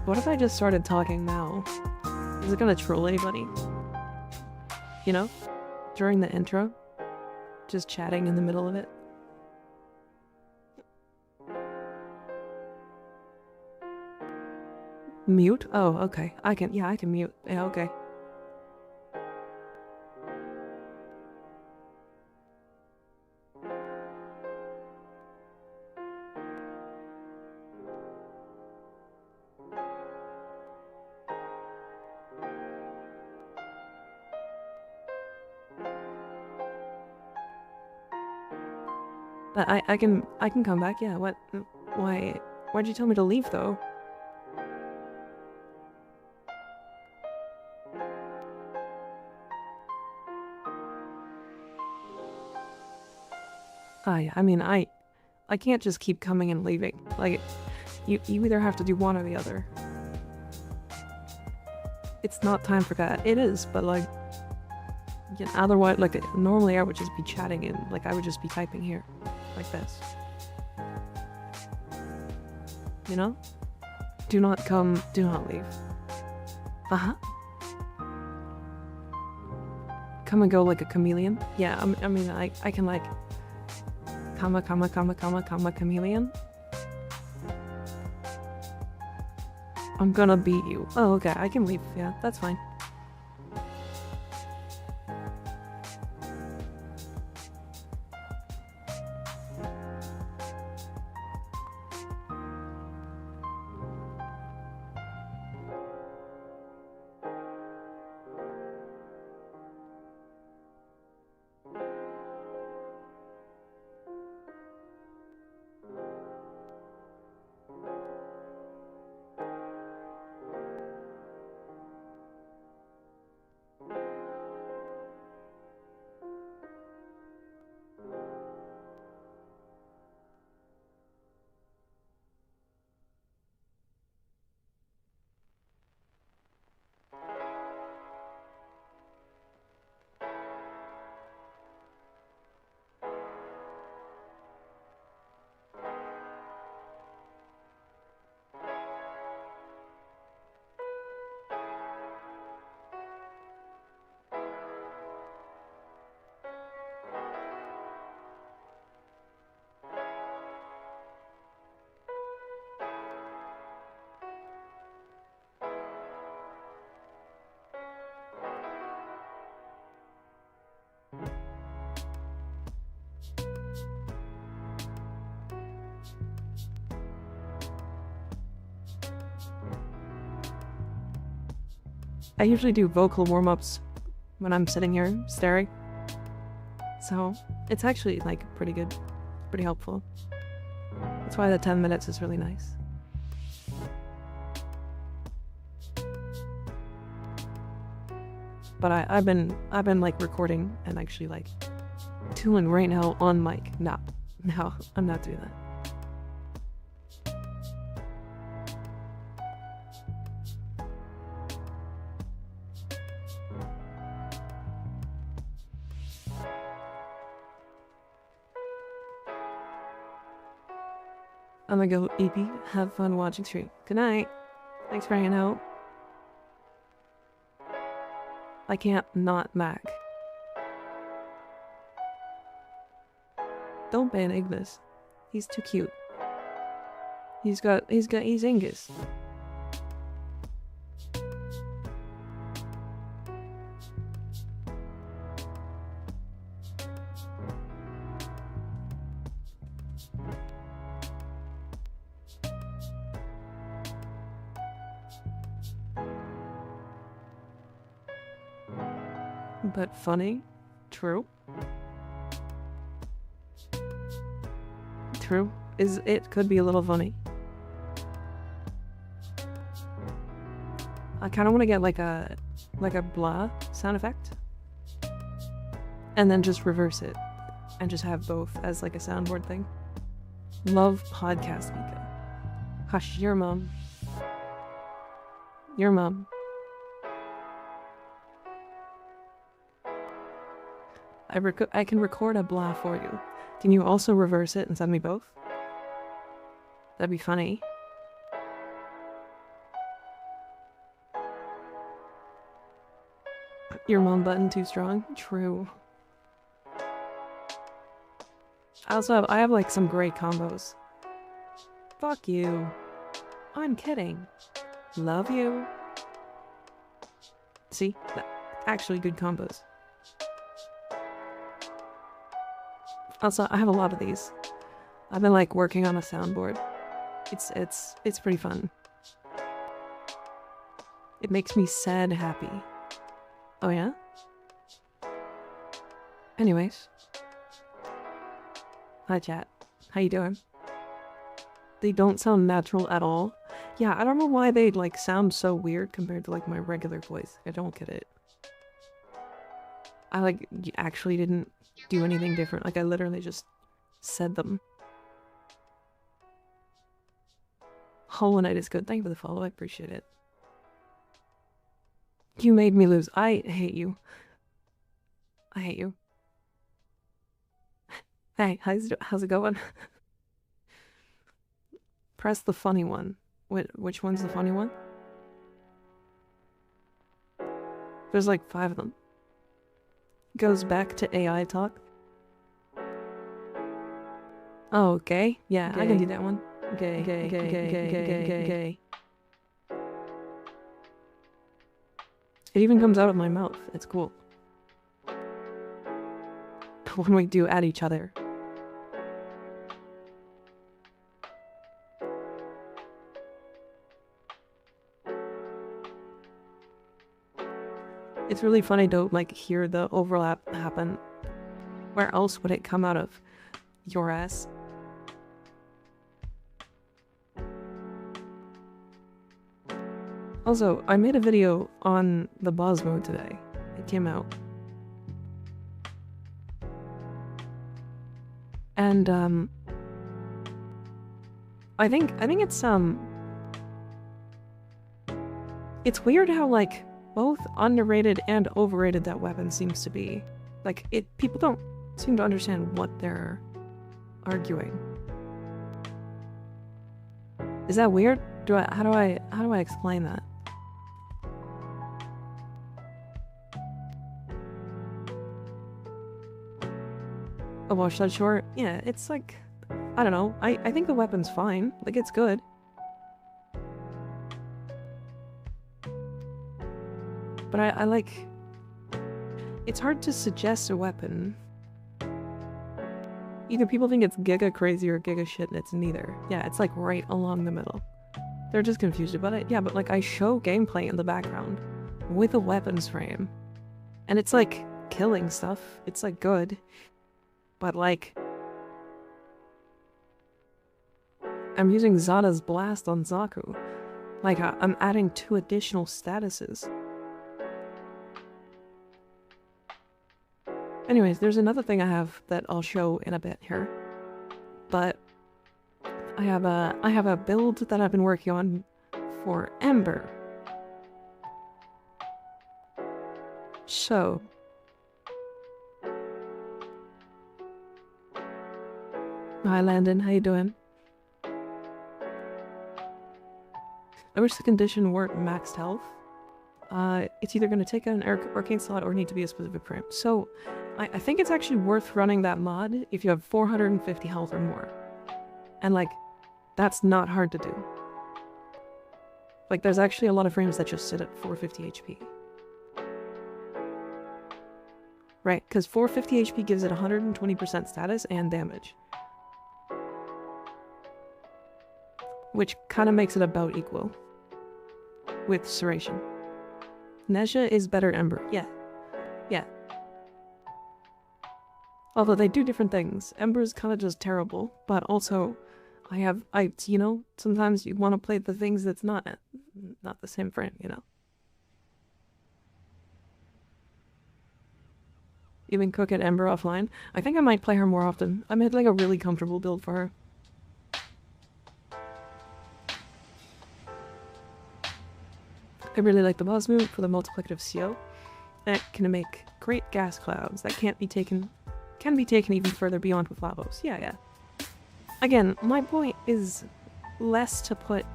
What if I just started talking now? Is it gonna troll anybody? You know? During the intro? Just chatting in the middle of it? Mute? Oh, okay. I can mute. Yeah, okay. But I can come back, yeah. What? Why'd you tell me to leave, though? I mean, I can't just keep coming and leaving. Like, you either have to do one or the other. It's not time for that. It is, but like, yeah, otherwise, like, normally I would just be chatting and, like, I would just be typing here. Like this. You know? Do not come, do not leave. Uh-huh. Come and go like a chameleon? Yeah, I mean, I can, like, comma, chameleon. I'm gonna beat you. Oh, okay, I can leave. Yeah, that's fine. I usually do vocal warm-ups when I'm sitting here staring. So it's actually like pretty good, pretty helpful. That's why the 10 minutes is really nice. But I've been like recording and actually like tooling right now on mic. No, I'm not doing that. I'm gonna go eat, have fun watching stream. Good night. Thanks for hanging out. I can't not Mac. Don't ban Ignis. He's too cute. He's Angus. But funny. True. True. It could be a little funny. I kind of want to get like a blah sound effect. And then just reverse it. And just have both as like a soundboard thing. Love podcast, Mika. Hush, your mom. Your mom. I can record a blah for you. Can you also reverse it and send me both? That'd be funny. Your mom button too strong? True. I have like some great combos. Fuck you. I'm kidding. Love you. See? Actually good combos. Also, I have a lot of these. I've been like working on a soundboard. It's pretty fun. It makes me sad happy. Oh yeah? Anyways. Hi chat. How you doing? They don't sound natural at all. Yeah, I don't know why they like sound so weird compared to like my regular voice. I don't get it. I like actually didn't do anything different. Like I literally just said them. Hollow Knight is good. Thank you for the follow. I appreciate it. You made me lose. I hate you. I hate you. Hey, how's it going? Press the funny one. Which one's the funny one? There's like 5 of them. Goes back to AI talk. Oh, gay? Yeah, I can do that one. Gay. It even comes out of my mouth. It's cool. When we do at each other. It's really funny to like hear the overlap happen. Where else would it come out of? Your ass. Also, I made a video on the boss mode today. It came out. And I think it's weird how like both underrated and overrated that weapon seems to be. Like people don't seem to understand what they're arguing. Is that weird? How do I explain that? A wash that short? Yeah, it's like, I don't know. I think the weapon's fine. Like, it's good. But I like... It's hard to suggest a weapon. Either people think it's giga crazy or giga shit and it's neither. Yeah, it's like right along the middle. They're just confused about it. Yeah, but like I show gameplay in the background with a weapons frame. And it's like killing stuff. It's like good. But like... I'm using Zada's Blast on Zaku. Like I'm adding 2 additional statuses. Anyways, there's another thing I have that I'll show in a bit here. But I have a build that I've been working on for Ember. So hi Landon, how you doing? I wish the condition weren't maxed health. It's either going to take an arcane slot or need to be a specific frame. So, I think it's actually worth running that mod if you have 450 health or more. And like, that's not hard to do. Like, there's actually a lot of frames that just sit at 450 HP. Right, because 450 HP gives it 120% status and damage. Which kind of makes it about equal with Serration. Nezha is better Ember. Yeah. Yeah. Although they do different things. Ember is kind of just terrible, but also you know, sometimes you want to play the things that's not the same frame, you know. Even cook at Ember offline. I think I might play her more often. I made like a really comfortable build for her. I really like the boss move for the multiplicative CO. That can make great gas clouds that can be taken even further beyond with Lavos. Yeah. Again, my point is less to put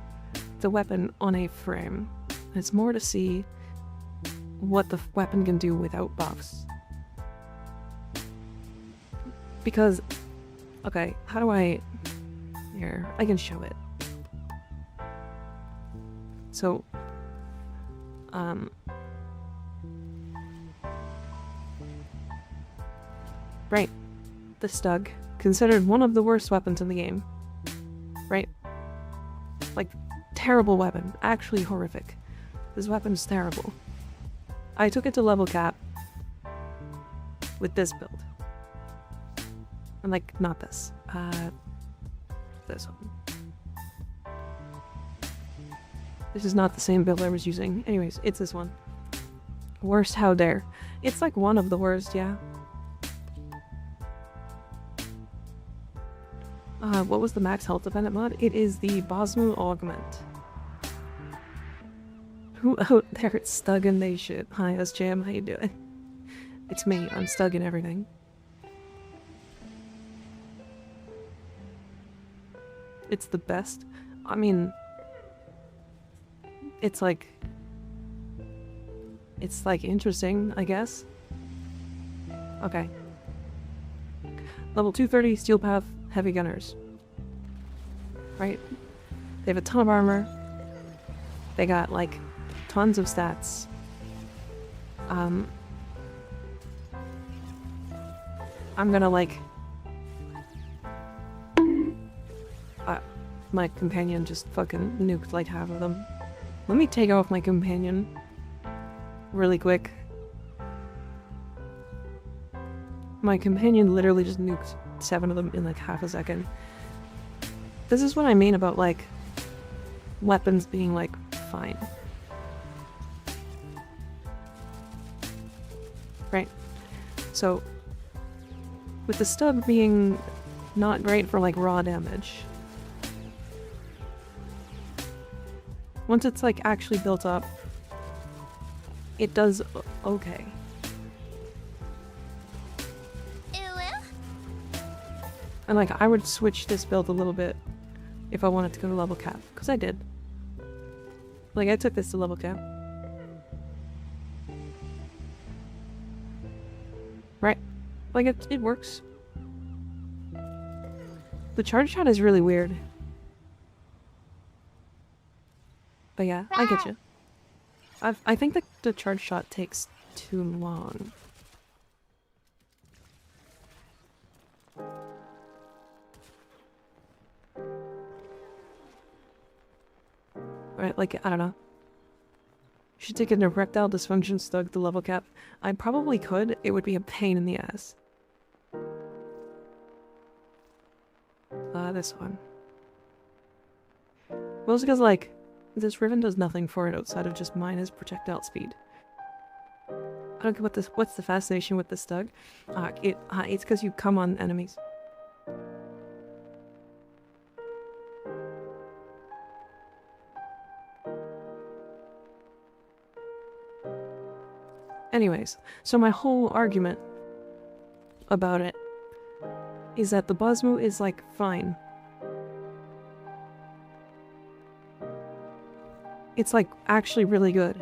the weapon on a frame. It's more to see what the weapon can do without buffs. Because, okay, how do I... Here, I can show it. So, right. The Stug, considered one of the worst weapons in the game. Right? Like, terrible weapon. Actually horrific. This weapon is terrible. I took it to level cap with this build. And like, not this. This one. This is not the same build I was using. Anyways, it's this one. Worst how dare. It's like one of the worst, yeah. What was the max health dependent mod? It is the Bosmu Augment. Who out there it's stugging they shit. Hi, SJM, how you doing? It's me, I'm stugging everything. It's the best. I mean, it's like interesting, I guess. Okay. Level 230, Steel Path, Heavy Gunners. Right? They have a ton of armor. They got, like, tons of stats. I'm gonna, like... my companion just fucking nuked, like, half of them. Let me take off my companion really quick. My companion literally just nuked 7 of them in like half a second. This is what I mean about like weapons being like fine. Right? So with the stub being not great for like raw damage, once it's like actually built up, it does okay. And like, I would switch this build a little bit if I wanted to go to level cap, because I did. Like, I took this to level cap. Right? Like, it works. The charge shot is really weird. But yeah, I get you. I think that the charge shot takes too long. Right, like, I don't know. You should take an erectile dysfunction stug to level cap. I probably could. It would be a pain in the ass. This one. Mostly because, like, this Riven does nothing for it outside of just minus projectile speed. I don't get what's the fascination with this stug. It's because you come on enemies. Anyways, so my whole argument about it is that the Bosmu is, like, fine. it's like actually really good.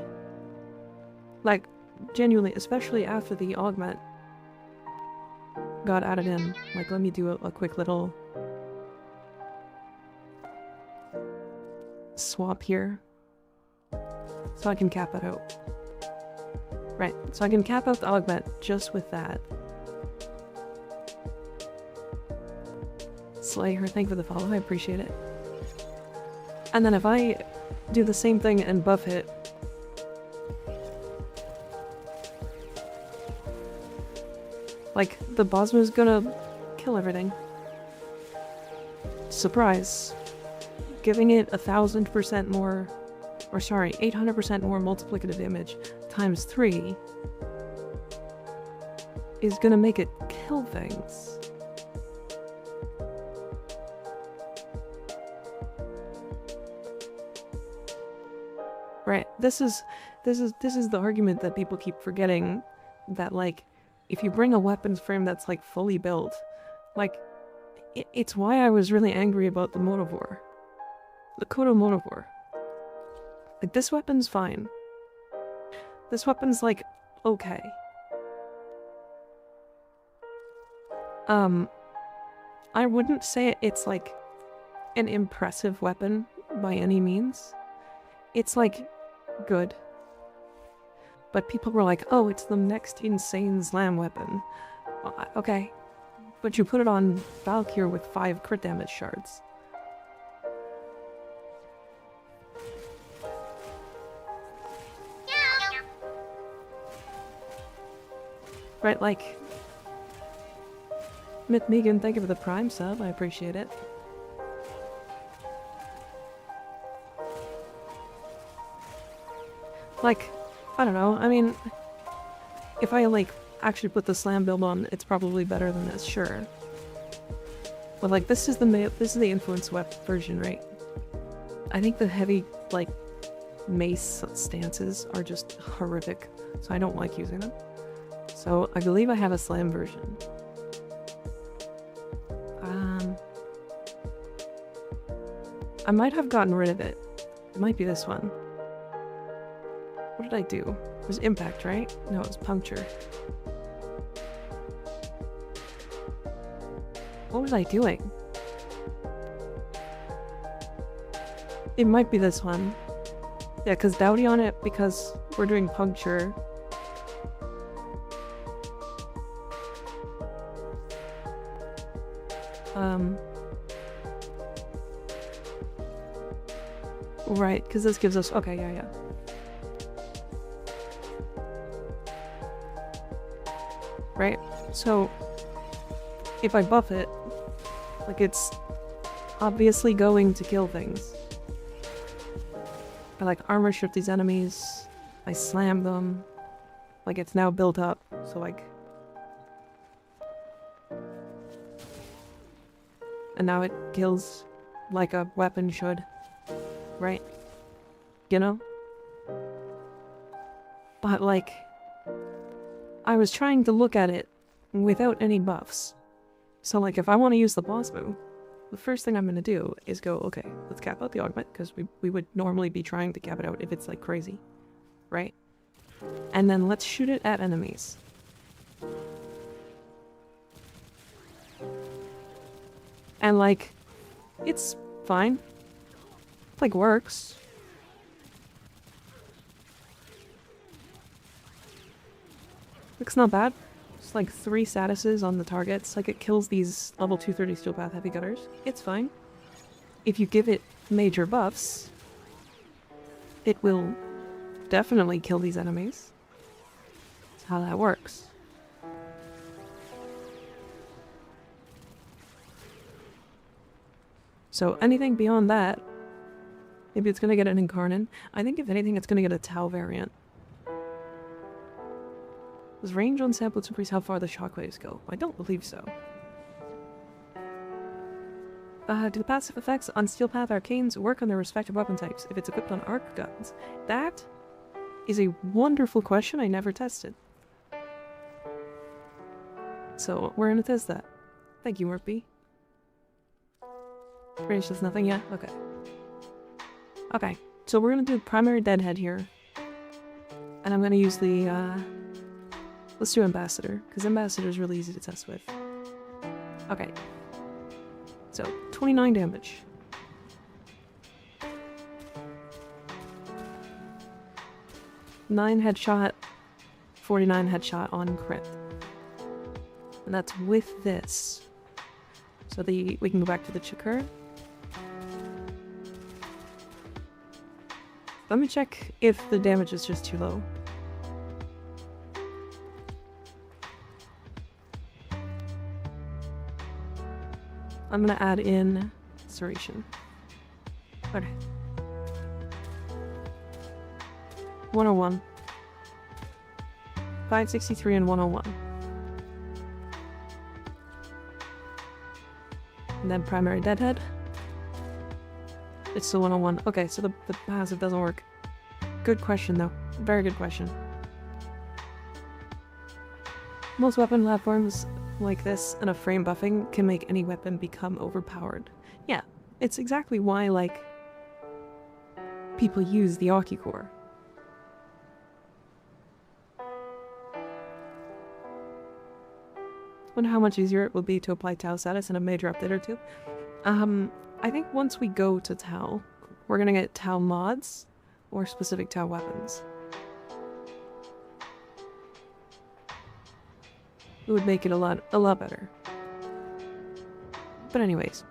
Like, genuinely, especially after the augment got added in. Like, let me do a quick little swap here so I can cap it out. Right, so I can cap out the augment just with that. Slay her, thank you for the follow, I appreciate it. And then if I do the same thing and buff it, like, the Bosma is gonna kill everything. Surprise. Giving it 1000% more, or sorry, 800% more multiplicative damage times 3 is gonna make it kill things. Right, this is the argument that people keep forgetting, that like, if you bring a weapons frame that's like fully built, like, it's why I was really angry about the Motovor. The Kodo Motovor. Like, this weapon's fine. This weapon's like, okay. I wouldn't say it's like an impressive weapon by any means. It's like good. But people were like, oh, it's the next insane slam weapon. Okay. But you put it on Valkyr with 5 crit damage shards. Right, like... Myth Megan, thank you for the Prime sub, I appreciate it. Like, I don't know, I mean... If I, like, actually put the slam build on, it's probably better than this, sure. But, like, this is the influence web version, right? I think the heavy, like, mace stances are just horrific, so I don't like using them. So, I believe I have a slam version. I might have gotten rid of it. It might be this one. What did I do? It was impact, right? No, it was puncture. What was I doing? It might be this one. Yeah, because Dowdy on it, because we're doing puncture. Right, because this gives us... Okay, yeah. Right? So, if I buff it, like, it's obviously going to kill things. I, like, armor shift these enemies, I slam them, like, it's now built up, so, like... And now it kills like a weapon should, right? You know? But, like... I was trying to look at it without any buffs. So, like, if I want to use the boss move, the first thing I'm gonna do is go, okay, let's cap out the augment, because we would normally be trying to cap it out if it's, like, crazy. Right? And then let's shoot it at enemies. And, like, it's fine. It, like, works. Looks not bad. It's like 3 statuses on the targets. Like, it kills these level 230 Steel Path Heavy Gutters. It's fine. If you give it major buffs, it will definitely kill these enemies. That's how that works. So anything beyond that, maybe it's gonna get an Incarnate. I think if anything, it's gonna get a Tau variant. Does range on samples increase how far the shockwaves go? I don't believe so. Do the passive effects on Steel Path Arcanes work on their respective weapon types if it's equipped on arc guns? That is a wonderful question I never tested. So we're gonna test that. Thank you, Murphy. Range does nothing yet? Okay. Okay. So we're gonna do primary deadhead here. And I'm gonna use the, let's do Ambassador, because Ambassador is really easy to test with. Okay. So, 29 damage. Nine headshot, 49 headshot on crit. And that's with this. So we can go back to the Chakra. Let me check if the damage is just too low. I'm gonna add in Serration. Okay. 101. 563 and 101. And then primary deadhead. It's the 101. Okay, so the passive doesn't work. Good question though. Very good question. Most weapon platforms like this and a frame buffing can make any weapon become overpowered. Yeah, it's exactly why, like, people use the Aki core. Wonder how much easier it will be to apply Tau status in a major update or two. I think once we go to Tau, we're gonna get Tau mods or specific Tau weapons. It would make it a lot better. But anyways,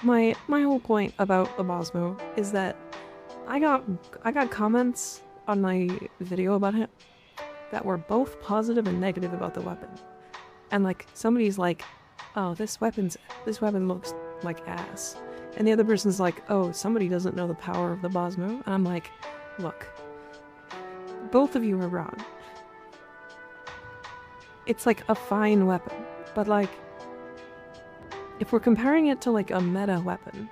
my whole point about the Bosmo is that I got comments on my video about it that were both positive and negative about the weapon. And like somebody's like, "Oh, this weapon looks like ass." And the other person's like, "Oh, somebody doesn't know the power of the Bosmo." And I'm like, "Look, both of you are wrong. It's like a fine weapon, but like, if we're comparing it to like a meta weapon,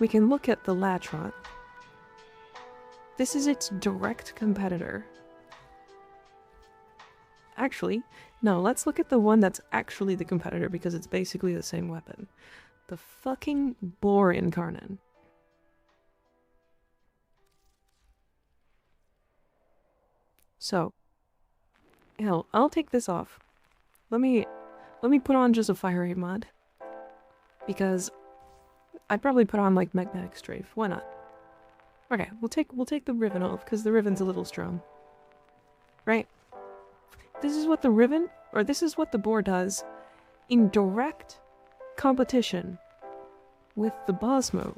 we can look at the Latron. This is its direct competitor. Actually, no, let's look at the one that's actually the competitor because it's basically the same weapon. The fucking Boar Incarnate. So, hell, I'll take this off. Let me put on just a fire rate mod. Because I'd probably put on like magnetic strafe. Why not? Okay, we'll take the Riven off because the Riven's a little strong. Right? This is what the Riven, or this is what the Boar does in direct competition with the Bosmo.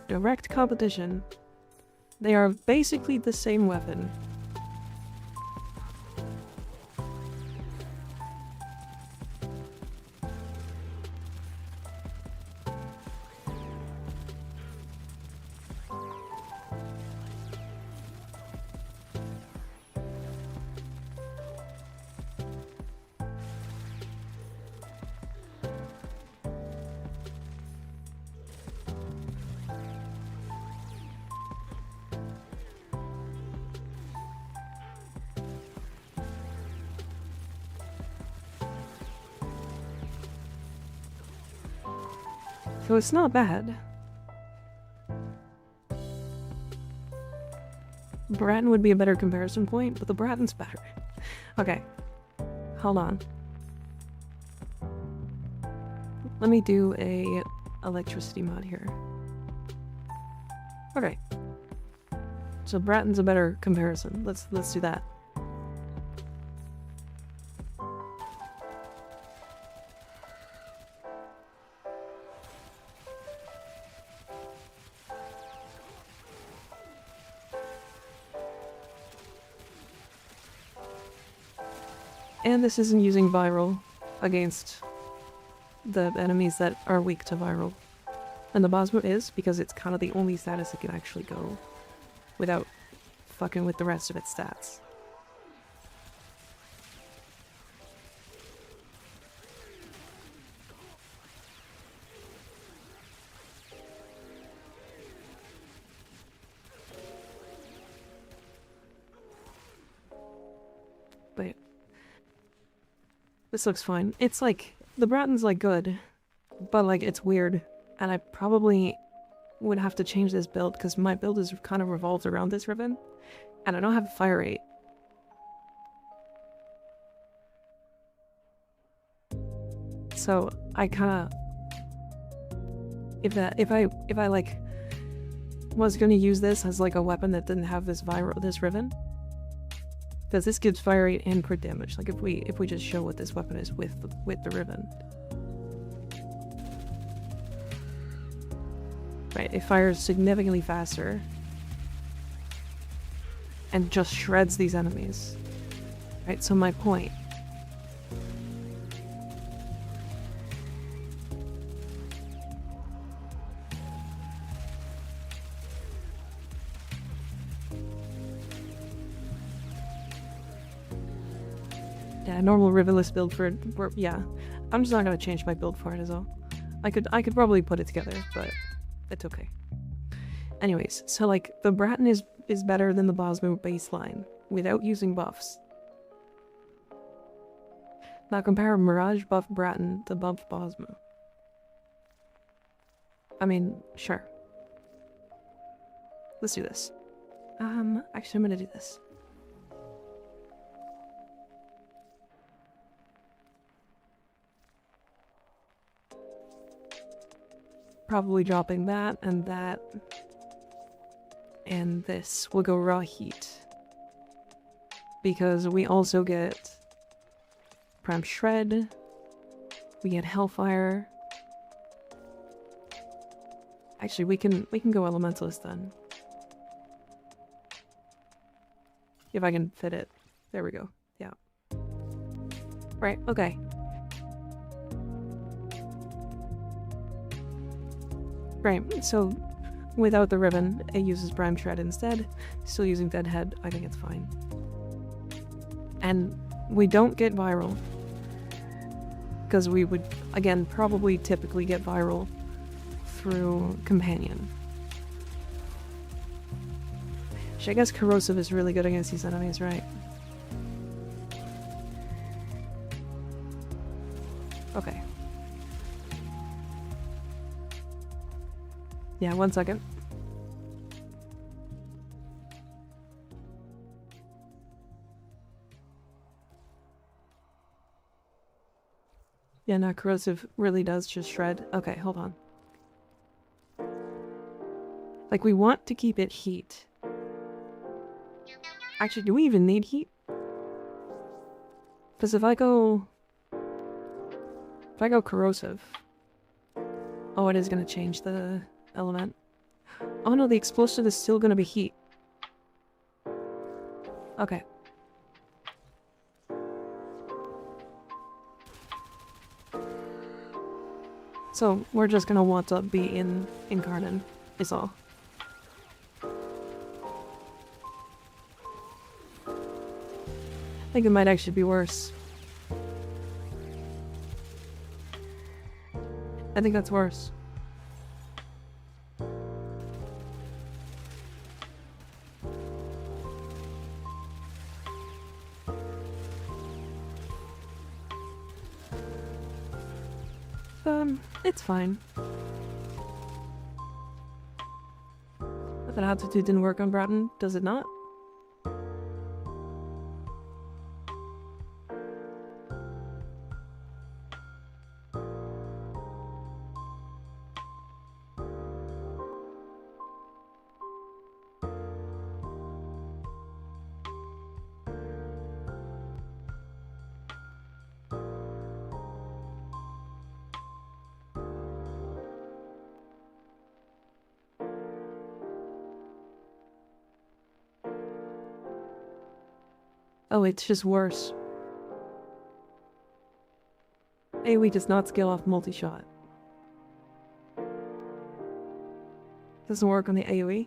Direct competition. They are basically the same weapon. So it's not bad. Bratton would be a better comparison point, but the Bratton's better. Okay. Hold on. Let me do a electricity mod here. Okay. So Bratton's a better comparison. Let's do that. And this isn't using viral against the enemies that are weak to viral. And the Bosmo is, because it's kind of the only status it can actually go. without fucking with the rest of its stats. But this looks fine. It's like, the Bratton's like good, but like it's weird. And I probably would have to change this build because my build is kind of revolved around this ribbon. And I don't have a fire rate. So I kind of, if I like was gonna use this as like a weapon that didn't have this ribbon, because this gives fire rate and crit damage. Like if we just show what this weapon is with the ribbon, right? It fires significantly faster and just shreds these enemies, right? So my point. Yeah, normal ribbonless build for yeah. I'm just not gonna change my build for it as well. I could probably put it together, but it's okay. Anyways, so like the Bratton is better than the Bosmo baseline without using buffs. Now compare Mirage buff Bratton to buff Bosmo. I mean, sure. Let's do this. Actually I'm gonna do this. Probably dropping that and that. And this will go raw heat. Because we also get Prime Shred. We get Hellfire. Actually, we can go Elementalist then. If I can fit it. There we go. Yeah. Right, okay. Right, so without the ribbon, it uses Prime Shred instead. Still using Deadhead, I think it's fine. And we don't get viral. Because we would, again, probably typically get viral through Companion. Which I guess Corrosive is really good against these enemies, right? Okay. Yeah, 1 second. Yeah, no, Corrosive really does just shred. Okay, hold on. Like, we want to keep it heat. Actually, do we even need heat? Because if I go Corrosive... Oh, it is going to change the element. Oh no, the explosive is still going to be heat. Okay. So, we're just going to want to be in Incarnon, is all. I think it might actually be worse. I think that's worse. It's fine. But that altitude didn't work on Bratton, does it not? Oh, it's just worse. AoE does not scale off multi-shot. Doesn't work on the AoE.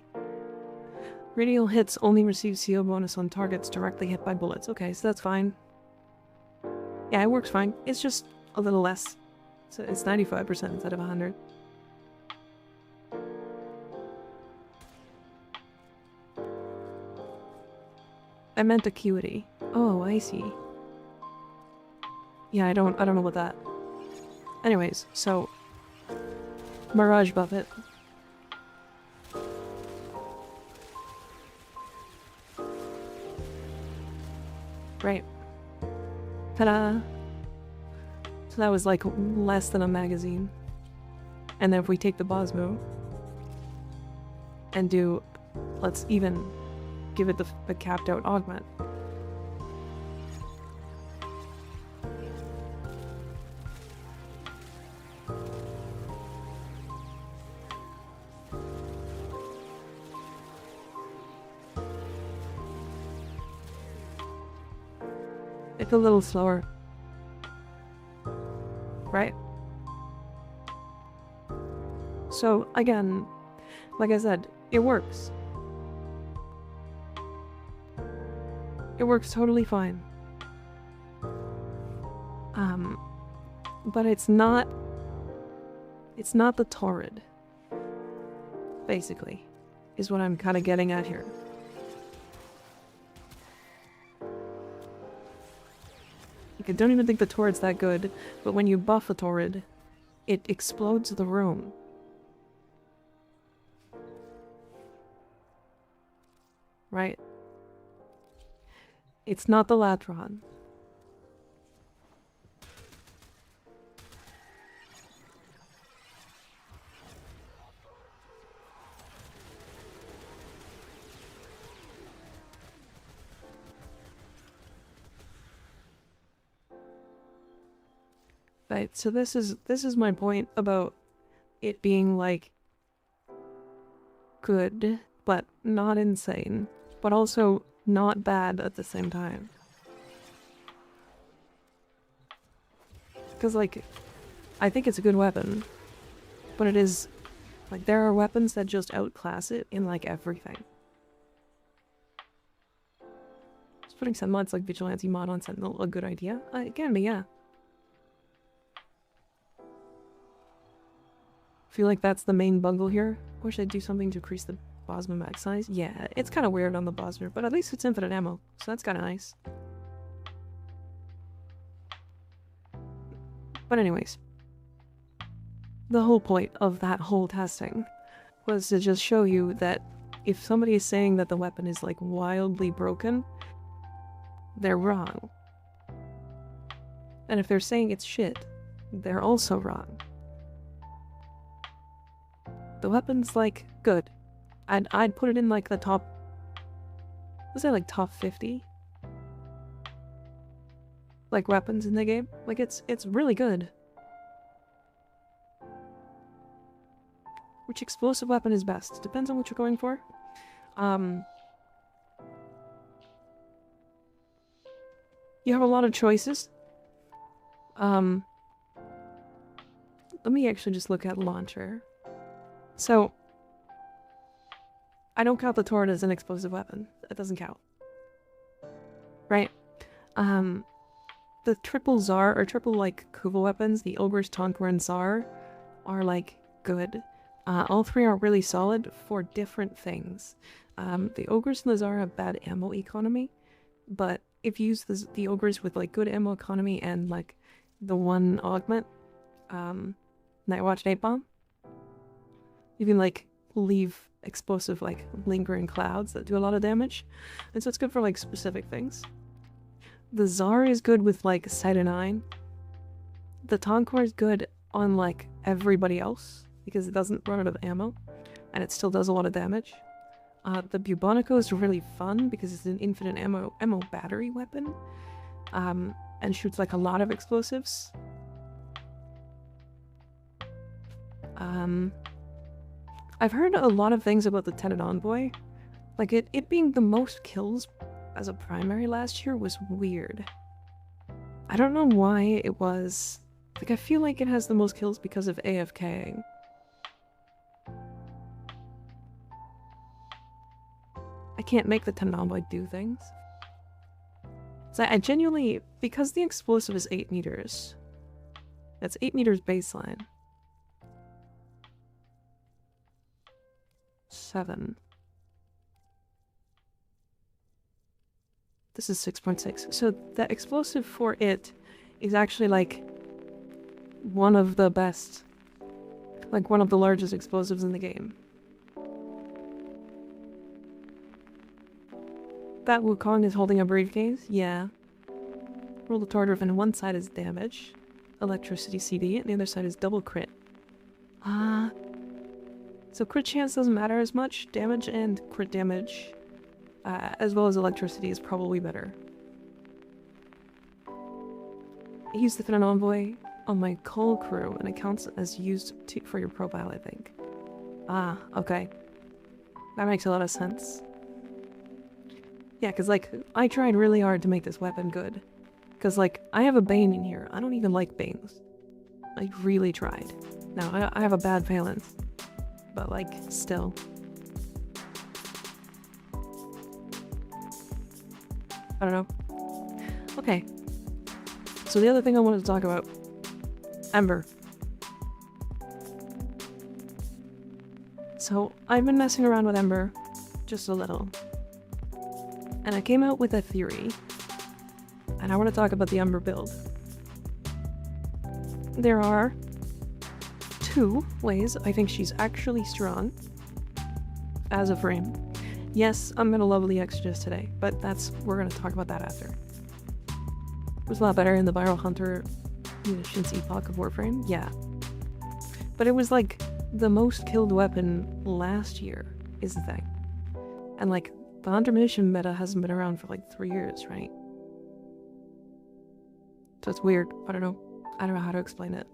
Radial hits only receive CO bonus on targets directly hit by bullets. Okay, so that's fine. Yeah, it works fine. It's just a little less. So it's 95% instead of 100. I meant acuity. Oh, I see. Yeah, I don't know what that. Anyways, so Mirage Buffet. Right. Ta-da! So that was like less than a magazine. And then if we take the Bosmo and do, let's even give it the capped out augment. It's a little slower. Right? So again, like I said, it works. It works totally fine. But it's not the torrid. Basically, is what I'm kind of getting at here. I don't even think the torrid's that good, but when you buff a torrid, it explodes the room. Right? It's not the Latron. Right, so this is my point about it being like good, but not insane, but also not bad at the same time. Because like, I think it's a good weapon, but it is like there are weapons that just outclass it in like everything. Is putting some mods like Vigilante mod on Sentinel a good idea? It can be, yeah. Feel like that's the main bungle here. Wish I'd do something to increase the Bosma mag size. Yeah, it's kind of weird on the Bosmer, but at least it's infinite ammo, so that's kind of nice. But anyways, the whole point of that whole testing was to just show you that if somebody is saying that the weapon is like wildly broken, they're wrong. And if they're saying it's shit, they're also wrong. The weapon's like good. I'd put it in like the top, let's say like top 50 like weapons in the game. Like it's really good. Which explosive weapon is best? Depends on what you're going for. You have a lot of choices. Let me actually just look at launcher. So, I don't count the turret as an explosive weapon. That doesn't count. Right? The triple Tsar, or triple, like, Kuva weapons, the Ogres, Tonker, and Tsar, are, like, good. All three are really solid for different things. The Ogres and the Tsar have bad ammo economy, but if you use the Ogres with, like, good ammo economy and, like, the one augment, Nightwatch Night Bomb, you can, like, leave explosive, like, lingering clouds that do a lot of damage. And so it's good for, like, specific things. The Tsar is good with, like, Sight of 9. The Tonker is good on, like, everybody else, because it doesn't run out of ammo, and it still does a lot of damage. The Bubonico is really fun, because it's an infinite ammo battery weapon, and shoots, like, a lot of explosives. I've heard a lot of things about the Tenant Envoy. Like, it being the most kills as a primary last year was weird. I don't know why it was. Like, I feel like it has the most kills because of AFKing. can't make the Tenonboy do things. So I genuinely, because the explosive is 8 meters, that's 8 meters baseline. 7. This is 6.6. So the explosive for it is actually like one of the best, like one of the largest explosives in the game. That Wukong is holding a briefcase? Yeah. Roll the Tordorf, and one side is damage. Electricity CD, and the other side is double crit. So crit chance doesn't matter as much. Damage and crit damage, as well as electricity, is probably better. I used the Finnan Envoy on my Cull crew, and it counts as used for your profile, I think. Okay. That makes a lot of sense. Yeah, because, like, I tried really hard to make this weapon good. Because, like, I have a Bane in here. I don't even like Banes. I really tried. Now, I have a bad phalanx. But, like, still. I don't know. Okay. So the other thing I wanted to talk about. Ember. So, I've been messing around with Ember. Just a little. And I came out with a theory. And I want to talk about the Ember build. There are 2 ways I think she's actually strong as a frame. Yes, I'm gonna level the Exodus today, but we're gonna talk about that after. It was a lot better in the Viral Hunter Munitions Epoch of Warframe, yeah. But it was like the most killed weapon last year is the thing. And like the Hunter Munition meta hasn't been around for like 3 years, right? So it's weird. I don't know how to explain it.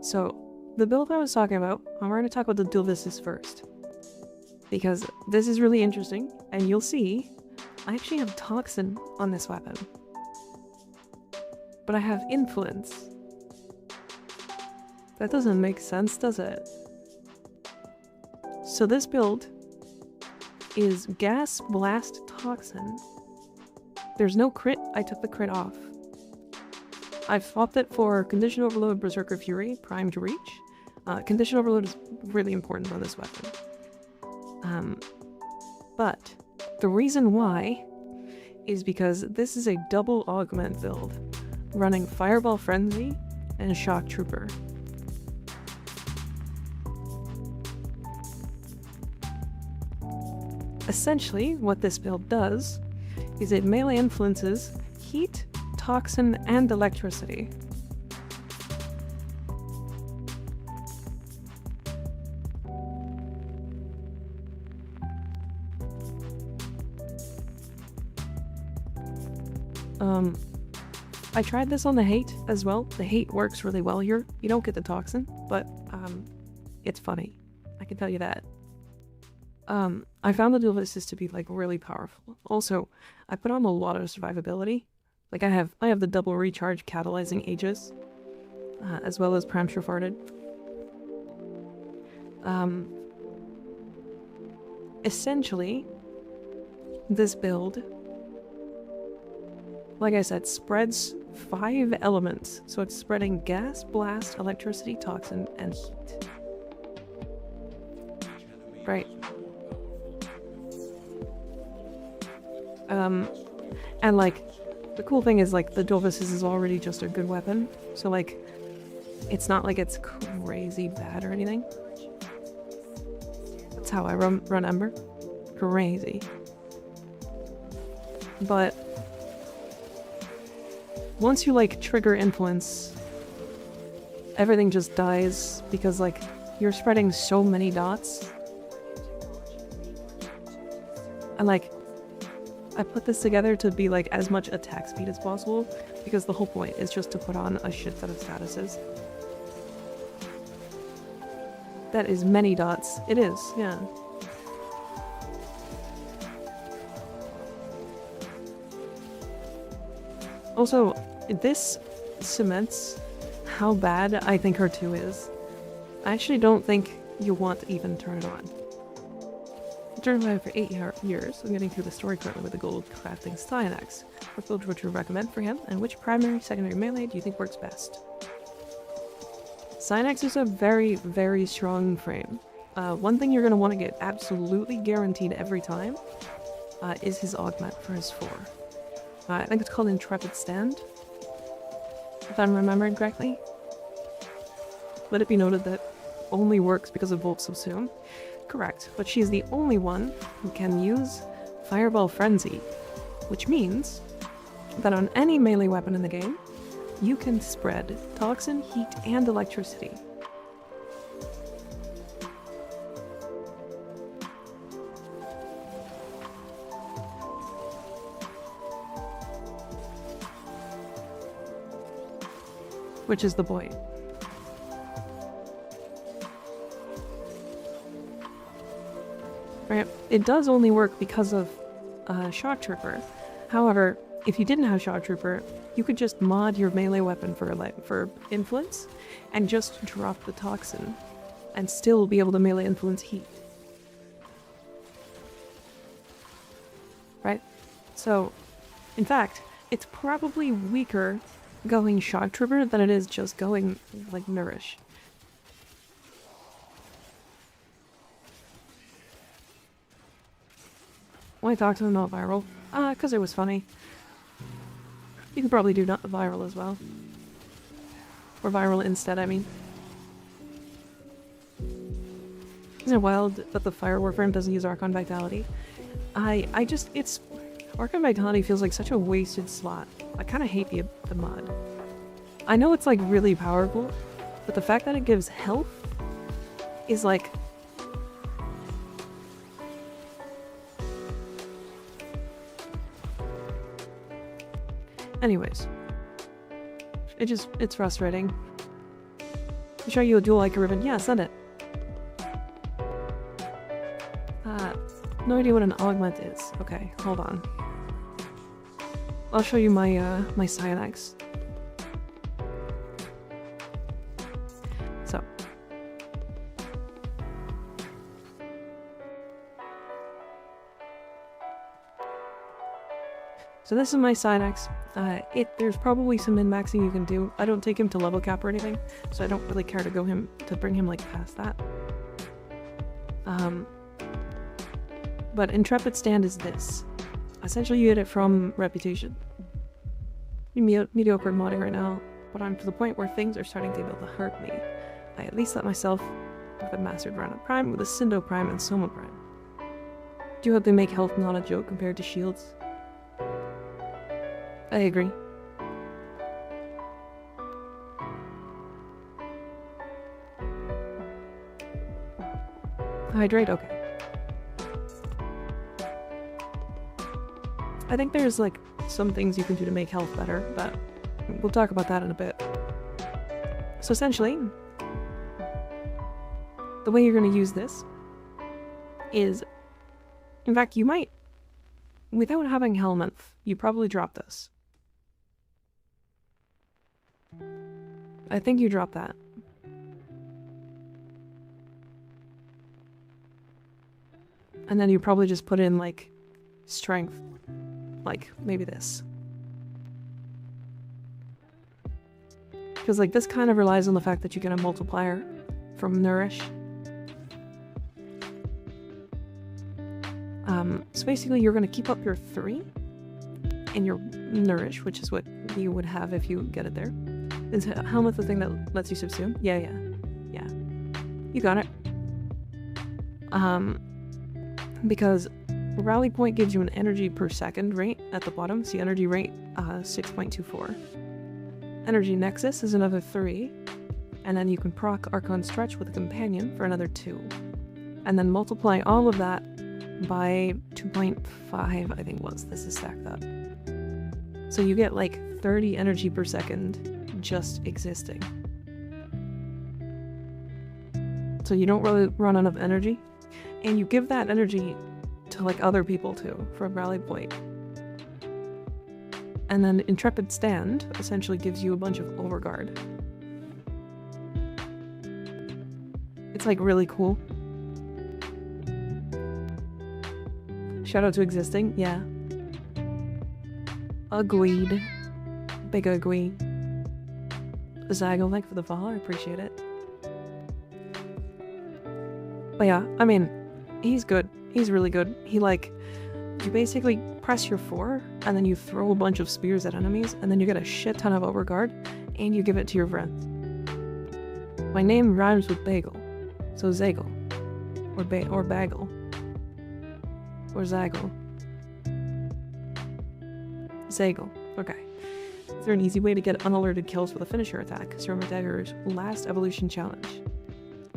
So, the build I was talking about, we're going to talk about the Dulvisis first. Because this is really interesting, and you'll see, I actually have Toxin on this weapon. But I have Influence. That doesn't make sense, does it? So this build is Gas, Blast, Toxin. There's no crit, I took the crit off. I've swapped it for Condition Overload, Berserker Fury, Primed Reach. Condition Overload is really important on this weapon. But the reason why is because this is a double augment build, running Fireball Frenzy and Shock Trooper. Essentially, what this build does is it melee influences Heat, Toxin, and Electricity. I tried this on the Hate as well. The Hate works really well here. You don't get the Toxin, but it's funny. I can tell you that. I found the Dulvisis to be like really powerful. Also, I put on a lot of survivability. Like I have the double recharge catalyzing Aegis, as well as Pram Shafarded. Essentially, this build, like I said, spreads 5 elements. So it's spreading Gas, Blast, Electricity, Toxin, and Heat. Right. And like, the cool thing is like the Dulvisis is already just a good weapon. So like, it's not like it's crazy bad or anything. That's how I run Ember. Crazy. But once you like trigger influence, everything just dies because like you're spreading so many dots. And like, I put this together to be like as much attack speed as possible because the whole point is just to put on a shit ton of statuses. That is many dots. It is, yeah. Also, this cements how bad I think her 2 is. I actually don't think you want to even turn it on. After surviving for 8 years, I'm getting through the story currently with the goal of crafting Cyanax. What build would you recommend for him, and which primary, secondary melee do you think works best? Cyanax is a very, very strong frame. One thing you're going to want to get absolutely guaranteed every time is his augment for his 4. I think it's called Intrepid Stand, if I'm remembering correctly. Let it be noted that only works because of Volt so soon. Correct, but she's the only one who can use Fireball Frenzy, which means that on any melee weapon in the game, you can spread toxin, heat, and electricity. Which is the point. Right? It does only work because of Shock Trooper. However, if you didn't have Shock Trooper, you could just mod your melee weapon for influence and just drop the toxin and still be able to melee influence heat. Right? So, in fact, it's probably weaker going Shock Trooper than it is just going, like, Nourish. Why toxin not viral? Because it was funny. You could probably do not viral as well. Or viral instead, I mean. Isn't it wild that the Fire Warframe doesn't use Archon Vitality? Archon Vitality feels like such a wasted slot. I kind of hate the mod. I know it's like really powerful, but the fact that it gives health is like... Anyways. It's frustrating. Show you a dual MikaRiverNya? Yeah, send it. No idea what an augment is. Okay, hold on. I'll show you my my Cyanax. So this is my Cyanax. There's probably some min-maxing you can do. I don't take him to level cap or anything, so I don't really care to bring him like past that. But Intrepid Stand is this. Essentially you get it from Reputation. Mediocre modding right now, but I'm to the point where things are starting to be able to hurt me. I at least let myself with a Mastered Rhino Prime, with a Cindo Prime, and Soma Prime. Do hope they make health not a joke compared to shields. I agree. Hydrate, okay. I think there's like some things you can do to make health better, but we'll talk about that in a bit. So essentially, the way you're going to use this is, in fact, you might, without having Helminth, you probably drop this. I think you drop that. And then you probably just put in, like, strength. Like, maybe this. Because, like, this kind of relies on the fact that you get a multiplier from Nourish. So basically you're going to keep up your 3 in your Nourish, which is what you would have if you get it there. Is Helminth the thing that lets you subsume? Yeah. You got it. Because Rally Point gives you an energy per second rate at the bottom. See energy rate 6.24. Energy Nexus is another 3. And then you can proc Archon Stretch with a companion for another 2. And then multiply all of that by 2.5, I think was. This is stacked up. So you get like 30 energy per second just existing. So you don't really run out of energy. And you give that energy to like other people too, from Rally Point. And then Intrepid Stand essentially gives you a bunch of overguard. It's like really cool. Shout out to existing, yeah. Agreed. Big agree. Zygo, thank for the follow, I appreciate it. But yeah, I mean, he's good. He's really good. He like, you basically press your 4, and then you throw a bunch of spears at enemies, and then you get a shit ton of overguard, and you give it to your friends. My name rhymes with bagel, so Zagel. Or bagel. Or Zagel. Zagel. Okay. Is there an easy way to get unalerted kills with a finisher attack? Sir MikaRiver's last evolution challenge.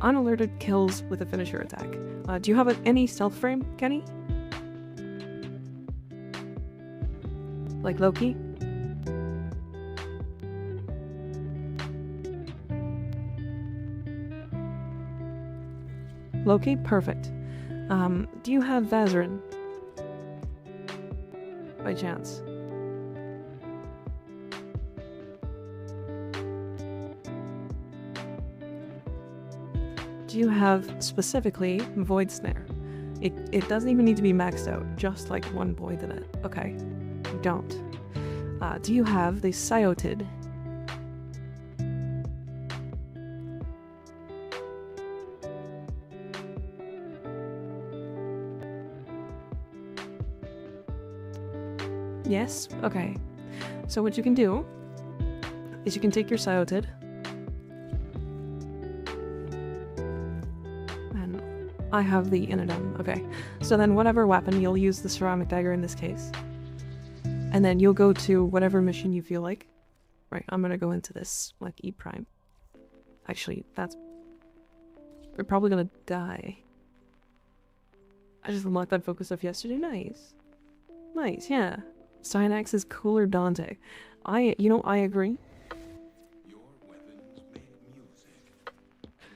Unalerted kills with a finisher attack. Do you have any stealth frame, Kenny? Like Loki? Loki? Perfect. Do you have Vazarin? By chance? Do you have specifically Void Snare? It doesn't even need to be maxed out, just like one void in it. Okay, you don't. Do you have the Scioted? Yes? Okay. So what you can do is you can take your Scioted and I have the Inodem. Okay. So then whatever weapon, you'll use the ceramic dagger in this case. And then you'll go to whatever mission you feel like. Right, I'm gonna go into this, like, E Prime. Actually, we're probably gonna die. I just unlocked that focus stuff yesterday. Nice. Nice, yeah. Cynax is cooler Dante. I agree.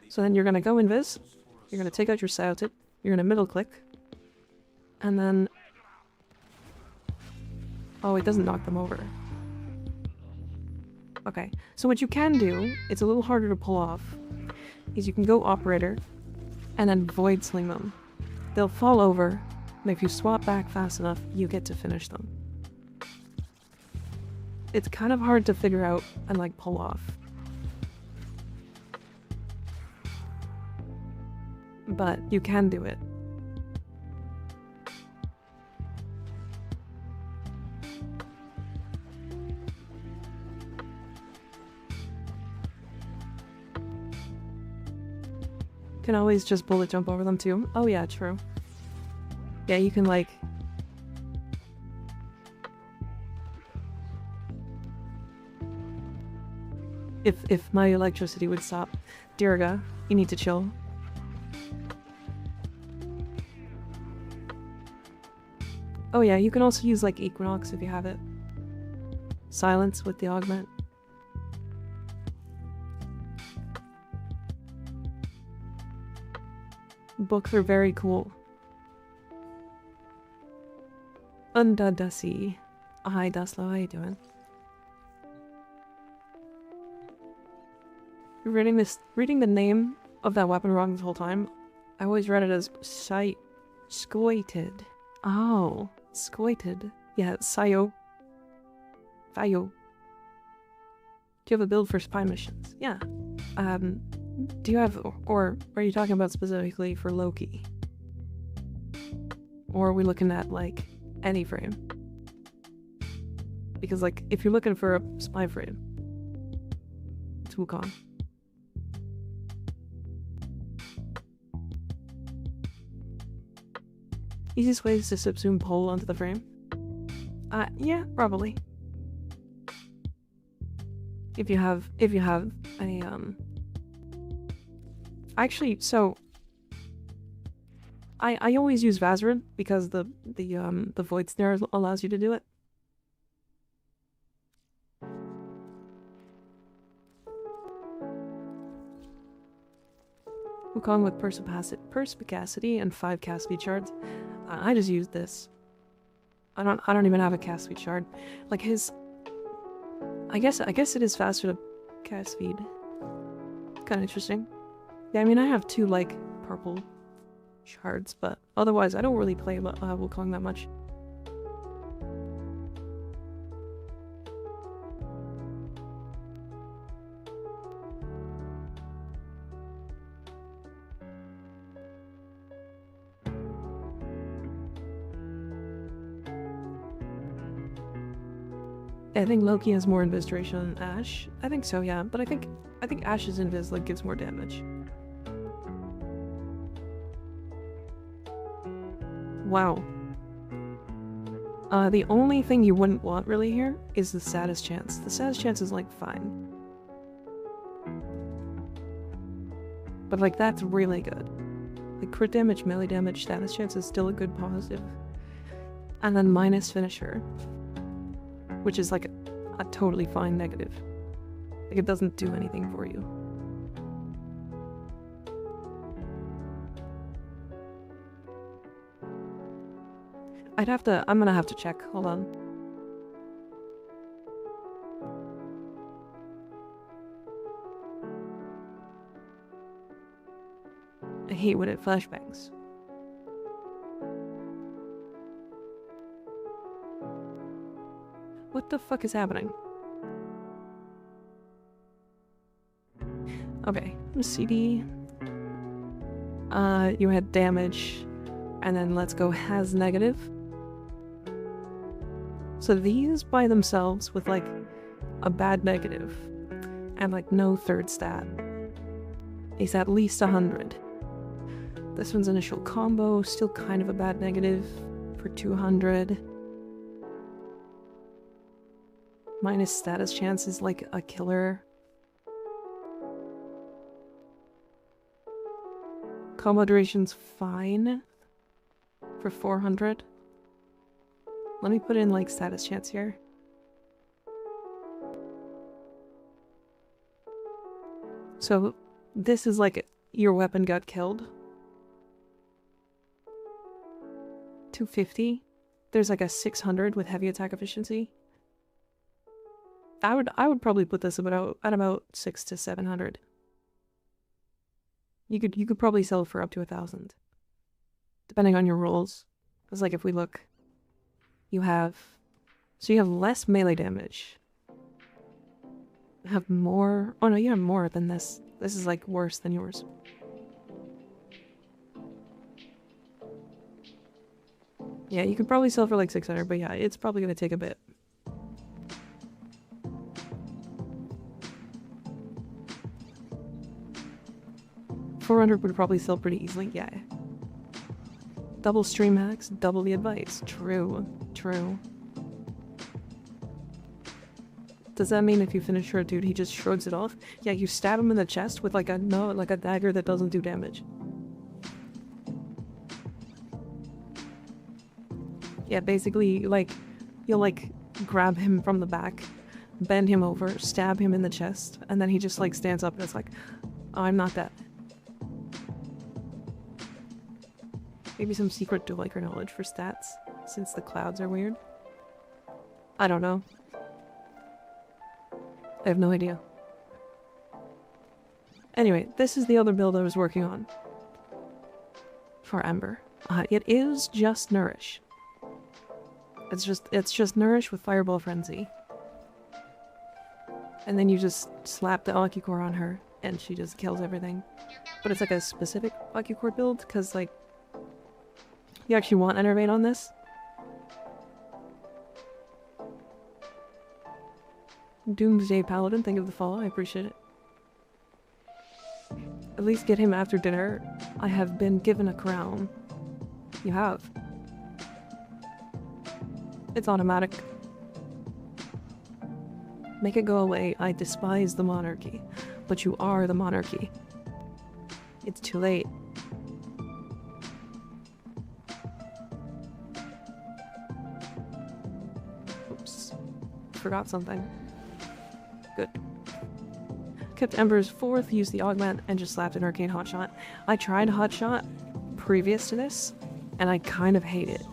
So then you're gonna go invis. You're gonna take out your Scioted. You're gonna middle click. And then... Oh, it doesn't knock them over. Okay, so what you can do, it's a little harder to pull off, is you can go Operator, and then Void Sling them. They'll fall over, and if you swap back fast enough, you get to finish them. It's kind of hard to figure out and, like, pull off. But you can do it. Can always just bullet jump over them too. Oh yeah, true. Yeah, you can like... If my electricity would stop. Dirga, you need to chill. Oh yeah, you can also use like Equinox if you have it. Silence with the augment. Books are very cool. Undadasi. Hi Daslo, how you doing? You're reading the name of that weapon wrong this whole time. I always read it as Scoited. Oh, Scoited. Yeah, Sayo. Fayo. Do you have a build for spy missions? Yeah. Do you have, or are you talking about specifically for Loki? Or are we looking at, like, any frame? Because, like, if you're looking for a spy frame, it's Wukong. Easiest way is to subsume pole onto the frame? Yeah, probably. If you have any, Actually, so... I always use Vazarin because the Void Snare allows you to do it. Wukong with Perspicacity and 5 cast speed shards. I just used this. I don't even have a cast speed shard. Like his... I guess it is faster to cast speed. Kinda interesting. Yeah, I mean I have 2 like purple shards, but otherwise I don't really play Wukong that much. I think Loki has more invis duration than Ashe. I think so, yeah. But I think Ashe's invis like gives more damage. Wow. The only thing you wouldn't want really here is the status chance. The status chance is like fine. But like that's really good. Like crit damage, melee damage, status chance is still a good positive. And then minus finisher, which is like a totally fine negative. Like it doesn't do anything for you. I'm gonna have to check, hold on. I hate when it flashbangs. What the fuck is happening? Okay, CD. You had damage, and then let's go has negative. So these by themselves with like a bad negative and like no third stat is at least 100. This one's initial combo, still kind of a bad negative for 200. Minus status chance is like a killer. Combo duration's fine for 400. Let me put in like status chance here. So this is like your weapon got killed. 250. There's like a 600 with heavy attack efficiency. I would probably put this at about 600 to 700. You could probably sell it for up to 1,000, depending on your rolls. Because like if we look, you have less melee damage. You have more. Oh no, you have more than this. This is like worse than yours. Yeah, you could probably sell for like 600, but yeah, it's probably gonna take a bit. $400 would probably sell pretty easily, yeah. Double stream hacks, double the advice. True, true. Does that mean if you finish her dude, he just shrugs it off? Yeah, you stab him in the chest with like a dagger that doesn't do damage. Yeah, basically, like, you'll like grab him from the back, bend him over, stab him in the chest, and then he just like stands up and it's like, oh, I'm not that. Maybe some secret dual liker knowledge for stats, since the clouds are weird. I don't know. I have no idea. Anyway, this is the other build I was working on. For Ember. It is just Nourish. It's just Nourish with Fireball Frenzy. And then you just slap the Ocucore on her, and she just kills everything. But it's like a specific Ocucore build, because like, you actually want Enervate on this? Doomsday Paladin, thank you for the follow, I appreciate it. At least get him after dinner. I have been given a crown. You have. It's automatic. Make it go away. I despise the monarchy. But you are the monarchy. It's too late. Oops. Forgot something. Good. Kept Ember's 4th, used the augment, and just slapped an arcane hotshot. I tried hotshot previous to this, and I kind of hate it.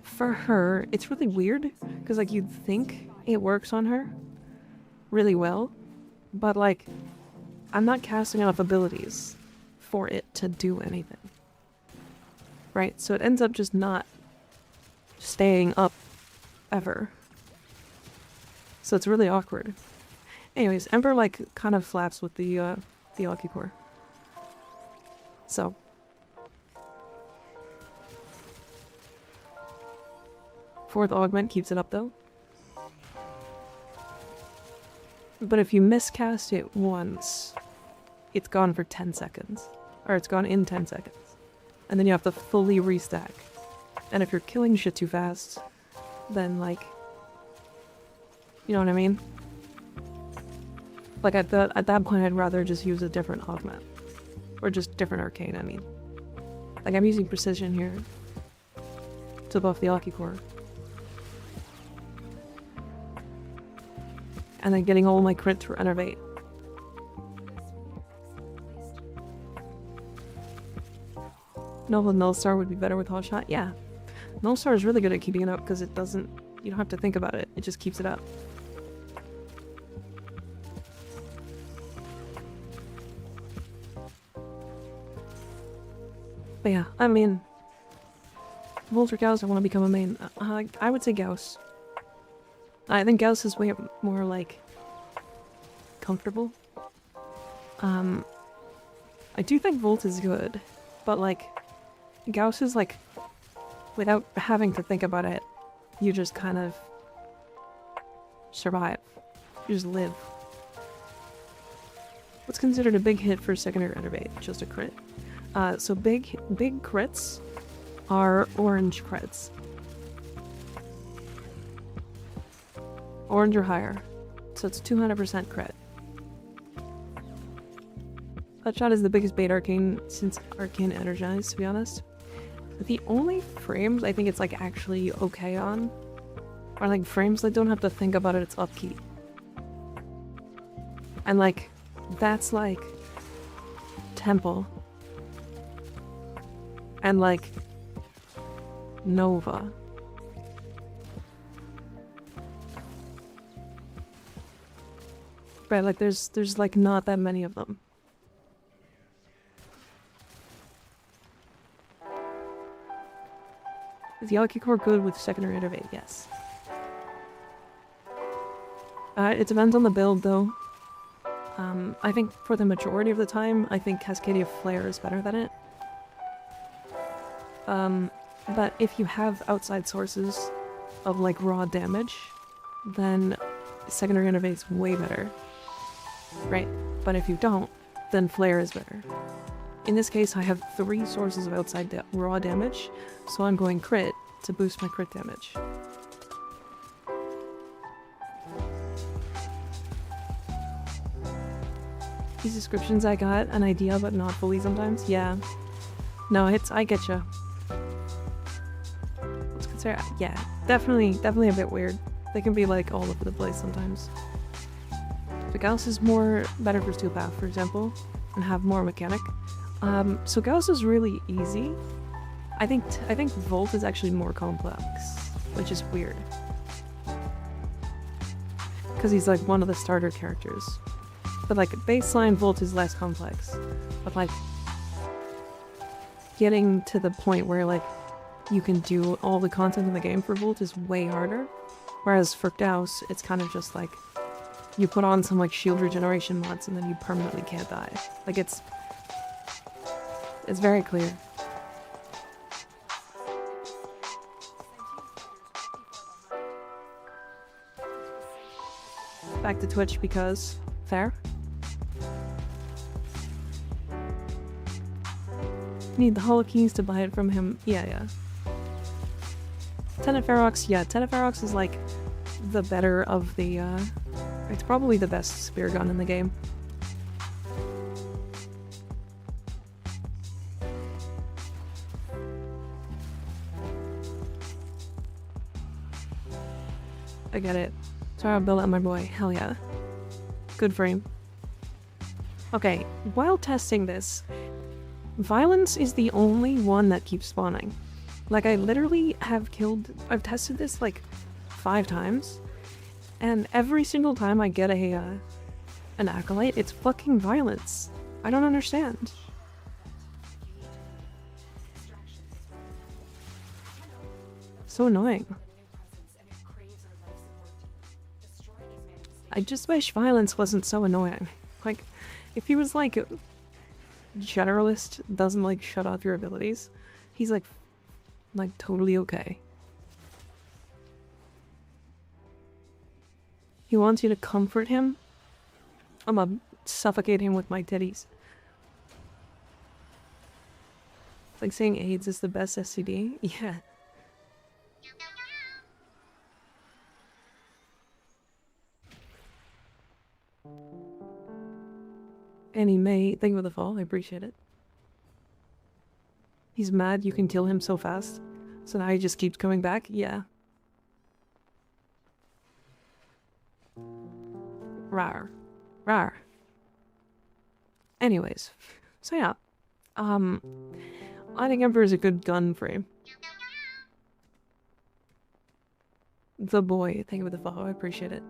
For her, it's really weird, because like you'd think it works on her really well, but like I'm not casting enough abilities for it to do anything. Right? So it ends up just not staying up ever. So it's really awkward. Anyways, Ember like kind of flaps with the Alki core. So fourth augment keeps it up though. But if you miscast it once, it's gone for 10 seconds. Or it's gone in 10 seconds. And then you have to fully restack. And if you're killing shit too fast, then like, you know what I mean? Like at that point I'd rather just use a different augment. Or just different arcane, I mean. Like I'm using precision here to buff the Alki core. And then getting all my crit to renovate. Nova Nullstar would be better with Hot Shot? Yeah. Nullstar is really good at keeping it up because it doesn't... You don't have to think about it. It just keeps it up. But yeah, I mean... Volt or Gauss, I want to become a main. I would say Gauss. I think Gauss is way more, like, comfortable. I do think Volt is good, but, like, Gauss is, like, without having to think about it, you just kind of survive. You just live. What's considered a big hit for secondary renovate? Just a crit. So big crits are orange crits. Orange or higher. So it's 200% crit. That shot is the biggest bait arcane since Arcane Energized, to be honest. The only frames I think it's like actually okay on are like frames that don't have to think about its upkeep. And like, that's like Temple. And like Nova. Right, like there's like not that many of them. Is the Alki core good with secondary innervate? Yes. It depends on the build though. I think for the majority of the time, I think Cascadia Flare is better than it. But if you have outside sources of like raw damage, then secondary innervate's way better. Right? But if you don't, then Flare is better. In this case, I have 3 sources of outside raw damage, so I'm going crit to boost my crit damage. These descriptions I got an idea, but not fully sometimes. Yeah. No, I get ya. Let's consider. Yeah, definitely a bit weird. They can be like all over the place sometimes. The Gauss is better for Steel Path, for example, and have more mechanic. So Gauss is really easy. I think Volt is actually more complex, which is weird. Because he's like one of the starter characters. But like baseline Volt is less complex. But like getting to the point where like you can do all the content in the game for Volt is way harder. Whereas for Gauss, it's kind of just like you put on some like shield regeneration mods and then you permanently can't die. Like it's very clear. Back to Twitch because fair. Need the holo keys to buy it from him. Yeah. Tenet Ferox, yeah, Tenet Ferox is like the better of the it's probably the best spear gun in the game. I get it. Sorry, I'll build up my boy. Hell yeah. Good frame. Okay, while testing this, Violence is the only one that keeps spawning. Like, I literally I've tested this like 5 times, and every single time I get an acolyte. It's fucking violence. I don't understand. So annoying. I just wish violence wasn't so annoying. Like, if he was like generalist, doesn't like shut off your abilities, he's like totally okay. He wants you to comfort him. I'm gonna suffocate him with my titties. It's like saying AIDS is the best STD. Yeah. Annie May, thank you for the fall, I appreciate it. He's mad you can kill him so fast. So now he just keeps coming back? Yeah. Rar. Rar. Anyways. So yeah. I think Emperor is a good gun frame. The boy, thank you for the follow, I appreciate it.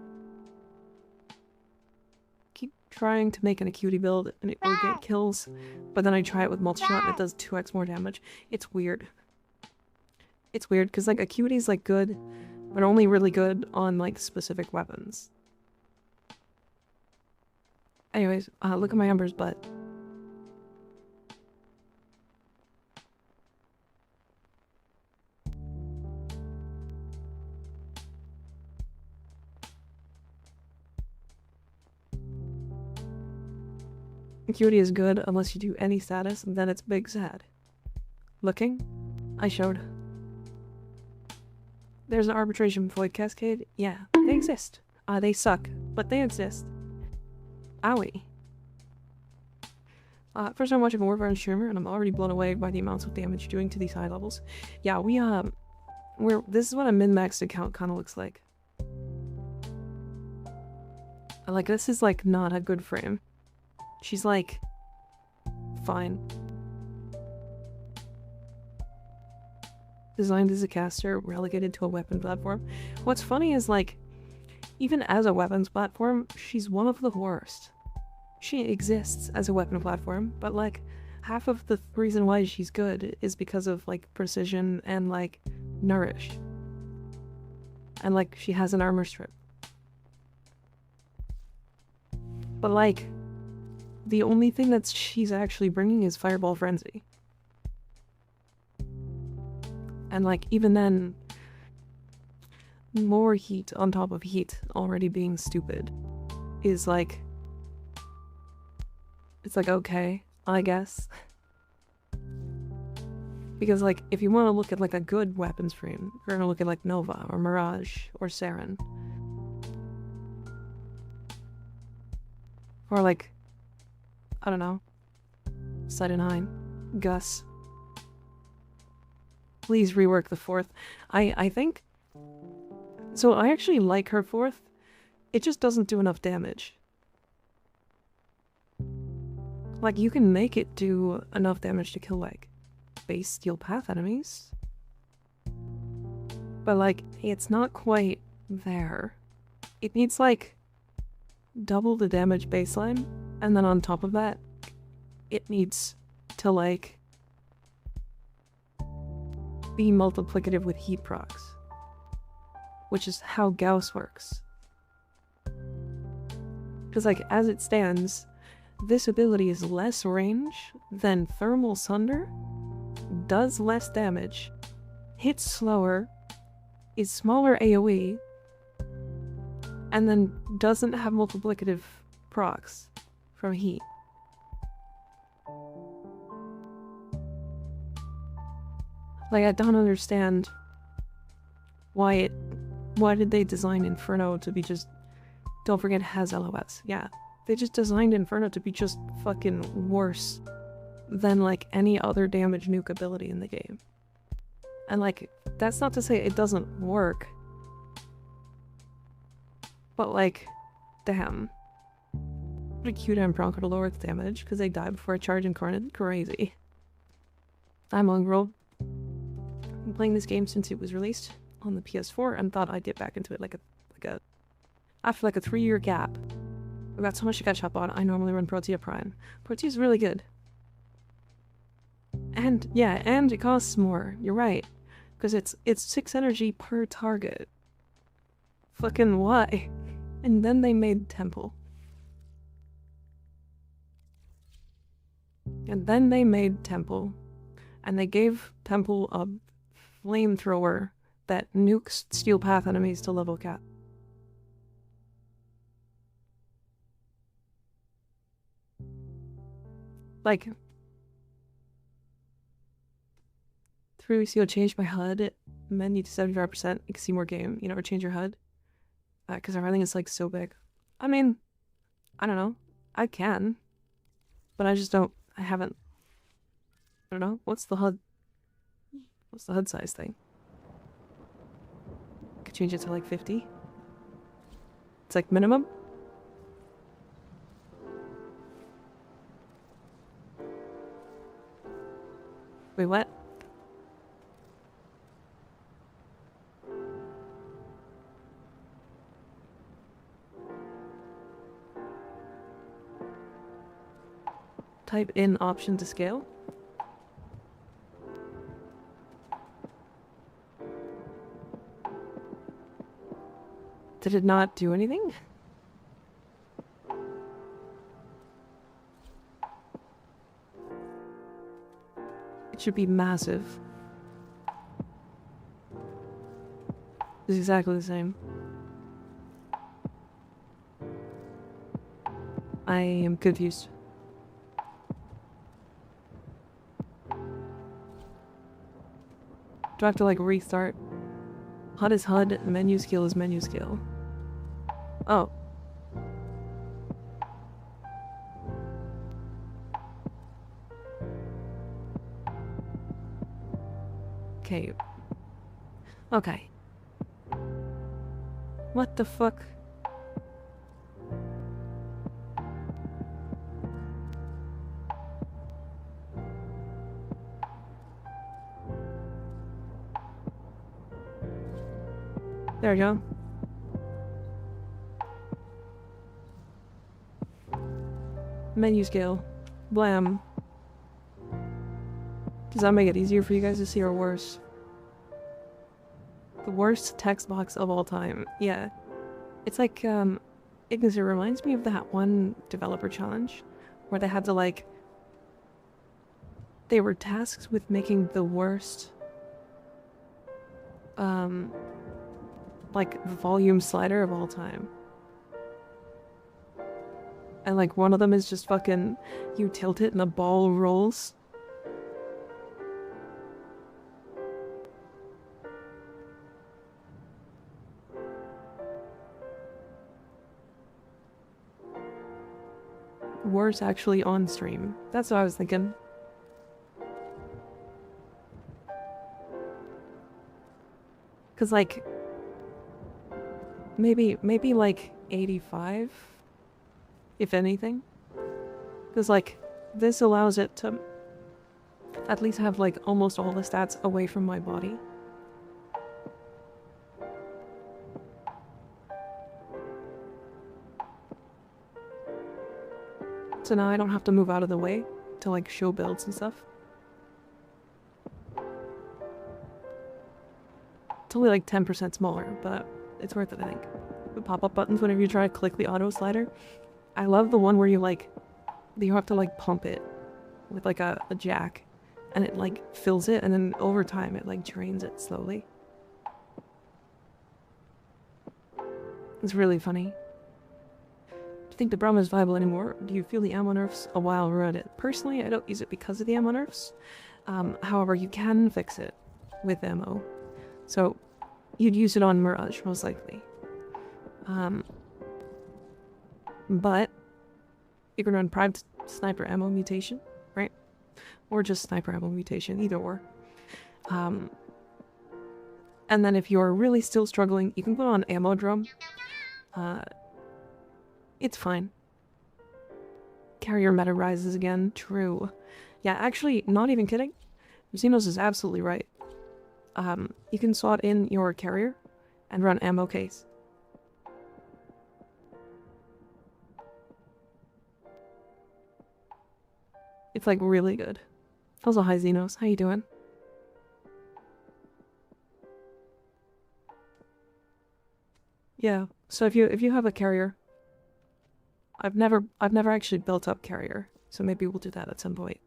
Keep trying to make an acuity build and it will get kills, but then I try it with multi-shot and it does 2x more damage. It's weird. It's weird because like acuity is like good, but only really good on like specific weapons. Anyways, look at my Ember's butt. Acuity is good unless you do any status, and then it's big sad. Looking? I showed. There's an arbitration void cascade? Yeah, they exist. They suck, but they exist. Owie. First time watching a Warframe streamer, and I'm already blown away by the amounts of damage you're doing to these high levels. Yeah, this is what a min-maxed account kind of looks like. Like, this is, like, not a good frame. She's, like, fine. Designed as a caster, relegated to a weapon platform. What's funny is, like, even as a weapons platform, she's one of the worst. She exists as a weapon platform, but, like, half of the reason why she's good is because of, like, precision and, like, nourish. And, like, she has an armor strip. But, like, the only thing that she's actually bringing is Fireball Frenzy. And, like, even then, more heat on top of heat already being stupid is, like, it's like, okay, I guess. Because, like, if you want to look at, like, a good weapons frame, you're gonna look at, like, Nova, or Mirage, or Saren. Or, like, I don't know. Side-9. Gus. Please rework the 4th. I think... So I actually like her 4th. It just doesn't do enough damage. Like, you can make it do enough damage to kill, like, base steel path enemies. But, like, it's not quite there. It needs, like, double the damage baseline, and then on top of that, it needs to, like, be multiplicative with heat procs. Which is how Gauss works. Because, like, as it stands, this ability is less range than Thermal Sunder, does less damage, hits slower, is smaller AoE, and then doesn't have multiplicative procs from heat. Like, I don't understand why did they design Inferno to be just... Don't forget it has LOS. Yeah. They just designed Inferno to be just fucking worse than, like, any other damage nuke ability in the game. And, like, that's not to say it doesn't work. But, like, damn. Pretty cute and Bronco to lower its damage, because they die before a charge incarnate. Crazy. I'm Mongrel. Been playing this game since it was released on the PS4 and thought I'd dip back into it after like a 3-year gap. I've got so much to catch up on. I normally run Protea Prime. Protea is really good. And, yeah, and it costs more. You're right. Because it's 6 energy per target. Fucking why? And then they made Temple. And then they made Temple. And they gave Temple a flamethrower that nukes Steel Path enemies to level cap. Like, 3 weeks ago, change my HUD menu to 75%. You can see more game, you know, or change your HUD. Because everything is like so big. I mean, I don't know. I can. But I just don't. I haven't. I don't know. What's the HUD? What's the HUD size thing? Could change it to like 50. It's like minimum. Wait, what? Type in option to scale. Did it not do anything? It should be massive. It's exactly the same. I am confused. Do I have to like restart? HUD is HUD, menu scale is menu scale. Oh. Okay. Okay. What the fuck? There we go. Menu scale. Blam. Does that make it easier for you guys to see or worse? The worst text box of all time. Yeah. It's like, Ignis, it reminds me of that one developer challenge where they had to like... They were tasked with making the worst... like, volume slider of all time. And like, one of them is just fucking... You tilt it and the ball rolls. Worse actually on stream. That's what I was thinking. Cause like... Maybe like 85? If anything. Cause like, this allows it to at least have like almost all the stats away from my body. So now I don't have to move out of the way to like show builds and stuff. It's only like 10% smaller, but it's worth it, I think. The pop-up buttons whenever you try to click the auto slider. I love the one where you like, you have to like pump it with like a jack and it like fills it and then over time it like drains it slowly. It's really funny. Do you think the Brahma is viable anymore? Do you feel the ammo nerfs a while around it? Personally, I don't use it because of the ammo nerfs. However, you can fix it with ammo. So, you'd use it on Mirage, most likely. But you can run Private Sniper Ammo Mutation, right? Or just Sniper Ammo Mutation, either or. And then if you're really still struggling, you can put on Ammo Drum. It's fine. Carrier meta rises again. True. Yeah, actually, not even kidding. Xenos is absolutely right. You can slot in your carrier and run ammo case. It's like really good. Also, hi Xenos, how you doing? Yeah, so if you have a carrier, I've never actually built up carrier, so maybe we'll do that at some point.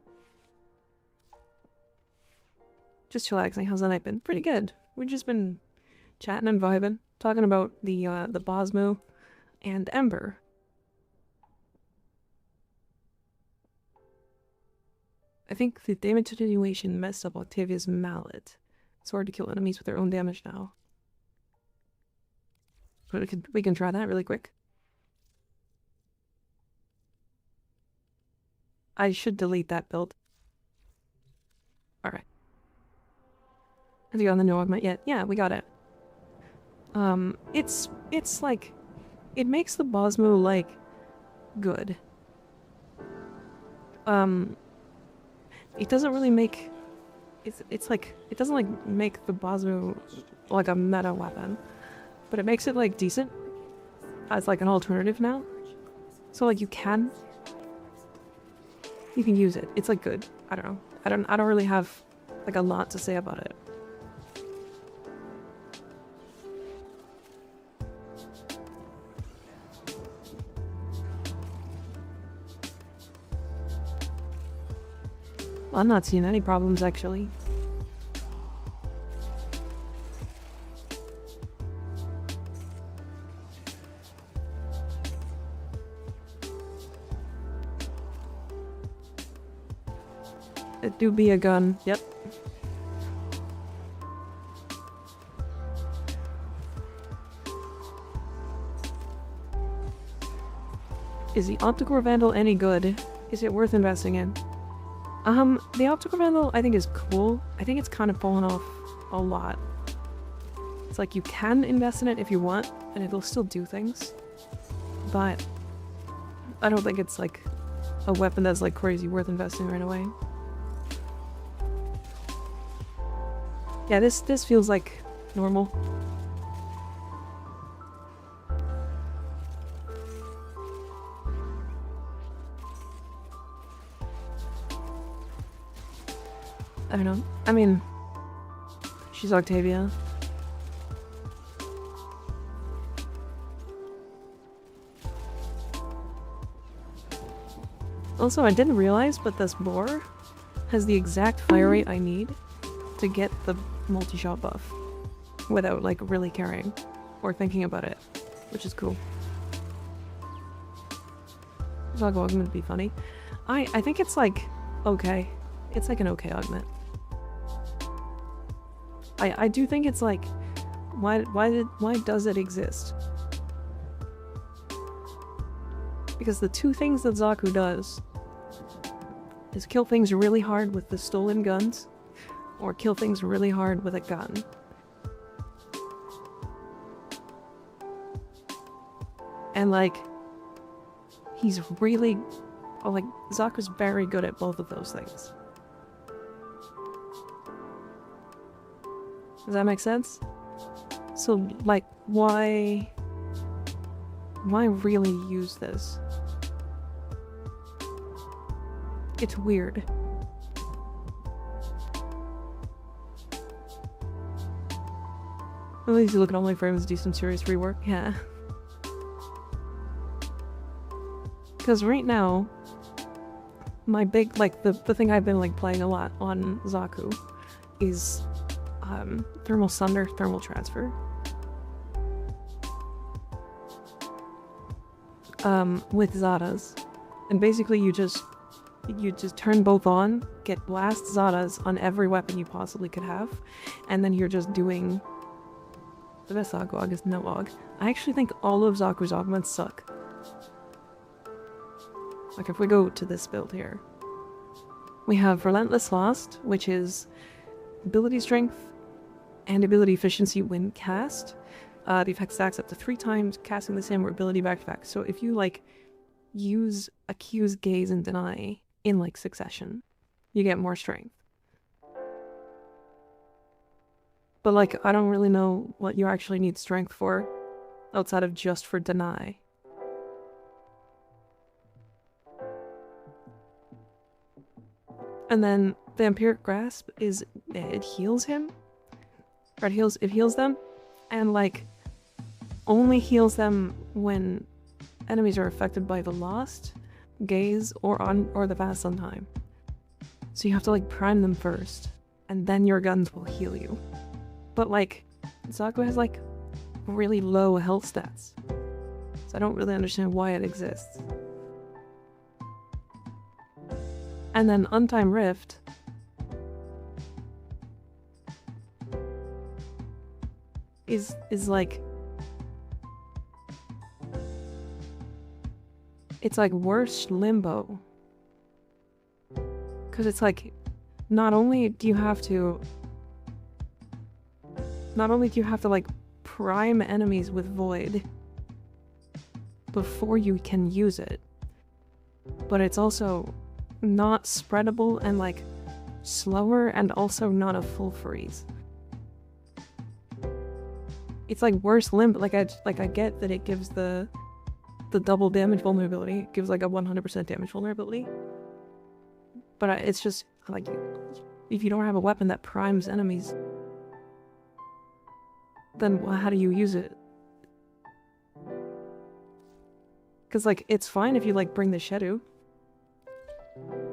Just chillaxing. How's the night been? Pretty good. We've just been chatting and vibing, talking about the Bosmo and Ember. I think the damage attenuation messed up Octavia's mallet. It's hard to kill enemies with their own damage now. But we can try that really quick. I should delete that build. Alright. Have you gotten the new augment yet? Yeah, we got it. It's like, it makes the Bosmo, like, good. It doesn't really make, it's like, it doesn't, like, make the Bosmo, like, a meta weapon. But it makes it, like, decent as, like, an alternative now. So, like, you can use it. It's, like, good. I don't know. I don't really have, like, a lot to say about it. I'm not seeing any problems, actually. It do be a gun. Yep. Is the Optical Vandal any good? Is it worth investing in? The Optical Vandal I think is cool. I think it's kind of fallen off a lot. It's like you can invest in it if you want, and it'll still do things. But I don't think it's like a weapon that's like crazy worth investing right away. Yeah, this feels like normal. I don't know. I mean, she's Octavia. Also, I didn't realize, but this boar has the exact fire rate I need to get the multi-shot buff without, like, really caring or thinking about it, which is cool. Dog augment would be funny. I think it's, like, okay. It's, like, an okay augment. I do think it's, like, why does it exist? Because the two things that Zaku does is kill things really hard with the stolen guns, or kill things really hard with a gun. And, like, he's really... Oh, like, Zaku's very good at both of those things. Does that make sense? So, like, why really use this? It's weird. At least you look at OnlyFrames, do some serious rework. Yeah. Because right now, my big, like, the thing I've been, like, playing a lot on Zaku is Thermal Sunder, Thermal Transfer. With Zadas. And basically you just turn both on, get blast Zadas on every weapon you possibly could have, and then you're just doing... The best Zaku is no aug. I actually think all of Zaku's augments suck. Like, if we go to this build here, we have Relentless Lost, which is ability strength and ability efficiency when cast. The effect stacks up to 3 times, casting the same ability back to back. So if you, like, use Accuse, Gaze, and Deny in, like, succession, you get more strength. But, like, I don't really know what you actually need strength for, outside of just for Deny. And then Vampiric Grasp it heals him. Or it heals them. And like only heals them when enemies are affected by the Lost, Gaze, or the Vast on Time. So you have to like prime them first, and then your guns will heal you. But like, Zaku has like really low health stats. So I don't really understand why it exists. And then Untime Rift is like, it's like worse Limbo. Because it's like, not only do you have to like prime enemies with Void before you can use it, but it's also not spreadable and like slower, and also not a full freeze. It's like worse Limbo. Like I get that it gives the double damage vulnerability. It gives like a 100% damage vulnerability. But it's just like, if you don't have a weapon that primes enemies, then how do you use it? Because like, it's fine if you like bring the Shedu.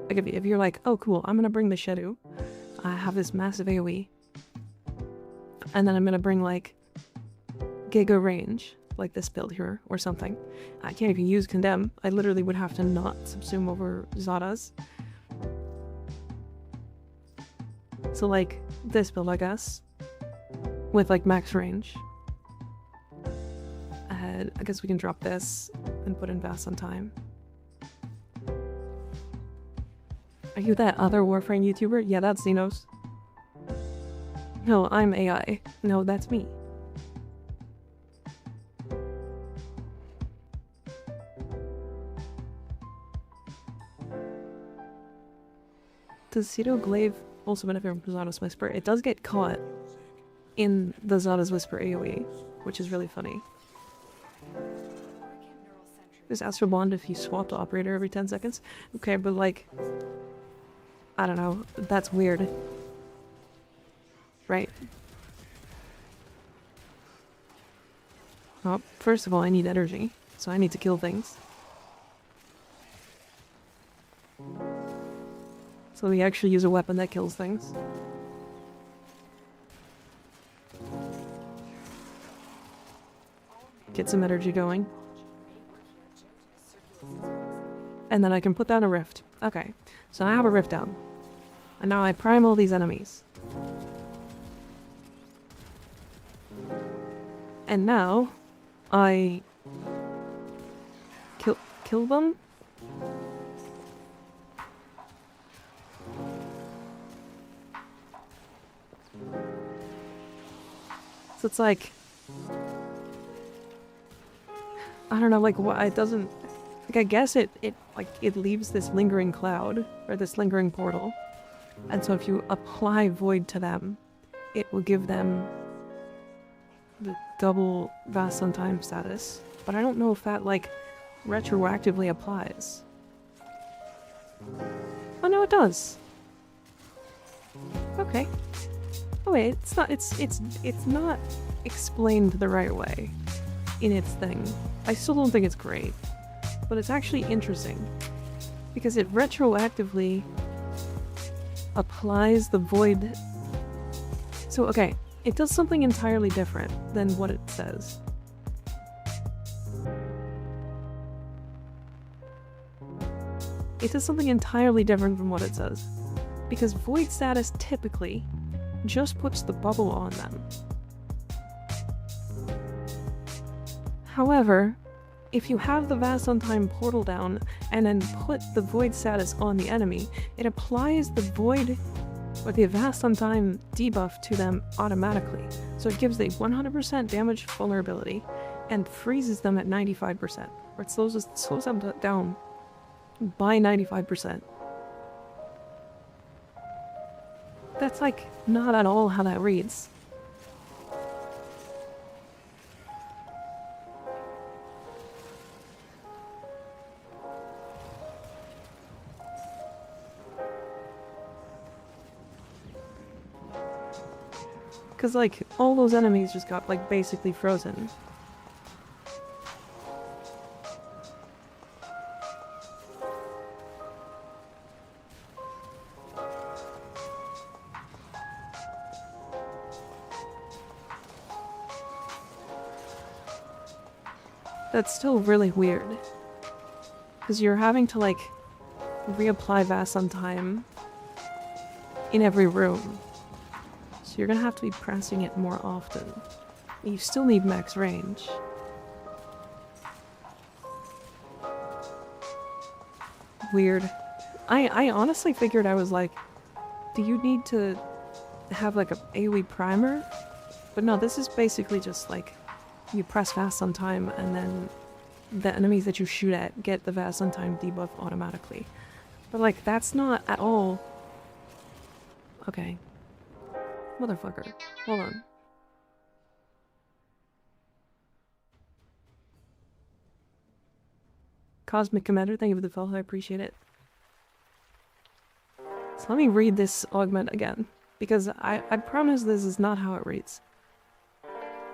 Like if you're like, oh cool, I'm gonna bring the Shedu. I have this massive AoE. And then I'm gonna bring like Giga Range, like this build here, or something. I can't even use Condemn. I literally would have to not subsume over Zada's. So like, this build, I guess, with like max range. I guess we can drop this and put in Vast on Time. Are you that other Warframe YouTuber? Yeah, that's Xenos. No, I'm AI. No, that's me. Does Cedo Glaive also benefit from Zada's Whisper? It does get caught in the Zada's Whisper AoE, which is really funny. There's Astral Bond if you swap the operator every 10 seconds. Okay, but like, I don't know, that's weird. Right? Well, first of all, I need energy, so I need to kill things. So we actually use a weapon that kills things. Get some energy going. And then I can put down a rift. Okay, so I have a rift down. And now I prime all these enemies. And now I kill them. So it's like, I don't know, like what it doesn't, like I guess it leaves this lingering cloud, or this lingering portal. And so if you apply Void to them, it will give them the double Vast on Time status. But I don't know if that like retroactively applies. Oh no, it does. Okay. Oh wait, it's not explained the right way in its thing. I still don't think it's great, but it's actually interesting because it retroactively applies the Void. So okay, it does something entirely different than what it says. It does something entirely different from what it says. Because Void status typically just puts the bubble on them. However, if you have the Vast on Time portal down and then put the Void status on the enemy, it applies the Void or the Vast on Time debuff to them automatically. So it gives a 100% damage vulnerability and freezes them at 95%, or it slows them down by 95%. That's like not at all how that reads. Because, like, all those enemies just got, like, basically frozen. That's still really weird. Because you're having to, like, reapply Vast on time in every room. So you're gonna have to be pressing it more often. You still need max range. Weird. I honestly figured I was like, do you need to have like a AoE primer? But no, this is basically just like, you press Vast on time and then the enemies that you shoot at get the Vast on time debuff automatically. But like, that's not at all... Okay. Motherfucker. Hold on. Cosmic Commander, thank you for the follow, I appreciate it. So let me read this augment again, because I promise this is not how it reads.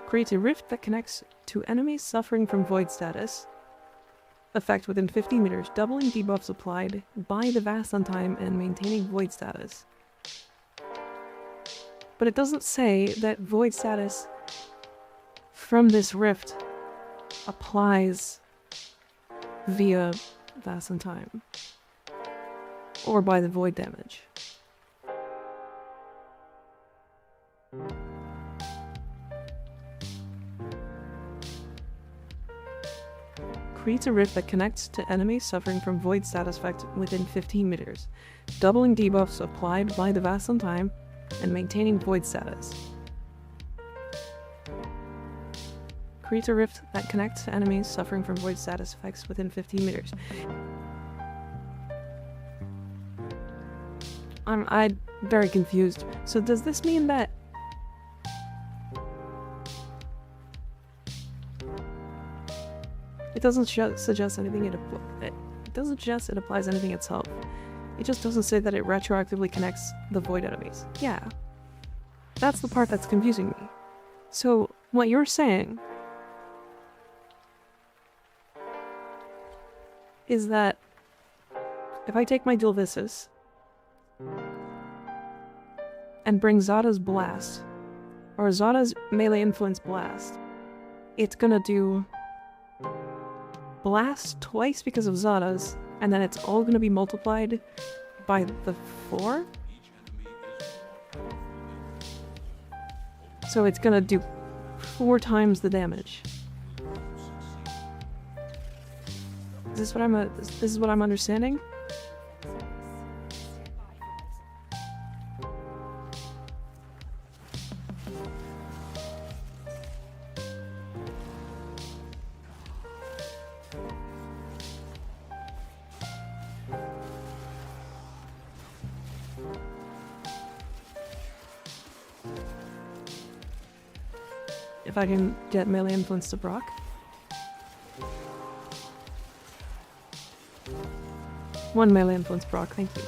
Creates a rift that connects to enemies suffering from void status. Effect within 50 meters, doubling debuffs applied by the Vast on time and maintaining void status. But it doesn't say that void status from this rift applies via Vast on time or by the void damage. Creates a rift that connects to enemies suffering from void status effect within 15 meters, doubling debuffs applied by the Vast on time and maintaining void status. Creates a rift that connects to enemies suffering from void status effects within 15 meters. I'm very confused. So does this mean that it doesn't suggest anything it doesn't suggest it applies anything itself. It just doesn't say that it retroactively connects the void enemies. Yeah. That's the part that's confusing me. So what you're saying is that if I take my Dulvisis and bring Zada's Blast, or Zada's Melee Influence Blast, it's gonna do Blast twice because of Zada's, and then it's all gonna be multiplied by the 4? So it's gonna do 4 times the damage. Is this what I'm understanding? If I can get melee influence to Brock. One melee influence Brock, thank you.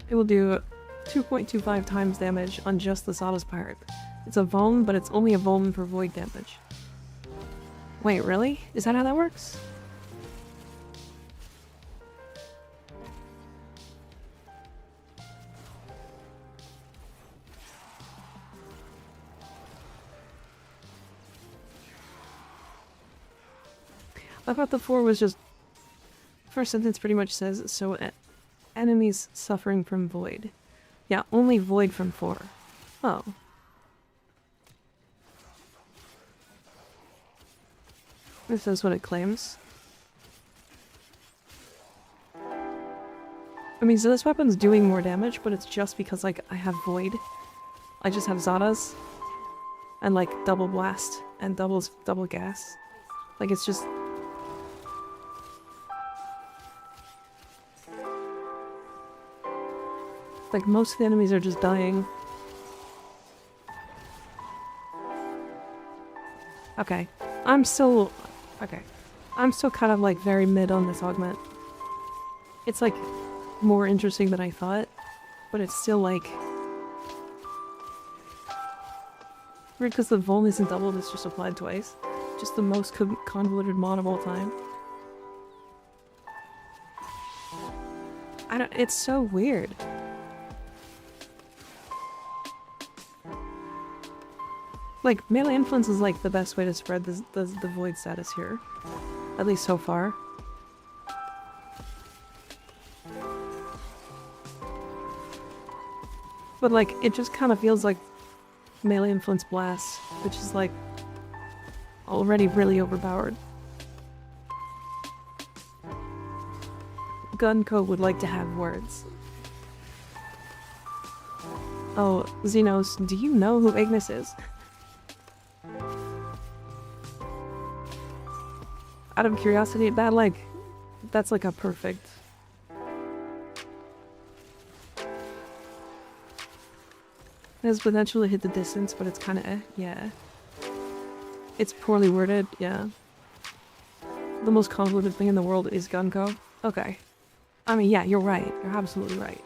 It will do 2.25 times damage on just the Zada's Pirate. It's a vuln, but it's only a vuln for void damage. Wait, really? Is that how that works? I thought the 4 was just... First sentence pretty much says, so enemies suffering from void. Yeah, only void from 4. Oh. This is what it claims. I mean, so this weapon's doing more damage, but it's just because, like, I have Void. I just have Zada's. And, like, double blast and double gas. Like, it's just... Like, most of the enemies are just dying. Okay. I'm still... Okay. I'm still kind of like very mid on this augment. It's like more interesting than I thought, but it's still like... Weird because the vuln isn't doubled, it's just applied twice. Just the most convoluted mod of all time. I don't... It's so weird. Like, melee influence is like the best way to spread the void status here. At least so far. But like, it just kind of feels like melee influence blast, which is like already really overpowered. Gunko would like to have words. Oh, Xenos, do you know who Ignis is? Out of curiosity, that's like a perfect... It has potential to hit the distance, but it's kind of yeah. It's poorly worded, yeah. The most convoluted thing in the world is Gunko. Okay. I mean, yeah, you're right. You're absolutely right.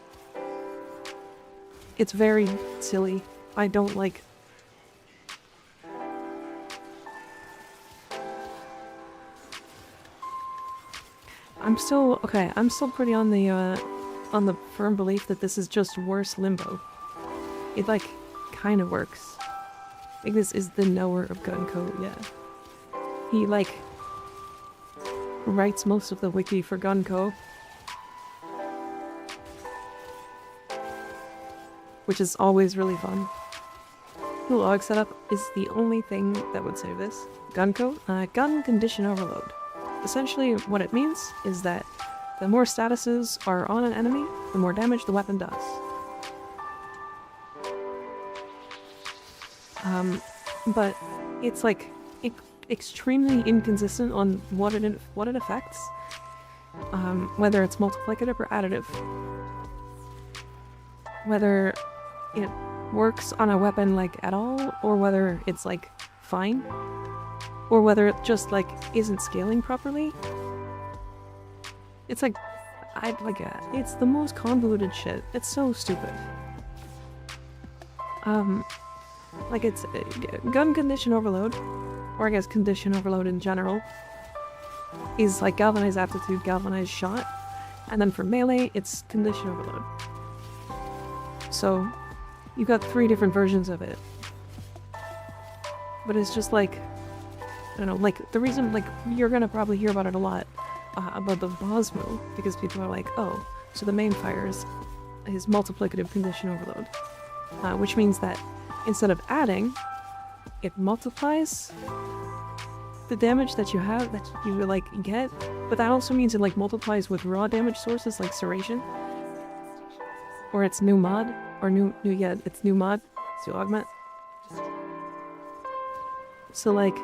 It's very silly. I don't like... I'm still pretty on the firm belief that this is just worse Limbo. It like kind of works. Ignis is the knower of Gunko, yeah. He like writes most of the wiki for Gunko, which is always really fun. The log setup is the only thing that would save this. Gunko, gun condition overload. Essentially, what it means is that the more statuses are on an enemy, the more damage the weapon does. But it's like extremely inconsistent on what it affects, whether it's multiplicative or additive, whether it works on a weapon like at all, or whether it's like fine, or whether it just like isn't scaling properly. It's like it's the most convoluted shit. It's so stupid. Like it's gun condition overload, or I guess condition overload in general, is like galvanized aptitude, galvanized shot, and then for melee it's condition overload. So you've got 3 different versions of it, but it's just like, I don't know, like the reason, like you're gonna probably hear about it a lot, about the Bosmo, because people are like, oh, so the main fire is multiplicative condition overload, which means that instead of adding, it multiplies the damage that you have, that you like get, but that also means it like multiplies with raw damage sources like Serration, or its new mod, or its new mod, to augment. So like,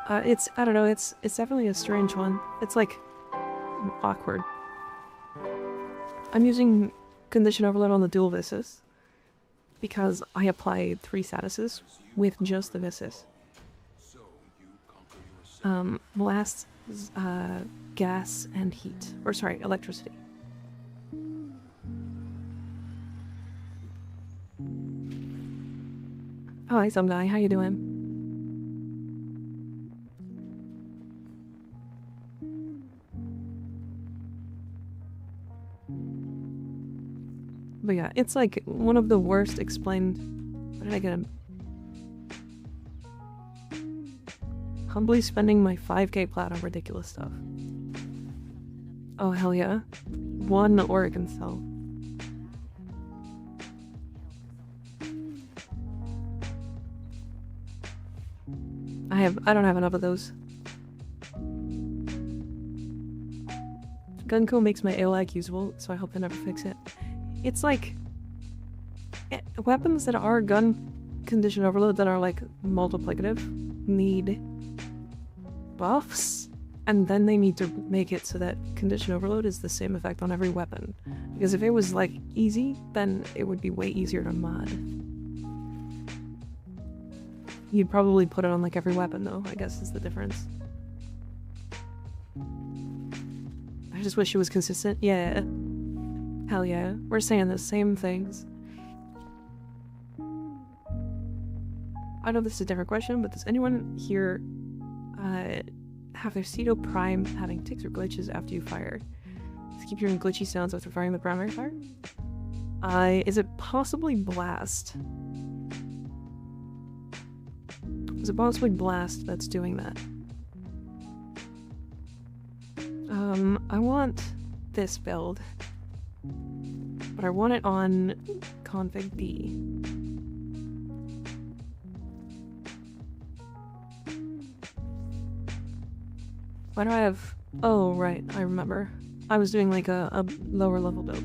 I don't know, it's definitely a strange one. It's like awkward. I'm using condition overload on the dual Vissus because I applied 3 statuses with just the Vissus. Blast, gas, and heat. Or sorry, electricity. Oh, hi, some guy. How you doing? But yeah, it's like one of the worst explained... Where did I get him? Humbly spending my 5k plat on ridiculous stuff. Oh hell yeah. 1 Oregon cell. I don't have enough of those. Gunko makes my AOLAG usable, so I hope they never fix it. It's like weapons that are gun condition overload that are like multiplicative need buffs, And then they need to make it so that condition overload is the same effect on every weapon. Because if it was like easy, then it would be way easier to mod. You'd probably put it on like every weapon though, I guess is the difference. I just wish it was consistent. Yeah. Hell yeah. We're saying the same things. I know this is a different question, but does anyone here have their Cedo Prime having ticks or glitches after you fire? Does it keep hearing glitchy sounds after firing the primary fire? Is it possibly Blast? Is it possibly Blast that's doing that? I want this build, but I want it on config B. Why do I have... Oh, right, I remember. I was doing like a lower level build.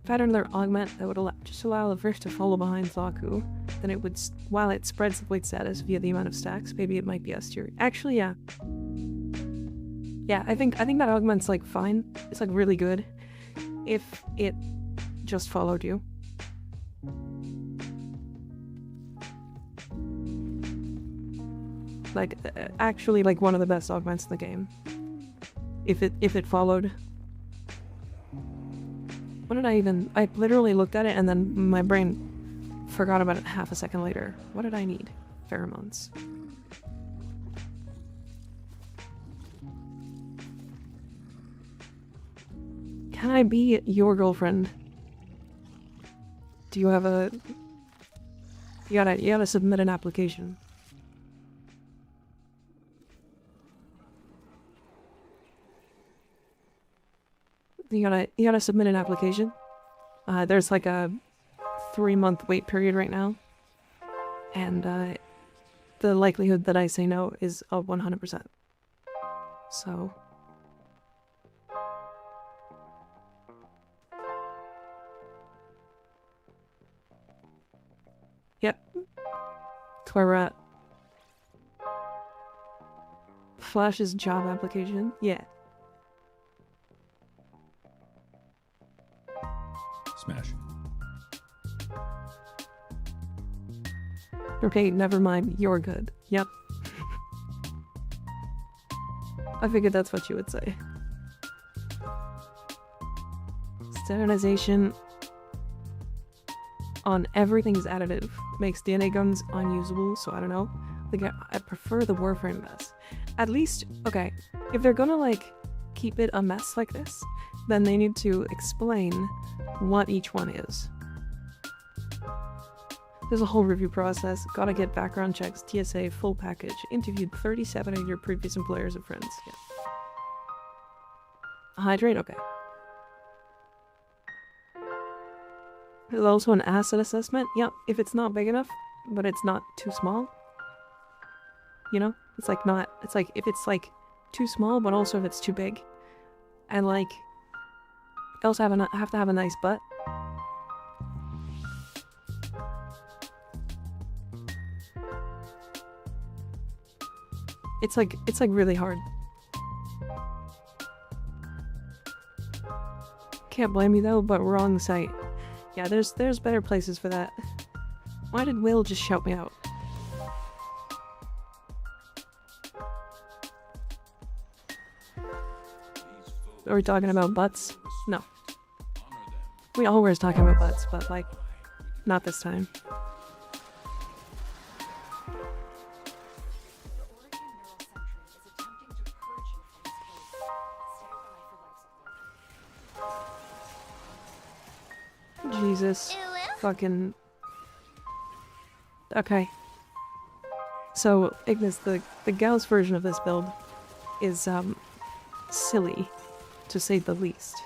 If I had another augment that would just allow the Verse to follow behind Zaku, then it would, while it spreads the blade status via the amount of stacks, maybe it might be S tier. Actually, yeah. Yeah, I think that augment's like fine. It's like really good if it just followed you. Like actually like one of the best augments in the game. If it followed. What did I literally looked at it and then my brain forgot about it half a second later. What did I need? Pheromones. Can I be your girlfriend? Do you have a... You gotta submit an application. You gotta submit an application. There's like a 3-month wait period right now. And the likelihood that I say no is 100%. So... Yep. That's where we're at. Flash's job application? Yeah. Smash. Okay, never mind. You're good. Yep. I figured that's what you would say. Standardization on everything is additive. Makes DNA guns unusable, so I don't know. Like, I prefer the Warframe mess. At least, okay, if they're gonna, like, keep it a mess like this, then they need to explain what each one is. There's a whole review process, gotta get background checks, TSA, full package, interviewed 37 of your previous employers and friends. Yeah. Hydrate? Okay. There's also an asset assessment. Yep, if it's not big enough, but it's not too small. You know? It's like not, it's like if it's like too small, but also if it's too big. And like, you also have to have a nice butt. It's like really hard. Can't blame you though, but wrong site. Yeah, there's better places for that. Why did Will just shout me out? Are we talking about butts? No. We always talking about butts, but like, not this time. Jesus. Fucking... Okay. So, Ignis, the Gauss version of this build is, silly, to say the least.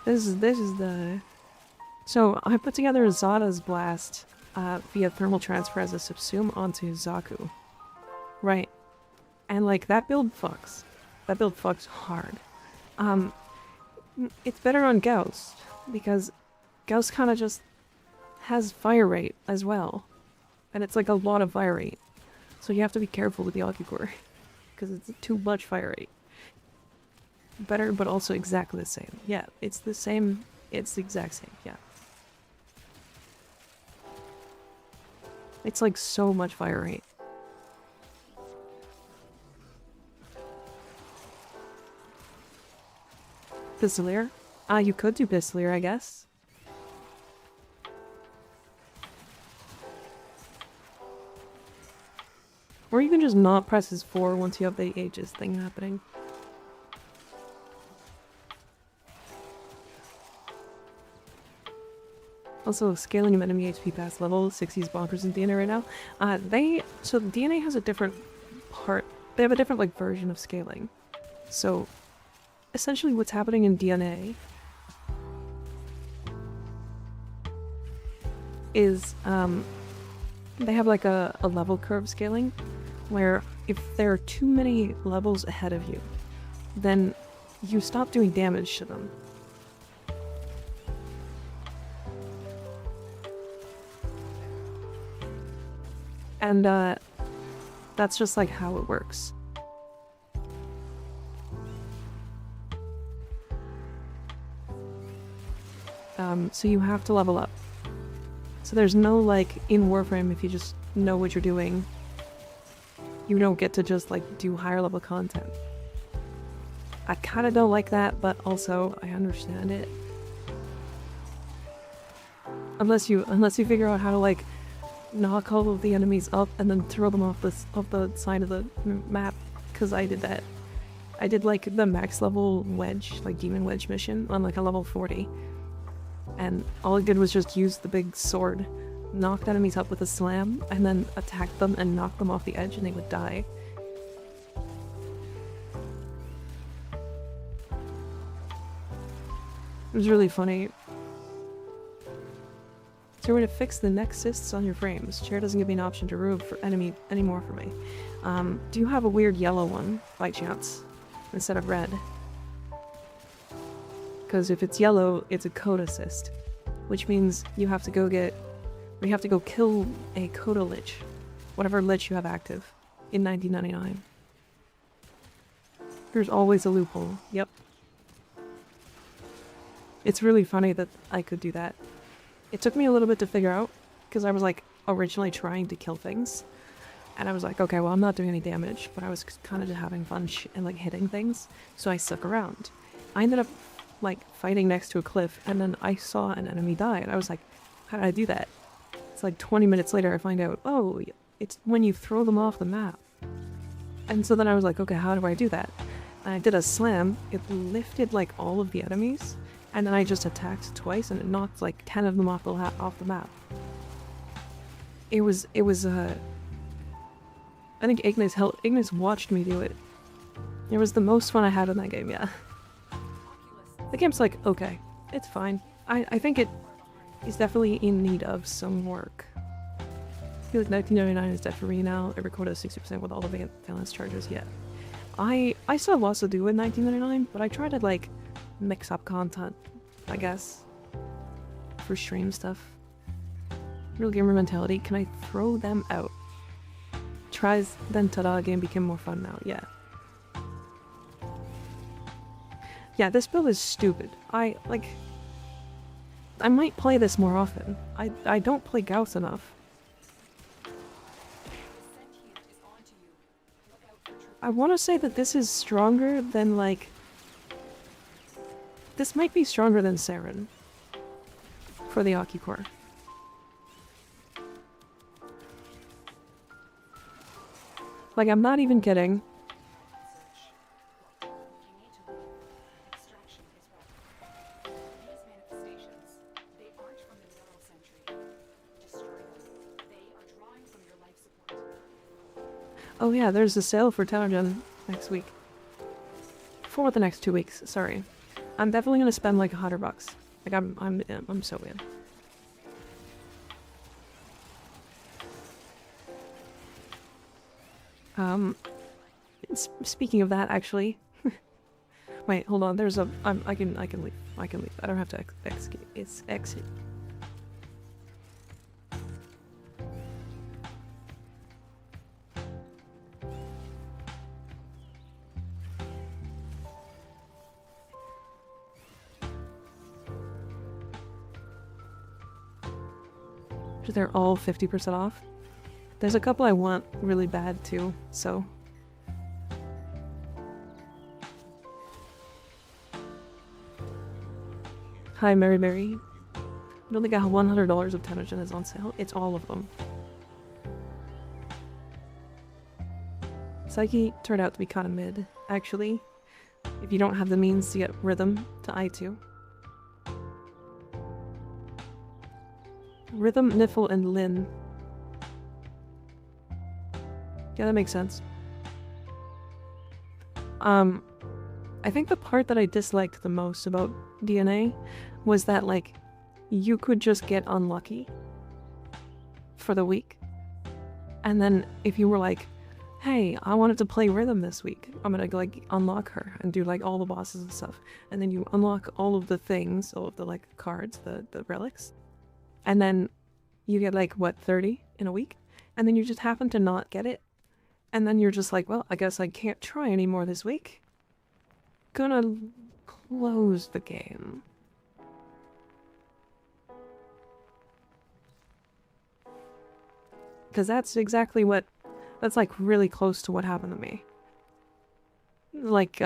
This is the... So, I put together Zada's Blast via thermal transfer as a subsume onto Zaku. Right. And, like, that build fucks. That build fucks hard. It's better on Gauss, because Gauss kind of just has fire rate as well, and it's like a lot of fire rate, so you have to be careful with the Ocucore because it's too much fire rate. Better, but also exactly the same. Yeah, it's the same. It's the exact same. Yeah, it's like so much fire rate. Pistolier? You could do Pistolier, I guess. Or you can just not press his 4 once you have the Aegis thing happening. Also, scaling of enemy HP past level 60 is bonkers in DNA right now. So DNA has a different part. They have a different like version of scaling. So essentially what's happening in DNA is they have like a level curve scaling where if there are too many levels ahead of you, then you stop doing damage to them. And that's just like how it works. So you have to level up. So there's no like in Warframe, if you just know what you're doing, you don't get to just like do higher level content. I kind of don't like that, but also I understand it. Unless you figure out how to like knock all of the enemies up and then throw them off the side of the map, because I did that. I did like the max level wedge, like demon wedge mission on like a level 40. And all I did was just use the big sword, knocked enemies up with a slam, and then attack them and knock them off the edge and they would die. It was really funny. So we're going to fix the nexuses on your frames. Chair doesn't give me an option to remove for anymore for me. Do you have a weird yellow one, by chance, instead of red? Because if it's yellow, it's a code assist, which means you have to go kill a Coda Lich, whatever Lich you have active, in 1999. There's always a loophole. Yep. It's really funny that I could do that. It took me a little bit to figure out, because I was like originally trying to kill things, and I was like, okay, well I'm not doing any damage, but I was kind of just having fun and like hitting things, so I stuck around. I ended up like fighting next to a cliff, and then I saw an enemy die, and I was like, how did I do that? It's like 20 minutes later I find out, oh, it's when you throw them off the map. And so then I was like, okay, how do I do that? And I did a slam, it lifted like all of the enemies, and then I just attacked twice and it knocked like 10 of them off the map. It was I think Ignis watched me do it. It was the most fun I had in that game, yeah. The game's like, okay, it's fine. I think it is definitely in need of some work. I feel like 1999 is dead for me now. It recorded 60% with all the valence charges, yeah. I still have lots to do in 1999, but I try to like mix up content, I guess, for stream stuff. Real gamer mentality, can I throw them out? Tries, then ta-da, game became more fun now, yeah. Yeah, this build is stupid. I might play this more often. I don't play Gauss enough. I want to say that this is stronger than, like... This might be stronger than Saren. For the Ocucore. Like, I'm not even kidding. Oh yeah, there's a sale for Tower Gen next week. For the next 2 weeks, sorry. I'm definitely gonna spend like $100. Like I'm so in. Speaking of that, actually, Wait, hold on. There's a. I can leave. I can leave. I don't have to exit. It's exit. They're all 50% off. There's a couple I want really bad too, so. Hi, Mary Mary. I only got $100 of Tenogen is on sale. It's all of them. Psyche turned out to be kind of mid, actually. If you don't have the means to get Rhythm to I2. Rhythm, Niffle, and Lin. Yeah, that makes sense. I think the part that I disliked the most about DNA was that, like, you could just get unlucky for the week. And then if you were like, hey, I wanted to play Rhythm this week, I'm gonna, like, unlock her and do, like, all the bosses and stuff. And then you unlock all of the things, all of the, like, cards, the relics. And then you get, like, what, 30 in a week? And then you just happen to not get it. And then you're just like, well, I guess I can't try anymore this week. Gonna close the game. Because that's exactly what... That's, like, really close to what happened to me. Like,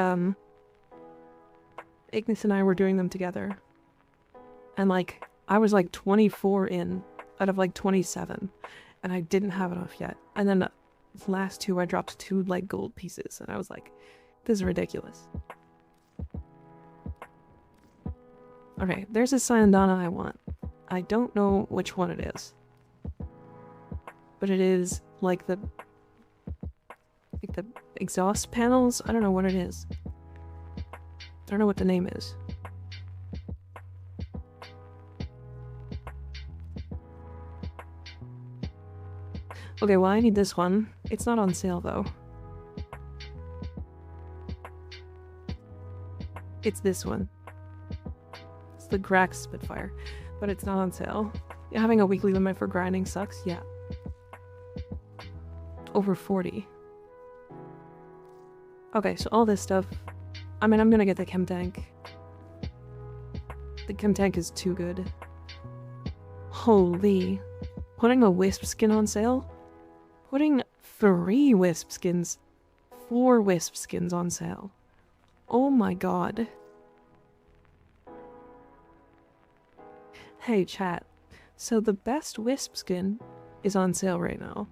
Ignis and I were doing them together. And, like, I was, like, 24 in out of, like, 27. And I didn't have enough yet. And then the last two, I dropped 2, like, gold pieces. And I was like, this is ridiculous. Okay, there's a Syandana I want. I don't know which one it is. But it is, like, the exhaust panels? I don't know what it is. I don't know what the name is. Okay, well, I need this one. It's not on sale, though. It's this one. It's the Grax Spitfire, but it's not on sale. Having a weekly limit for grinding sucks, yeah. Over 40. Okay, so all this stuff... I mean, I'm gonna get the Chem Tank. The Chem Tank is too good. Holy. Putting a Wisp skin on sale? Putting 3 Wisp skins, 4 Wisp skins on sale. Oh my god. Hey chat, so the best Wisp skin is on sale right now.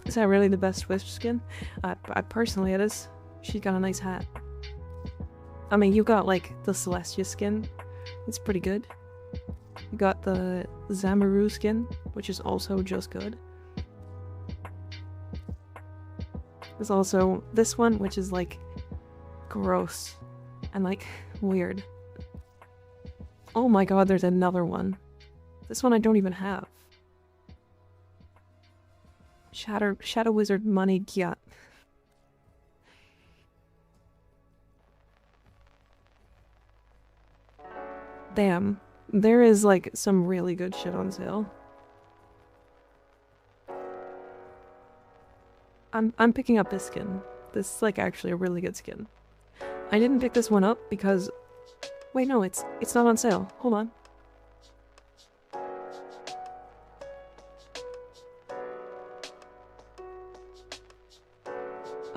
Is that really the best Wisp skin? I personally, it is. She's got a nice hat. I mean, you got, like, the Celestia skin. It's pretty good. You got the Zamaru skin, which is also just good. There's also this one, which is, like, gross. And, like, weird. Oh my god, there's another one. This one I don't even have. Shadow Wizard Money Gyat. Damn. There is, like, some really good shit on sale. I'm picking up this skin. This is, like, actually a really good skin. I didn't pick this one up because... Wait, no, it's not on sale. Hold on.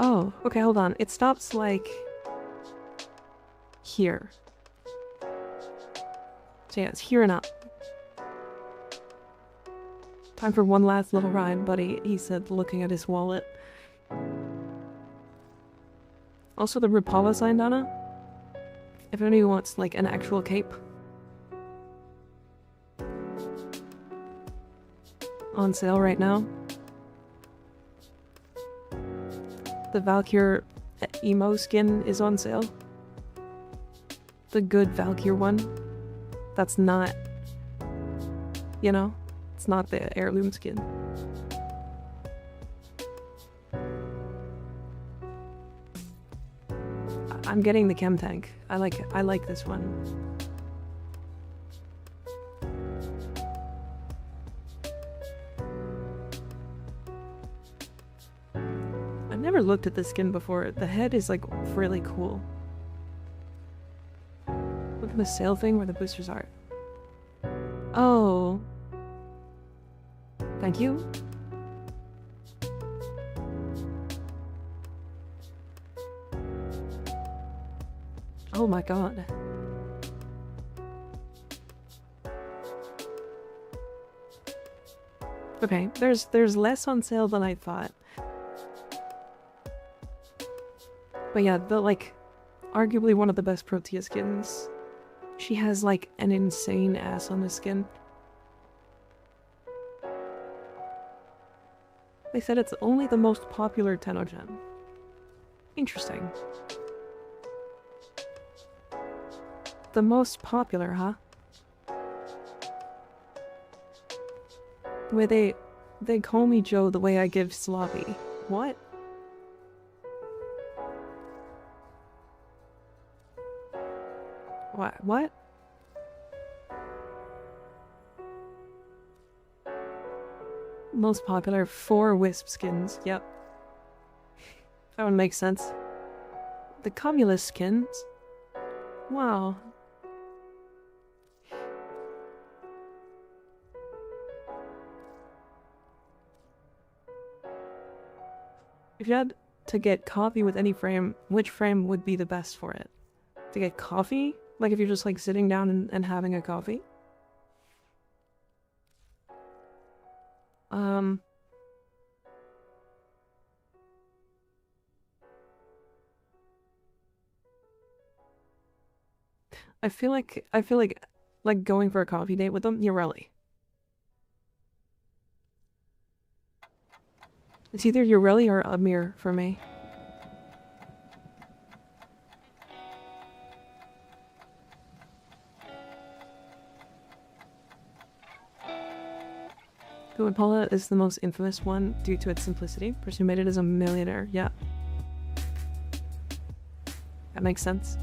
Oh, okay, hold on. It stops, like... here. So yeah, it's here and up. Time for one last little ride, buddy, he said, looking at his wallet. Also the Rapala Syandana. If anybody wants, like, an actual cape. On sale right now. The Valkyr emo skin is on sale. The good Valkyr one. That's not, you know, it's not the heirloom skin. I'm getting the chem tank. I like this one. I've never looked at this skin before. The head is like really cool. Look at the sail thing where the boosters are. Oh. Thank you. Oh my god. Okay, there's less on sale than I thought. But yeah, the like arguably one of the best Protea skins. She has like an insane ass on the skin. They said it's only the most popular Tenogen. Interesting. The most popular, huh? The way they call me Joe the way I give sloppy. What? What? Most popular 4 wisp skins. Yep. That would make sense. The Cumulus skins? Wow. If you had to get coffee with any frame, which frame would be the best for it? To get coffee? Like if you're just like sitting down and having a coffee? I feel like going for a coffee date with them, Urelli. It's either Urelli or Amir for me. Paula is the most infamous one due to its simplicity. Person who made it is a millionaire. Yeah. That makes sense.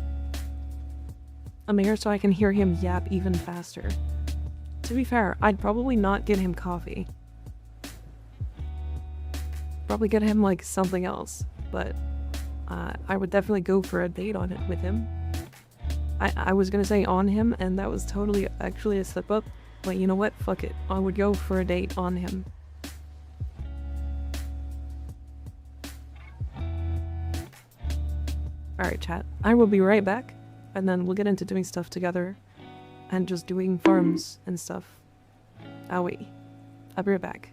Amir so I can hear him yap even faster. To be fair, I'd probably not get him coffee. Probably get him like something else, but I would definitely go for a date on it with him. I was gonna say on him, and that was totally actually a slip up. But you know what? Fuck it. I would go for a date on him. Alright, chat. I will be right back. And then we'll get into doing stuff together. And just doing farms and stuff. Owie. I'll be right back.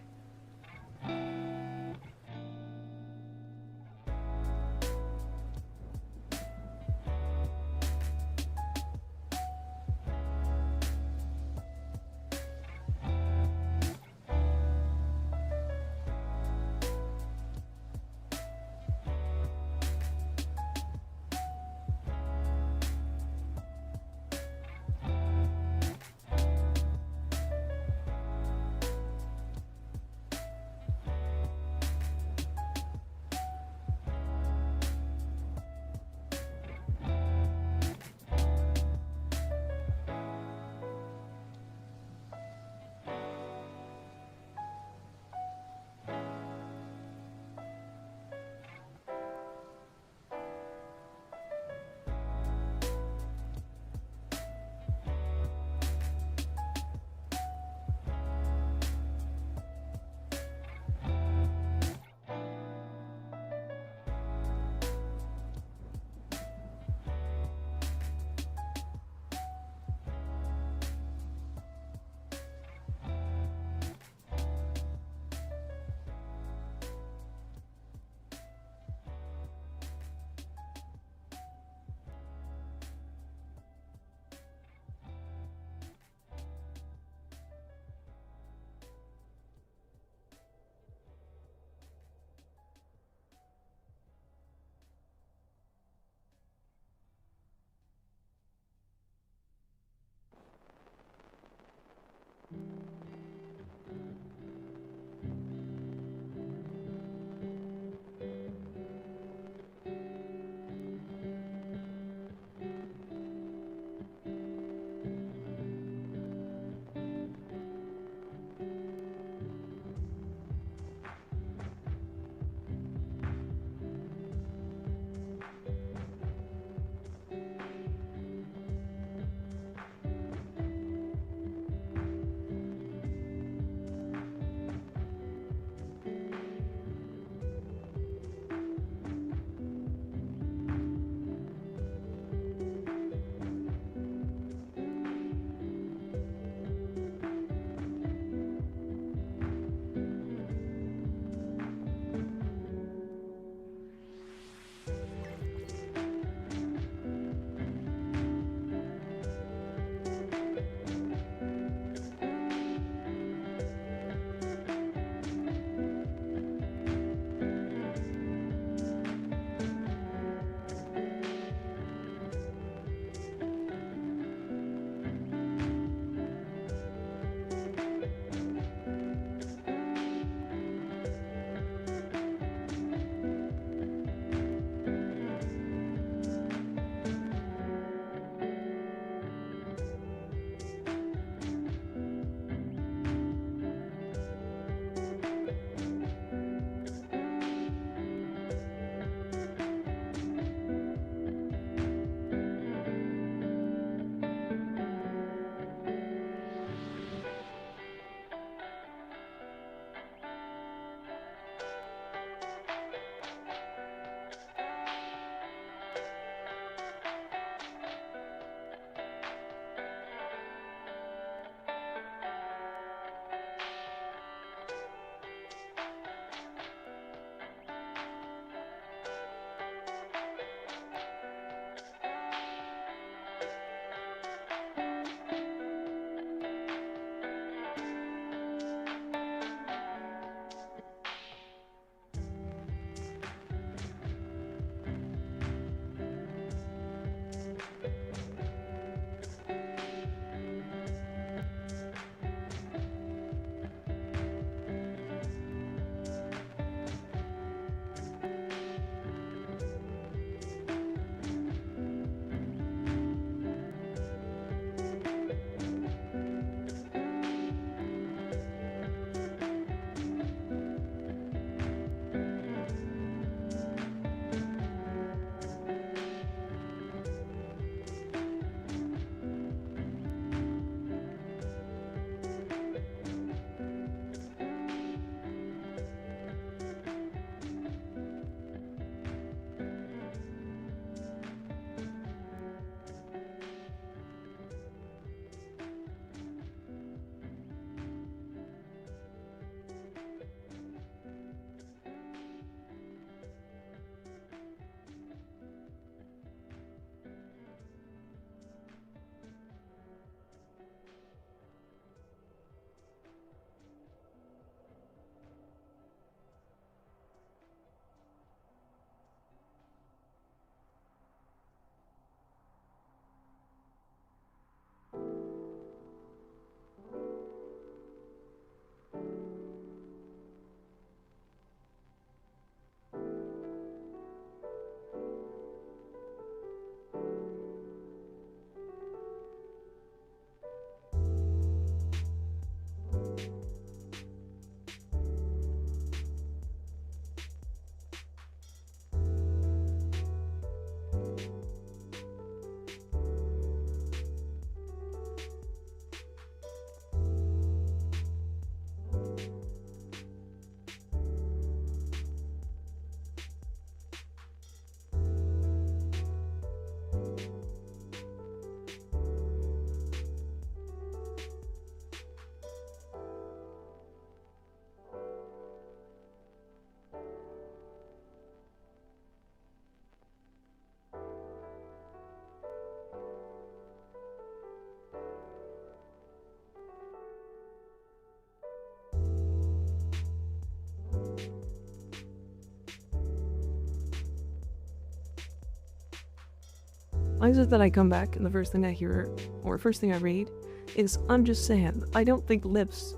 Why is it that I come back and the first thing I hear, or first thing I read, is I'm just saying, I don't think lips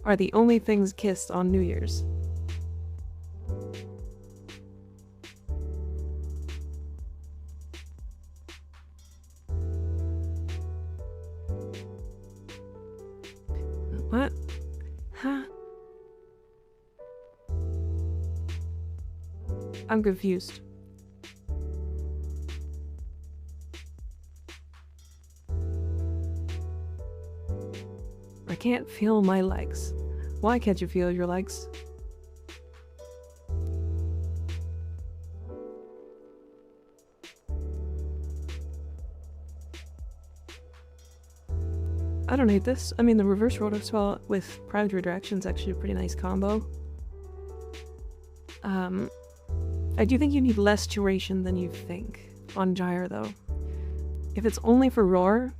are the only things kissed on New Year's. What? Huh? I'm confused. I can't feel my legs. Why can't you feel your legs? I don't hate this. I mean, the reverse rotor spell with private redirection is actually a pretty nice combo. I do think you need less duration than you think on Gyre, though. If it's only for Roar,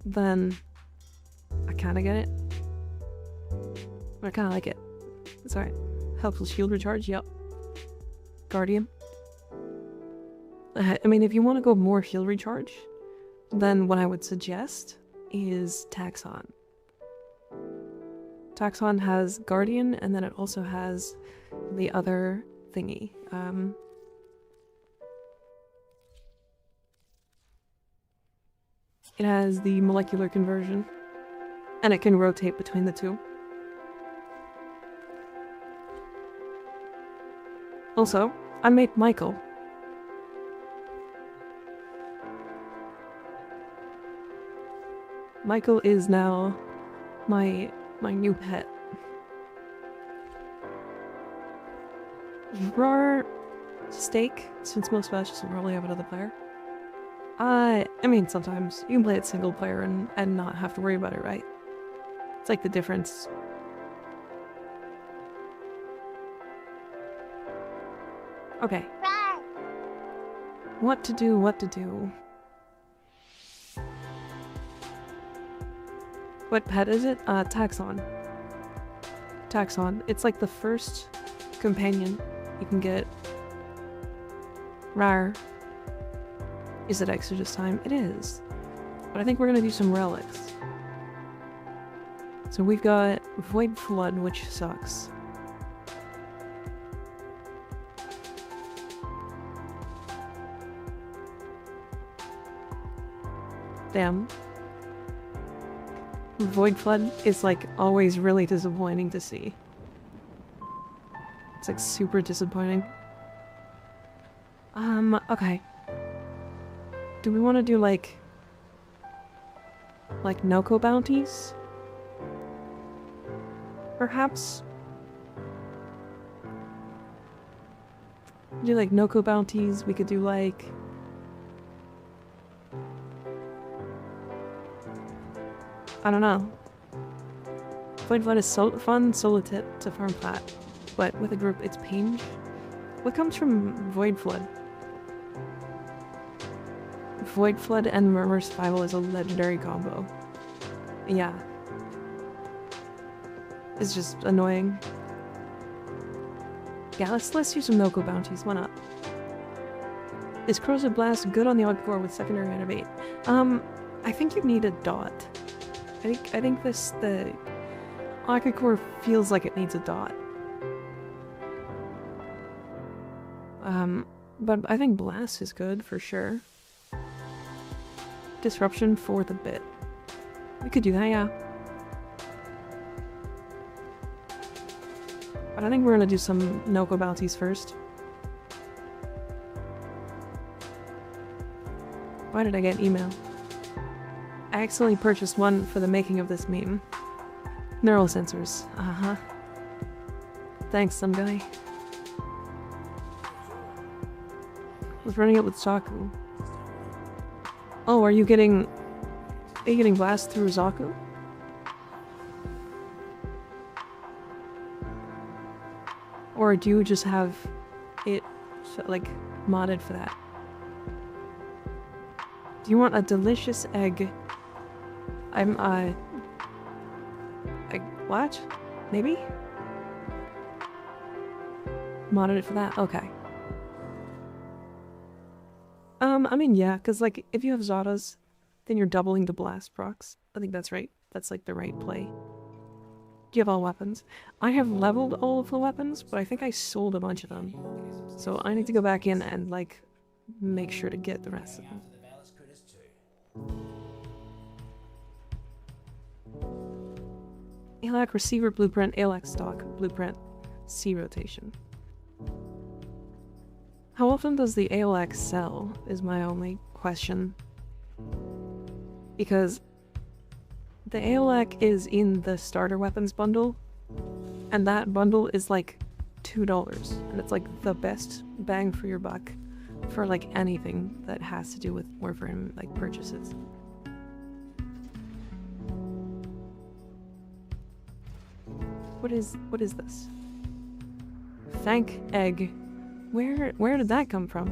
then I kinda get it. I kinda like it. It's alright. Helpful shield recharge, yep. Guardian. I mean, if you want to go more shield recharge, then what I would suggest is Taxon. Taxon has Guardian, and then it also has the other thingy. It has the molecular conversion, and it can rotate between the two. Also, I made Michael. Michael is now my new pet. Roar steak, since most matches will probably have another player. I mean, sometimes you can play it single player and not have to worry about it, right? It's like the difference. Okay. What to do, what to do. What pet is it? Taxon. Taxon. It's like the first companion you can get. Rare. Is it Exodus time? It is. But I think we're gonna do some relics. So we've got Void Flood, which sucks. Damn. Void Flood is like always really disappointing to see. It's like super disappointing. Okay. Do we want to do like Noko bounties? Perhaps? Do like Noko bounties, we could do like... I don't know. Void Flood is fun solo tip to farm flat, but with a group it's Pinge. What comes from Void Flood? Void Flood and Murmur Survival is a legendary combo. Yeah. It's just annoying. Yeah, let's use some Noko bounties, why not? Is Corrosive Blast good on the Encore with secondary innovate? I think you need a dot. I think the Core feels like it needs a dot. But I think Blast is good for sure. Disruption for the bit. We could do that, yeah. But I think we're gonna do some Noko bounties first. Why did I get an email? I accidentally purchased one for the making of this meme. Neural sensors. Uh-huh. Thanks, some guy. Was running it with Zaku. Oh, are you getting blast through Zaku? Or do you just have it like modded for that? Do you want a delicious egg? What? Maybe? Modded it for that? Okay. I mean, yeah, because, like, if you have Zadas, then you're doubling the blast procs. I think that's right. That's, like, the right play. Do you have all weapons? I have leveled all of the weapons, but I think I sold a bunch of them. So I need to go back in and, like, make sure to get the rest of them. ALAC receiver blueprint, ALAC stock blueprint, C rotation. How often does the ALAC sell is my only question. Because the ALAC is in the starter weapons bundle, and that bundle is like $2, and it's like the best bang for your buck for like anything that has to do with Warframe like purchases. What is this? Thank egg. Where did that come from?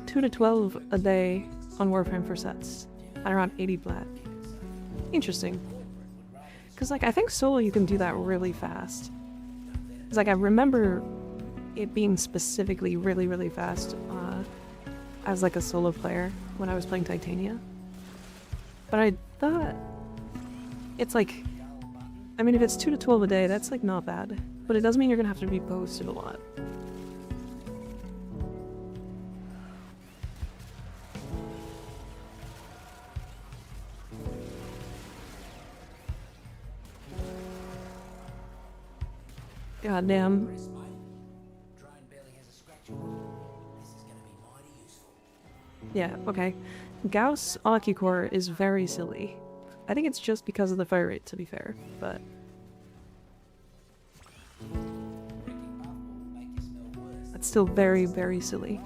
$2 to $12 a day on Warframe for sets, at around 80 plat. Interesting. Because, like, I think solo you can do that really fast. Because, like, I remember it being specifically really, really fast as, like, a solo player when I was playing Titania. But I thought it's, like, I mean, if it's 2 to 12 a day, that's, like, not bad. But it does mean you're gonna have to be posted a lot. God damn. Yeah, okay. Gauss Ocucore is very silly. I think it's just because of the fire rate, to be fair, but... That's still very, very silly.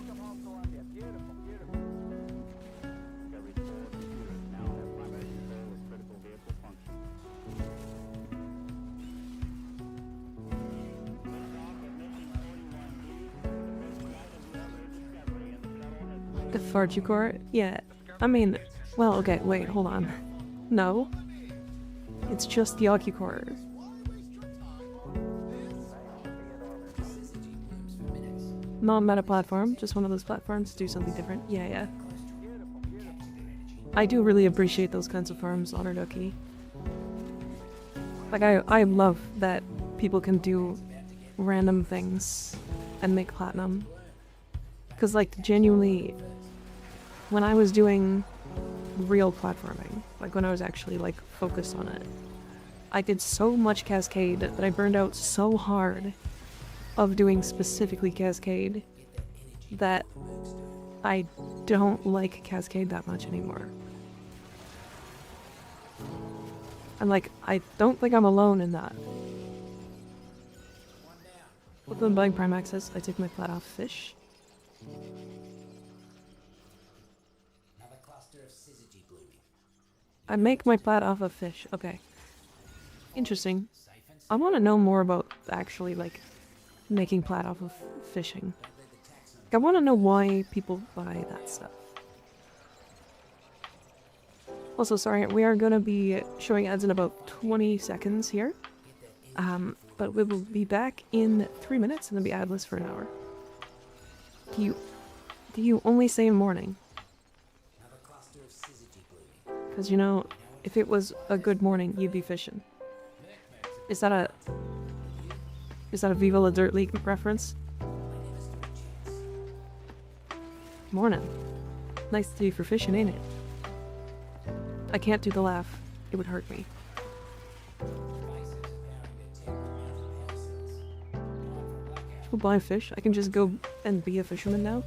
The Fartucore? Yeah. I mean, well, okay, wait, hold on. No. It's just the Ocucore. Non-meta platform, just one of those platforms to do something different. Yeah, yeah. I do really appreciate those kinds of farms, Honored Oki. Like, I love that people can do random things and make platinum. Because, like, genuinely, when I was doing real platforming, like when I was actually, like, focused on it, I did so much Cascade that I burned out so hard of doing specifically Cascade that I don't like Cascade that much anymore. And, like, I don't think I'm alone in that. With them buying Prime Access, I took my plat off fish. I make my plat off of fish. Okay. Interesting. I want to know more about actually, like, making plat off of fishing. Like, I want to know why people buy that stuff. Also, sorry, we are going to be showing ads in about 20 seconds here. But we will be back in 3 minutes and then be adless for an hour. Do you only say morning? Because, you know, if it was a good morning, you'd be fishing. Is that a Viva La Dirt League reference? Morning. Nice day for fishing, ain't it? I can't do the laugh. It would hurt me. People buy fish? I can just go and be a fisherman now?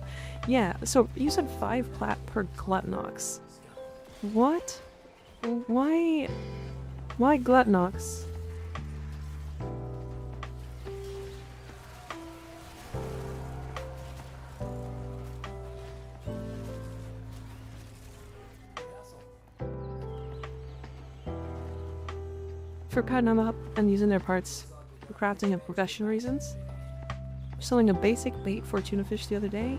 Yeah, so you said 5 plat per Glutnox. What? Why Glutnox? For cutting them up and using their parts, crafting and professional reasons. Selling a basic bait for tuna fish the other day.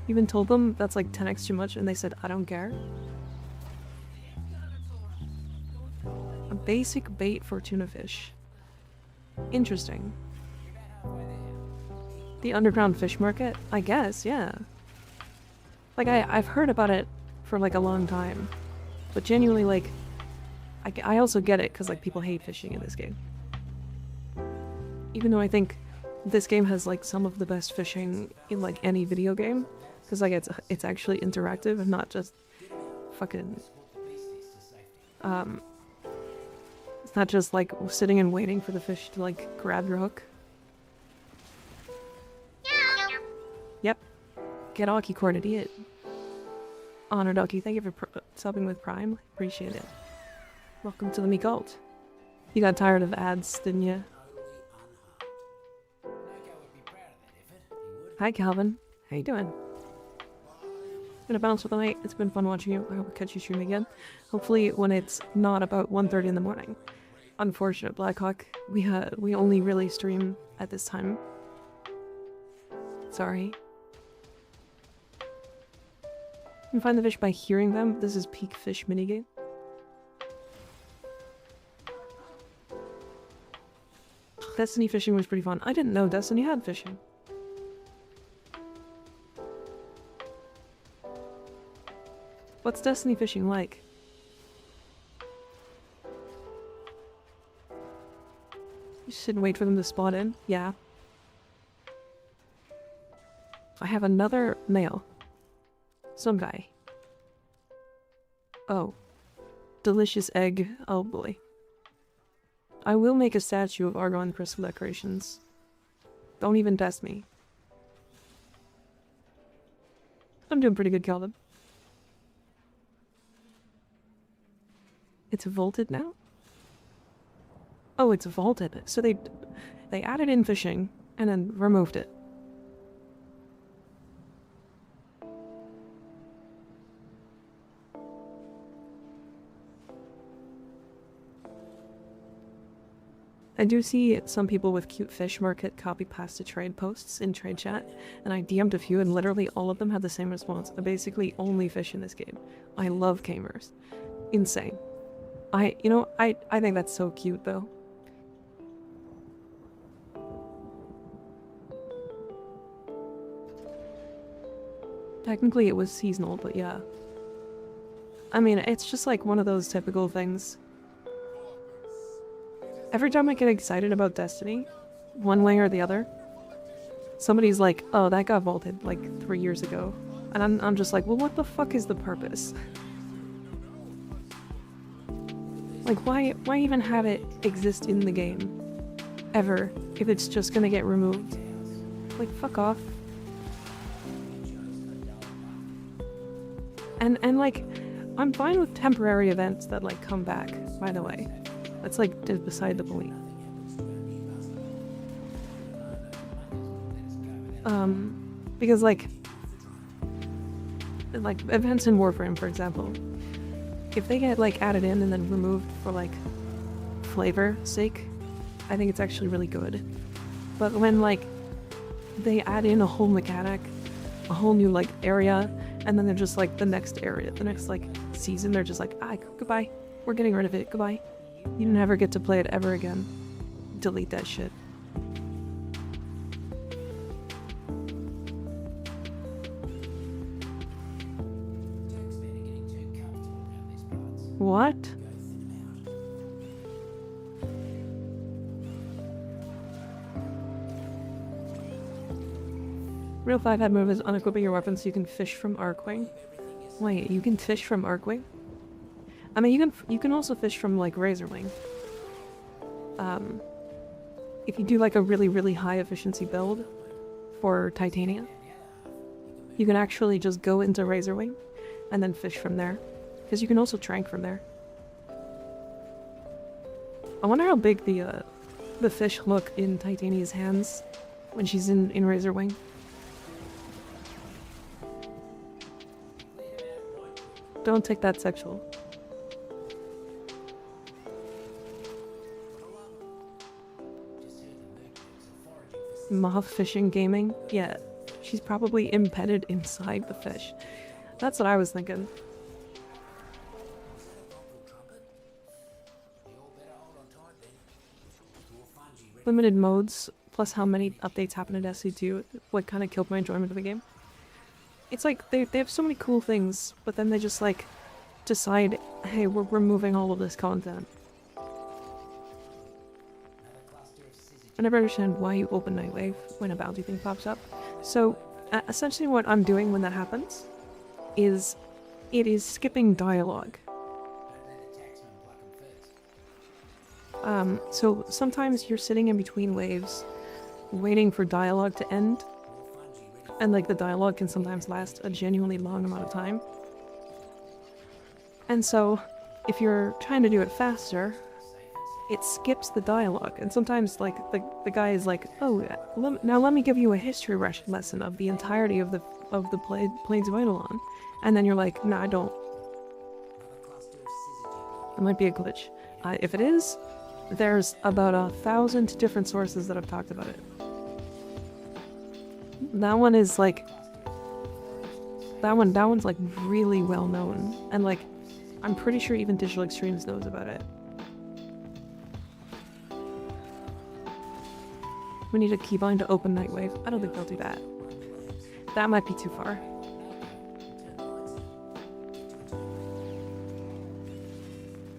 Even told them that's like 10x too much and they said I don't care. A basic bait for tuna fish. Interesting. The underground fish market? I guess, yeah. Like I've heard about it for like a long time. But genuinely like I also get it because like people hate fishing in this game. Even though I think this game has like some of the best fishing in like any video game. Because like it's actually interactive and not just fucking it's not just like sitting and waiting for the fish to like grab your hook. Yep. Get Aki Corn idiot. Honor Ducky, thank you for subbing with Prime. Appreciate it. Welcome to the Mikalt. You got tired of ads, didn't you? Hi Calvin. How you doing? Gonna bounce for the night. It's been fun watching you. I hope I'll catch you stream again. Hopefully when it's not about 1:30 in the morning. Unfortunate Blackhawk. We only really stream at this time. Sorry. You can find the fish by hearing them. This is peak fish minigame. Destiny fishing was pretty fun. I didn't know Destiny had fishing. What's Destiny fishing like? You sit and wait for them to spawn in? Yeah. I have another mail. Some guy. Oh. Delicious egg. Oh boy. I will make a statue of Argon crystal decorations. Don't even test me. I'm doing pretty good, Calvin. It's vaulted now? Oh, it's vaulted. So they added in fishing and then removed it. I do see some people with cute fish market copy pasta trade posts in trade chat, and I DM'd a few and literally all of them had the same response. I basically only fish in this game. I love gamers. Insane. I think that's so cute though. Technically it was seasonal, but yeah. I mean, it's just like one of those typical things. Every time I get excited about Destiny, one way or the other, somebody's like, oh, that got vaulted like 3 years ago. And I'm just like, well, what the fuck is the purpose? Like, why even have it exist in the game? Ever, if it's just gonna get removed? Like, fuck off. And like, I'm fine with temporary events that like come back, by the way. That's like beside the point. Because like events in Warframe, for example, if they get like added in and then removed for like flavor sake, I think it's actually really good. But when like they add in a whole mechanic, a whole new like area, and then they're just like the next area, the next like season, they're just like, ah, goodbye, we're getting rid of it, goodbye. You never get to play it ever again. Delete that shit. What? Real 5 head move is unequipping your weapons so you can fish from Arcwing. Wait, you can fish from Arcwing? I mean, you can also fish from like Razorwing. If you do like a really high efficiency build for Titania, you can actually just go into Razorwing and then fish from there, because you can also trank from there. I wonder how big the fish look in Titania's hands when she's in Razorwing. Don't take that sexual. moth fishing gaming? Yeah, she's probably embedded inside the fish. That's what I was thinking. Limited modes, plus how many updates happen in Destiny 2, what kind of killed my enjoyment of the game. It's like, they have so many cool things, but then they just like, decide, hey, we're removing all of this content. I never understand why you open Nightwave when a bounty thing pops up. So, essentially what I'm doing when that happens is, it is skipping dialogue. So sometimes you're sitting in between waves, waiting for dialogue to end, and like the dialogue can sometimes last a genuinely long amount of time. And so, if you're trying to do it faster, it skips the dialogue, and sometimes like the guy is like, oh, now let me give you a history lesson of the entirety of the Plains of Eidolon, and then you're like, nah, I don't. It might be a glitch. If it is, there's about 1,000 different sources that have talked about it. That one is like, that one's like really well known, and like, I'm pretty sure even Digital Extremes knows about it. We need a keybind to open Nightwave. I don't think they'll do that. That might be too far.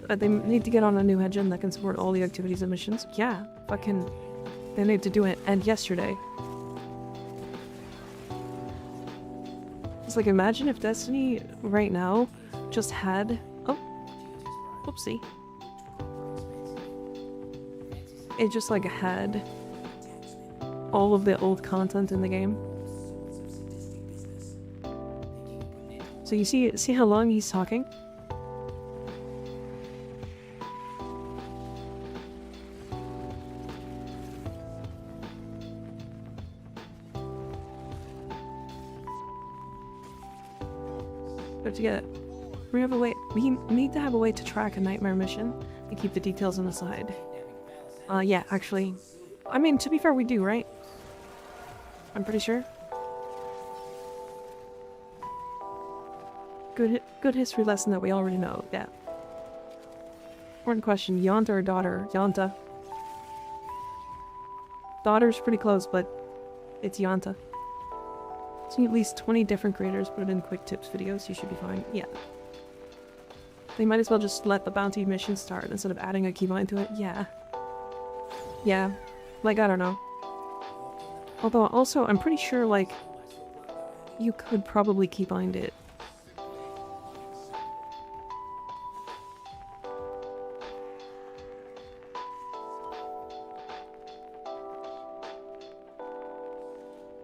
They need to get on a new engine that can support all the activities and missions. Yeah, fucking... They need to do it, and yesterday. It's like, imagine if Destiny right now just had... Oh. Whoopsie. It just like had all of the old content in the game. So you see how long he's talking? We need to have a way to track a nightmare mission and keep the details on the side. Yeah, actually. I mean, to be fair, we do, right? I'm pretty sure. Good history lesson that we already know, yeah. Important question, Yonta or daughter? Yonta. Daughter's pretty close, but it's Yonta. So at least 20 different creators put it in quick tips videos, you should be fine. Yeah. They might as well just let the bounty mission start instead of adding a keybind to it. Yeah. Yeah. Like, I don't know. Although, also, I'm pretty sure, like, you could probably keybind it.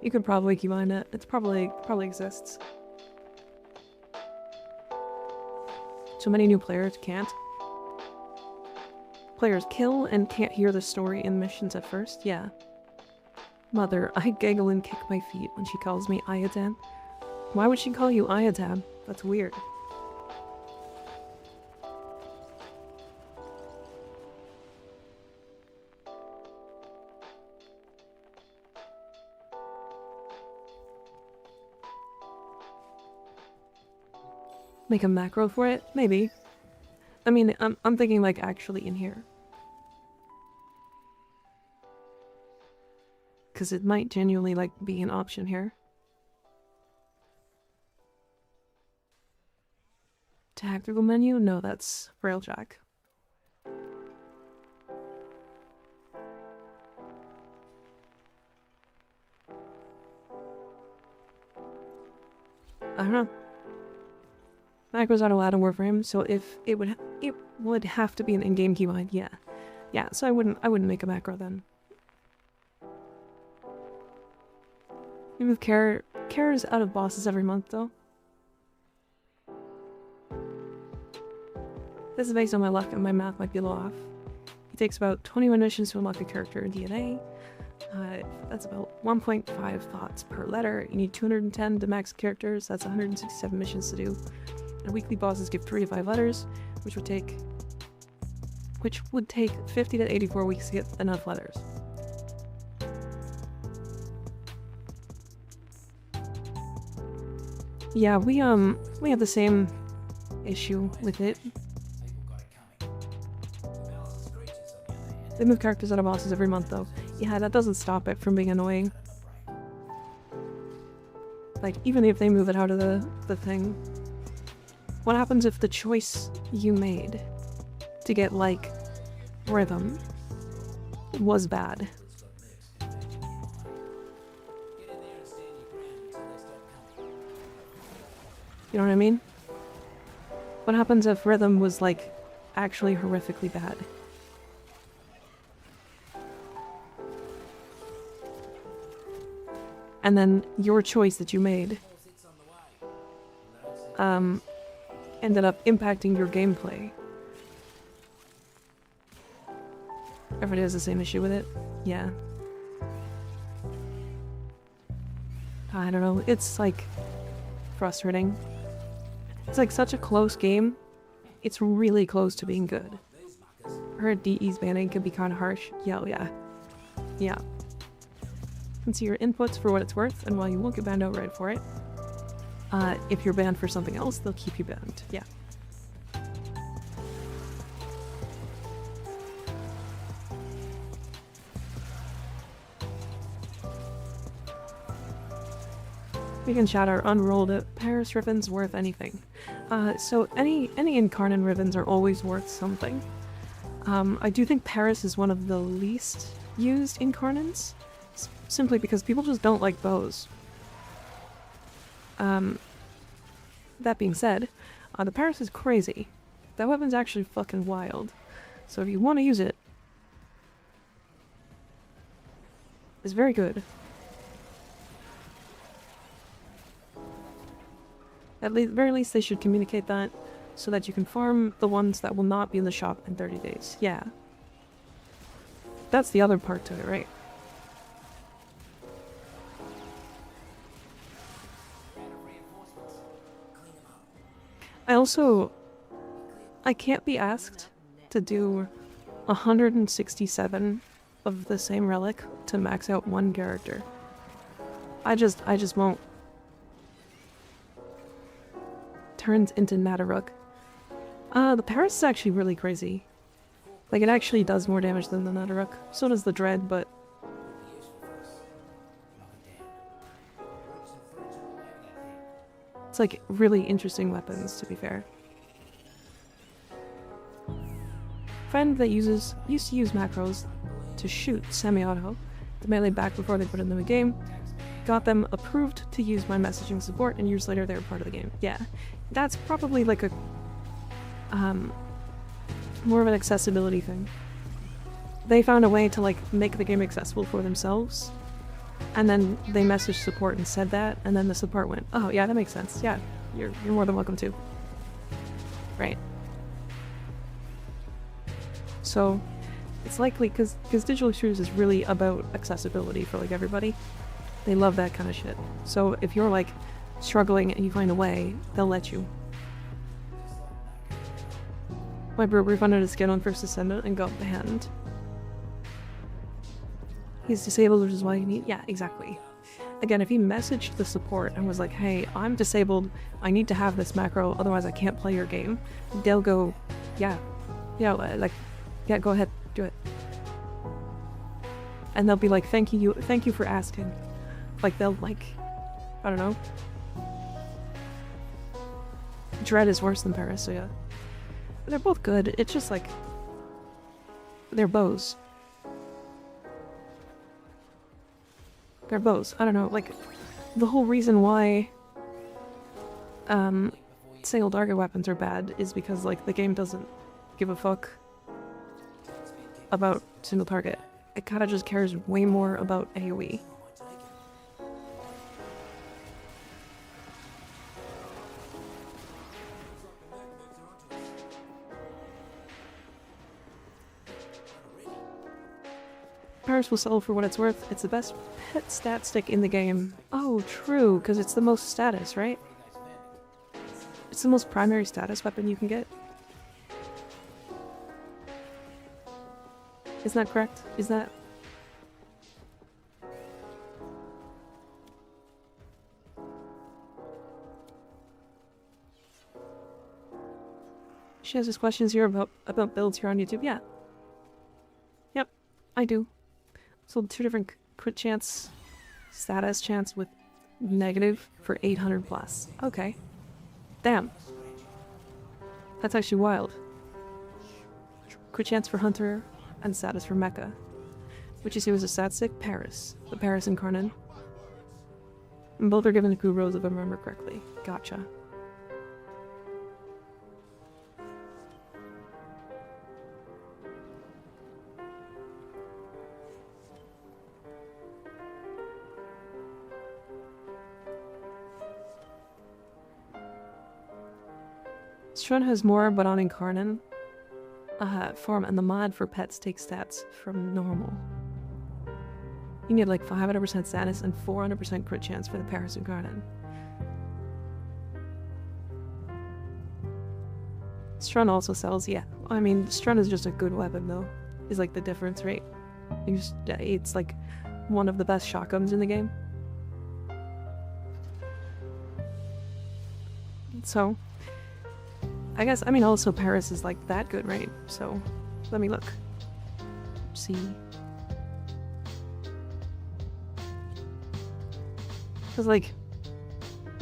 You could probably keybind it. It's probably exists. So many new players can't. Players kill and can't hear the story in missions at first, yeah. Mother, I giggle and kick my feet when she calls me Ayadan. Why would she call you Ayadan? That's weird. Make a macro for it? Maybe. I mean, I'm thinking like actually in here. Because it might genuinely like be an option here. Tactical menu? No, that's Railjack. I don't know. Macros aren't allowed in Warframe, so if it would have to be an in-game keybind, yeah. Yeah, so I wouldn't make a macro then. We move Kara's out of bosses every month though. This is based on my luck and my math might be a little off. It takes about 21 missions to unlock a character in DNA. That's about 1.5 thoughts per letter. You need 210 to max characters, that's 167 missions to do. And weekly bosses give 3 to 5 letters, which would take 50 to 84 weeks to get enough letters. Yeah, we have the same issue with it. They move characters out of bosses every month, though. Yeah, that doesn't stop it from being annoying. Like, even if they move it out of the thing. What happens if the choice you made to get, like, rhythm was bad? You know what I mean? What happens if rhythm was, like, actually horrifically bad? And then your choice that you made ended up impacting your gameplay. Everybody has the same issue with it? Yeah. I don't know, it's like frustrating. It's like such a close game. It's really close to being good. I heard DE's banning can be kind of harsh. Yeah, yeah. Yeah. You can see your inputs for what it's worth, and while you won't get banned outright for it, if you're banned for something else, they'll keep you banned. Yeah. We can shout our unrolled Paris ribbons worth anything. So any Incarnate ribbons are always worth something. I do think Paris is one of the least used Incarnates, simply because people just don't like bows. That being said, the Paris is crazy. That weapon's actually fucking wild. So if you want to use it, it's very good. At very least they should communicate that, so that you can farm the ones that will not be in the shop in 30 days. Yeah. That's the other part to it, right? I can't be asked to do 167 of the same relic to max out one character. I just won't. Turns into Nadaruk. The Paris is actually really crazy. Like, it actually does more damage than the Nadaruk. So does the Dread, but... it's like really interesting weapons, to be fair. Friend that used to use macros to shoot semi-auto, the melee back before they put it in the game, got them approved to use my messaging support, and years later they were part of the game. Yeah, that's probably like a more of an accessibility thing. They found a way to like make the game accessible for themselves, and then they messaged support and said that, and then the support went, "Oh yeah, that makes sense. Yeah, you're more than welcome to." Right. So it's likely because digital shooters is really about accessibility for like everybody. They love that kind of shit. So if you're like struggling and you find a way, they'll let you. My bro refunded his skin on First Ascendant and got banned. He's disabled, which is why you need— yeah, exactly. Again, if he messaged the support and was like, "Hey, I'm disabled, I need to have this macro, otherwise I can't play your game," they'll go, yeah, like, yeah, go ahead, do it. And they'll be like, thank you for asking. Like, they'll like, I don't know. Dread is worse than Paris, so yeah. They're both good, it's just like, they're bows. They're bows, I don't know, like, the whole reason why single target weapons are bad is because, like, the game doesn't give a fuck about single target. It kinda just cares way more about AoE. Paris will sell for what it's worth. It's the best pet stat stick in the game. Oh, true, because it's the most status, right? It's the most primary status weapon you can get. Isn't that correct? Is that... She has these questions here about builds here on YouTube. Yeah. Yep, I do. So 2 different crit chance, status chance with negative for 800 plus. Okay. Damn. That's actually wild. Crit chance for Hunter and status for Mecha. Which you see was a stat stick? Paris. The Paris incarnate. And both are given to Kubros if I remember correctly. Gotcha. Strun has more, but on Incarnon form, and the mod for pets takes stats from normal. You need like 500% status and 400% crit chance for the Paris Incarnon. Strun also sells, yeah. I mean, Strun is just a good weapon though, is like the difference, right? It's like one of the best shotguns in the game. So, I guess, I mean, also Paris is like that good, right? So, let me look. See. Because, like,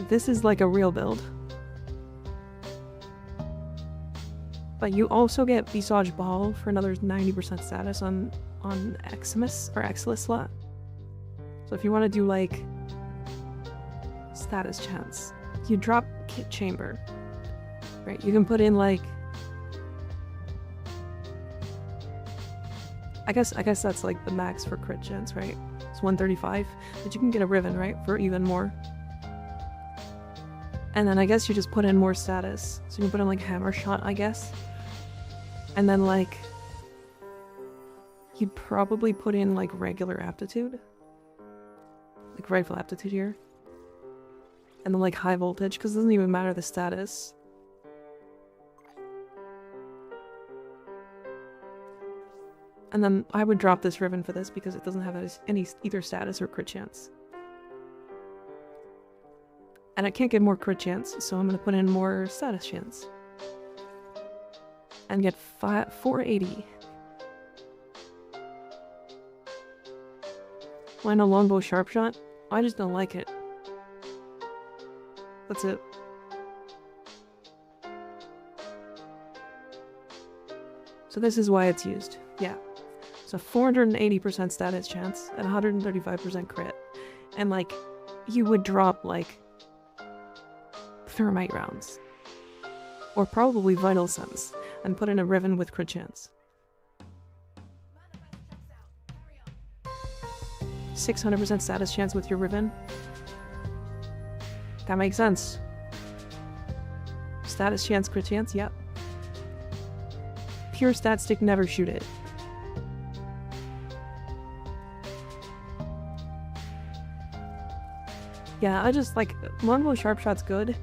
this is like a real build. But you also get Visage Ball for another 90% status on Eximus or Exilis slot. So if you want to do, like, status chance, you drop Kit Chamber. Right, you can put in like I guess that's like the max for crit chance, right? It's 135, but you can get a Riven, right, for even more. And then I guess you just put in more status. So you can put in like Hammer Shot, I guess. And then like you'd probably put in like regular aptitude. Like rifle aptitude here. And then like high voltage, because it doesn't even matter the status. And then I would drop this Riven for this because it doesn't have any either status or crit chance. And I can't get more crit chance, so I'm going to put in more status chance. And get 480. Why no longbow sharp shot? I just don't like it. That's it. So this is why it's used. Yeah. So 480% status chance and 135% crit. And like, you would drop like thermite rounds. Or probably vital sense. And put in a Riven with crit chance. 600% status chance with your Riven. That makes sense. Status chance, crit chance, yep. Pure stat stick, never shoot it. Yeah, I just like, longbow sharp shot's good,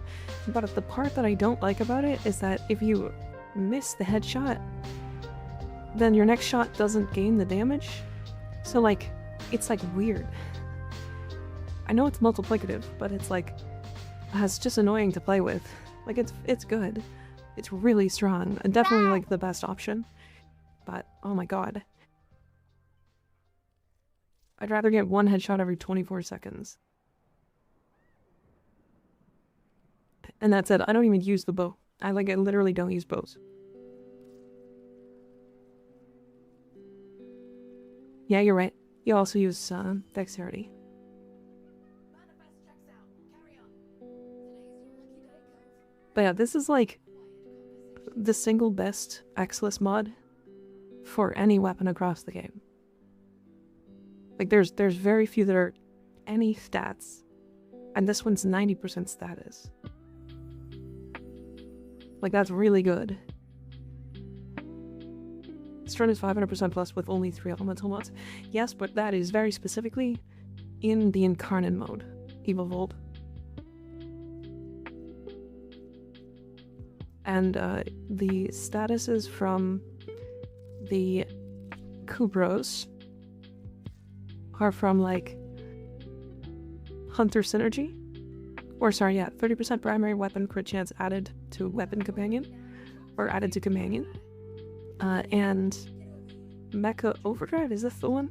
but the part that I don't like about it is that if you miss the headshot, then your next shot doesn't gain the damage. So like, it's like weird. I know it's multiplicative, but it's like, it's just annoying to play with. Like it's good. It's really strong and definitely like the best option. But oh my god. I'd rather get one headshot every 24 seconds. And that's it. I don't even use the bow. I literally don't use bows. Yeah, you're right. You also use dexterity. But yeah, this is like the single best Exilis mod for any weapon across the game. Like there's very few that are any stats, and this one's 90% status. Like that's really good. Strun is 500% plus with only 3 elemental mods. Yes, but that is very specifically in the Incarnate mode, Evil Volt. And the statuses from the Kubros are from like Hunter Synergy. Or sorry, yeah, 30% primary weapon crit chance added to weapon companion. or added to companion. And Mecha Overdrive, is this the one?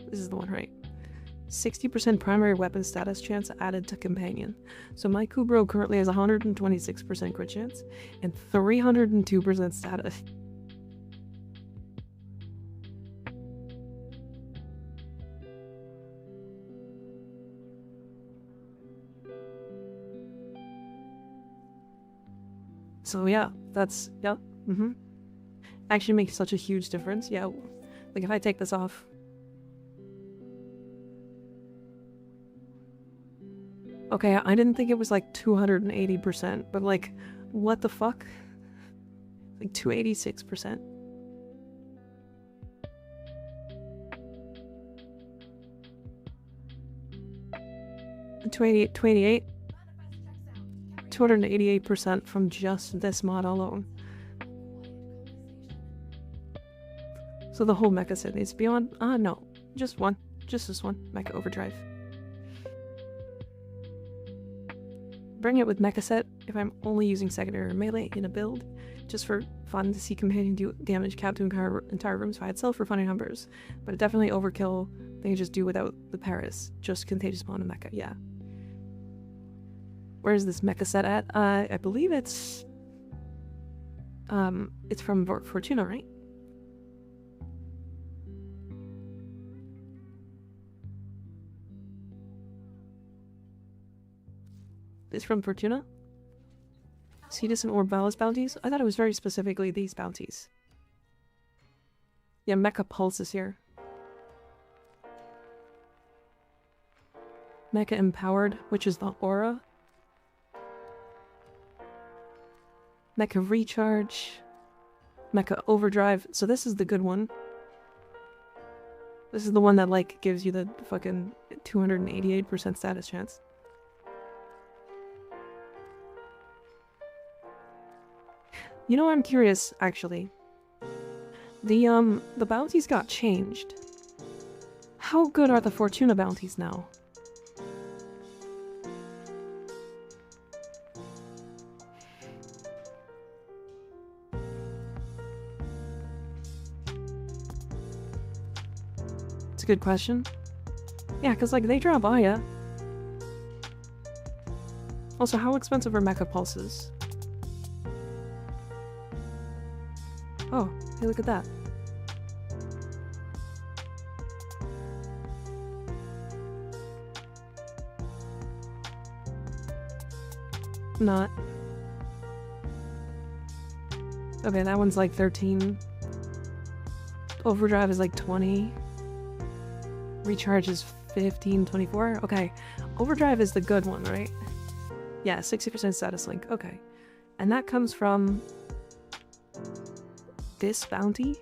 This is the one, right? 60% primary weapon status chance added to companion. So my Kubro currently has 126% crit chance and 302% status. So yeah, that's, yeah, actually makes such a huge difference. Yeah, like if I take this off, okay, I didn't think it was like 280%, but like, what the fuck? Like 286%. And 288? 288% from just this mod alone. So the whole mecha set needs to be on? No. Just one. Just this one. Mecha Overdrive. Bring it with mecha set if I'm only using secondary or melee in a build, just for fun to see companion do damage cap to entire rooms by itself for funny numbers. But it definitely overkill. They just do without the Paris. Just contagious spawn and mecha, yeah. Where is this mecha set at? I believe it's from Fortuna, right? It's from Fortuna? Cetus and Orb Balance bounties? I thought it was very specifically these bounties. Yeah, Mecha Pulse is here. Mecha Empowered, which is the aura. Mecha Recharge. Mecha Overdrive. So this is the good one. This is the one that, like, gives you the fucking 288% status chance. You know, I'm curious, actually. The bounties got changed. How good are the Fortuna bounties now? It's a good question. Yeah, because, like, they drop Aya. Also, how expensive are Mecha Pulses? Oh, hey, look at that. Not. Okay, that one's like 13. Overdrive is like 20. Recharge is 15, 24. Okay, Overdrive is the good one, right? Yeah, 60% status link. Okay. And that comes from this bounty?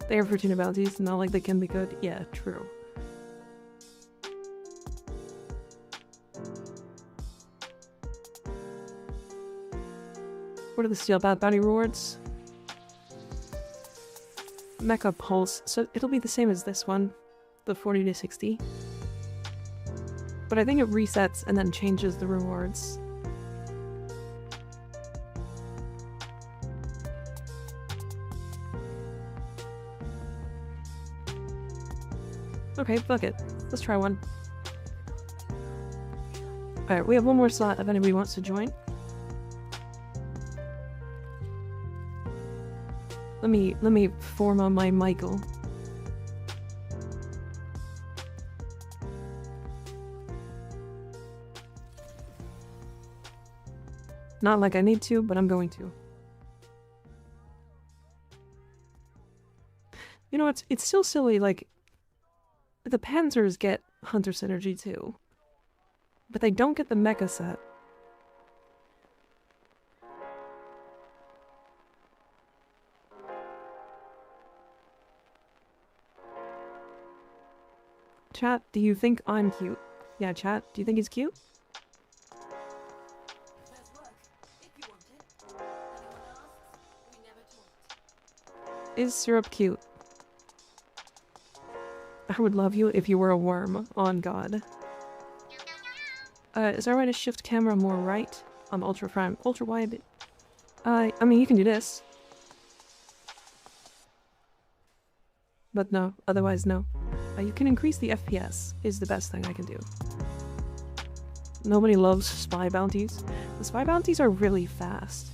They are Fortuna bounties, not like they can be good. Yeah, true. What are the Steel Bath bounty rewards? Mecha Pulse, so it'll be the same as this one, the 40 to 60. But I think it resets and then changes the rewards. Okay, fuck it. Let's try one. Alright, we have one more slot if anybody wants to join. Let me form on my Michael. Not like I need to, but I'm going to. You know, it's still silly, like, the Panzers get Hunter Synergy too, but they don't get the Mecha set. Chat, do you think I'm cute? Yeah, chat, do you think he's cute? Is Syrup cute? I would love you if you were a worm, on God. Is there a way to shift camera more right? I'm ultra prime. Ultra wide. I mean, you can do this. But no, otherwise no. You can increase the FPS, is the best thing I can do. Nobody loves spy bounties. The spy bounties are really fast.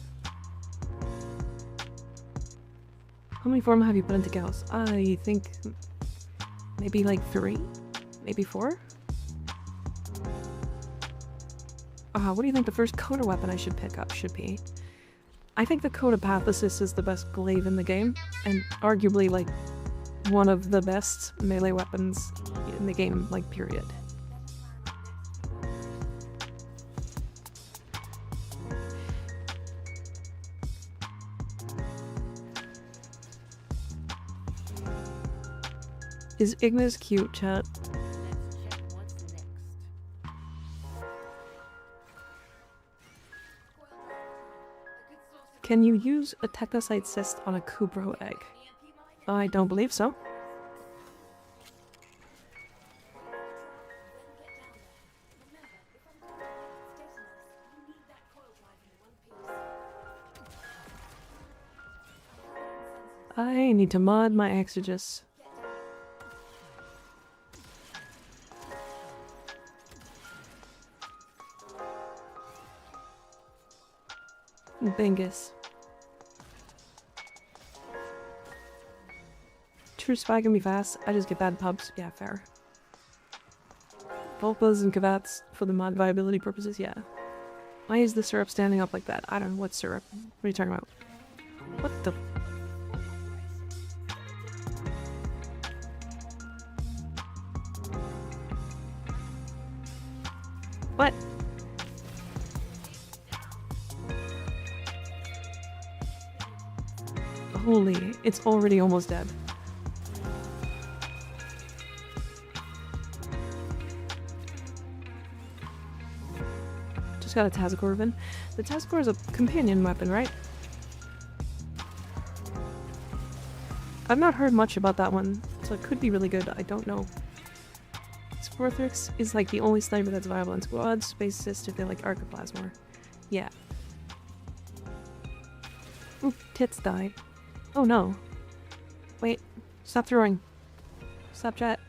How many form have you put into Gauss? I think maybe like 3? Maybe 4? What do you think the first coda weapon I should pick up should be? I think the Codapathesis is the best glaive in the game, and arguably like one of the best melee weapons in the game, like, period. Is Ignis cute, chat? Can you use a technocyte cyst on a Kubro egg? I don't believe so. I need to mod my Exegus. Bingus. True spy can be fast. I just get bad pubs. Yeah, fair. Volpas and Kavats for the mod viability purposes, yeah. Why is the syrup standing up like that? I don't know. What syrup? What are you talking about? What the... What? Holy, it's already almost dead. Just got a Tazkorvin. The Tazkor is a companion weapon, right? I've not heard much about that one, so it could be really good. I don't know. Sporthrix is like the only sniper that's viable in squads. Space assist if they like Archoplasmor. Yeah. Ooh, tits die. Oh no. Wait. Stop throwing. Stop, chat.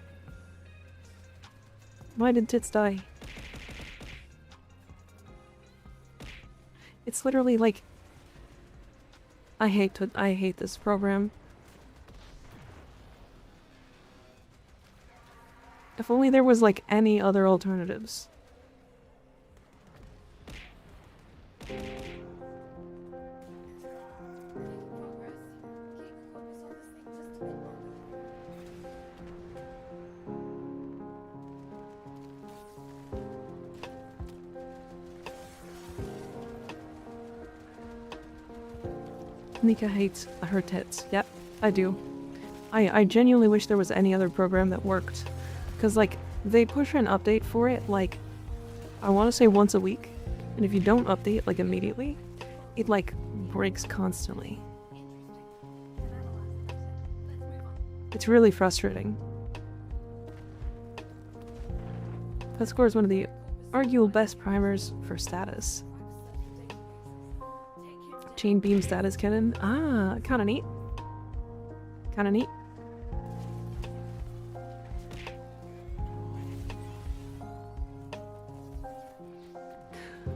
Why did tits die? It's literally like... I hate this program. If only there was like any other alternatives. Nika hates her tits. Yep, I do. I genuinely wish there was any other program that worked. Because, like, they push an update for it, like, I want to say once a week. And if you don't update, like, immediately, it, like, breaks constantly. It's really frustrating. Pescore is one of the arguable best primers for status. Chain beam status cannon. Ah, kinda neat. Kinda neat.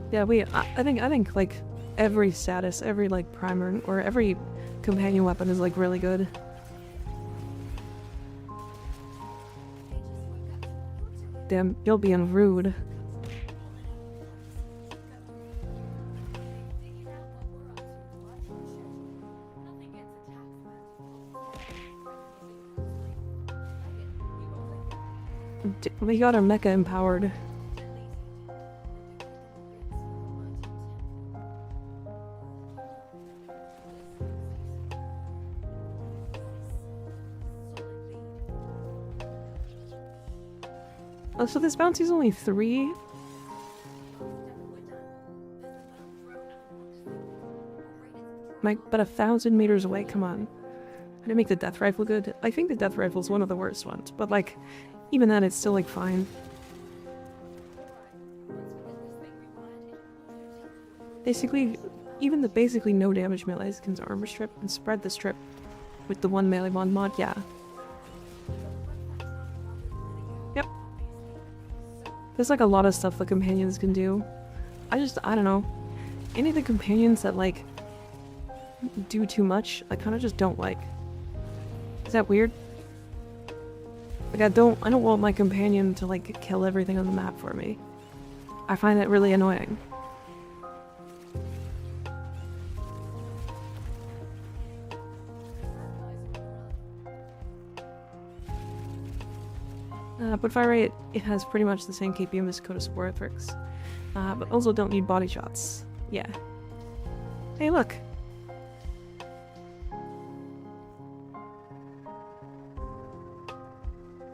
Yeah, I think like every status, every like primer, or every companion weapon is like really good. Damn, you're being rude. We got our mecha empowered. Oh, so this bounty's only 3? Like, but 1,000 meters away? Come on. I didn't make the death rifle good. I think the death rifle's one of the worst ones, but like, even then it's still like fine. Basically, even the basically no damage melees can armor strip and spread the strip with the one melee bond mod, yeah. Yep. There's like a lot of stuff the companions can do. I don't know. Any of the companions that like do too much, I kind of just don't like. Is that weird? Like I don't want my companion to like kill everything on the map for me. I find that really annoying. But fire rate, it has pretty much the same KPM as Codosporathrix. But also don't need body shots. Yeah. Hey, look!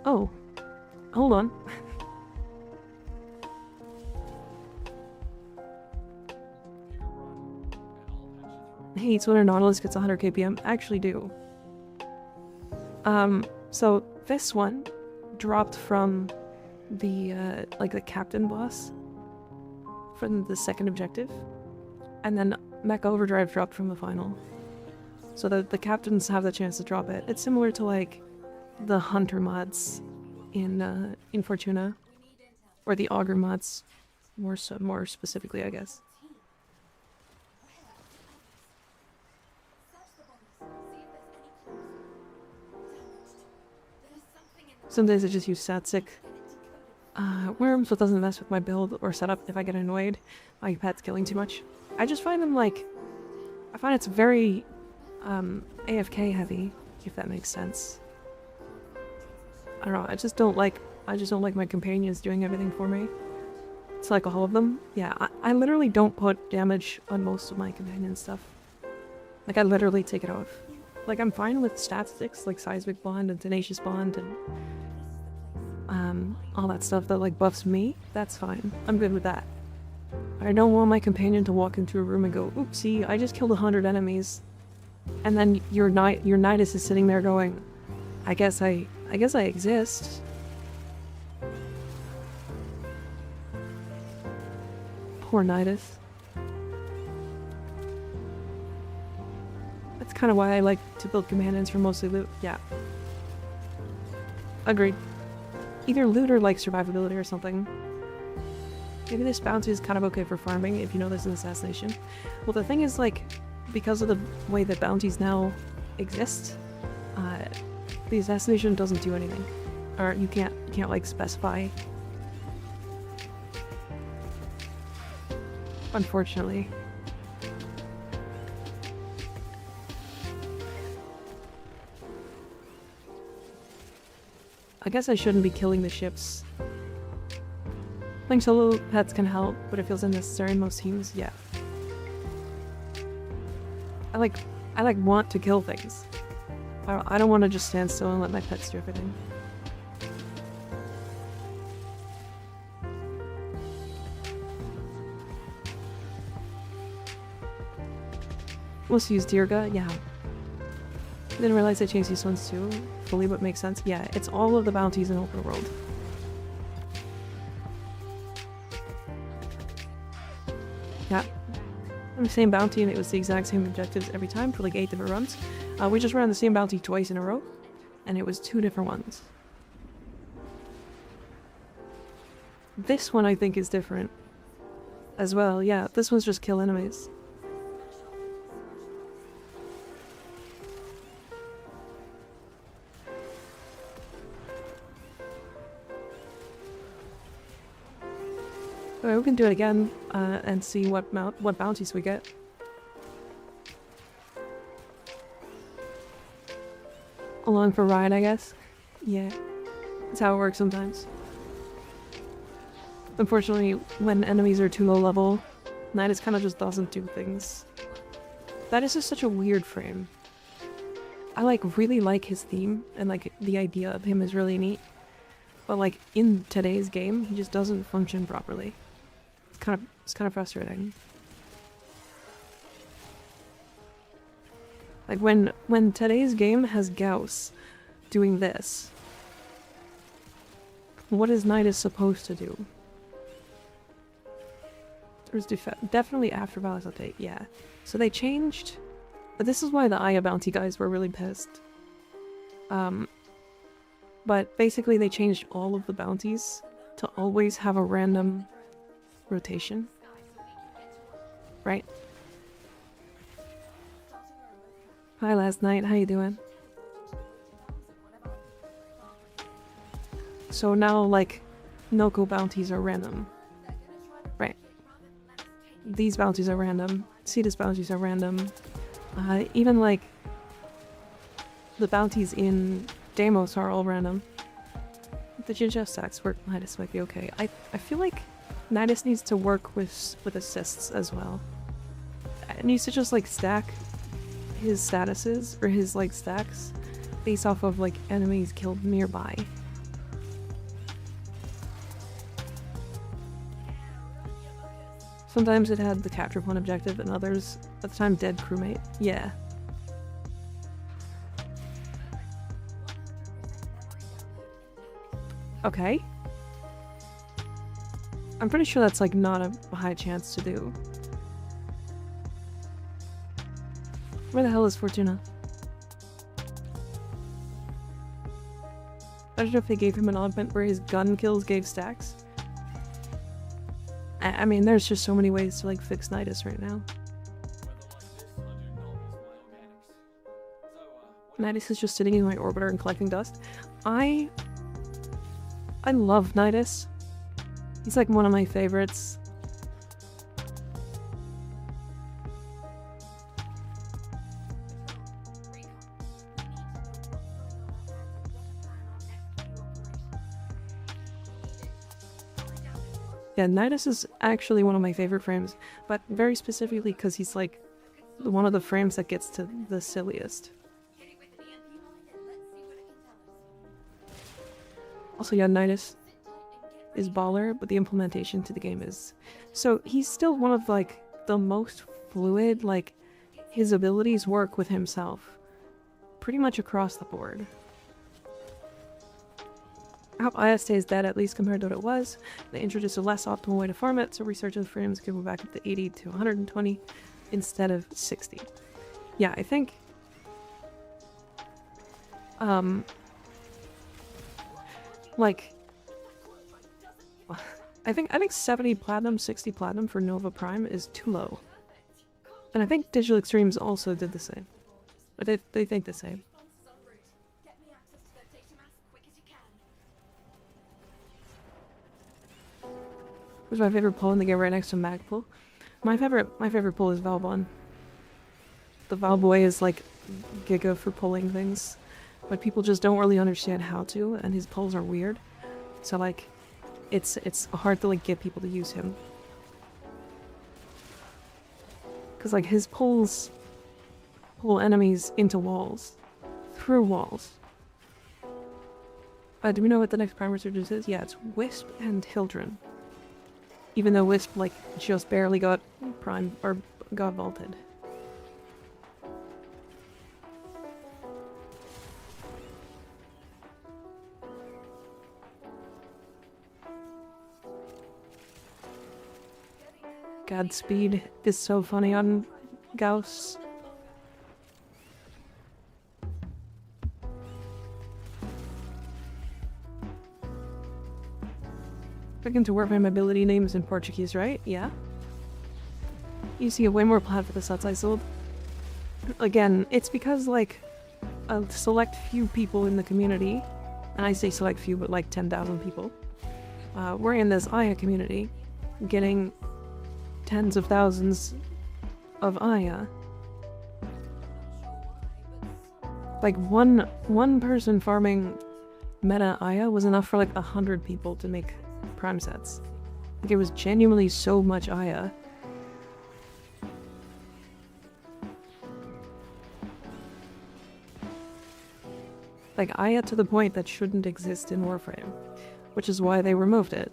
Oh. Hold on. Hey, it's when Nautilus gets 100 KPM. I actually do. So this one dropped from the, like the captain boss from the second objective, and then Mecha Overdrive dropped from the final. So the captains have the chance to drop it. It's similar to like the Hunter mods in Fortuna, or the Augur mods, more specifically, I guess. Some days I just use static worms, so it doesn't mess with my build or setup if I get annoyed my pet's killing too much. I just find them like, I find it's very AFK heavy, if that makes sense. I don't know, I just don't like my companions doing everything for me. It's like all of them. Yeah, I literally don't put damage on most of my companion stuff. Like I literally take it off. Like I'm fine with stat sticks like Seismic Bond and Tenacious Bond and all that stuff that like buffs me. That's fine. I'm good with that. I don't want my companion to walk into a room and go, oopsie, I just killed 100 enemies. And then your Nidus is sitting there going, I guess I exist. Poor Nidus. That's kind of why I like to build companions for mostly loot. Yeah. Agreed. Either loot or like survivability or something. Maybe this bounty is kind of okay for farming if you know there's an assassination. Well, the thing is, like, because of the way that bounties now exist, the assassination doesn't do anything. Or you can't like specify. Unfortunately. I guess I shouldn't be killing the ships. Playing solo pets can help, but it feels unnecessary in most teams. Yeah. I like want to kill things. I don't want to just stand still and let my pets do everything. Let's use Dirga, yeah. Didn't realize I changed these ones too. Fully, but makes sense. Yeah, it's all of the bounties in open world. Yeah. The same bounty, and it was the exact same objectives every time for like 8 different runs. We just ran the same bounty twice in a row, and it was 2 different ones. This one I think is different as well. Yeah, this one's just kill enemies. Okay, we can do it again and see what bounties we get. Along for a ride, I guess. Yeah, that's how it works sometimes. Unfortunately, when enemies are too low level, Nidus kind of just doesn't do things. That is just such a weird frame. I like really like his theme, and like the idea of him is really neat. But like in today's game, he just doesn't function properly. It's kind of frustrating. Like when today's game has Gauss doing this, what is Nidus supposed to do? There's definitely after Valley's update, yeah. So they changed... But this is why the Aya bounty guys were really pissed. But basically they changed all of the bounties to always have a random rotation. Right? Hi last night, how you doing? So now, like, Noko bounties are random. Right. These bounties are random. Cetus bounties are random. Even, like, the bounties in Deimos are all random. The Jinja stacks work. Nidus might be okay. I feel like Nidus needs to work with assists as well. It needs to just, like, stack his statuses, or his, like, stacks, based off of, like, enemies killed nearby. Sometimes it had the capture point objective, and others, at the time, dead crewmate. Yeah. Okay. I'm pretty sure that's, like, not a high chance to do. Where the hell is Fortuna? I don't know if they gave him an augment where his gun kills gave stacks. I mean, there's just so many ways to, like, fix Nidus right now. Nidus is just sitting in my orbiter and collecting dust. I love Nidus. He's, like, one of my favorites. Yeah, Nidus is actually one of my favorite frames, but very specifically because he's, like, one of the frames that gets to the silliest. Also, yeah, Nidus is baller, but the implementation to the game is... So, he's still one of, like, the most fluid, like, his abilities work with himself. Pretty much across the board. I hope Aya stays dead, at least compared to what it was. They introduced a less optimal way to farm it, so researchers frames can go back up to 80 to 120 instead of 60. Yeah, I think... like... I think 70 platinum, 60 platinum for Nova Prime is too low. And I think Digital Extremes also did the same. But they think the same. Who's my favorite pull in the game right next to Magpull? My favorite pull is Valbon. The Valboy is like Giga for pulling things, but people just don't really understand how to, and his pulls are weird. So like, it's hard to like get people to use him. Cause like his pulls pull enemies into walls, through walls. Do we know what the next Prime Resurgence is? Yeah, it's Wisp and Hildren. Even though Wisp, like, just barely got Prime, or got vaulted. Godspeed is so funny on Gauss. Look into Warframe ability names in Portuguese, right? Yeah. You see a way more plat for the sets I sold. Again, it's because, like, a select few people in the community, and I say select few, but like 10,000 people, we're in this Aya community, getting tens of thousands of Aya. Like, one person farming meta Aya was enough for like 100 people to make Prime sets. Like, it was genuinely so much Aya. Like, Aya to the point that shouldn't exist in Warframe, which is why they removed it.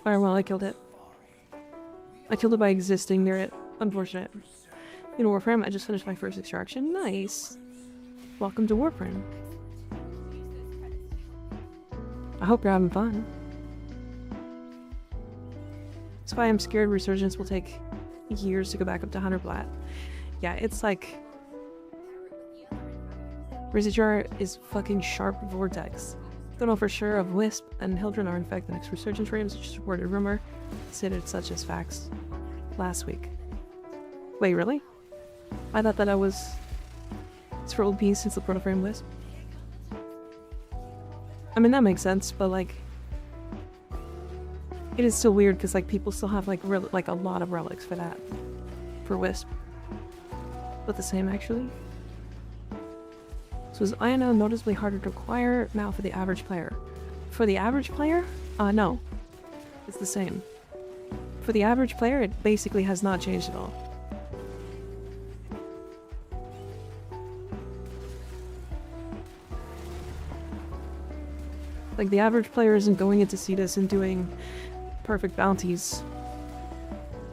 Or well, I killed it. I killed it by existing near it. Unfortunate. In Warframe, I just finished my first extraction. Nice. Welcome to Warframe. I hope you're having fun. That's why I'm scared Resurgence will take years to go back up to 100 Blat. Yeah, it's like... Rizidrar is fucking sharp Vortex. Don't know for sure if Wisp and Hildren are in fact the next Resurgence frames, which is a worded rumor, considered such as facts last week. Wait, really? I thought that I was... It's for old piece since the Protoframe Wisp. I mean, that makes sense, but like... It is still weird because like people still have like a lot of relics for that. For Wisp. But the same actually. So is Iono noticeably harder to acquire now for the average player? For the average player? No. It's the same. For the average player, it basically has not changed at all. Like, the average player isn't going into Cetus and doing perfect bounties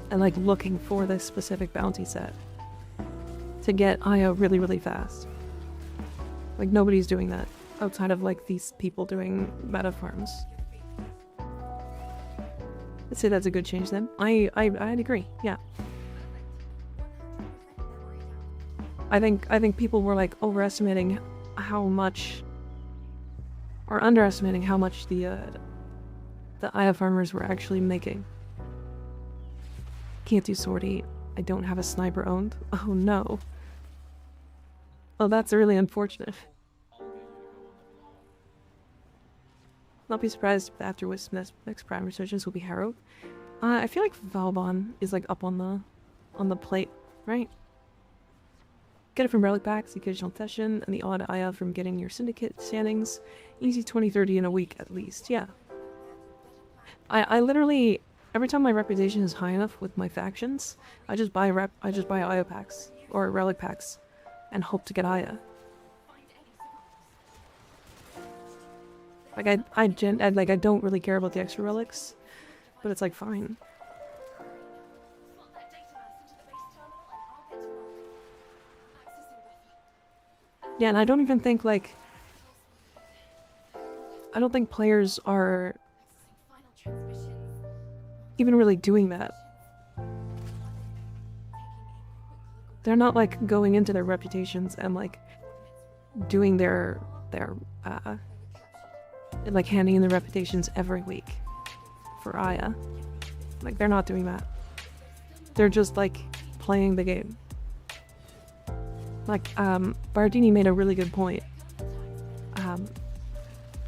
and, like, looking for this specific bounty set to get Io really, really fast. Like, nobody's doing that outside of, like, these people doing meta farms. I'd say that's a good change then. I'd agree, yeah. I think people were, like, overestimating how much... or underestimating how much the Aya farmers were actually making. Can't do sortie. I don't have a sniper owned. Oh no. Oh, that's really unfortunate. Not be surprised if after Wisp next Prime Resurgence will be Harrow. I feel like Valbon is like up on the plate, right? Get it from relic packs, the occasional session, and the odd Aya from getting your syndicate standings. Easy 20-30 in a week at least, yeah. I literally, every time my reputation is high enough with my factions, I just buy Aya packs or relic packs and hope to get Aya. Like I don't really care about the extra relics, but it's like fine. Yeah, and I don't even think like I don't think players are even really doing that. They're not like going into their reputations and like doing their like handing in the reputations every week for Aya. Like they're not doing that. They're just like playing the game. Like Bardini made a really good point.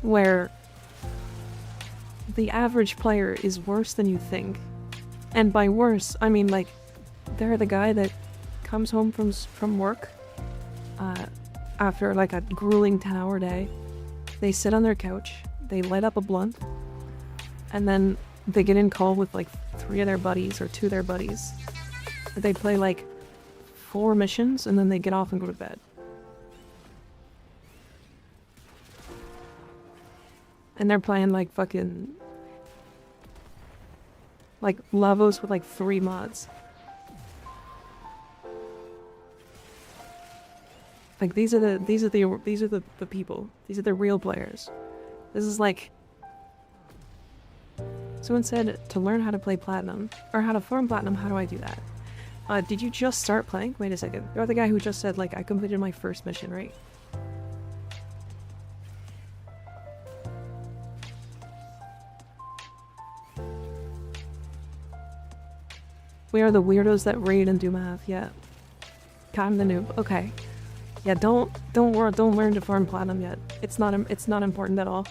Where the average player is worse than you think. And by worse, I mean like they're the guy that comes home from work after like a grueling 10-hour day. They sit on their couch, they light up a blunt, and then they get in call with like 3 of their buddies or 2 of their buddies. They play like 4 missions and then they get off and go to bed. And they're playing like fucking like Lavos with like 3 mods. Like these are the people. These are the real players. This is like someone said to learn how to play platinum or how to farm platinum. How do I do that? Did you just start playing? Wait a second. You're the guy who just said like I completed my first mission, right? We are the weirdos that raid and do math. Yeah. I'm the noob. Okay. Yeah, don't learn to farm platinum yet. It's not important at all.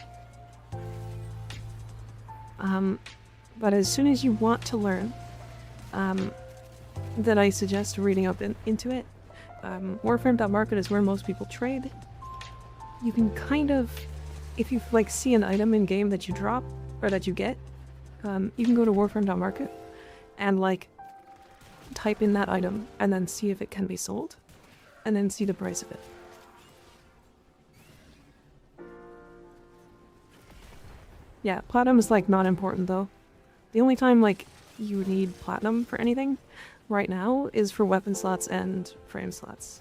But as soon as you want to learn, then I suggest reading up into it. Warframe.market is where most people trade. You can kind of, if you like see an item in game that you drop or that you get, you can go to Warframe.market and like type in that item and then see if it can be sold. And then see the price of it. Yeah, platinum is like not important though. The only time, like, you need platinum for anything right now is for weapon slots and frame slots.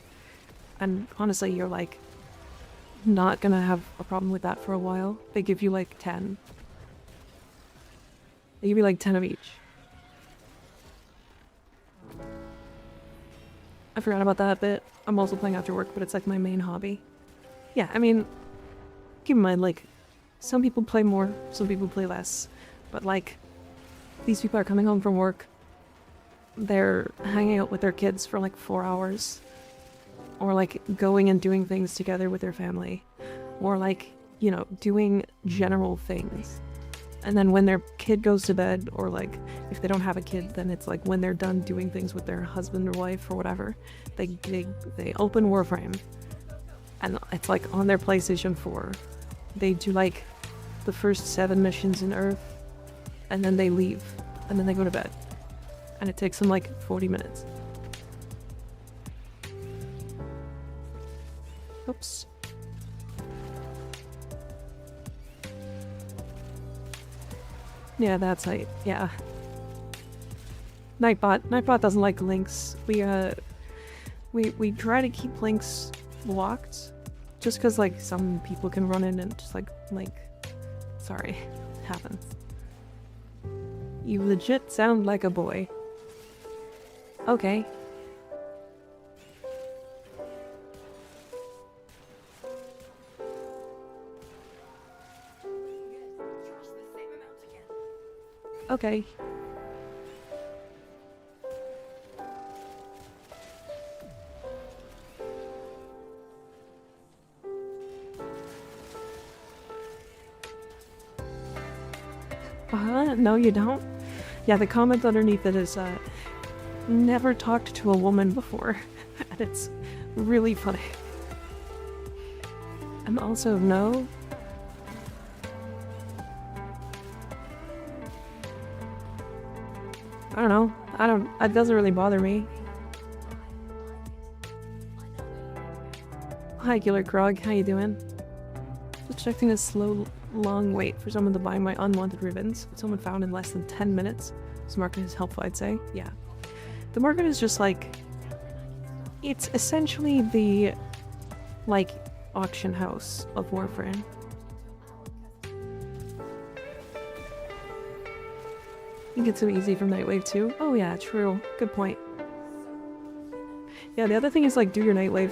And honestly, you're, like, not gonna have a problem with that for a while. They give you, like, 10. They give you, like, 10 of each. I forgot about that bit. I'm also playing after work, but it's, like, my main hobby. Yeah, I mean, keep in mind, like, some people play more, some people play less. But, like, these people are coming home from work. They're hanging out with their kids for, like, 4 hours. Or, like, going and doing things together with their family. Or, like, you know, doing general things. And then when their kid goes to bed, or, like, if they don't have a kid, then it's, like, when they're done doing things with their husband or wife or whatever, they open Warframe. And it's, like, on their PlayStation 4. They do, like, the first 7 missions in Earth, and then they leave. And then they go to bed. And it takes them, like, 40 minutes. Oops. Yeah, that's right. Yeah. Nightbot doesn't like links. We try to keep links blocked, just because, like, some people can run in and just, like, sorry, it happens. You legit sound like a boy. Okay. Okay. No you don't? Yeah, the comment underneath it is, never talked to a woman before. And it's really funny. And also, no. I don't know. It doesn't really bother me. Hi, Killer Krog. How you doing? Expecting a slow, long wait for someone to buy my unwanted ribbons. Someone found in less than 10 minutes. This market is helpful, I'd say. Yeah. The market is just like... It's essentially the, like, auction house of Warframe. I think it's so easy from Nightwave too. Oh yeah, true. Good point. Yeah, the other thing is, like, do your Nightwave.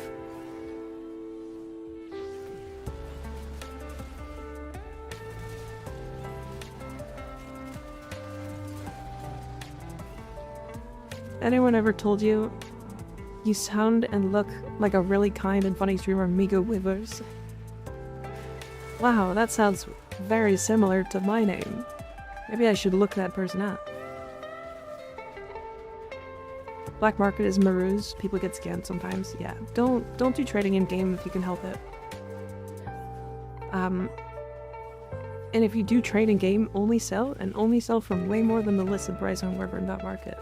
Anyone ever told you you sound and look like a really kind and funny streamer, MikaRivers? Wow, that sounds very similar to my name. Maybe I should look that person up. Black market is Marus. People get scammed sometimes. Yeah, don't do trading in game if you can help it. And if you do trade in game, only sell from way more than the listed price on Warframe.market.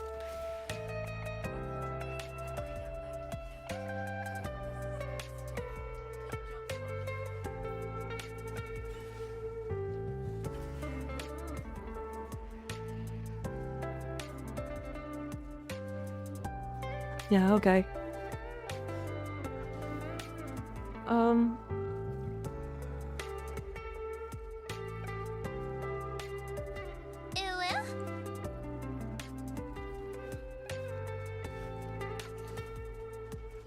Yeah, okay.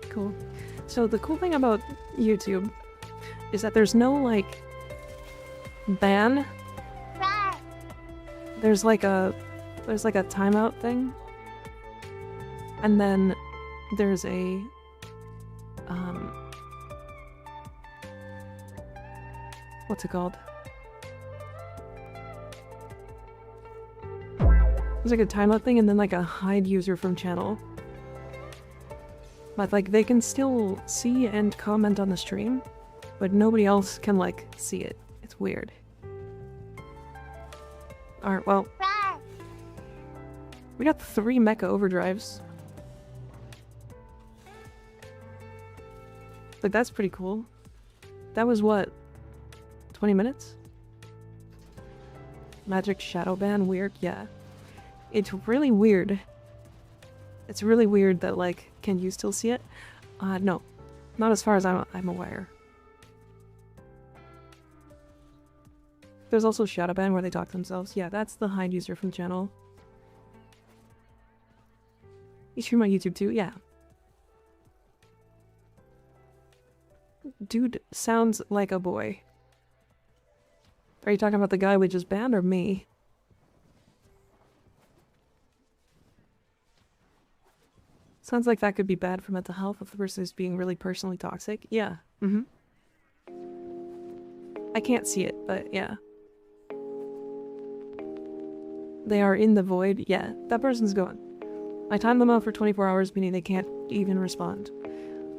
Cool. So the cool thing about YouTube is that there's no, like, ban. There's like a timeout thing. And then there's a what's it called? There's like a timeout thing and then like a hide user from channel. But, like, they can still see and comment on the stream, but nobody else can, like, see it. It's weird. Alright, well. We got 3 mecha overdrives. Like, that's pretty cool. That was what? 20 minutes? Magic shadow ban? Weird? Yeah. It's really weird. It's really weird that, like, can you still see it? No. Not as far as I'm aware. There's also Shadowban where they talk to themselves. Yeah, that's the Hind user from the channel. You stream on YouTube too? Yeah. Dude sounds like a boy. Are you talking about the guy we just banned or me? Sounds like that could be bad for mental health if the person is being really personally toxic. Yeah. Mm-hmm. I can't see it, but yeah. They are in the void. Yeah, that person's gone. I time them out for 24 hours, meaning they can't even respond.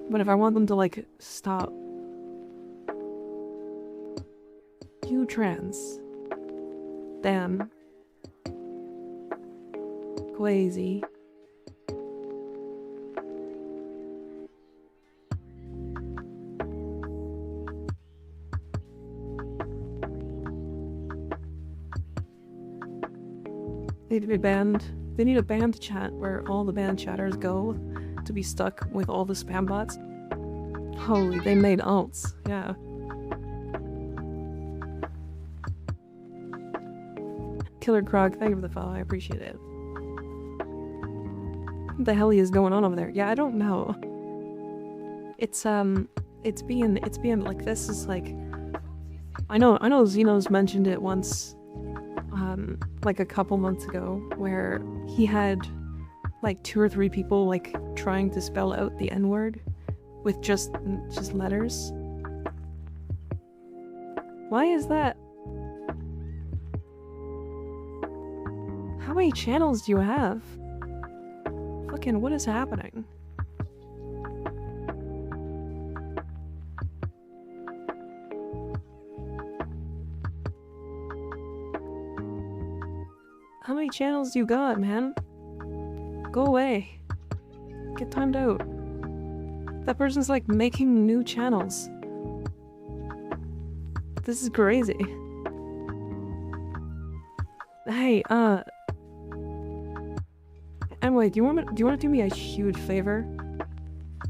But if I want them to, like, stop. You trans. Damn. Crazy. They need to be banned. They need a banned chat where all the banned chatters go to be stuck with all the spam bots. Holy, they made alts. Yeah. Killer Krog, thank you for the follow. I appreciate it. What the hell is going on over there? Yeah, I don't know. It's being like, this is like, I know Xeno's mentioned it once, like a couple months ago, where he had like 2 or 3 people like trying to spell out the N-word with just letters. Why is that? How many channels do you have? Fucking, what is happening? How many channels do you got, man? Go away. Get timed out. That person's like making new channels. This is crazy. Hey, anyway, do you want to do me a huge favor?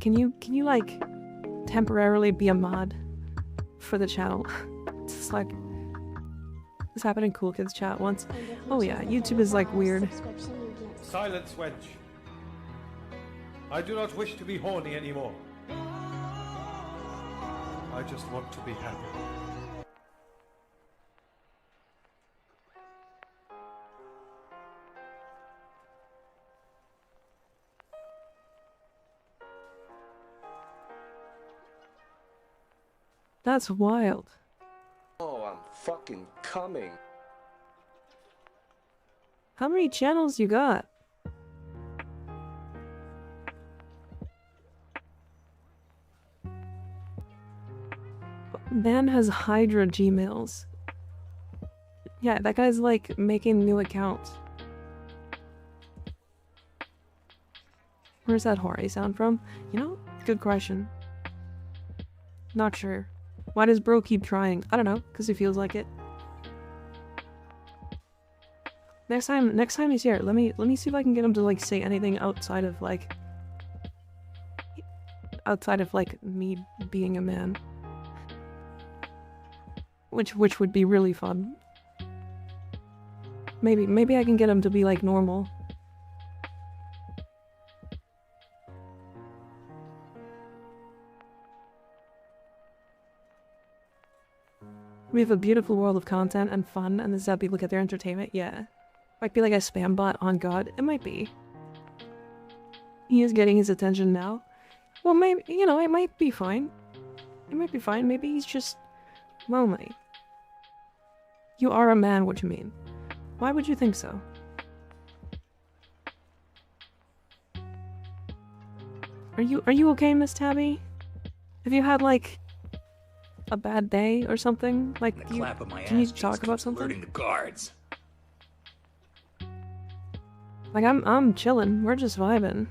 Can you like temporarily be a mod for the channel? It's like this happened in Cool Kids chat once. Oh yeah, YouTube is like weird. Silence, wench. I do not wish to be horny anymore. I just want to be happy. That's wild. Oh, I'm fucking coming. How many channels you got? Man has Hydra Gmails. Yeah, that guy's like making new accounts. Where's that Hori sound from? You know, good question. Not sure. Why does bro keep trying? I don't know, because he feels like it. Next time he's here, let me see if I can get him to like say anything outside of like me being a man. Which would be really fun. Maybe I can get him to be like normal. We have a beautiful world of content and fun, and this is how people get their entertainment. Yeah. Might be like a spam bot on God. It might be. He is getting his attention now. Well, maybe, you know, it might be fine. It might be fine. Maybe he's just lonely. You are a man, what you mean? Why would you think so? Are you okay, Miss Tabby? Have you had, like, a bad day or something? Like, do you need to talk about something? Alerting the guards. Like, I'm chilling. We're just vibing.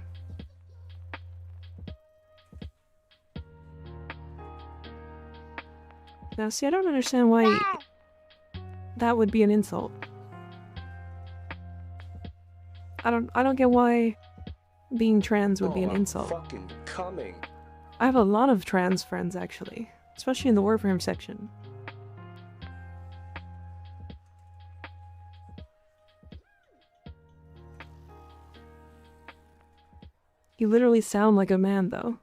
Now, see, I don't understand why that would be an insult. I don't get why being trans would be an I'm insult. fucking coming. I have a lot of trans friends, actually. Especially in the Warframe section. You literally sound like a man, though.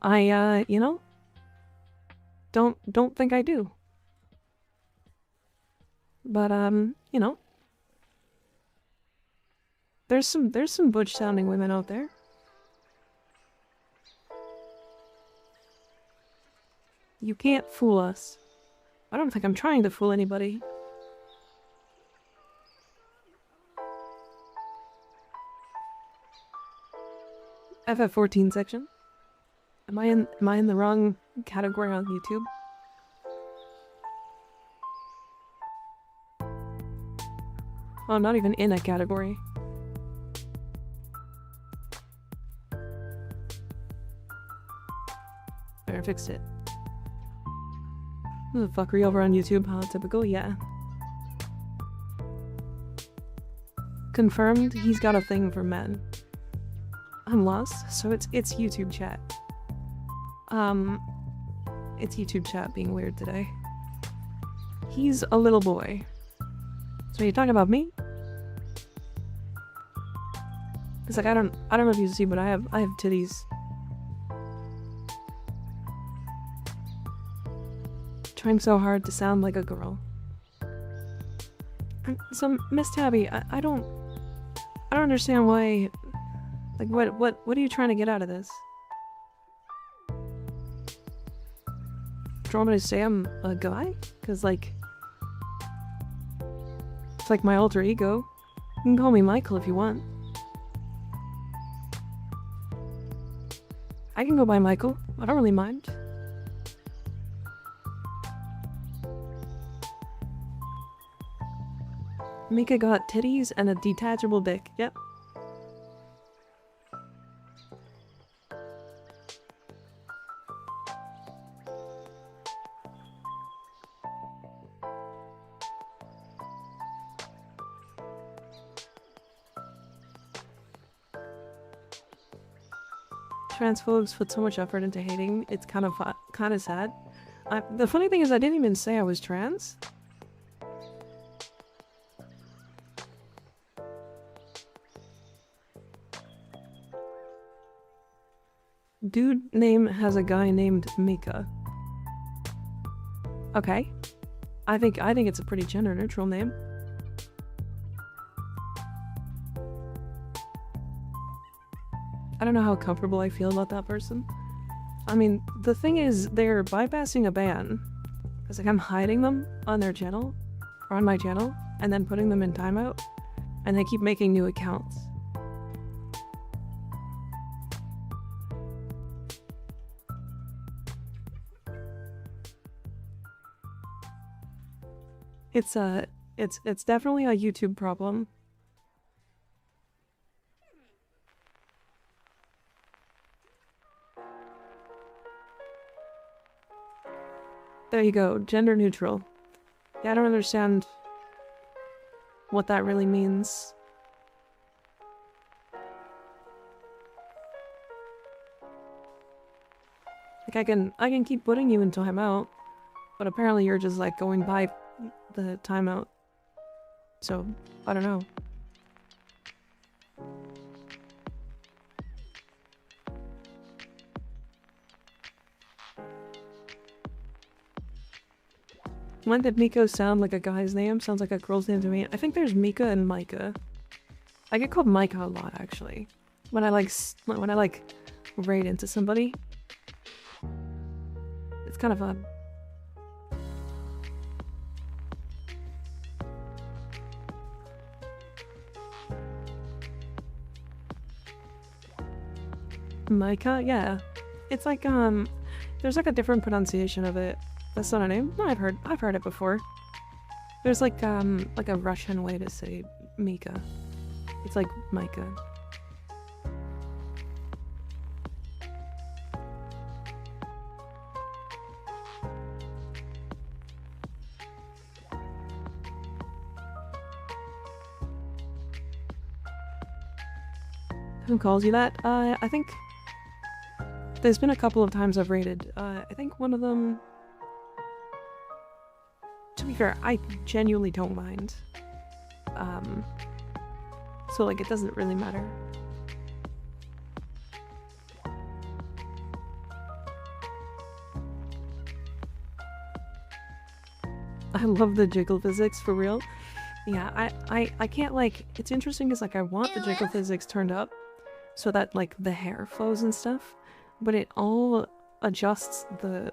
You know? Don't think I do. But, you know. There's some butch-sounding women out there. You can't fool us. I don't think I'm trying to fool anybody. FF14 section? Am I in the wrong category on YouTube? Oh, not even in a category. There, I fixed it. Who the fuck are you over on YouTube? How typical? Yeah. Confirmed, he's got a thing for men. I'm lost, so it's YouTube chat. It's YouTube chat being weird today. He's a little boy. So you're talking about me? It's like I don't know if you see, but I have titties. Trying so hard to sound like a girl. So Miss Tabby, I don't understand why. Like what are you trying to get out of this? Do you want me to say I'm a guy? Cause like it's like my alter ego. You can call me Michael if you want. I can go by Michael. I don't really mind. Mika got titties and a detachable dick. Yep. Transphobes put so much effort into hating. It's kind of sad. The funny thing is, I didn't even say I was trans. Dude name has a guy named Mika. Okay. I think it's a pretty gender neutral name. I don't know how comfortable I feel about that person. I mean, the thing is, they're bypassing a ban. It's like I'm hiding them on their channel, or on my channel, and then putting them in timeout, and they keep making new accounts. It's definitely a YouTube problem. There you go, gender neutral. Yeah, I don't understand what that really means. Like I can keep putting you in timeout, but apparently you're just like going by the timeout. So, I don't know. When did Miko sound like a guy's name? Sounds like a girl's name to me. I think there's Mika and Micah. I get called Micah a lot, actually. When I like raid into somebody. It's kind of fun. Micah? Yeah. It's like, there's like a different pronunciation of it. That's not a name? No, I've heard it before. There's like a Russian way to say Mika. It's like Micah. Who calls you that? I think there's been a couple of times I've raided. I think one of them... To be fair, I genuinely don't mind. So like it doesn't really matter. I love the jiggle physics for real. Yeah, I can't like, it's interesting because like I want the jiggle physics turned up so that like the hair flows and stuff, but it all adjusts the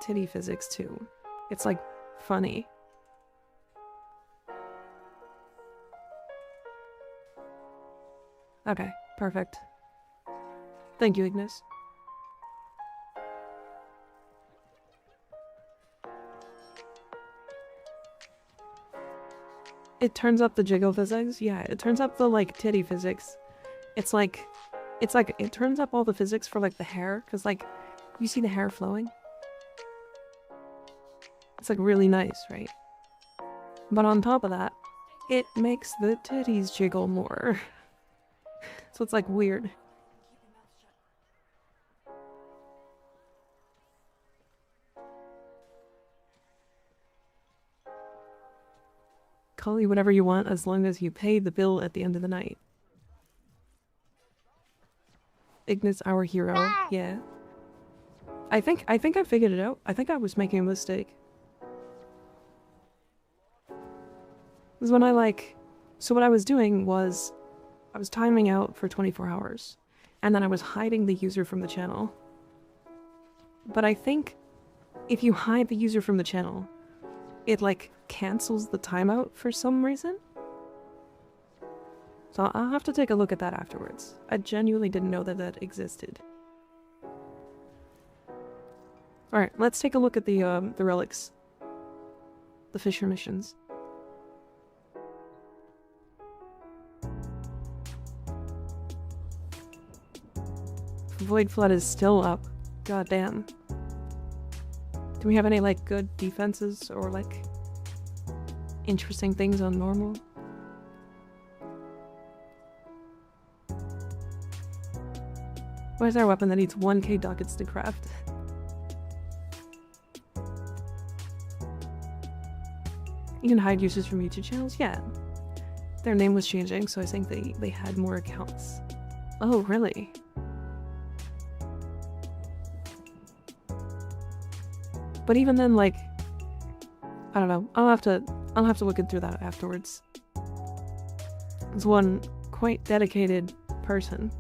titty physics too. It's like funny. Okay, perfect. Thank you, Ignis. It turns up the jiggle physics? Yeah, it turns up the, like, titty physics. It's like, it turns up all the physics for, like, the hair, because, like, you see the hair flowing? It's, like, really nice, right? But on top of that, it makes the titties jiggle more. So it's, like, weird. Call you whatever you want as long as you pay the bill at the end of the night. Ignis, our hero. Yeah. I think I figured it out. I think I was making a mistake. Because when I like... So what I was doing was... I was timing out for 24 hours. And then I was hiding the user from the channel. But I think if you hide the user from the channel, it like cancels the timeout for some reason. So I'll have to take a look at that afterwards. I genuinely didn't know that that existed. Alright, let's take a look at the relics. The Fisher missions. Void Flood is still up. God damn. Do we have any, like, good defenses or, like, interesting things on normal? Where's our weapon that needs 1k ducats to craft? You can hide users from YouTube channels? Yeah. Their name was changing, so I think they had more accounts. Oh, really? But even then, like, I don't know. I'll have to look into that afterwards. It's one quite dedicated person.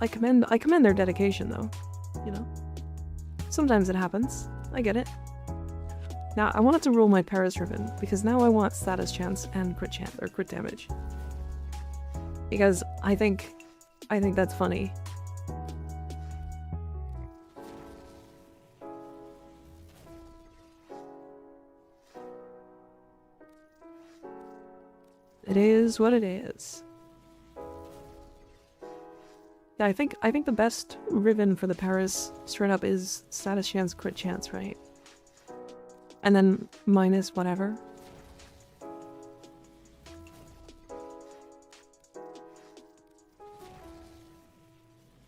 I commend their dedication, though. You know, sometimes it happens. I get it. Now I wanted to roll my Paris ribbon because now I want status chance and crit chance or crit damage. Because I think that's funny. It is what it is. Yeah, I think the best ribbon for the Paris straight up is status chance, crit chance, right? And then minus whatever.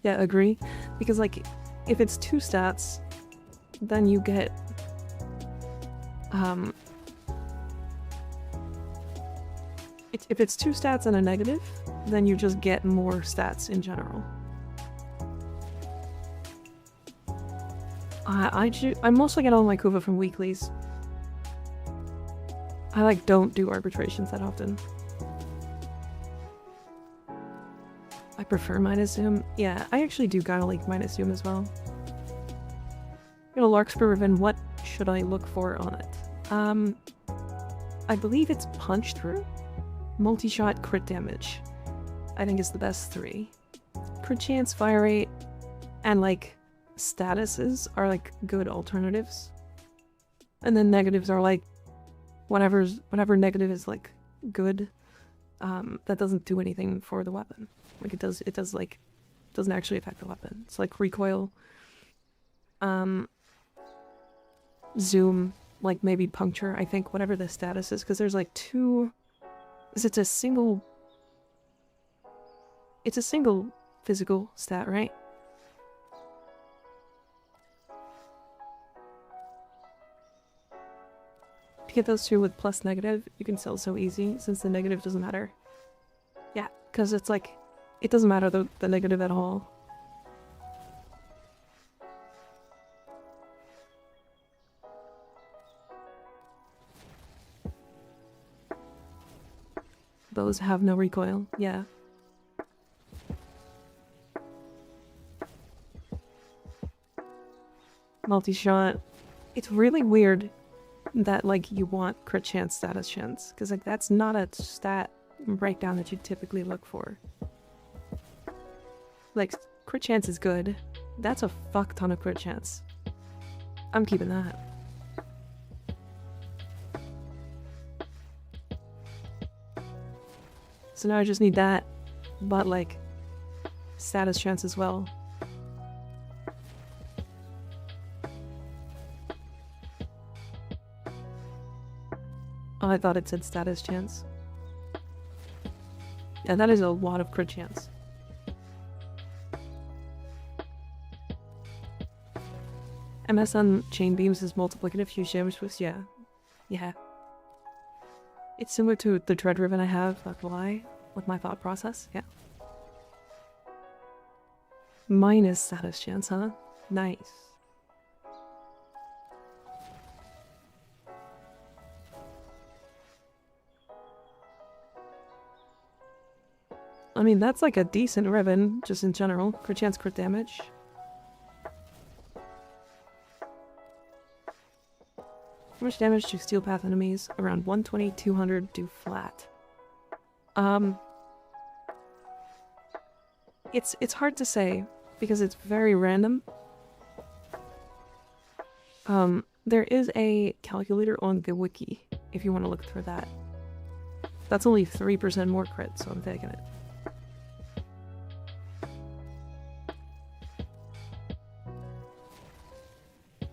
Yeah, agree. Because like, if it's 2 stats, then you get if it's 2 stats and a negative, then you just get more stats in general. I mostly get all my Kuva from weeklies. I like don't do arbitrations that often. I prefer minus zoom. Yeah, I actually do kinda like minus zoom as well. You know, Larkspur Ribbon, what should I look for on it? I believe it's punch through. Multi-shot crit damage, I think is the best 3. Crit chance, fire rate, and like statuses are like good alternatives. And then negatives are like whatever negative is like good, that doesn't do anything for the weapon. Like it does like, doesn't actually affect the weapon. It's like recoil, zoom, like maybe puncture, I think, whatever the status is, because there's like 2... Is it a single... It's a single physical stat, right? To get those two with plus negative, you can sell so easy since the negative doesn't matter. Yeah, because it's like, it doesn't matter the negative at all. Those have no recoil, yeah. Multi-shot. It's really weird that, like, you want crit chance, status chance, because, like, that's not a stat breakdown that you typically look for. Like, crit chance is good. That's a fuck ton of crit chance. I'm keeping that. So now I just need that, but, like, status chance as well. Oh, I thought it said status chance. Yeah, that is a lot of crit chance. MS on chain beams is multiplicative huge damage boost, yeah. Yeah. It's similar to the Dread Ribbon I have, not gonna lie, with my thought process, yeah. Minus status chance, huh? Nice. I mean, that's like a decent ribbon, just in general. Crit chance, crit damage. How much damage do steel path enemies? Around 120, 200 do flat. It's hard to say because it's very random. There is a calculator on the wiki if you want to look through that. That's only 3% more crit, so I'm taking it.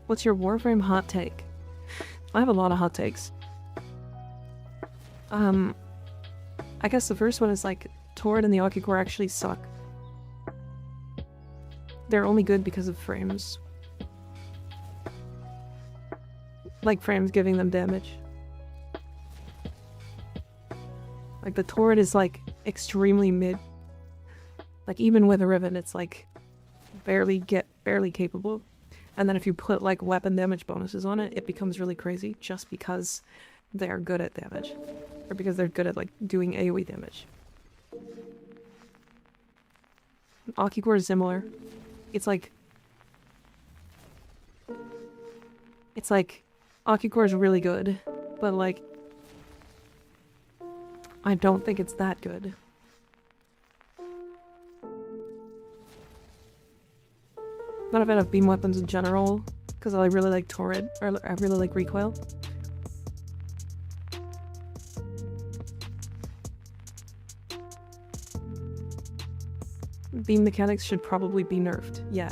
What's your Warframe hot take? I have a lot of hot takes. I guess the first one is like, Torrid and the Okicore actually suck. They're only good because of frames. Like frames giving them damage. Like the Torrid is like extremely mid. Like even with a ribbon it's like barely capable. And then if you put like weapon damage bonuses on it, it becomes really crazy just because they are good at damage. Or because they're good at like doing AoE damage. Okicore is similar. It's like Okicore is really good, but like I don't think it's that good. Not a fan of beam weapons in general, because I really like Torrid, or I really like recoil. Beam mechanics should probably be nerfed, yeah.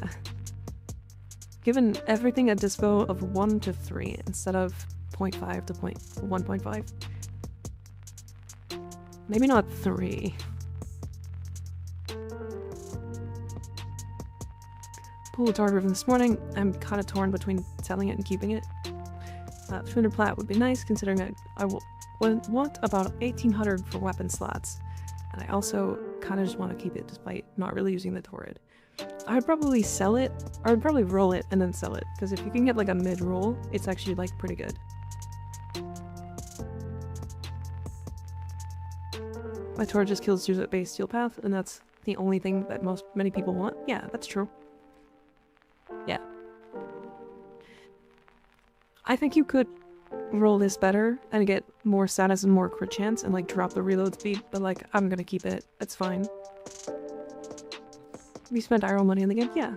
Given everything at dispo of 1 to 3 instead of 0.5 to 1.5. Maybe not 3. Pulled a Torrid Ribbon this morning. I'm kind of torn between selling it and keeping it. 200 plat would be nice considering I want about 1800 for weapon slots. And I also kind of just want to keep it despite not really using the Torrid. I would probably sell it, or I'd probably roll it and then sell it, because if you can get like a mid-roll, it's actually like pretty good. My Torrid just kills base steel path, and that's the only thing that many people want. Yeah, that's true. Yeah. I think you could roll this better and get more status and more crit chance and like drop the reload speed, but like I'm gonna keep it. It's fine. We spent our own money on the game? Yeah.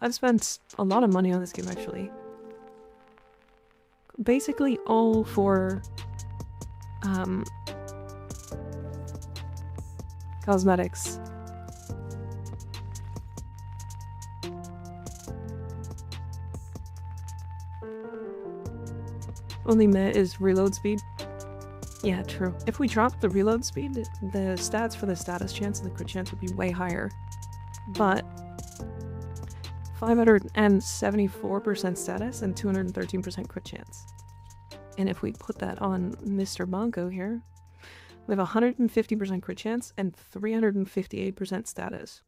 I've spent a lot of money on this game actually. Basically all for cosmetics. Only meh is reload speed. Yeah, true. If we dropped the reload speed, the stats for the status chance and the crit chance would be way higher. But 574% status and 213% crit chance. And if we put that on Mr. Bonko here, we have 150% crit chance and 358% status.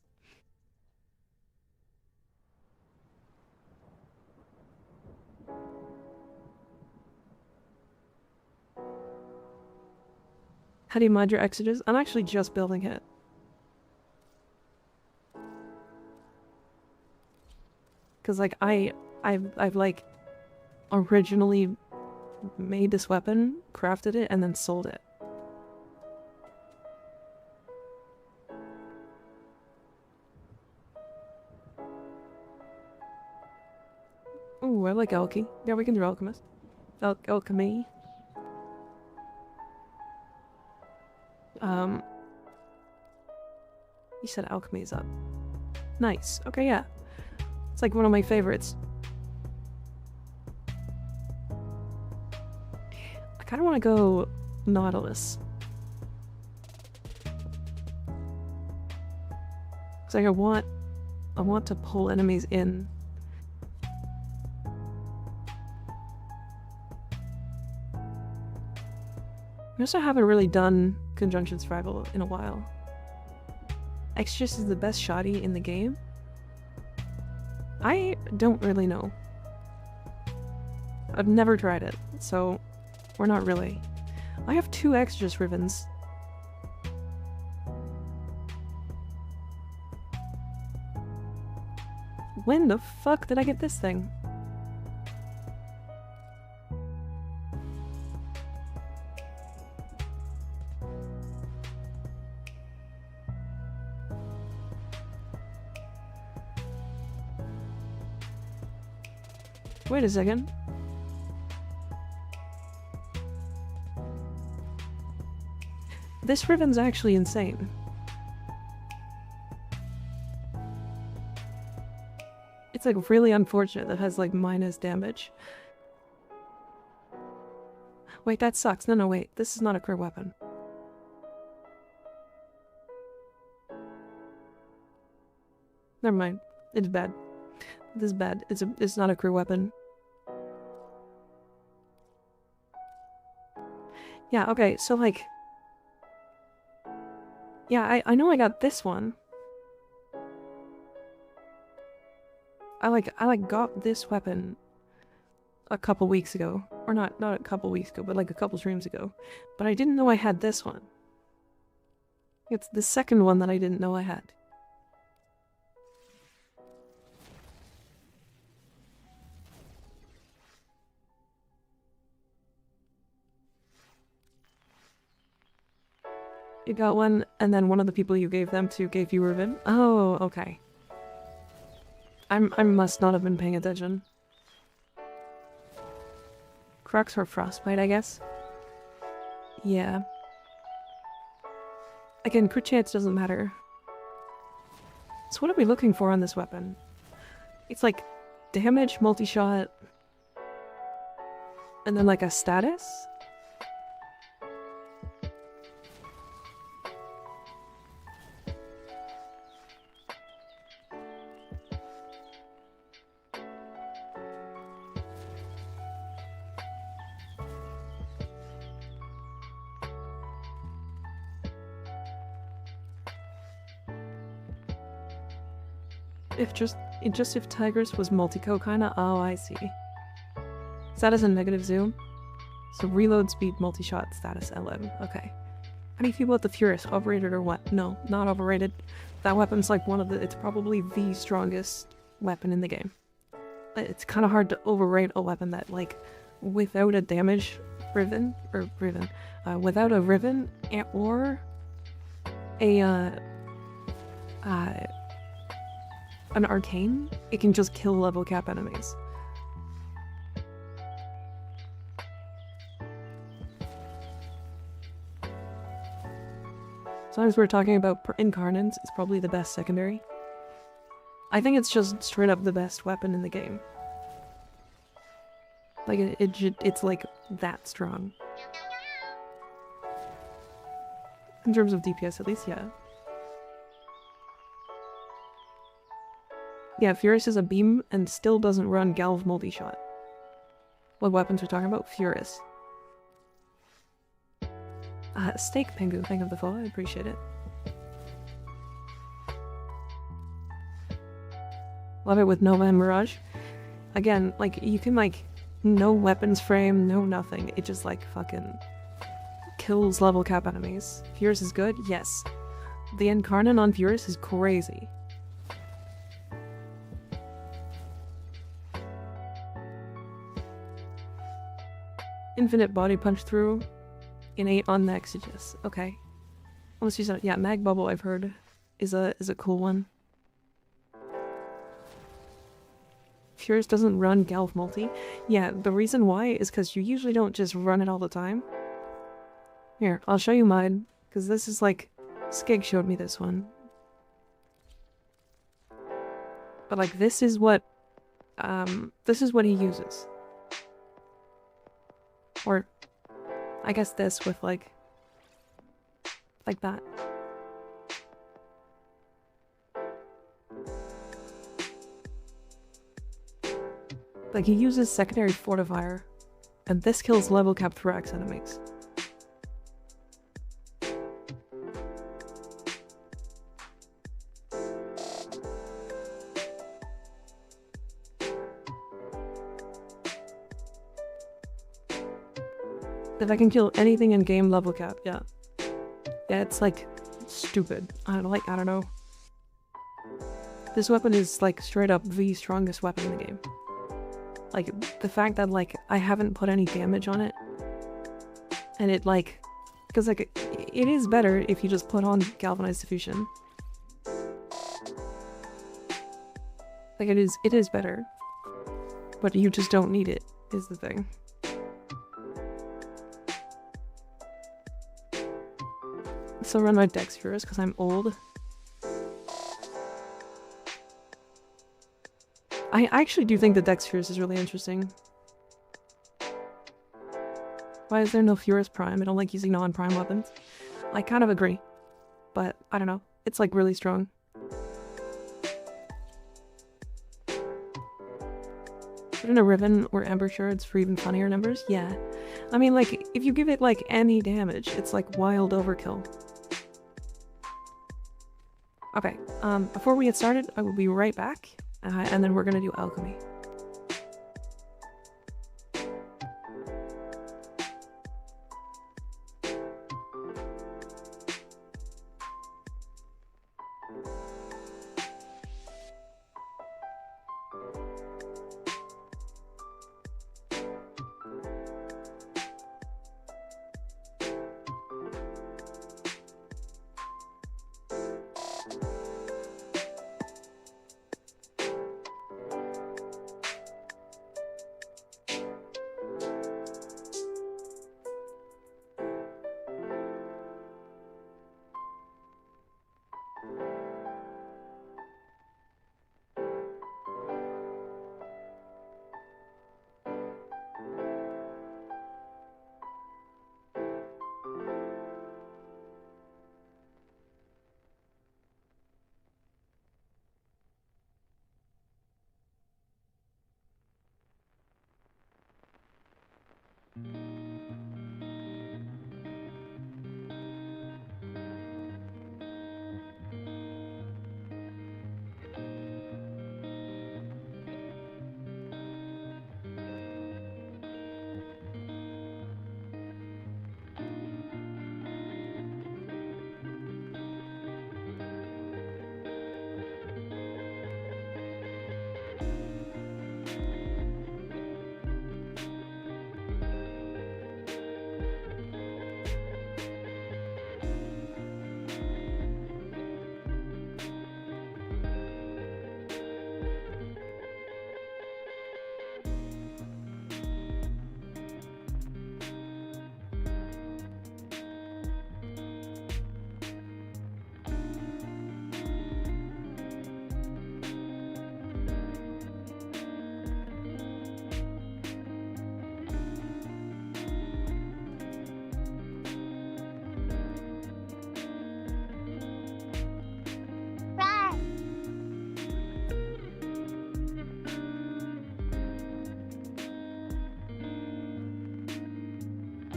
How do you mod your exeges? I'm actually just building it. Cause like I've like originally made this weapon, crafted it, and then sold it. Ooh, I like alchemy. Yeah, we can do alchemist. Alchemy. You said alchemy is up. Nice. Okay, yeah. It's like one of my favorites. I kind of want to go Nautilus. It's like I want to pull enemies in. I also haven't really done Conjunction Survival in a while. Extras is the best shoddy in the game? I don't really know. I've never tried it, so we're not really. I have 2 extras ribbons. When the fuck did I get this thing? Wait a second. This ribbon's actually insane. It's like really unfortunate that it has like minus damage. Wait, that sucks. No, wait. This is not a crit weapon. Never mind. It's bad. This is bad. It's not a crit weapon. Yeah, okay, so like... Yeah, I know I got this one. I got this weapon a couple weeks ago. Or not a couple weeks ago, but like a couple streams ago. But I didn't know I had this one. It's the second one that I didn't know I had. You got one, and then one of the people you gave them to gave you a ribbon? Oh, okay. I must not have been paying attention. Crocs or frostbite, I guess? Yeah. Again, crit chance doesn't matter. So what are we looking for on this weapon? It's like damage, multi-shot, and then like a status? If Tigers was multi-co kinda? Oh, I see. Status and negative zoom? So reload speed, multi-shot, status LM. Okay. How do you feel about the Furious? Overrated or what? No, not overrated. That weapon's like it's probably the strongest weapon in the game. It's kind of hard to overrate a weapon that, like, without a damage ribbon, without a ribbon or an arcane, it can just kill level cap enemies. As long as we're talking about Incarnate, it's probably the best secondary. I think it's just straight up the best weapon in the game. Like, it's like that strong. In terms of DPS at least, yeah. Yeah, Furious is a beam and still doesn't run Galv multi-shot. What weapons we're talking about? Furious. Steak Pengu, thank you for the follow, I appreciate it. Love it with Nova and Mirage. Again, like, you can, like, no weapons frame, no nothing. It just, like, fucking kills level cap enemies. Furious is good? Yes. The Incarnate on Furious is crazy. Infinite body punch through. Innate on the Exegesis. Okay. Let's use that. Yeah, Mag Bubble I've heard is a cool one. Furious doesn't run Galv multi. Yeah, the reason why is because you usually don't just run it all the time. Here, I'll show you mine, because this is like... Skig showed me this one. But like, this is what he uses. Or, I guess this with like that. Like, he uses secondary fortifier, and this kills level cap thorax enemies. If I can kill anything in game, level cap, yeah. Yeah, it's like stupid. I don't know. This weapon is like straight up the strongest weapon in the game. Like, the fact that like I haven't put any damage on it, and it like, because like it is better if you just put on Galvanized Diffusion. Like, it is better, but you just don't need it, is the thing. Still run my Dex Furious because I'm old. I actually do think the Dex Furious is really interesting. Why is there no Furious Prime? I don't like using non-prime weapons. I kind of agree, but I don't know. It's like really strong. Put in a Riven or Ember Shards for even funnier numbers? Yeah. I mean, like, if you give it like any damage, it's like wild overkill. Okay, before we get started, I will be right back, and then we're gonna do alchemy.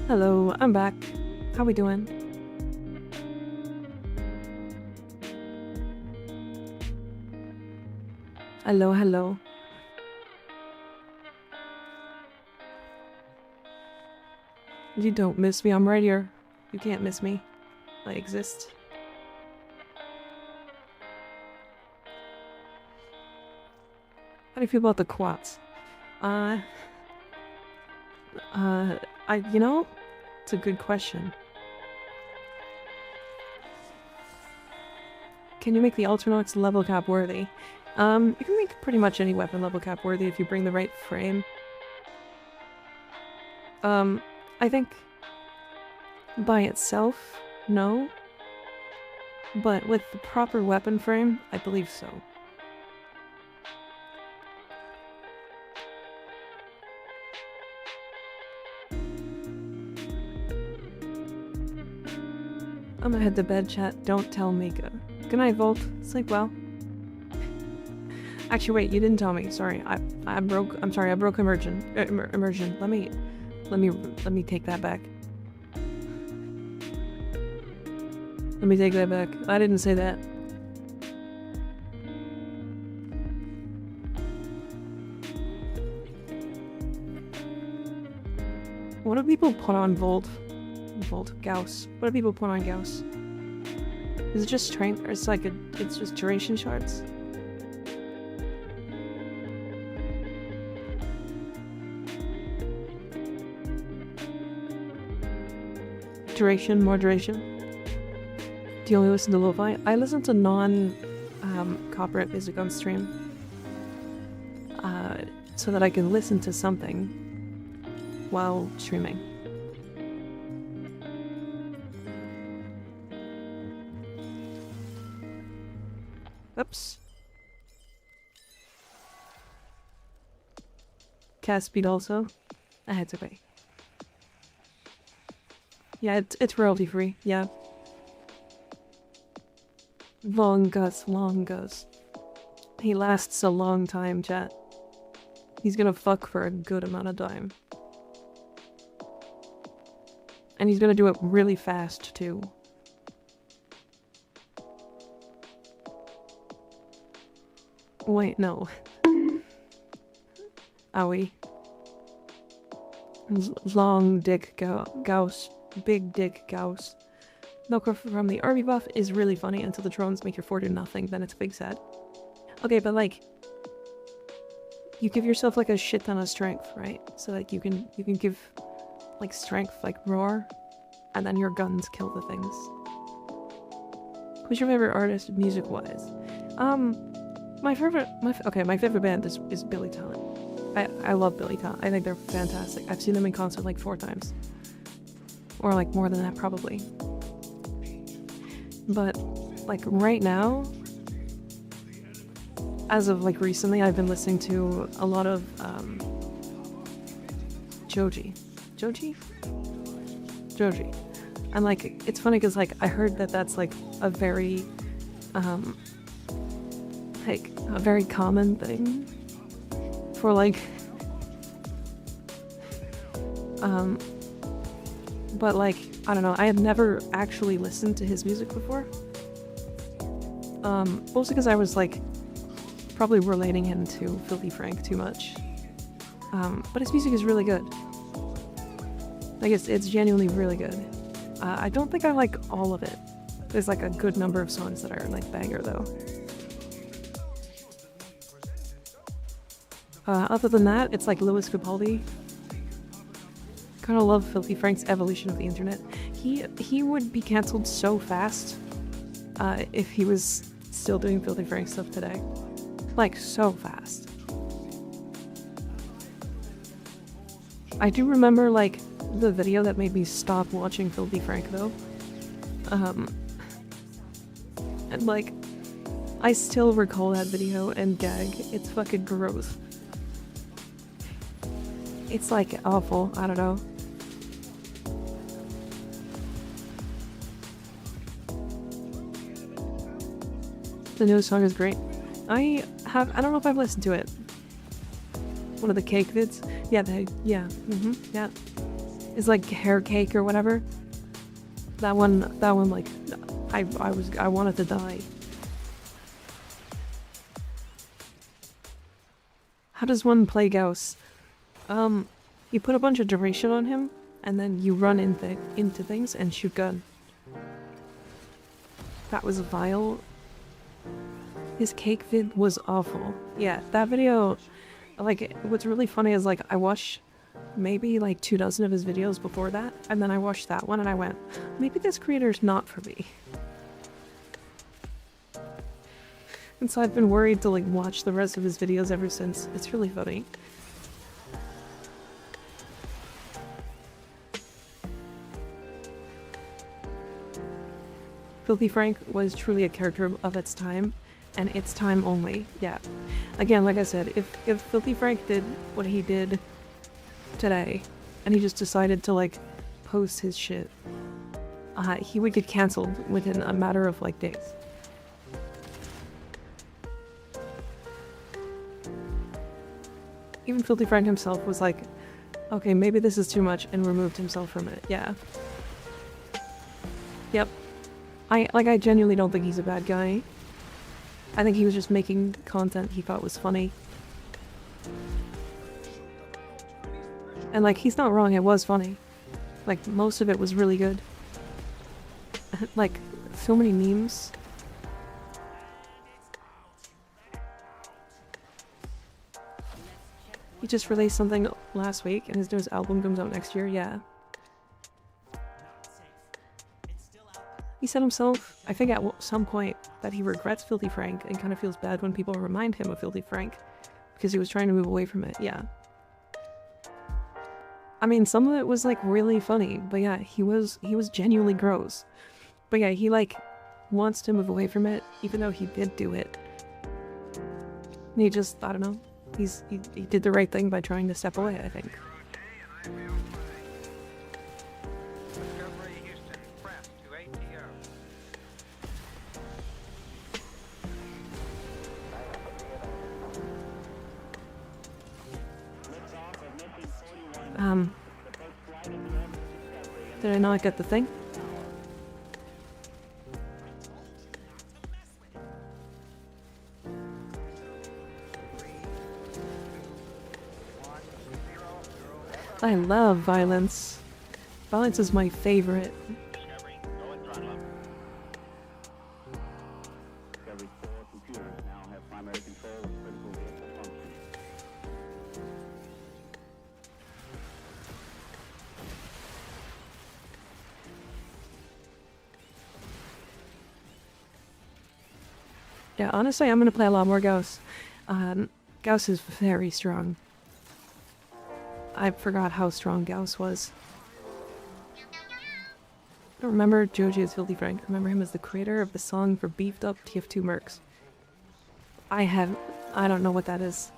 Hello, I'm back. How we doing? Hello, hello. You don't miss me, I'm right here. You can't miss me. I exist. How do you feel about the quads? You know, it's a good question. Can you make the Ultranox level cap worthy? You can make pretty much any weapon level cap worthy if you bring the right frame. I think by itself, no. But with the proper weapon frame, I believe so. I'm gonna head to bed, chat. Don't tell Mika. Good night, Volt. Sleep well. Actually, wait, you didn't tell me. Sorry, I broke. I'm sorry, I broke immersion. Immersion. Let me take that back. Let me take that back. I didn't say that. What do people put on Volt? Gauss. What do people put on Gauss? Is it just strength, or it's just duration shards? Duration, more duration. Do you only listen to lo-fi? I listen to non-copyright music on stream. So that I can listen to something while streaming. Oops. Cast speed also. It's okay. Yeah, it's royalty free. Yeah. Long Gus. He lasts a long time, chat. He's gonna fuck for a good amount of time. And he's gonna do it really fast, too. Wait, no. Owie. Long dick Gauss. Big dick Gauss. Milker from the Arby buff is really funny until the drones make your 4 do nothing, then it's big sad. Okay, but like, you give yourself like a shit ton of strength, right? So like you can give like strength, like roar, and then your guns kill the things. Who's your favorite artist music-wise? My favorite band is Billy Talent. I love Billy Talent. I think they're fantastic. I've seen them in concert like 4 times. Or like more than that probably. But like right now, as of like recently, I've been listening to a lot of Joji. And like it's funny because like I heard that that's like a very common thing for like but like I don't know, I had never actually listened to his music before, mostly because I was like probably relating him to Filthy Frank too much, but his music is really good. Like it's genuinely really good. I don't think I like all of it. There's like a good number of songs that are like banger though. Other than that, it's like Louis Capaldi. Kind of love Filthy Frank's evolution of the internet. He would be cancelled so fast if he was still doing Filthy Frank stuff today. Like, so fast. I do remember, like, the video that made me stop watching Filthy Frank, though. And, like, I still recall that video and gag. It's fucking gross. It's, like, awful. I don't know. The newest song is great. I don't know if I've listened to it. One of the cake vids? Yeah, yeah. his like hair cake or whatever. That one like I wanted to die. How does one play Gauss? You put a bunch of duration on him, and then you run into things and shoot gun. That was vile. His cake vid was awful. Yeah, that video, like, what's really funny is, like, I watched maybe, like, 24 of his videos before that, and then I watched that one and I went, maybe this creator's not for me. And so I've been worried to, like, watch the rest of his videos ever since. It's really funny. Filthy Frank was truly a character of its time, and its time only. Yeah. Again, like I said, if Filthy Frank did what he did today, and he just decided to, like, post his shit, he would get cancelled within a matter of, like, days. Even Filthy Frank himself was like, okay, maybe this is too much, and removed himself from it. Yeah. Yep. I genuinely don't think he's a bad guy. I think he was just making content he thought was funny. And, like, he's not wrong, it was funny. Like, most of it was really good. Like, so many memes. He just released something last week, and his newest album comes out next year, yeah. He said himself, I think at some point, that he regrets Filthy Frank and kind of feels bad when people remind him of Filthy Frank because he was trying to move away from it, yeah. I mean, some of it was, like, really funny, but yeah, he was genuinely gross. But yeah, he, like, wants to move away from it, even though he did do it. And he just, I don't know, he did the right thing by trying to step away, I think. Did I not get the thing? I love violence. Violence is my favorite. Yeah, honestly, I'm gonna play a lot more Gauss. Gauss is very strong. I forgot how strong Gauss was. I don't remember Joji as Filthy Frank. I remember him as the creator of the song for beefed up TF2 Mercs. I don't know what that is.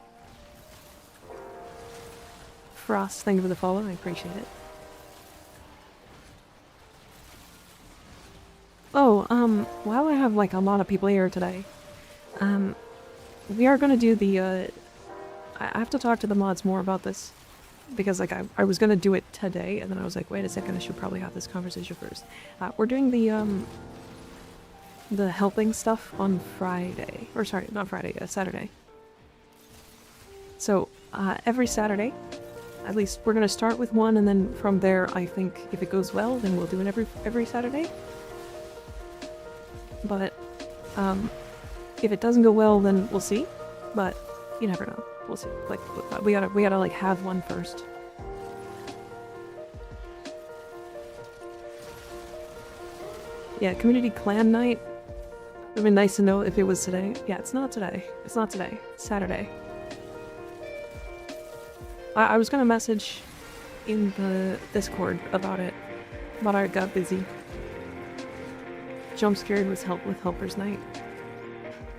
Frost, thank you for the follow, I appreciate it. Oh, while I have, like, a lot of people here today, we are gonna do the, I have to talk to the mods more about this, because, like, I was gonna do it today, and then I was like, wait a second, I should probably have this conversation first. We're doing the helping stuff on Friday, or sorry, not Friday, Saturday. So, every Saturday, at least we're gonna start with one, and then from there, I think if it goes well, then we'll do it every Saturday. But, if it doesn't go well, then we'll see. But you never know. We'll see. Like, we gotta like have one first. Yeah, community clan night. It'd be nice to know if it was today. Yeah, it's not today. It's not today. It's Saturday. I was gonna message in the Discord about it, but I got busy. Jump scared was with helpers night.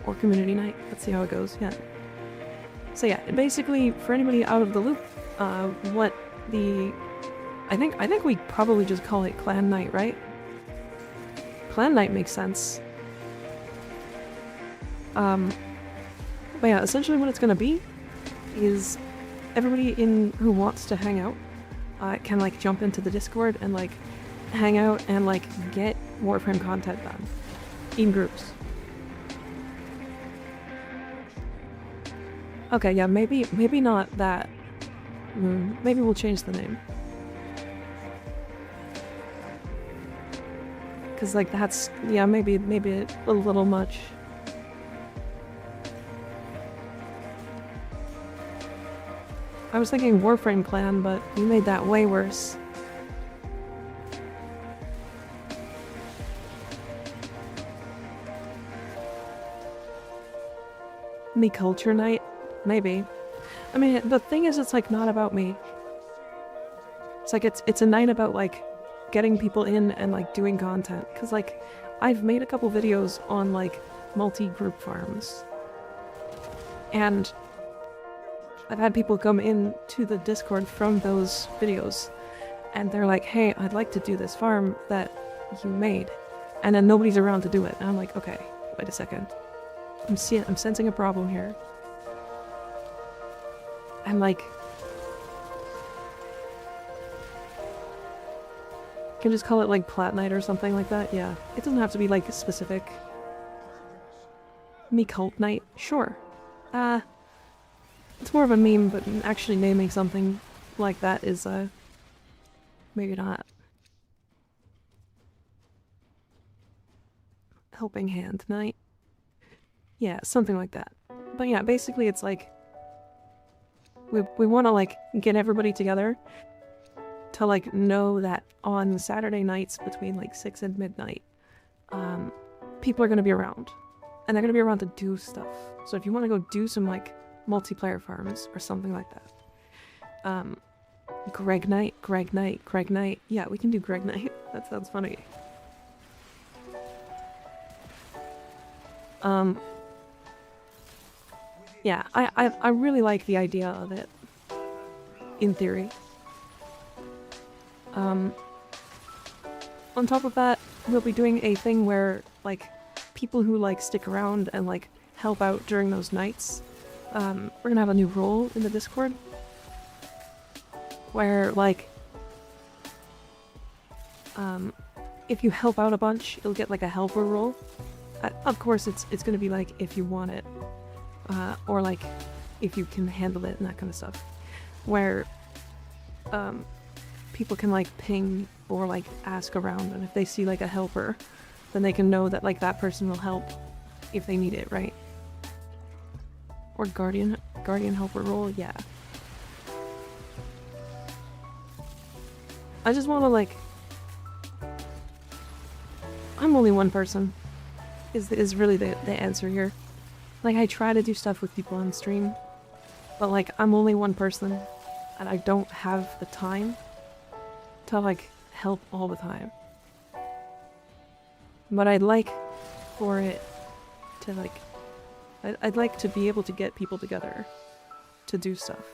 Or community night. Let's see how it goes. Yeah. So yeah, basically for anybody out of the loop, what the I think we probably just call it clan night, right? Clan night makes sense. But yeah, essentially what it's gonna be is everybody who wants to hang out can like jump into the Discord and like hang out and like get Warframe content done in groups. Okay, yeah, maybe not that. Maybe we'll change the name. Cause like that's, yeah, maybe a little much. I was thinking Warframe Clan, but you made that way worse. Me Culture Night? Maybe. I mean, the thing is, it's like not about me. It's like it's a night about like getting people in and like doing content. Cause like I've made a couple videos on like multi-group farms. And I've had people come in to the Discord from those videos and they're like, hey, I'd like to do this farm that you made. And then nobody's around to do it. And I'm like, okay, wait a second. I'm sensing a problem here. I'm like, can just call it like Plat Night or something like that? Yeah. It doesn't have to be like specific. Me Cult Night? Sure. It's more of a meme, but actually naming something like that is, maybe not. Helping Hand Night? Yeah, something like that. But yeah, basically it's like, we want to like get everybody together to like know that on Saturday nights between like 6 and midnight, people are going to be around. And they're going to be around to do stuff. So if you want to go do some like multiplayer farms or something like that. Greg Night. Yeah, we can do Greg Night. That sounds funny. Yeah, I really like the idea of it. In theory. On top of that, we'll be doing a thing where, like, people who, like, stick around and, like, help out during those nights, we're gonna have a new role in the Discord. Where, like, if you help out a bunch, you'll get, like, a helper role. Of course, it's gonna be, like, if you want it. Or, like, if you can handle it and that kind of stuff. Where, people can, like, ping or, like, ask around, and if they see, like, a helper, then they can know that, like, that person will help if they need it, right? Or guardian helper role, yeah. I just want to, like... I'm only one person, is really the answer here. Like, I try to do stuff with people on stream, but, like, I'm only one person, and I don't have the time to, like, help all the time. But I'd like for it to, like... I'd like to be able to get people together to do stuff.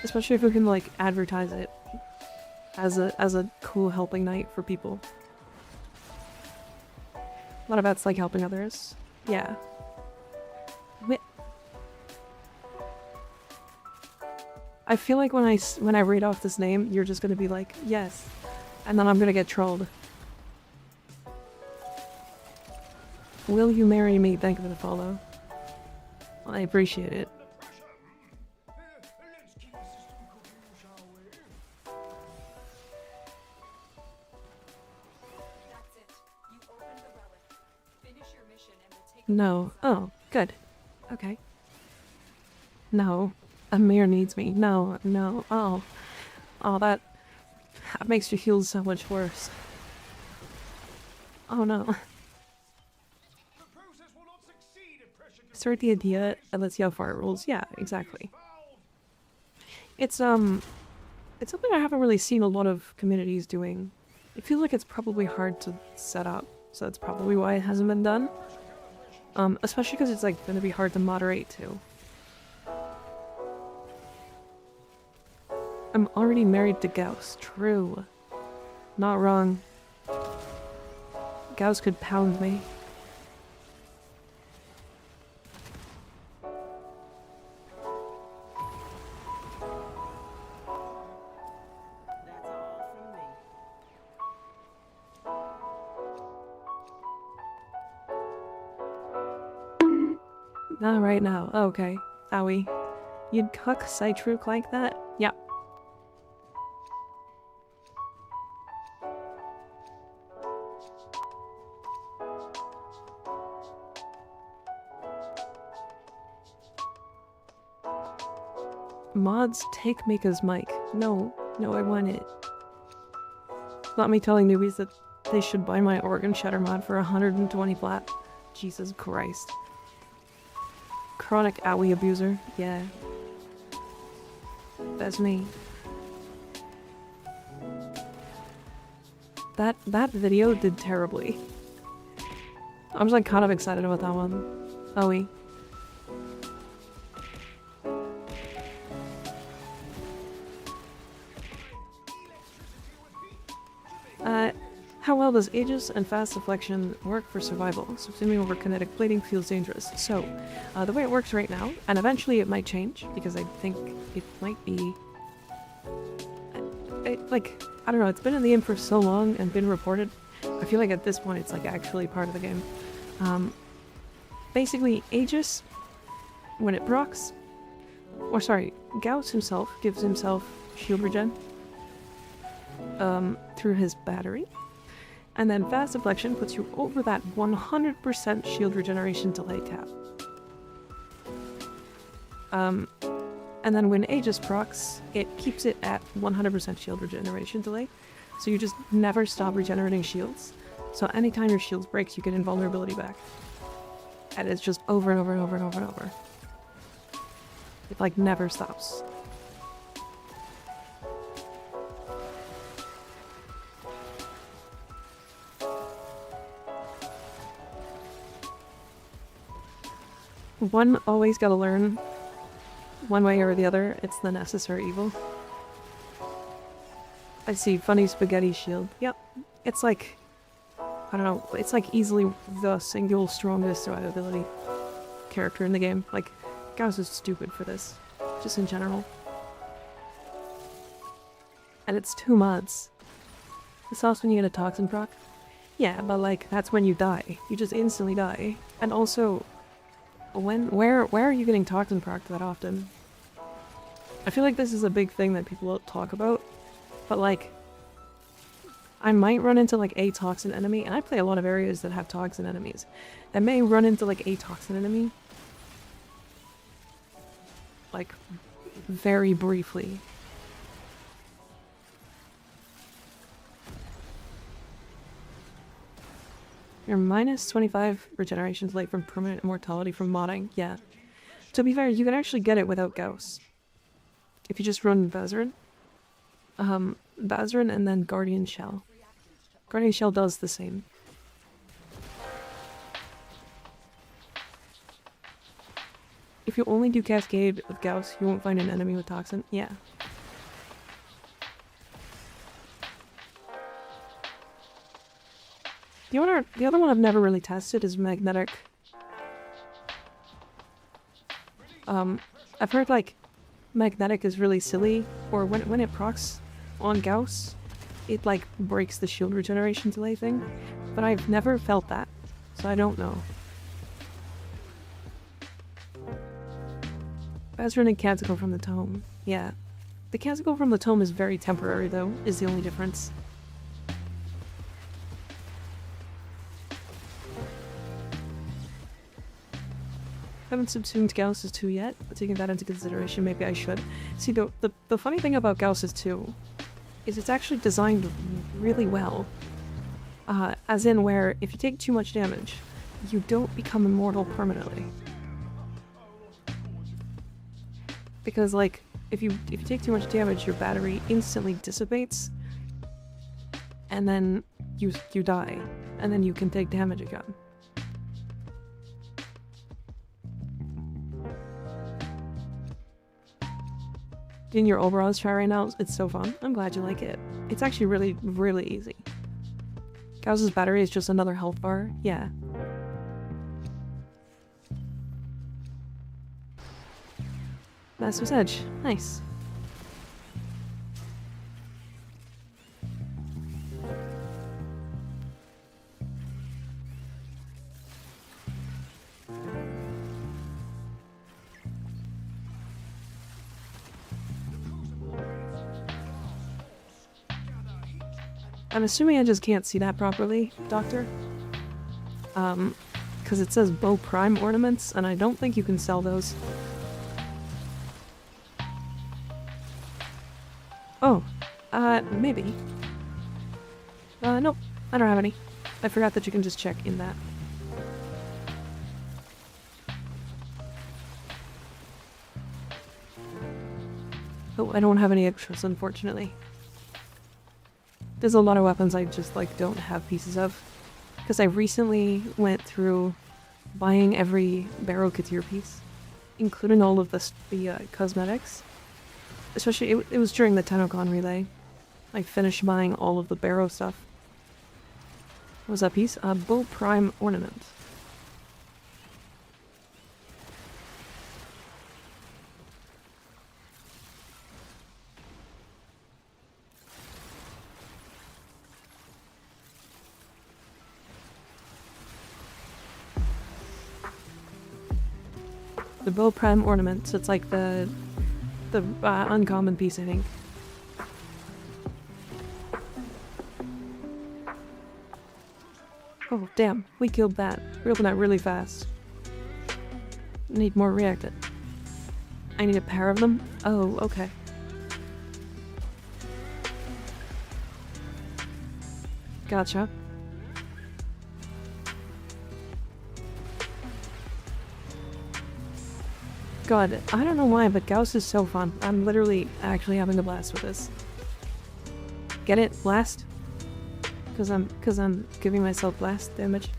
Especially if we can, like, advertise it as a cool helping night for people. A lot of it's like helping others. Yeah. I feel like when I read off this name, you're just gonna be like, yes. And then I'm gonna get trolled. Will you marry me? Thank you for the follow. I appreciate it. No. Oh, good. Okay. No. Amir needs me. No, no. Oh. Oh, that makes you feel so much worse. Oh no. Start the idea and let's see how far it rolls. Yeah, exactly. It's something I haven't really seen a lot of communities doing. It feels like it's probably hard to set up, so that's probably why it hasn't been done. Especially because it's like gonna be hard to moderate too. I'm already married to Gauss. True. Not wrong. Gauss could pound me. Not right now. Okay. Owie. You'd cuck Cytruk like that? Yeah. Mods, take Mika's mic. No, no, I want it. It's not me telling newbies that they should buy my organ shatter mod for 120 flat. Jesus Christ. Chronic owie abuser. Yeah. That's me. That video did terribly. I was like kind of excited about that one. Owie. How well does Aegis and fast deflection work for survival? Subsuming over kinetic plating feels dangerous. So, the way it works right now, and eventually it might change, because I think it might be... I don't know, it's been in the game for so long and been reported. I feel like at this point it's like actually part of the game. Basically, Aegis, when it procs, or sorry, Gauss himself gives himself shield regen through his battery. And then fast deflection puts you over that 100% shield regeneration delay cap. And then when Aegis procs, it keeps it at 100% shield regeneration delay. So you just never stop regenerating shields. So anytime your shields breaks, you get invulnerability back. And it's just over and over and over and over and over. It like never stops. One always gotta learn, one way or the other, it's the necessary evil. I see, funny spaghetti shield. Yep, it's like, I don't know, it's like easily the single strongest survivability character in the game. Like, Gauss is stupid for this, just in general. And it's 2 mods. This helps when you get a toxin proc. Yeah, but like, that's when you die. You just instantly die. And also, where are you getting toxin proc that often? I feel like this is a big thing that people don't talk about, but like, I might run into like a toxin enemy, and I play a lot of areas that have toxin enemies. I may run into like a toxin enemy, like, very briefly. You're minus 25 regeneration delay from permanent immortality from modding. Yeah. To be fair, you can actually get it without Gauss. If you just run Bazarin. Bazarin and then Guardian Shell. Guardian Shell does the same. If you only do Cascade with Gauss, you won't find an enemy with Toxin. Yeah. The other one I've never really tested is Magnetic. I've heard like Magnetic is really silly, or when it procs on Gauss, it like breaks the shield regeneration delay thing, but I've never felt that, so I don't know. Bazarin and Canticle from the Tome. Yeah. The Canticle from the Tome is very temporary though, is the only difference. Haven't subsumed Gauss's 2 yet, but taking that into consideration, maybe I should. See, the funny thing about Gauss's 2 is it's actually designed really well. As in where, if you take too much damage, you don't become immortal permanently. Because, like, if you take too much damage, your battery instantly dissipates, and then you die, and then you can take damage again. In your Oberon's try right now, it's so fun. I'm glad you like it. It's actually really, really easy. Gauss's battery is just another health bar. Yeah. Master's Edge. Nice. I'm assuming I just can't see that properly, Doctor. Because it says bow prime ornaments, and I don't think you can sell those. Oh, maybe. Nope, I don't have any. I forgot that you can just check in that. Oh, I don't have any extras, unfortunately. There's a lot of weapons I just, like, don't have pieces of. Because I recently went through buying every Barrow Katir piece, including all of the cosmetics. Especially, it was during the Tennokan relay. I finished buying all of the Barrow stuff. What was that piece? A Bow Prime ornament. The Bow Prime ornament, so it's like the uncommon piece, I think. Oh, damn. We killed that. We opened that really fast. Need more reactant. I need a pair of them? Oh, okay. Gotcha. God, I don't know why, but Gauss is so fun. I'm literally actually having a blast with this. Get it? Blast? Cause I'm giving myself blast damage.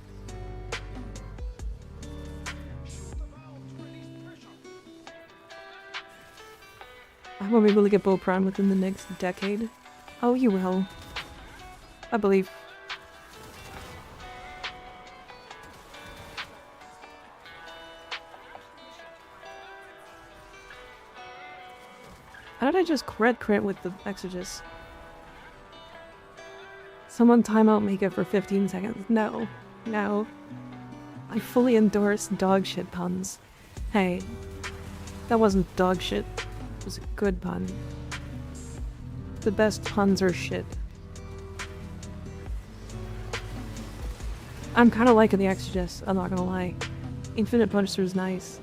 I won't be able to get Bow Prime within the next decade. Oh, you will. I believe. How did I just crit with the Exorcist? Someone timeout Mika for 15 seconds. No. No. I fully endorse dog shit puns. Hey. That wasn't dog shit. It was a good pun. The best puns are shit. I'm kinda liking the Exorcist, I'm not gonna lie. Infinite Puncher is nice.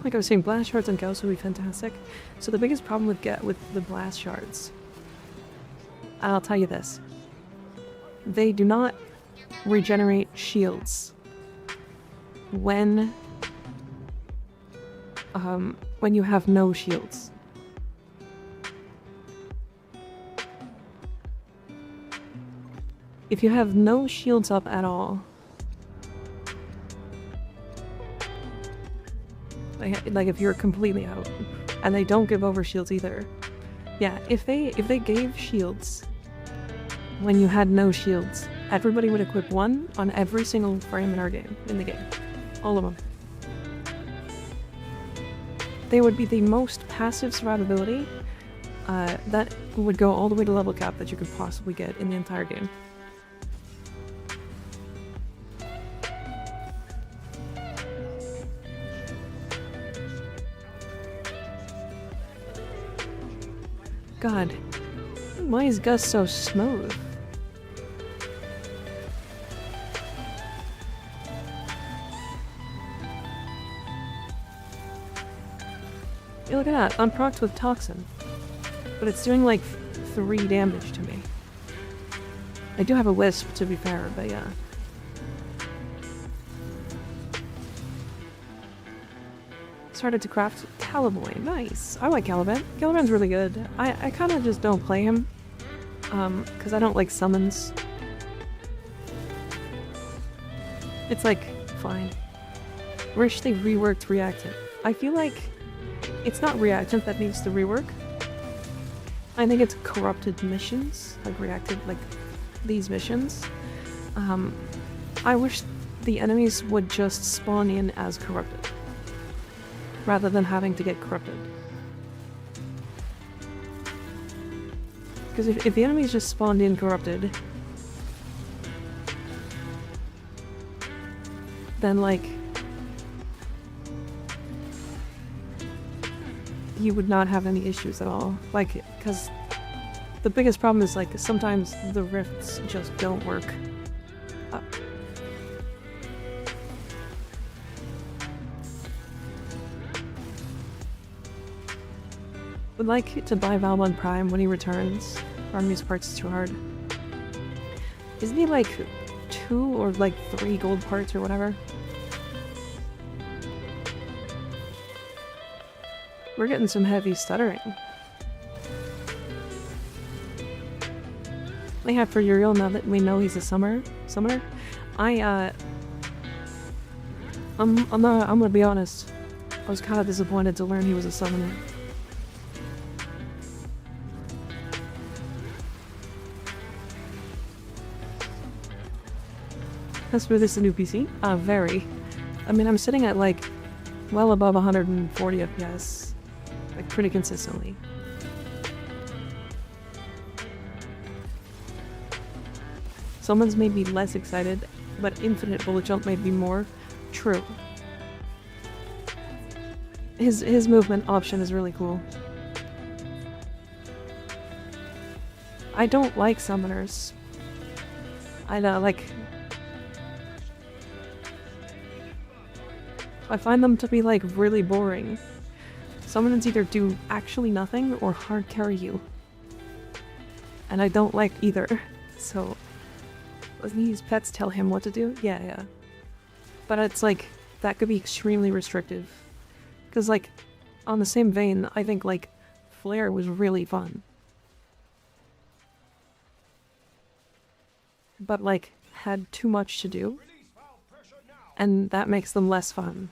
Like I was saying, blast shards on Gauss would be fantastic. So the biggest problem with the blast shards, I'll tell you this: they do not regenerate shields when you have no shields. If you have no shields up at all, like if you're completely out, and they don't give over shields either. Yeah, if they gave shields when you had no shields, everybody would equip one on every single frame in the game. All of them. They would be the most passive survivability that would go all the way to level cap that you could possibly get in the entire game. God, why is Gus so smooth? Hey, look at that, I'm procced with Toxin. But it's doing like 3 damage to me. I do have a Wisp, to be fair, but yeah. Started to craft Caliboy. Nice. I like Caliban. Caliban's really good. I kind of just don't play him. Because I don't like summons. It's like, fine. Wish they reworked Reactant. I feel like it's not Reactant that needs to rework. I think it's corrupted missions. Like Reactant, like these missions. I wish the enemies would just spawn in as corrupted, rather than having to get corrupted. Because if the enemies just spawned in corrupted, then like you would not have any issues at all. Like, because The biggest problem is like sometimes the rifts just don't work. Would like to buy Valmon Prime when he returns. Army's parts is too hard. Isn't he like 2 or like 3 gold parts or whatever? We're getting some heavy stuttering. Yeah, for Uriel, now that we know he's a summoner, I'm gonna be honest. I was kind of disappointed to learn he was a summoner. As for this new PC, very. I mean, I'm sitting at like well above 140 FPS, like pretty consistently. Someone's made me less excited, but infinite bullet jump made me more. True. His movement option is really cool. I don't like summoners. I find them to be like really boring. Summons either do actually nothing or hard carry you. And I don't like either. So doesn't his pets tell him what to do? Yeah. But it's like that could be extremely restrictive. Cause like on the same vein, I think like Flare was really fun. But like had too much to do. And that makes them less fun.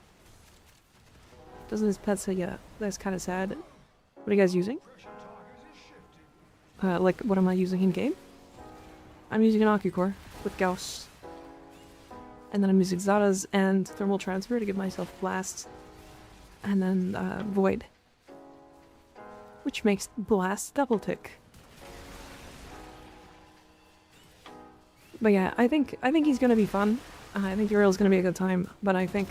Doesn't his pet say, yeah, that's kind of sad. What are you guys using? Like, what am I using in game? I'm using an Ocucore with Gauss. And then I'm using Zada's and Thermal Transfer to give myself Blast. And then, Void. Which makes Blast double tick. But yeah, I think he's gonna be fun. I think Uriel's gonna be a good time, but I think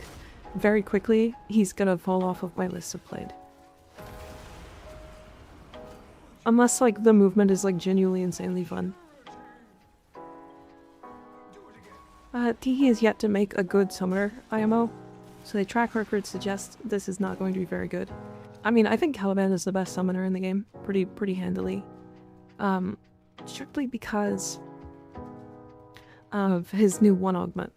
very quickly he's gonna fall off of my list of played. Unless like the movement is like genuinely insanely fun. T is yet to make a good summoner IMO, so the track record suggests this is not going to be very good. I mean, I think Caliban is the best summoner in the game, pretty handily. Strictly because of his new 1 augment.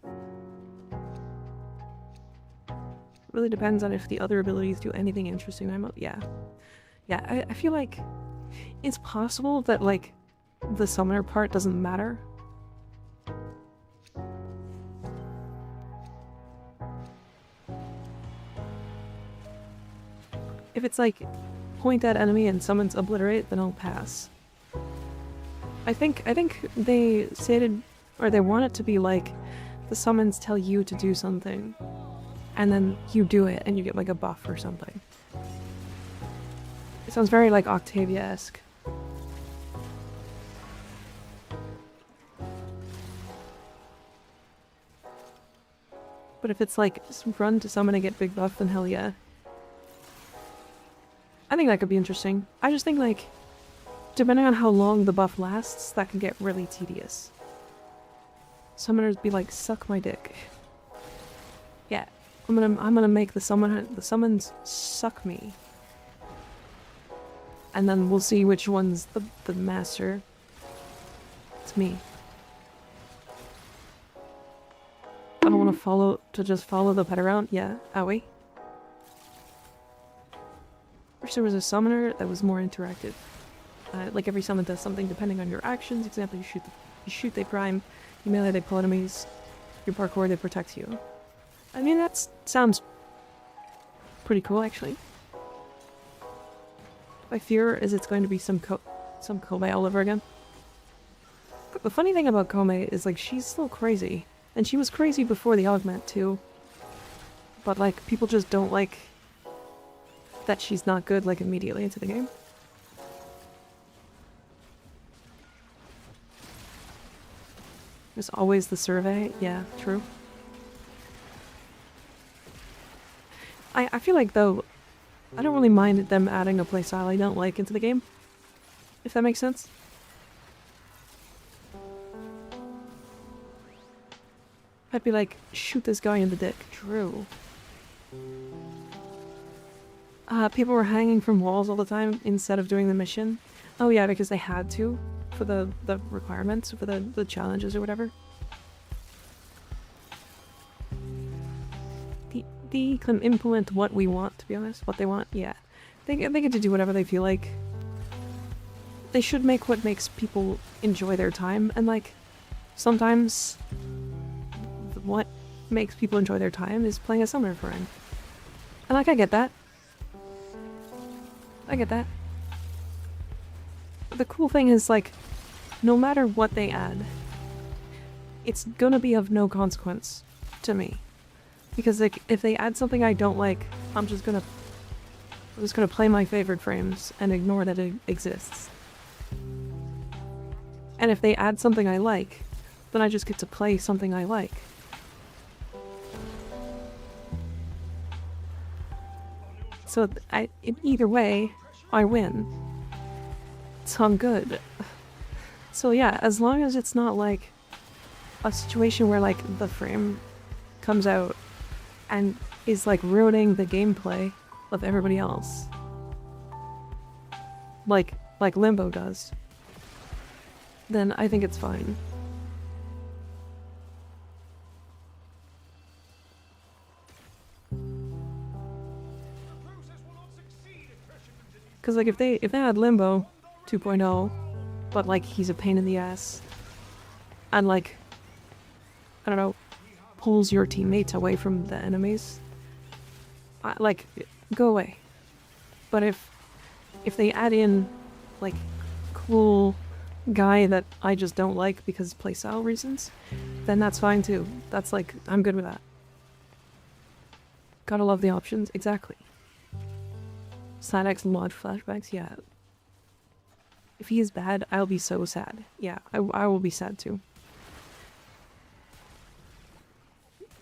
Really depends on if the other abilities do anything interesting. Yeah, I feel like it's possible that like the summoner part doesn't matter. If it's like point at enemy and summons obliterate, then I'll pass. I think they stated, or they want it to be like the summons tell you to do something and then you do it and you get like a buff or something. It sounds very like Octavia-esque. But if it's like run to summon and get big buff, then hell yeah. I think that could be interesting. I just think like depending on how long the buff lasts, that can get really tedious. Summoners be like, suck my dick. Yeah, I'm gonna make the summons suck me. And then we'll see which one's the master. It's me. I don't want to just follow the pet around. Yeah, owie. Wish there was a summoner that was more interactive. Like every summon does something depending on your actions. Example, you shoot, they prime. You melee, they pull enemies. Your parkour, they protect you. I mean, that sounds pretty cool, actually. My fear is it's going to be some Kome all over again. The funny thing about Kome is, like, she's still crazy. And she was crazy before the augment, too. But, like, people just don't like that she's not good, like, immediately into the game. There's always the survey. Yeah, true. I feel like, though, I don't really mind them adding a playstyle I don't like into the game. If that makes sense. I'd be like, shoot this guy in the dick. True. People were hanging from walls all the time instead of doing the mission. Oh yeah, because they had to for the requirements, for the challenges or whatever. They can implement what we want, to be honest. What they want, yeah. They get to do whatever they feel like. They should make what makes people enjoy their time, and like, sometimes what makes people enjoy their time is playing a summoner friend. And like, I get that. I get that. But the cool thing is, like, no matter what they add, it's gonna be of no consequence to me. Because like, if they add something I don't like, I'm just gonna play my favorite frames and ignore that it exists. And if they add something I like, then I just get to play something I like. So in either way, I win. So I'm good. So yeah, as long as it's not like a situation where like the frame comes out and is like ruining the gameplay of everybody else. Like Limbo does. Then I think it's fine. Cause like if they had Limbo 2.0, but like he's a pain in the ass, and like, I don't know, pulls your teammates away from the enemies, like, go away. But if they add in like cool guy that I just don't like because playstyle reasons, then that's fine too. That's like, I'm good with that. Gotta love the options, exactly. Sidex mod flashbacks, yeah. If he is bad, I'll be so sad. Yeah, I will be sad too.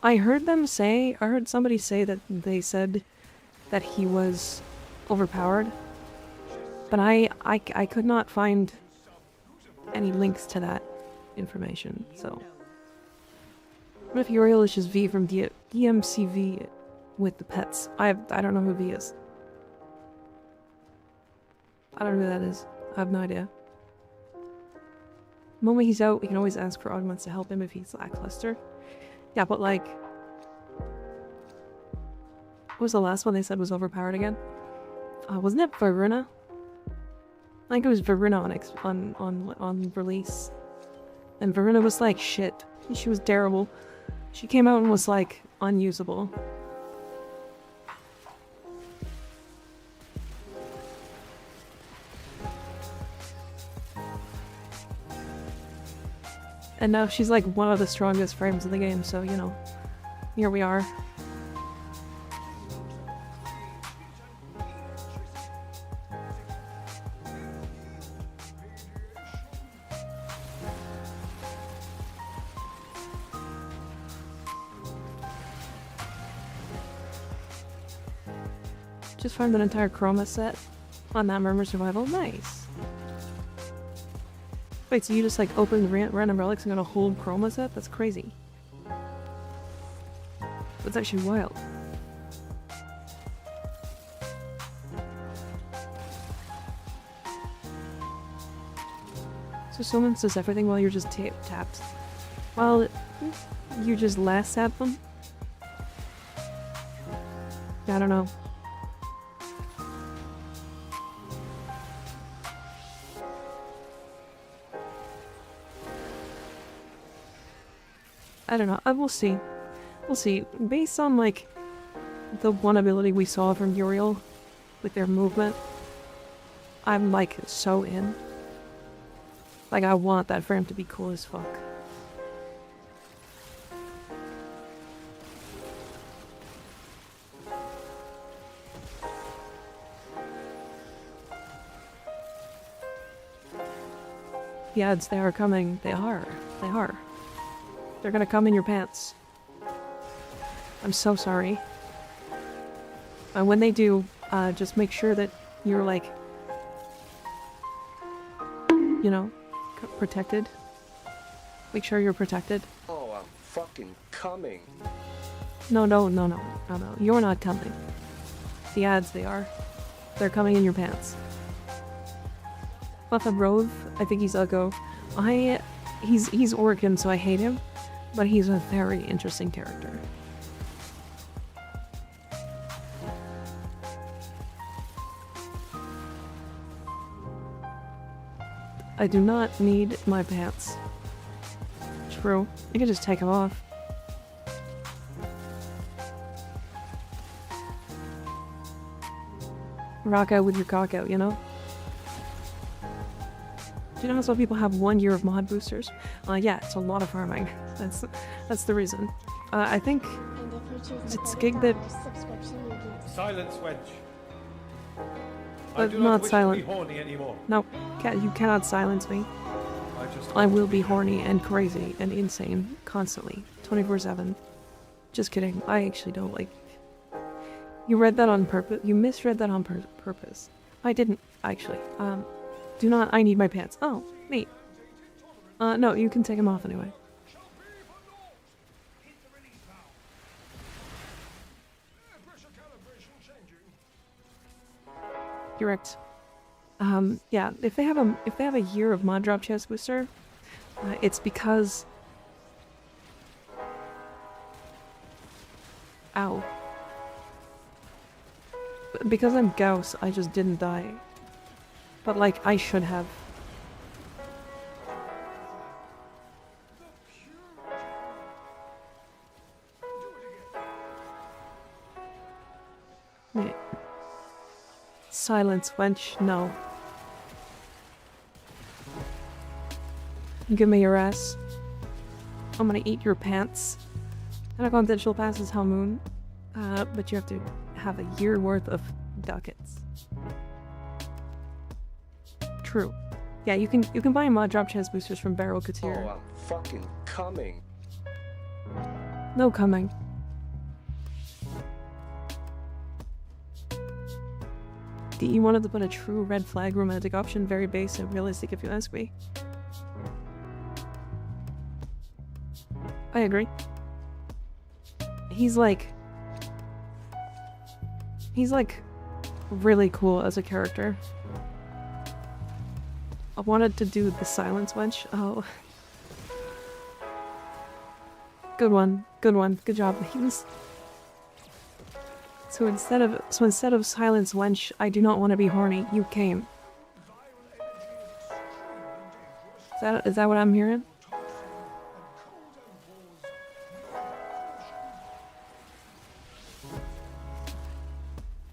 I heard somebody say that they said that he was overpowered, but I could not find any links to that information, so. What if Uriel is just V from DMCV with the pets? I don't know who V is. I don't know who that is. I have no idea. The moment he's out, we can always ask for augments to help him if he's lackluster. Yeah, but like, what was the last one they said was overpowered again? Wasn't it Varuna? I think it was Varuna on release. And Varuna was like shit. She was terrible. She came out and was like unusable. And now she's like one of the strongest frames in the game, so you know, here we are. Just farmed an entire chroma set on that Murmur Survival. Nice. Wait, so you just like opened random relics and got a whole chroma set? That's crazy. That's actually wild. So someone does everything while you're just tapped. While you just last at them? I don't know. I don't know. We'll see. We'll see. Based on, like, the one ability we saw from Uriel with their movement, I'm, like, so in. Like, I want that frame to be cool as fuck. The ads, they are coming. They are. They are. They're gonna come in your pants. I'm so sorry. And when they do, just make sure that you're like, you know, protected. Make sure you're protected. Oh, I'm fucking coming. No, no, no, no, no, no. You're not coming. The ads, they are. They're coming in your pants. Buff Rove, I think he's Uggo. He's Orkin, so I hate him, but he's a very interesting character. I do not need my pants. True. I can just take them off. Rock out with your cock out, you know? Do you know how some people have 1 year of mod boosters? Yeah, it's a lot of farming. That's the reason. I think it's gig that... Silence, wench. I do not wish silent. to be horny anymore. No, you cannot silence me. I will be horny and crazy and insane constantly, 24/7. Just kidding. I actually don't like... You read that on purpose. You misread that on purpose. I didn't, actually. Do not... I need my pants. Oh, neat. No, you can take them off anyway. Correct. Yeah, if they have a year of mod drop chest booster, it's because... Ow. Because I'm Gauss, I just didn't die. But like, I should have. Wait. Silence, wench, no. Give me your ass. I'm gonna eat your pants. Anagon Digital Pass is Hell Moon, but you have to have a year worth of ducats. True. Yeah, you can buy mod drop chest boosters from Barrel Couture. Oh, I'm fucking coming. No coming. You wanted to put a true red flag romantic option, very base and realistic if you ask me. I agree. He's like really cool as a character. I wanted to do the silence wench. Oh. Good one. Good one. Good job. He was... So instead of silence wench, I do not want to be horny. You came. Is that what I'm hearing?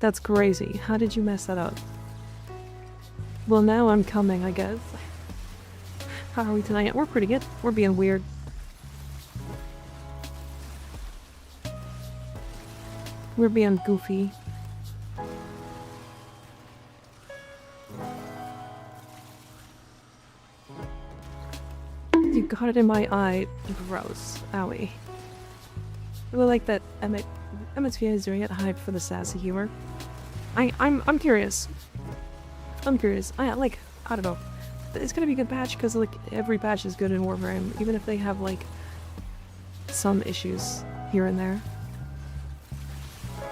That's crazy. How did you mess that up? Well, now I'm coming, I guess. How are we tonight? We're pretty good. We're being weird. We're being goofy. You got it in my eye. Gross. Owie. I really like that Emmett's Via is doing it. Hype for the sassy humor. I'm curious. I'm curious. I don't know. It's gonna be a good patch because like every patch is good in Warframe, even if they have like some issues here and there.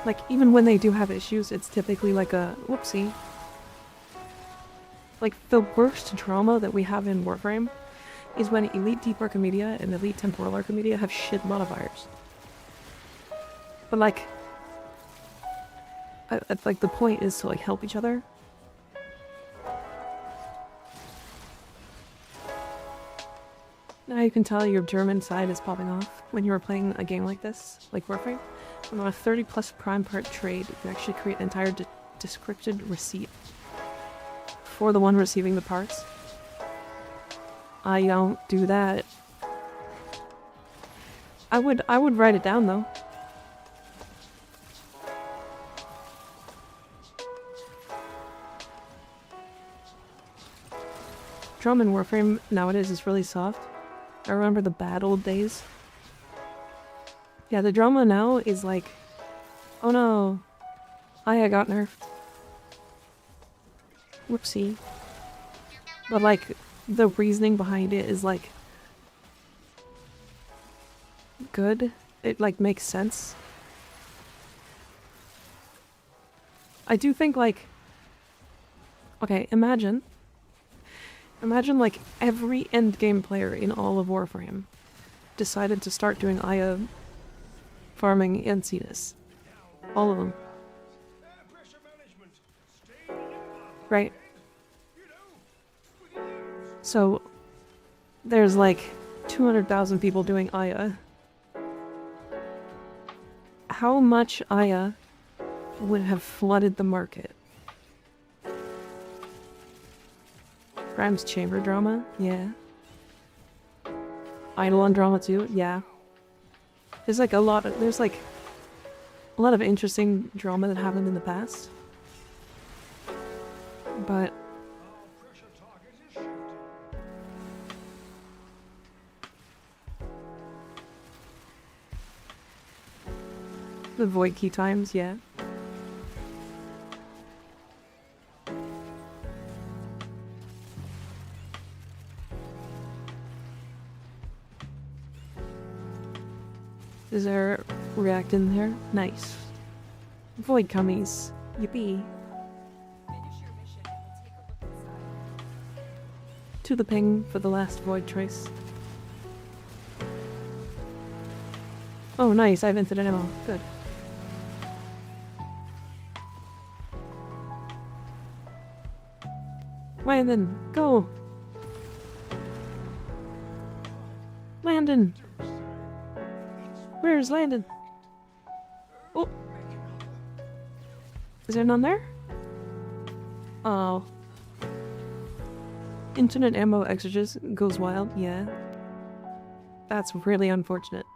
Like even when they do have issues, it's typically like a whoopsie. Like the worst drama that we have in Warframe is when Elite Deep Archimedia and Elite Temporal Archimedia have shit modifiers. But like, like the point is to like help each other. Now you can tell your German side is popping off when you are playing a game like this, like Warframe. On a 30+ prime part trade, you actually create an entire descripted receipt for the one receiving the parts. I don't do that. I would write it down though. Drum in Warframe nowadays is really soft. I remember the bad old days. Yeah, the drama now is like, oh no, I got nerfed. Whoopsie. But like, the reasoning behind it is like, good. it like makes sense. I do think like, okay, imagine like every endgame player in all of Warframe decided to start doing Aya farming and Cetus. All of them. Right? So, there's like 200,000 people doing Aya. How much Aya would have flooded the market? Grimes chamber drama? Yeah. Eidolon drama too? Yeah. There's like a lot of interesting drama that happened in the past. But the void key times, yeah. Is there react in there? Nice. Void cummies. Yippee. To the ping for the last void trace. Oh nice, I have infinite ammo. Good. Landon, go! Landon! Where's Landon? Oh! Is there none there? Oh. Infinite ammo exorcist goes wild, yeah. That's really unfortunate.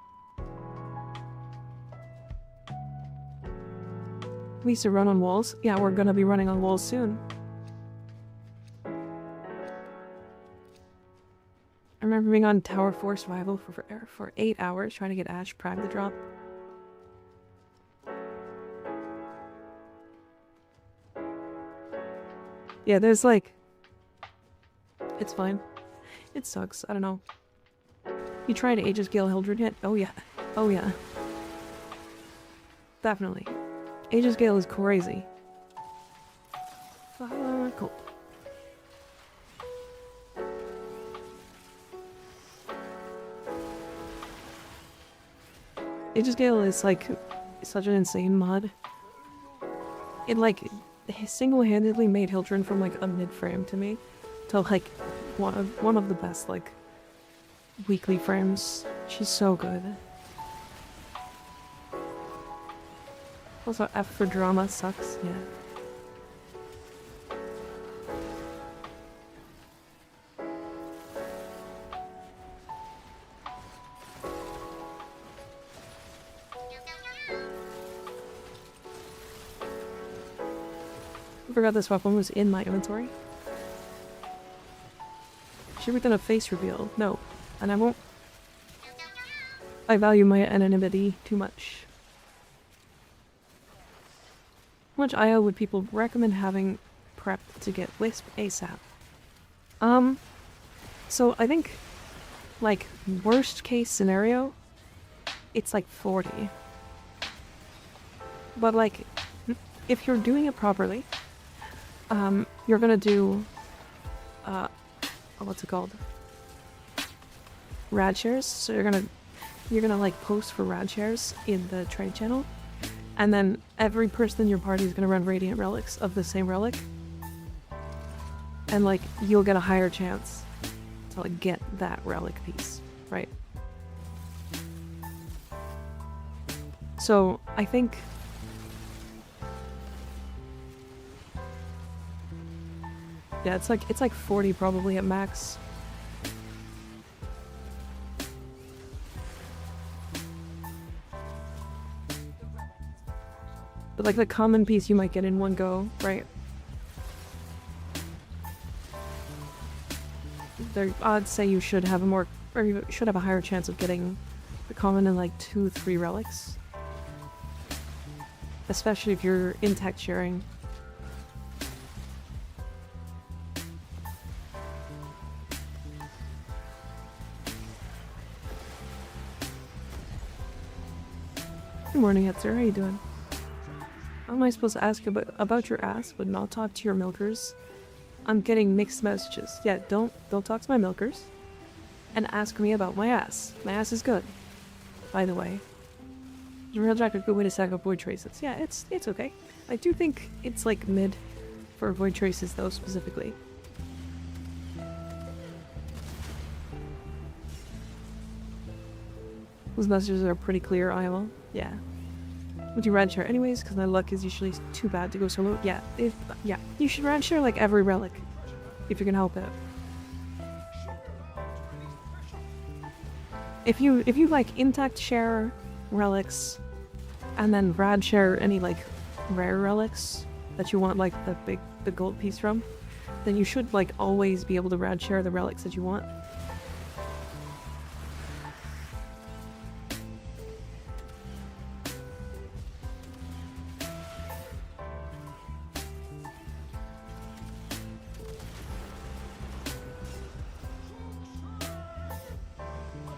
We used to run on walls. Yeah, we're gonna be running on walls soon. I remember being on Tower 4 survival for 8 hours trying to get Ash Prime to drop. Yeah, there's like... It's fine. It sucks, I don't know. You tried Aegis Gale Hildred yet? Oh yeah. Oh yeah. Definitely. Aegis Gale is crazy. Cool. Aegis Gale is like such an insane mod. It like single-handedly made Hildren from like a mid-frame to me to like one of the best like weekly frames. She's so good. Also F for drama sucks, yeah. I forgot this weapon was in my inventory. Should we done a face reveal? No. And I won't. I value my anonymity too much. How much IO would people recommend having prepped to get Wisp ASAP? So I think, like, worst case scenario, it's like 40. But like, if you're doing it properly, you're gonna do, what's it called? Rad shares. So you're gonna like post for rad shares in the trade channel, and then every person in your party is gonna run radiant relics of the same relic, and like you'll get a higher chance to like get that relic piece, right? So I think yeah, it's like 40 probably at max. But like the common piece you might get in one go, right? I'd say you should have you should have a higher chance of getting the common in like 2-3 relics. Especially if you're in tech sharing. Good morning, Etzer. How you doing? How am I supposed to ask about your ass, but not talk to your milkers? I'm getting mixed messages. Yeah, don't talk to my milkers. And ask me about my ass. My ass is good. By the way. The real jack a good way to stack up void traces. Yeah, it's okay. I do think it's like mid for void traces though, specifically. Those messages are pretty clear, Iowa. Yeah. Would you rad share anyways? Because my luck is usually too bad to go solo. Yeah, yeah. You should rad share like every relic. If you can help it. If you like intact share relics and then rad share any like rare relics that you want like the gold piece from, then you should like always be able to rad share the relics that you want.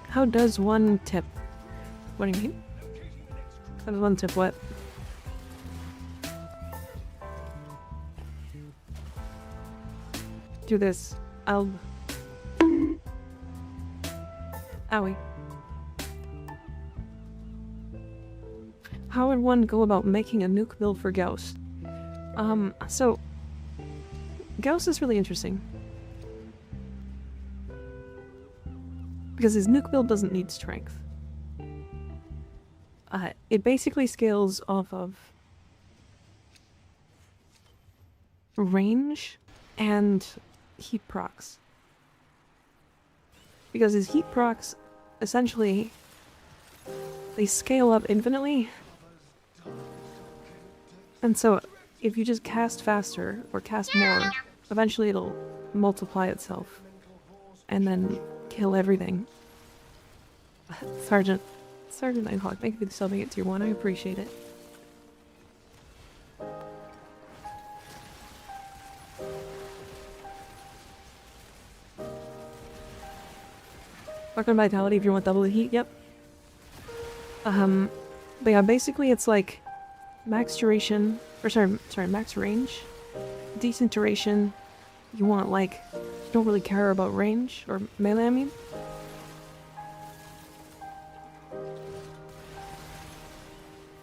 How does one tip? What do you mean? How does one tip what? Do this. I'll... Owie. How would one go about making a nuke build for Gauss? So... Gauss is really interesting. Because his nuke build doesn't need strength. It basically scales off of range and heat procs. Because his heat procs, essentially, they scale up infinitely. And so, if you just cast faster, or cast more, eventually it'll multiply itself. And then kill everything. Sergeant Nighthawk, thank you for subbing it tier 1, I appreciate it. Work on vitality if you want double the heat, yep. But yeah, basically it's like max duration, or sorry, max range, decent duration. You want like, you don't really care about range, or melee I mean.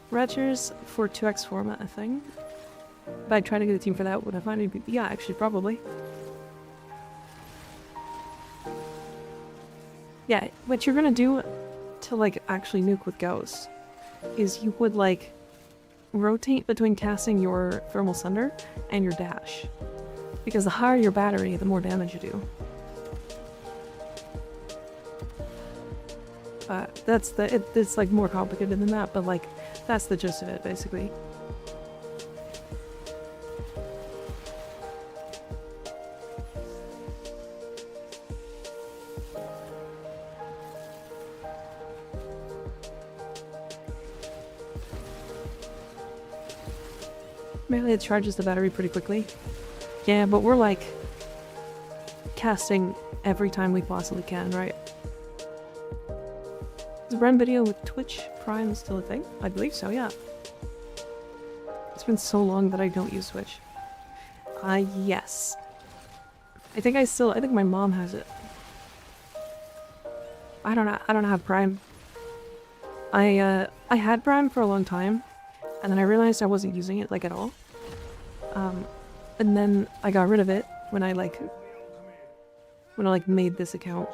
Ratchers for 2x format, I think. But I'd try to get a team for that, would I find it? Yeah, actually, probably. Yeah, what you're gonna do to, like, actually nuke with Gauss is you would, like, rotate between casting your Thermal Sunder and your dash. Because the higher your battery, the more damage you do. It's, like, more complicated than that, but, like, that's the gist of it, basically. Melee charges the battery pretty quickly. Yeah, but we're like casting every time we possibly can, right? Is Ren video with Twitch Prime still a thing? I believe so, yeah. It's been so long that I don't use Twitch. Yes. I think my mom has it. I don't have Prime. I had Prime for a long time, and then I realized I wasn't using it, like, at all. And then I got rid of it when I made this account.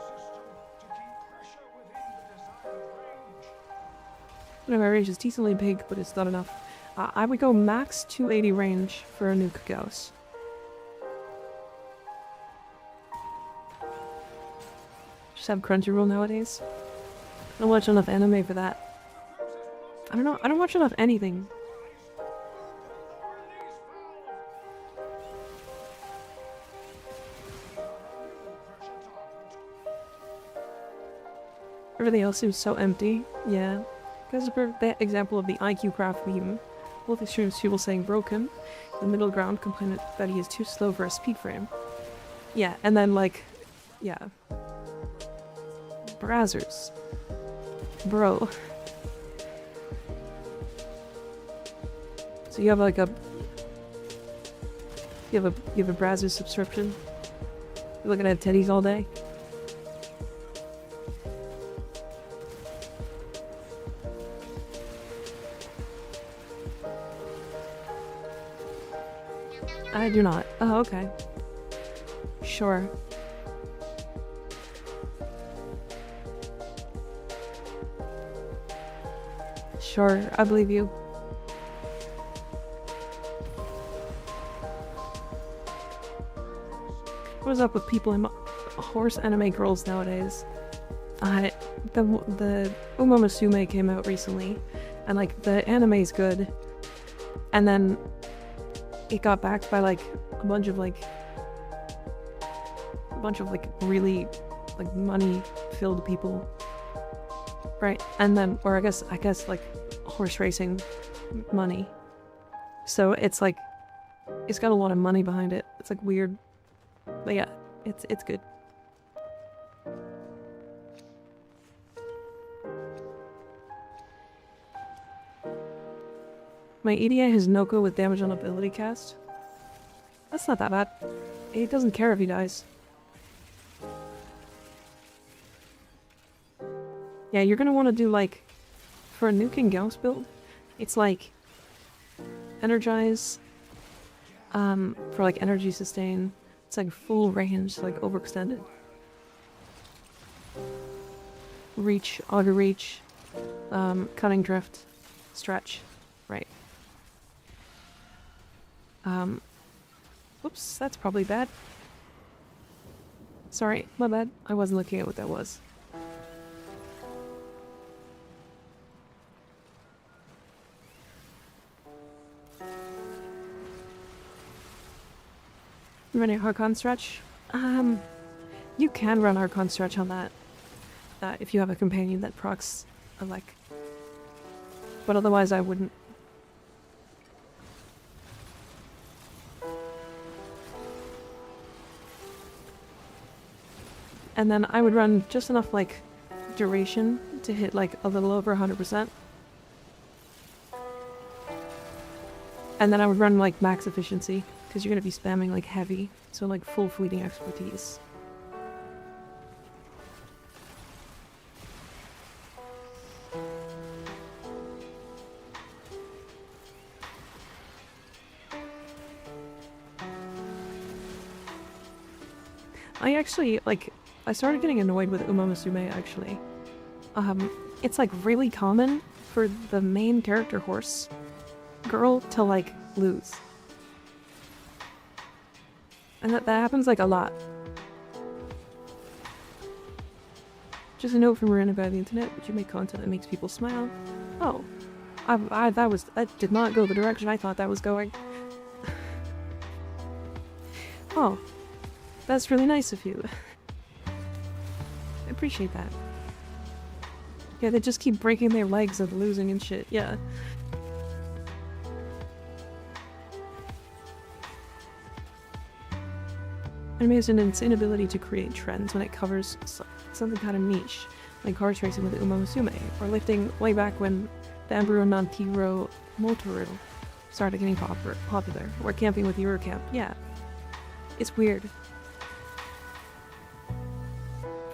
My range is decently big, but it's not enough. I would go max 280 range for a nuke Gauss. Just have Crunchyroll nowadays. I don't watch enough anime for that. I don't know, I don't watch enough anything. Everything else seems so empty. Yeah. Because a perfect example of the IQ craft meme. Both extremes, people saying broken. The middle ground complained that he is too slow for a speed frame. Yeah, and then like, yeah. Brazzers. Bro. So you have like a... You have a Brazzers subscription? You're looking at teddies all day? I do not. Oh, okay. Sure. Sure, I believe you. What is up with people in horse anime girls nowadays? The Uma Musume came out recently, and like the anime's good, and then it got backed by like a bunch of really like money-filled people, right? And then, or I guess like horse racing money. So it's like it's got a lot of money behind it. It's like weird. But yeah, it's good. My EDA has Noko with damage on ability cast. That's not that bad. He doesn't care if he dies. Yeah, you're gonna want to do like, for a Nuke and Gauss build, it's like Energize, for like energy sustain. It's like full range, like overextended. Reach, auto reach, cutting drift, stretch, right. Oops, that's probably bad. Sorry, my bad. I wasn't looking at what that was. Running Harkon stretch? You can run Harkon stretch on that. If you have a companion that procs a like. But otherwise I wouldn't. And then I would run just enough like duration to hit like a little over 100%. And then I would run like max efficiency, because you're going to be spamming like heavy, so like full fleeting expertise. I actually, like, I started getting annoyed with Uma Musume actually. It's like really common for the main character horse girl to like lose. And that happens like a lot. Just a note from Miranda by the internet, would you make content that makes people smile? Oh. That did not go the direction I thought that was going. Oh. That's really nice of you. I appreciate that. Yeah, they just keep breaking their legs and losing and shit, yeah. Anime has an insane ability to create trends when it covers something kind of niche, like horse racing with Uma Musume, or lifting way back when the Embryo Nantiro Motoru started getting popular, or camping with Eurocamp. Yeah. It's weird.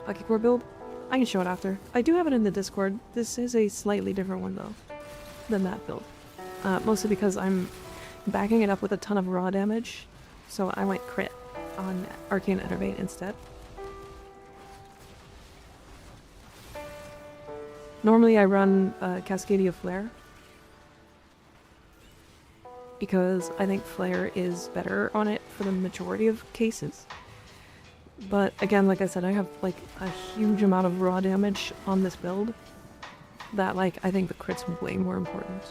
Lucky core build? I can show it after. I do have it in the Discord. This is a slightly different one though, than that build. Mostly because I'm backing it up with a ton of raw damage, so I went crit on Arcane Enervate instead. Normally I run Cascadia Flare, because I think Flare is better on it for the majority of cases. But again, like I said, I have like a huge amount of raw damage on this build that like I think the crit's way more important.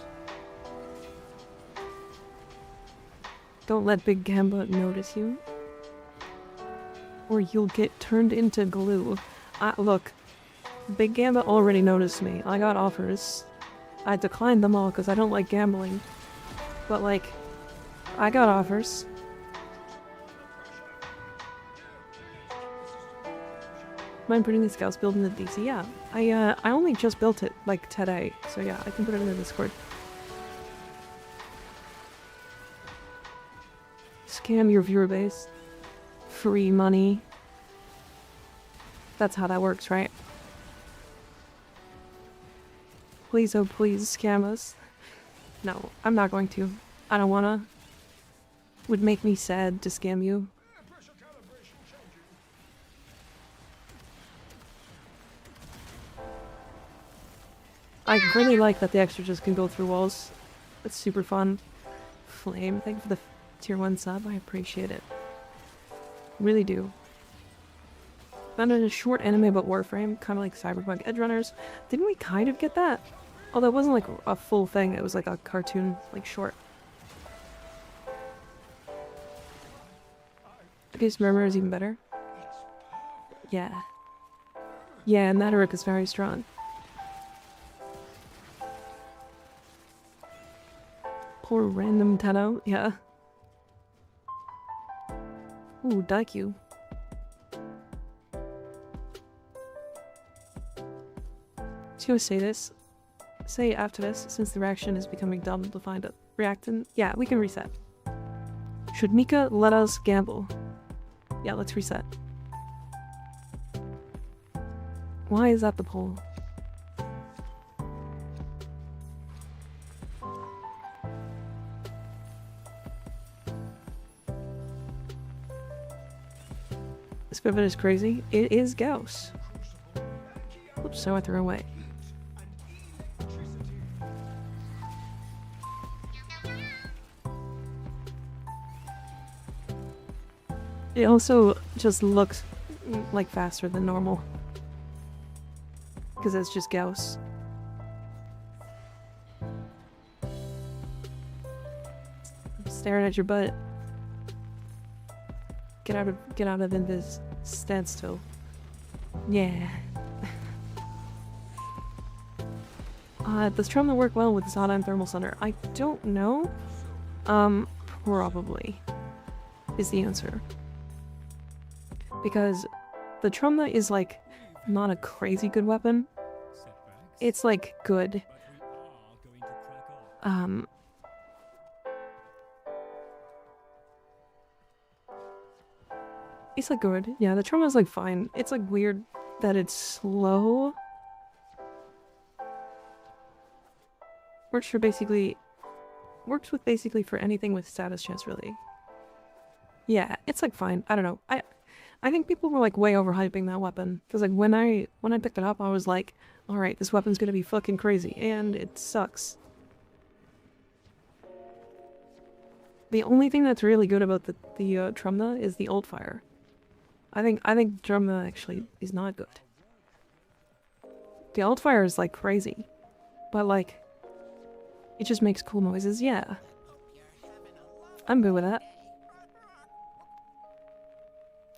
Don't let Big Gamba notice you, or you'll get turned into glue. Look, Big Gamba already noticed me. I got offers. I declined them all because I don't like gambling. But like, I got offers. Mind putting the Scouts build in the DC? Yeah. I only just built it like today, so yeah, I can put it in the Discord. scam your viewer base. Free money. That's how that works, right? Please, oh please, scam us. No, I'm not going to. I don't wanna. Would make me sad to scam you. I really like that the extras can go through walls. It's super fun. Flame, thank you for the tier 1 sub. I appreciate it. Really do. Found a short anime about Warframe, kind of like Cyberpunk Edgerunners. Didn't we kind of get that? Although it wasn't like a full thing, it was like a cartoon, like short. Okay, so Murmur is even better. Yeah. Yeah, and that Uruk is very strong. Poor random Tenno, yeah. Ooh, Daikyu. To say this, say after this, since the reaction is becoming dumb to find a reactant. Yeah, we can reset. Should Mika let us gamble? Yeah, let's reset. Why is that the poll? This pivot is crazy. It is Gauss. Oops, so I threw away. It also just looks like faster than normal. Because it's just Gauss. I'm staring at your butt. Get out of Invis standstill. Yeah. Does Trauma work well with Zada and Thermal Thunder? I don't know. Probably is the answer. Because the Trauma is like not a crazy good weapon. It's like good. It's like good. Yeah, the Trauma is like fine. It's like weird that it's slow. Works with basically for anything with status chance, really. Yeah, it's like fine. I don't know. I think people were like way overhyping that weapon because like when I picked it up, I was like, all right, this weapon's gonna be fucking crazy, and it sucks. The only thing that's really good about the Trumna is the old fire. I think Trumna actually is not good. The old fire is like crazy, but like it just makes cool noises. Yeah, I'm good with that.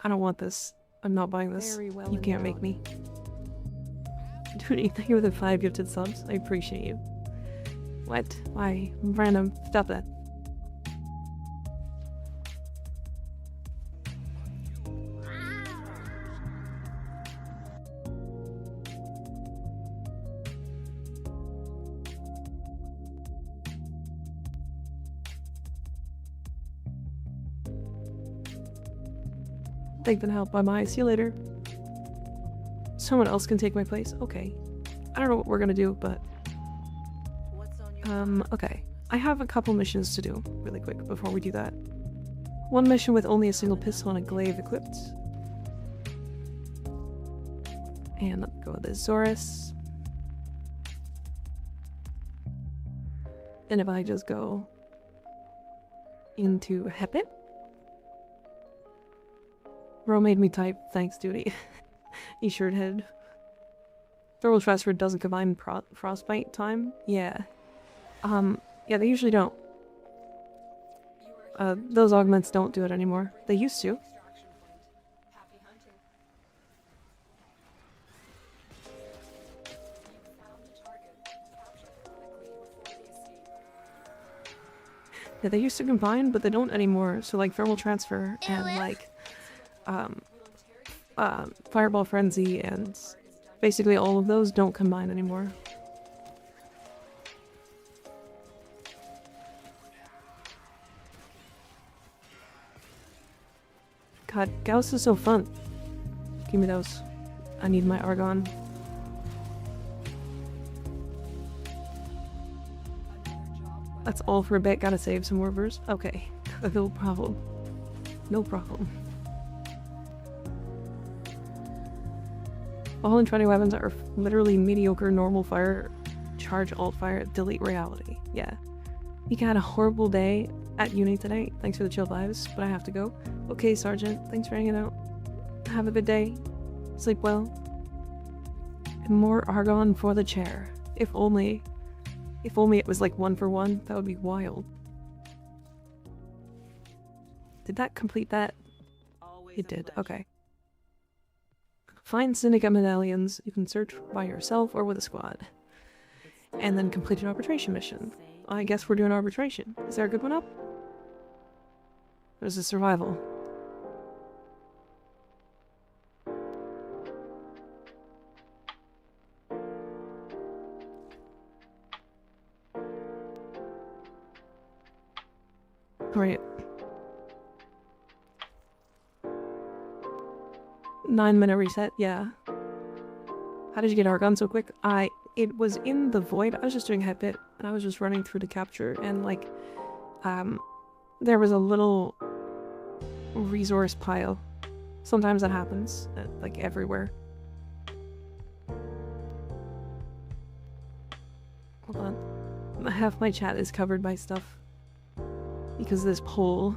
I don't want this. I'm not buying this. Well, you can't make me. Dude, thank you for the 5 gifted subs. I appreciate you. What? Why? Random. Stop that. They've been helped by my. See you later. Someone else can take my place. Okay. I don't know what we're gonna do, but okay. I have a couple missions to do really quick before we do that. One mission with only a single pistol and a glaive equipped. And let's go with the Zorus. And if I just go into Hepit. Bro made me type, thanks duty. He sure did. Thermal transfer doesn't combine frostbite time? Yeah. Yeah, they usually don't. Those augments don't do it anymore. They used to. Yeah, they used to combine, but they don't anymore. So like thermal transfer and like Fireball Frenzy and basically all of those don't combine anymore. God, Gauss is so fun. Give me those. I need my argon. That's all for a bit. Gotta save some more verse. Okay. No problem. No problem. All entrenching weapons are literally mediocre normal fire, charge alt fire, delete reality. Yeah. Mika had a horrible day at uni today. Thanks for the chill vibes, but I have to go. Okay, Sergeant. Thanks for hanging out. Have a good day. Sleep well. And more argon for the chair. If only it was like 1 for 1, that would be wild. Did that complete that? It did, okay. Find syndicate medallions. You can search by yourself or with a squad. And then complete an arbitration mission. I guess we're doing arbitration. Is there a good one up? There's a survival. Great. 9-minute reset, yeah. How did you get argon so quick? It was in the void. I was just doing head bit and I was just running through the capture and like there was a little resource pile. Sometimes that happens, like everywhere. Hold on. Half my chat is covered by stuff because of this poll.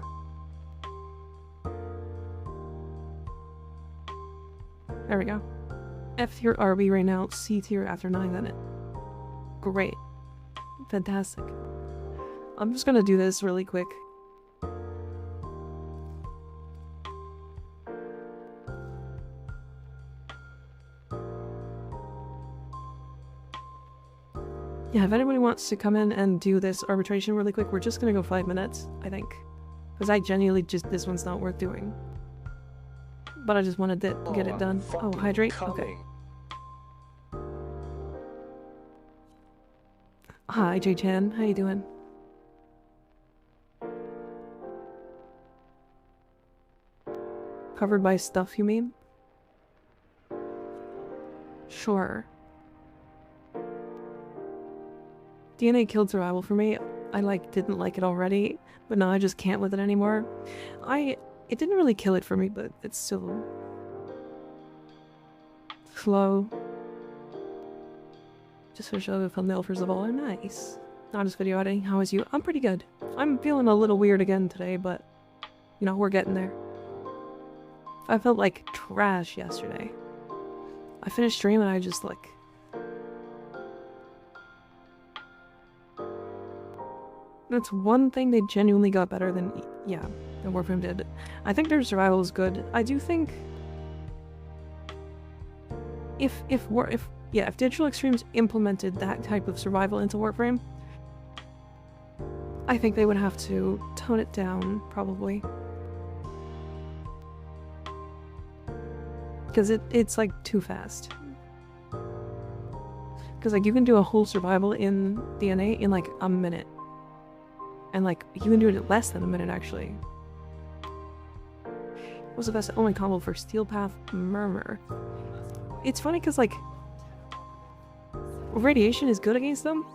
There we go. F tier RB right now, C tier after 9 minutes. Great. Fantastic. I'm just gonna do this really quick. Yeah, if anybody wants to come in and do this arbitration really quick, we're just gonna go 5 minutes, I think. Because I genuinely this one's not worth doing. But I just wanted to get it done. Oh, hydrate? Okay. Hi, J-Chan. How you doing? Covered by stuff, you mean? Sure. DNA killed survival for me. I didn't like it already, but now I just can't with it anymore. It didn't really kill it for me, but it's still slow. Just for show the thumbnail first of all. I'm nice. Not just video editing. How is you? I'm pretty good. I'm feeling a little weird again today, but you know, we're getting there. I felt like trash yesterday. I finished stream and I just that's one thing they genuinely got better than, yeah, than Warframe did. I think their survival is good. I do think if Digital Extremes implemented that type of survival into Warframe, I think they would have to tone it down, probably. Because it's too fast. Because you can do a whole survival in DNA in a minute. And you can do it in less than a minute actually. What's the best only combo for Steel Path Murmur? It's funny because radiation is good against them,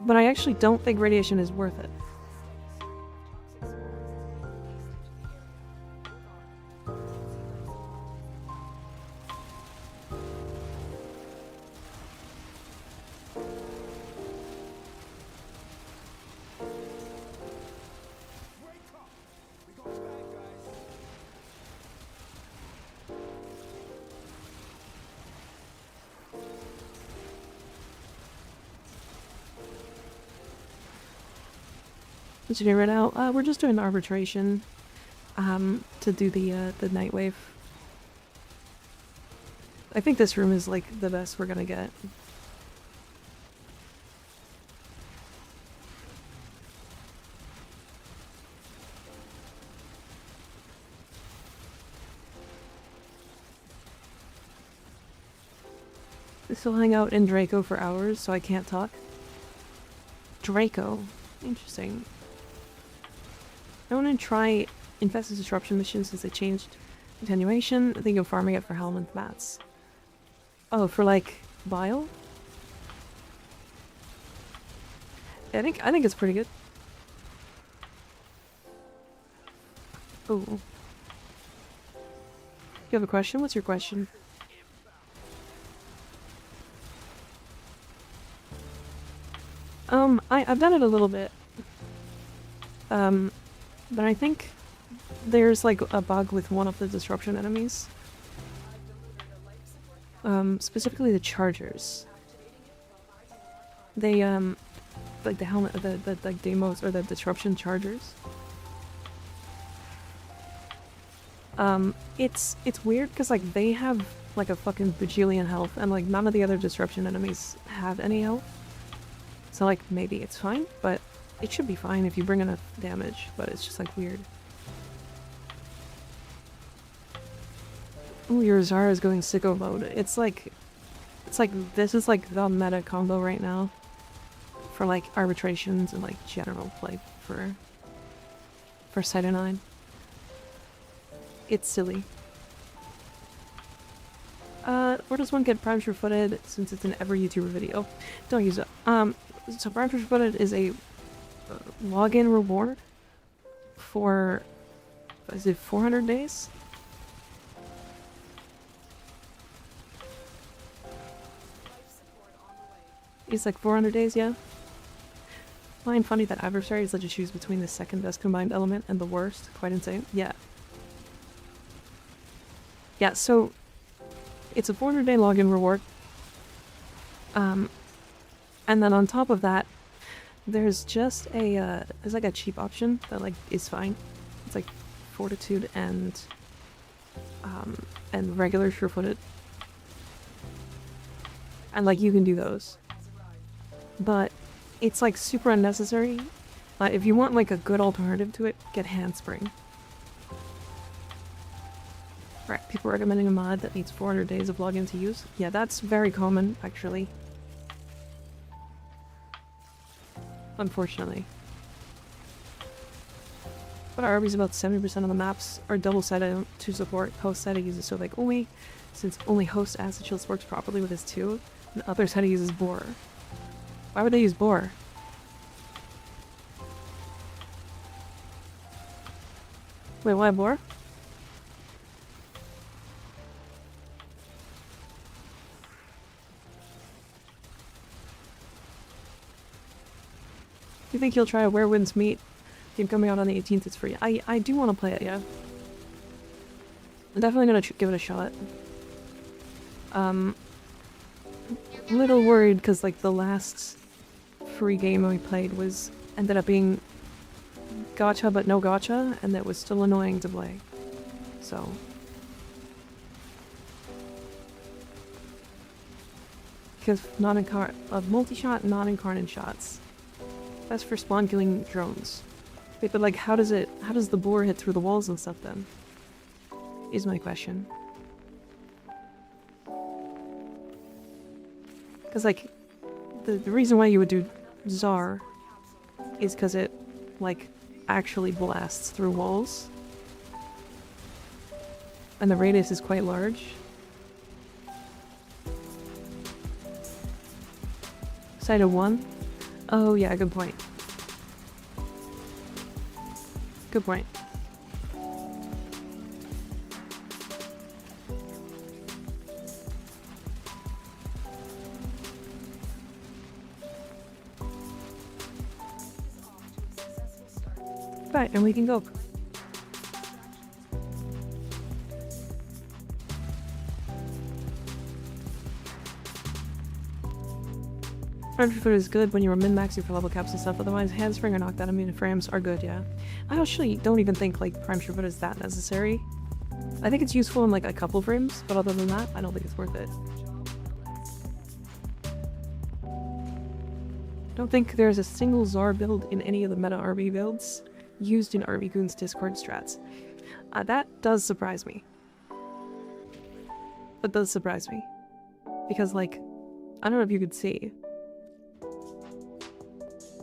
but I actually don't think radiation is worth it. What's your favorite now? We're just doing arbitration to do the night wave. I think this room is the best we're gonna get. This will hang out in Draco for hours, so I can't talk. Draco. Interesting. I want to try Infested disruption mission since they changed attenuation. I think you're farming it for helmet mats. Oh, for like bile? I think it's pretty good. Oh. You have a question? What's your question? I've done it a little bit. But I think there's like a bug with one of the disruption enemies. Specifically the chargers. They, like the helmet, the like demos or the disruption chargers. It's weird because like they have like a fucking bajillion health and like none of the other disruption enemies have any health. So like maybe it's fine, but it should be fine if you bring enough damage, but it's just like weird. Ooh, your Zara is going sicko mode. It's like this is like the meta combo right now for like arbitrations and like general play for Cyto 9. It's silly. Where does one get Prime Sure-Footed since it's in every YouTuber video? Don't use it. So Prime Sure-Footed is a login reward for, is it 400 days? It's like 400 days, yeah? Find funny that adversaries let you choose between the second best combined element and the worst. Quite insane. Yeah. Yeah, so it's a 400-day login reward. And then on top of that, there's just a, there's like a cheap option that like is fine. It's like Fortitude and regular Sure-Footed. And like you can do those. But it's like super unnecessary. If you want like a good alternative to it, get Handspring. Right, people recommending a mod that needs 400 days of login to use. Yeah, that's very common, actually. Unfortunately. But our RB's about 70% of the maps are double-sided to support host-sided uses, so like only, since only host acid shields works properly with this too, and other sided uses Boar. Why would they use Boar? Wait, why Boar? Do you think he'll try a Where Winds Meet? Game coming out on the 18th, it's free. I do want to play it, yeah. I'm definitely gonna give it a shot. A little worried because like the last free game we played ended up being gacha but no gacha, and that was still annoying to play. So because multi-shot, non-incarnate shots. Best for spawn killing drones. Wait, but like how does the boar hit through the walls and stuff then? Is my question. Because like the reason why you would do Tsar is because it like actually blasts through walls. And the radius is quite large. Cyto 1? Oh yeah, good point. Good point. Right, and we can go. Foot is good when you were min-maxing for level caps and stuff, otherwise Handspring or knockdown immune frames are good, yeah. I actually don't even think like Prime Sure-Foot is that necessary. I think it's useful in like a couple frames, but other than that, I don't think it's worth it. Don't think there's a single Tsar build in any of the meta RB builds used in RB Goon's Discord strats. That does surprise me. That does surprise me. Because like, I don't know if you could see.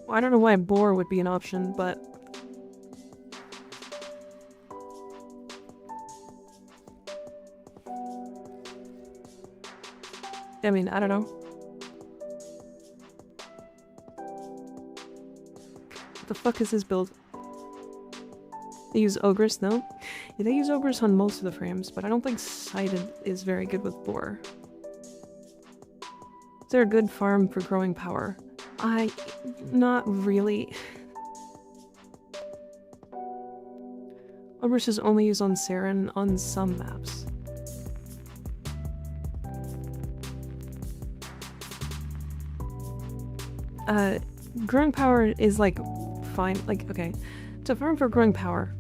Well, I don't know why Boar would be an option, but I mean, I don't know. What the fuck is this build? They use Ogress, no? Yeah, they use Ogress on most of the frames, but I don't think Sighted is very good with Boar. Is there a good farm for growing power? Not really. Ogress is only used on Saren on some maps. Growing power is like fine, like, okay. To farm for growing power,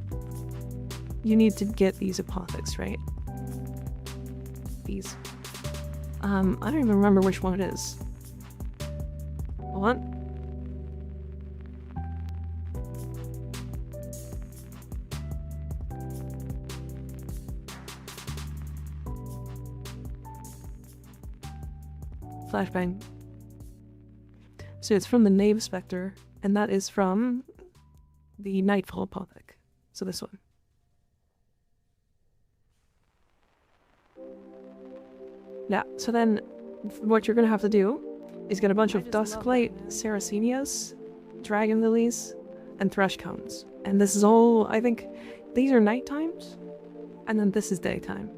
you need to get these apothecs, right? These. I don't even remember which one it is. What? Flashbang. So it's from the Knave Spectre, and that is from the Nightfall Apothec. So this one. Yeah, so then what you're gonna have to do is get a bunch of Dusklight Saracenias, Dragon Lilies, and Thresh Cones. And this is all, I think, these are night times, and then this is daytime.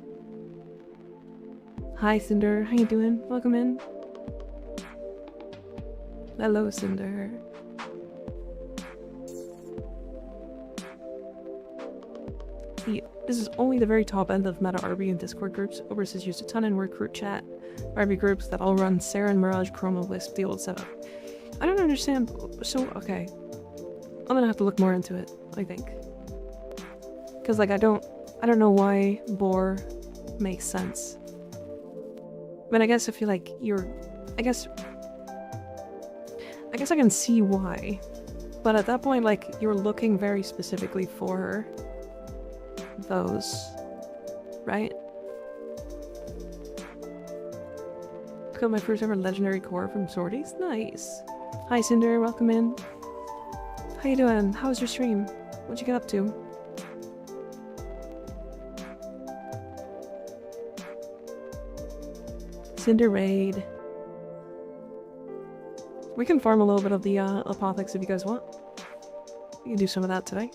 Hi Cinder, how you doing? Welcome in. Hello Cinder. This is only the very top end of meta RB and Discord groups. Ogress is used a ton in Recruit Chat, RB groups that all run Saren, Mirage, Chroma, Wisp, the old setup. I don't understand. So, okay. I'm gonna have to look more into it, I think. Because, like, I don't know why Boar makes sense. I mean, I guess if you, like, I guess I can see why. But at that point, like, you're looking very specifically for those, right? Got my first ever legendary core from Sorties. Nice. Hi Cinder, welcome in. How you doing? How was your stream? What'd you get up to? Cinder raid. We can farm a little bit of the apothecs if you guys want. We can do some of that today.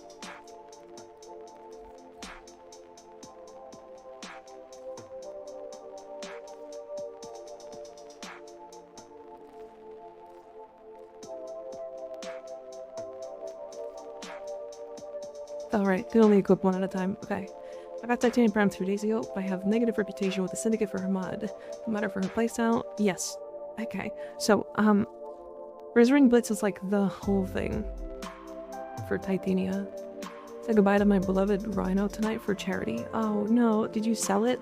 Alright, can only equip one at a time. Okay. I got Titanium Prime 3 days ago, but I have negative reputation with the Syndicate for her mod. No matter for her playstyle? Yes. Okay. So, Razorring Blitz is like the whole thing for Titania. Say goodbye to my beloved Rhino tonight for charity. Oh no, did you sell it?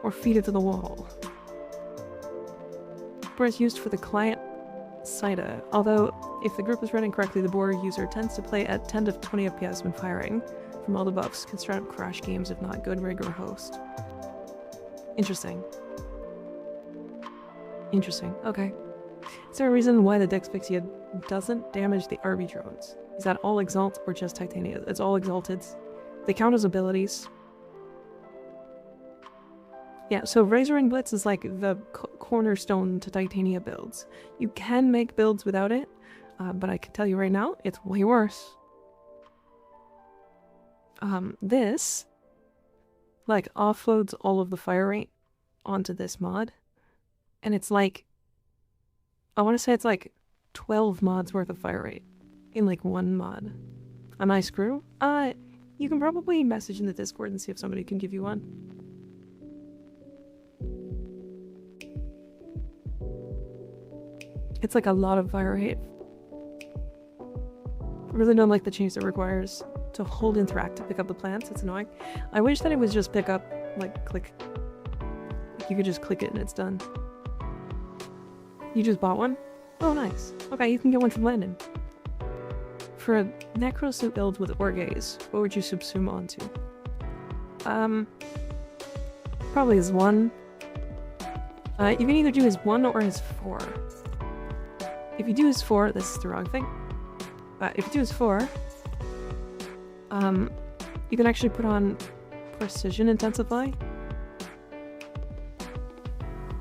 Or feed it to the wall? Boar is used for the client Sida, although if the group is running correctly, the Boar user tends to play at 10 to 20 FPS when firing. From all the buffs, can straight up crash games if not good rig or host. Interesting. Interesting, okay. Is there a reason why the Dexpixia doesn't damage the RB drones? Is that all Exalt or just Titania? It's all Exalted. They count as abilities. Yeah, so Razorring Blitz is like the cornerstone to Titania builds. You can make builds without it, but I can tell you right now, it's way worse. This, like, offloads all of the fire rate onto this mod. And it's like, I want to say it's like 12 mods worth of fire rate in like one mod. Am I screw? You can probably message in the Discord and see if somebody can give you one. It's like a lot of fire rate. I really don't like the change that requires to hold interact to pick up the plants. It's annoying. I wish that it was just pick up, like, click. Like you could just click it and it's done. You just bought one? Oh, nice. Okay, you can get one from Landon. For a Necrosuit build with Orgaze, what would you subsume onto? Probably his 1. You can either do his 1 or his 4. If you do his 4, this is the wrong thing. If you do his 4, you can actually put on precision intensify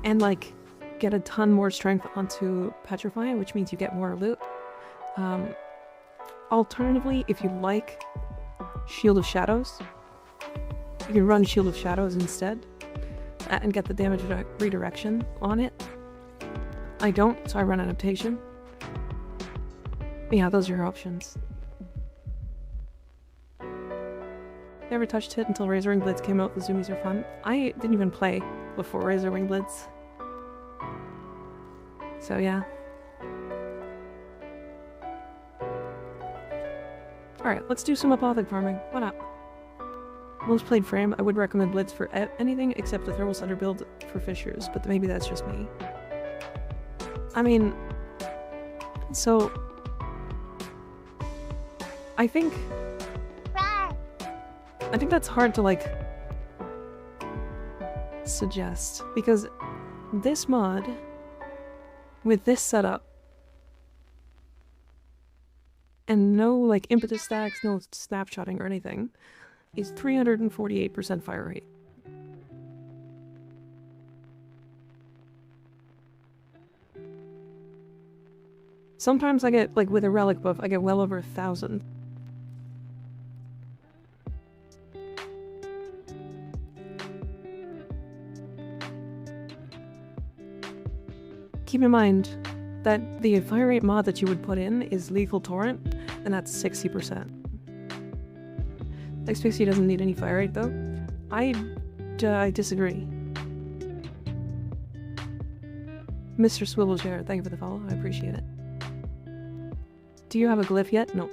and like get a ton more strength onto petrify, which means you get more loot. Alternatively, if you like Shield of Shadows, you can run Shield of Shadows instead and get the damage redirection on it. I don't, so I run Adaptation. But yeah, those are your options. Never touched it until Razor Wing Blitz came out. The zoomies are fun. I didn't even play before Razor Wing Blitz. So yeah. Alright, let's do some apothic farming. Why not? Most played frame, I would recommend Blitz for anything except the Thermal Center build for Fissures, but maybe that's just me. I mean, so I think that's hard to like suggest, because this mod with this setup and no like impetus stacks, no snapshotting or anything, is 348% fire rate. Sometimes I get, like with a relic buff, I get well over 1,000. Keep in mind that the fire rate mod that you would put in is Lethal Torrent, and that's 60%. XPC doesn't need any fire rate though. I disagree. Mr. Swivelchair, thank you for the follow, I appreciate it. Do you have a glyph yet? No.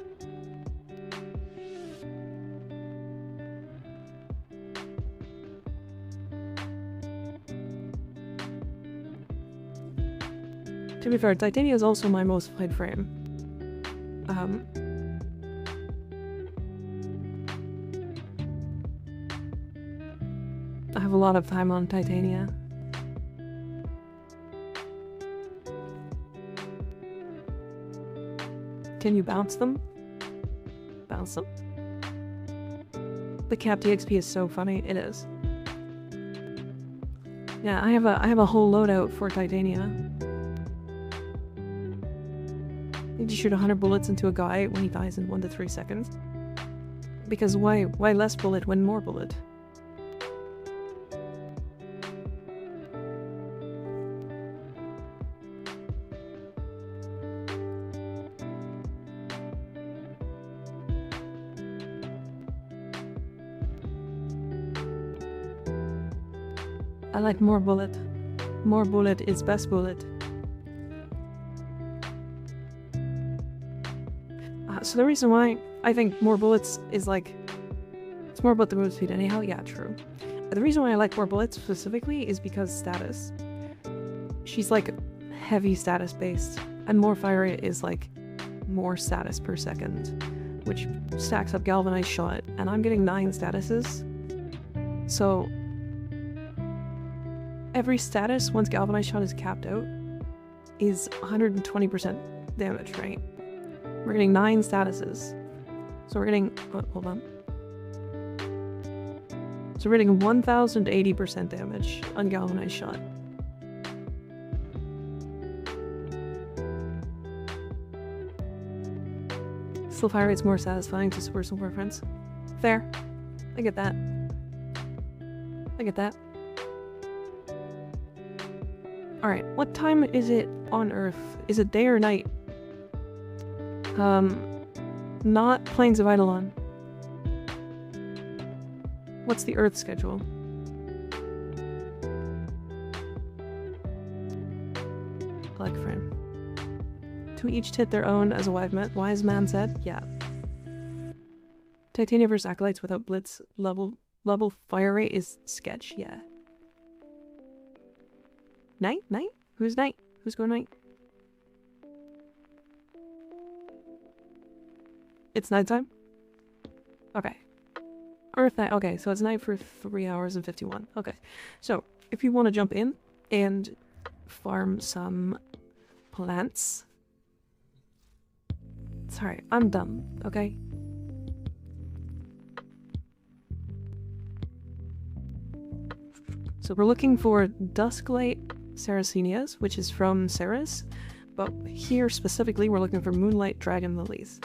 To be fair, Titania is also my most played frame. I have a lot of time on Titania. Can you bounce them? Bounce them. The Cap DXP is so funny. It is. Yeah, I have a whole loadout for Titania. You need to shoot 100 bullets into a guy when he dies in 1 to 3 seconds. Because why less bullet when more bullet? I like more bullet. More bullet is best bullet. So the reason why I think more bullets is like, it's more about the move speed anyhow, yeah, true. The reason why I like more bullets specifically is because status. She's like heavy status based, and more fire rate is like more status per second, which stacks up galvanized shot, and I'm getting 9 statuses. So every status, once galvanized shot is capped out, is 120% damage, right? We're getting 9 statuses. So we're getting, oh, hold on. So we're getting 1080% damage on galvanized shot. Still fire rate's more satisfying to personal preference. Fair. I get that. I get that. Alright, what time is it on Earth? Is it day or night? Not Plains of Eidolon. What's the Earth schedule? Black frame. To each tit their own, as a wise man said. Yeah. Titania vs Acolytes without blitz level fire rate is sketch, yeah. Night? Night? Who's night? Who's going night? It's nighttime? Okay. Earth night. Okay, so it's night for 3 hours and 51. Okay. So, if you want to jump in and farm some plants. Sorry, I'm dumb, okay? So we're looking for Dusklight Sarracenias, which is from Ceres, but here specifically we're looking for Moonlight Dragon Lilies.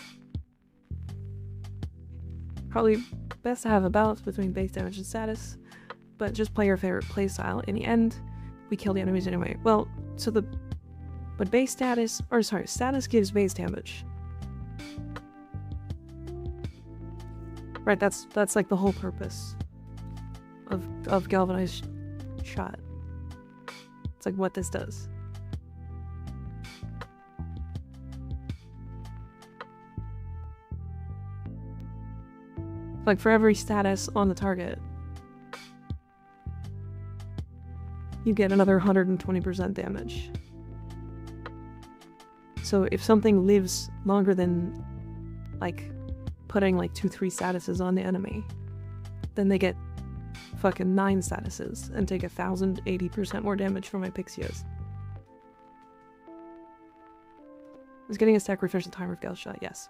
Probably best to have a balance between base damage and status, but just play your favorite playstyle. In the end, we kill the enemies anyway. Well, so but base status, or sorry, status gives base damage. Right, that's like the whole purpose of Galvanized Shot. It's like what this does. Like for every status on the target, you get another 120% damage. So if something lives longer than like putting like 2-3 statuses on the enemy, then they get fucking 9 statuses and take 1080% more damage from my Pixias. Is getting a stack refresh the timer of Gauss Shot? Yes.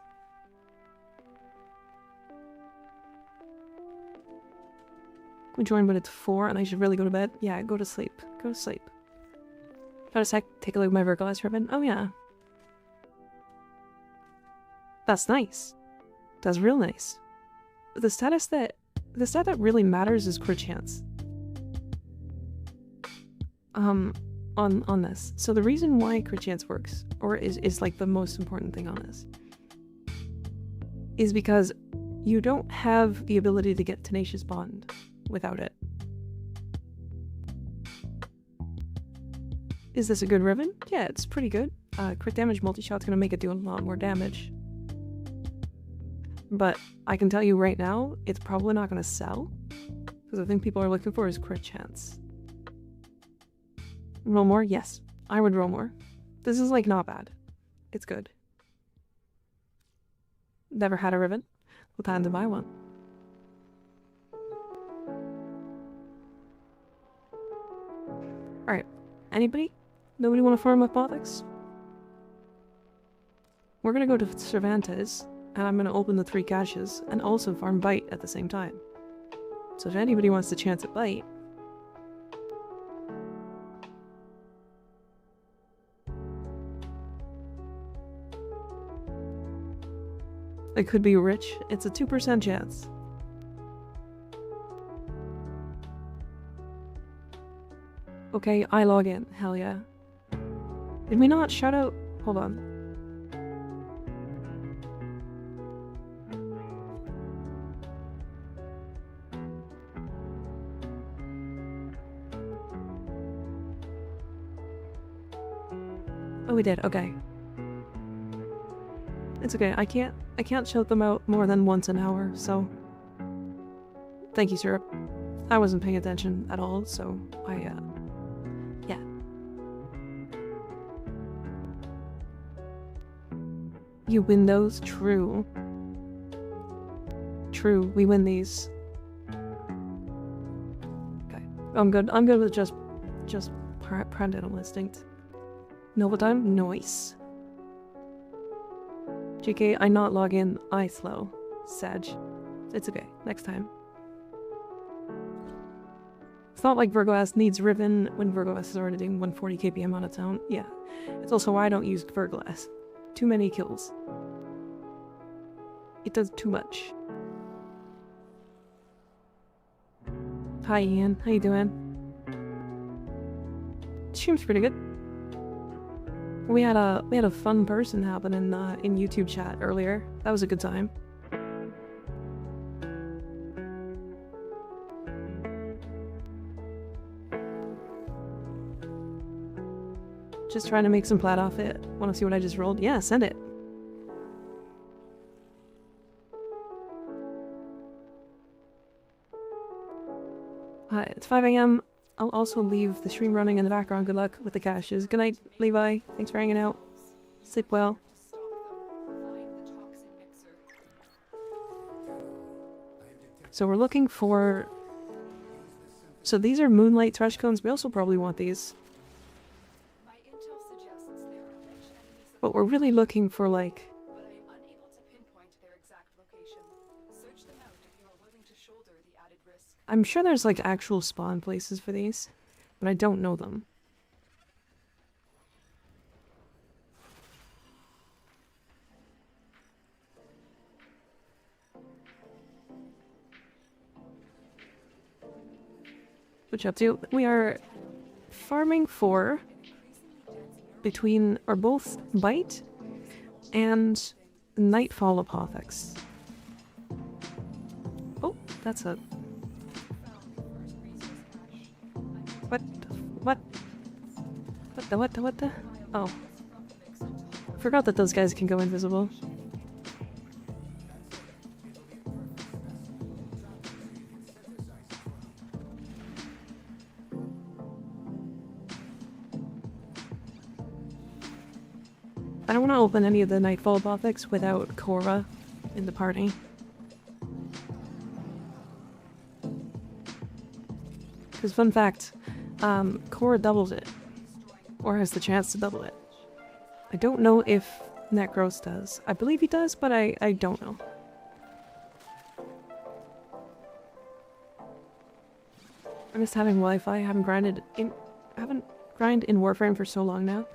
We joined when it's 4 and I should really go to bed? Yeah, go to sleep. Go to sleep. Try to take a look at my Virgilized ribbon. Oh yeah. That's nice. That's real nice. The stat that really matters is crit chance. On this. So the reason why crit chance works, or is like the most important thing on this, is because you don't have the ability to get Tenacious Bond without it. Is this a good ribbon? Yeah, it's pretty good. Crit damage multi-shot's gonna make it do a lot more damage. But I can tell you right now, it's probably not gonna sell, because the thing people are looking for is crit chance. Roll more? Yes. I would roll more. This is like not bad. It's good. Never had a ribbon. Well, time to buy one. Alright. Anybody? Nobody want to farm Apothics? We're gonna go to Cervantes, and I'm gonna open the 3 caches, and also farm Bite at the same time. So if anybody wants to chance at Bite... It could be rich. It's a 2% chance. Okay, I log in. Hell yeah. Did we not shout out? Hold on. Oh, we did. Okay. It's okay. I can't shout them out more than once an hour, so... Thank you, Syrup. I wasn't paying attention at all, so yeah. You win those? True. True, we win these. Okay. I'm good with just Parental Instinct. Nova time? Nice. JK, I not log in, I slow. Sag. It's okay, next time. It's not like Virgilast needs Riven when Virgilast is already doing 140 kpm on its own. Yeah. It's also why I don't use Virgilast. Too many kills. It does too much. Hi Ian, how you doing? Stream's pretty good. We had a fun person happen in YouTube chat earlier. That was a good time. Just trying to make some plat off it. Want to see what I just rolled? Yeah, send it. It's 5 AM. I'll also leave the stream running in the background. Good luck with the caches. Good night, Levi. Thanks for hanging out. Sleep well. So we're looking for... So these are Moonlight Thresh Cones. We also probably want these. But we're really looking for, like... I'm sure there's like actual spawn places for these, but I don't know them. What you up to? We are farming for between or both bite and nightfall apothex. Oh, that's a what? What the? Oh. Forgot that those guys can go invisible. I don't want to open any of the Nightfall Apothecs without Cora in the party. Because fun fact, Cora doubles it. Or has the chance to double it. I don't know if Necros does. I believe he does, but I don't know. I'm just having Wi-Fi. I haven't grinded in Warframe for so long now.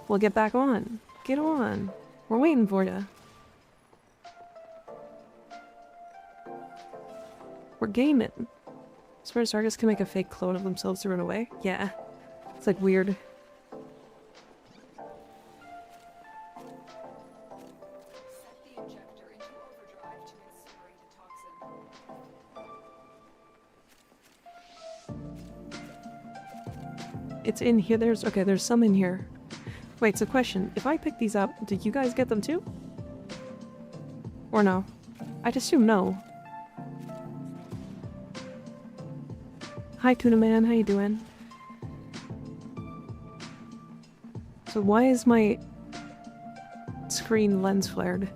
We'll get back on. Get on. We're waiting for you. We're gaming. Swear Sargus can make a fake clone of themselves to run away? Yeah. It's like weird. It's in here. There's some in here. Wait, so question. If I pick these up, did you guys get them too? Or no? I'd assume no. Hi, Tuna Man. How you doing? So why is my screen lens flared?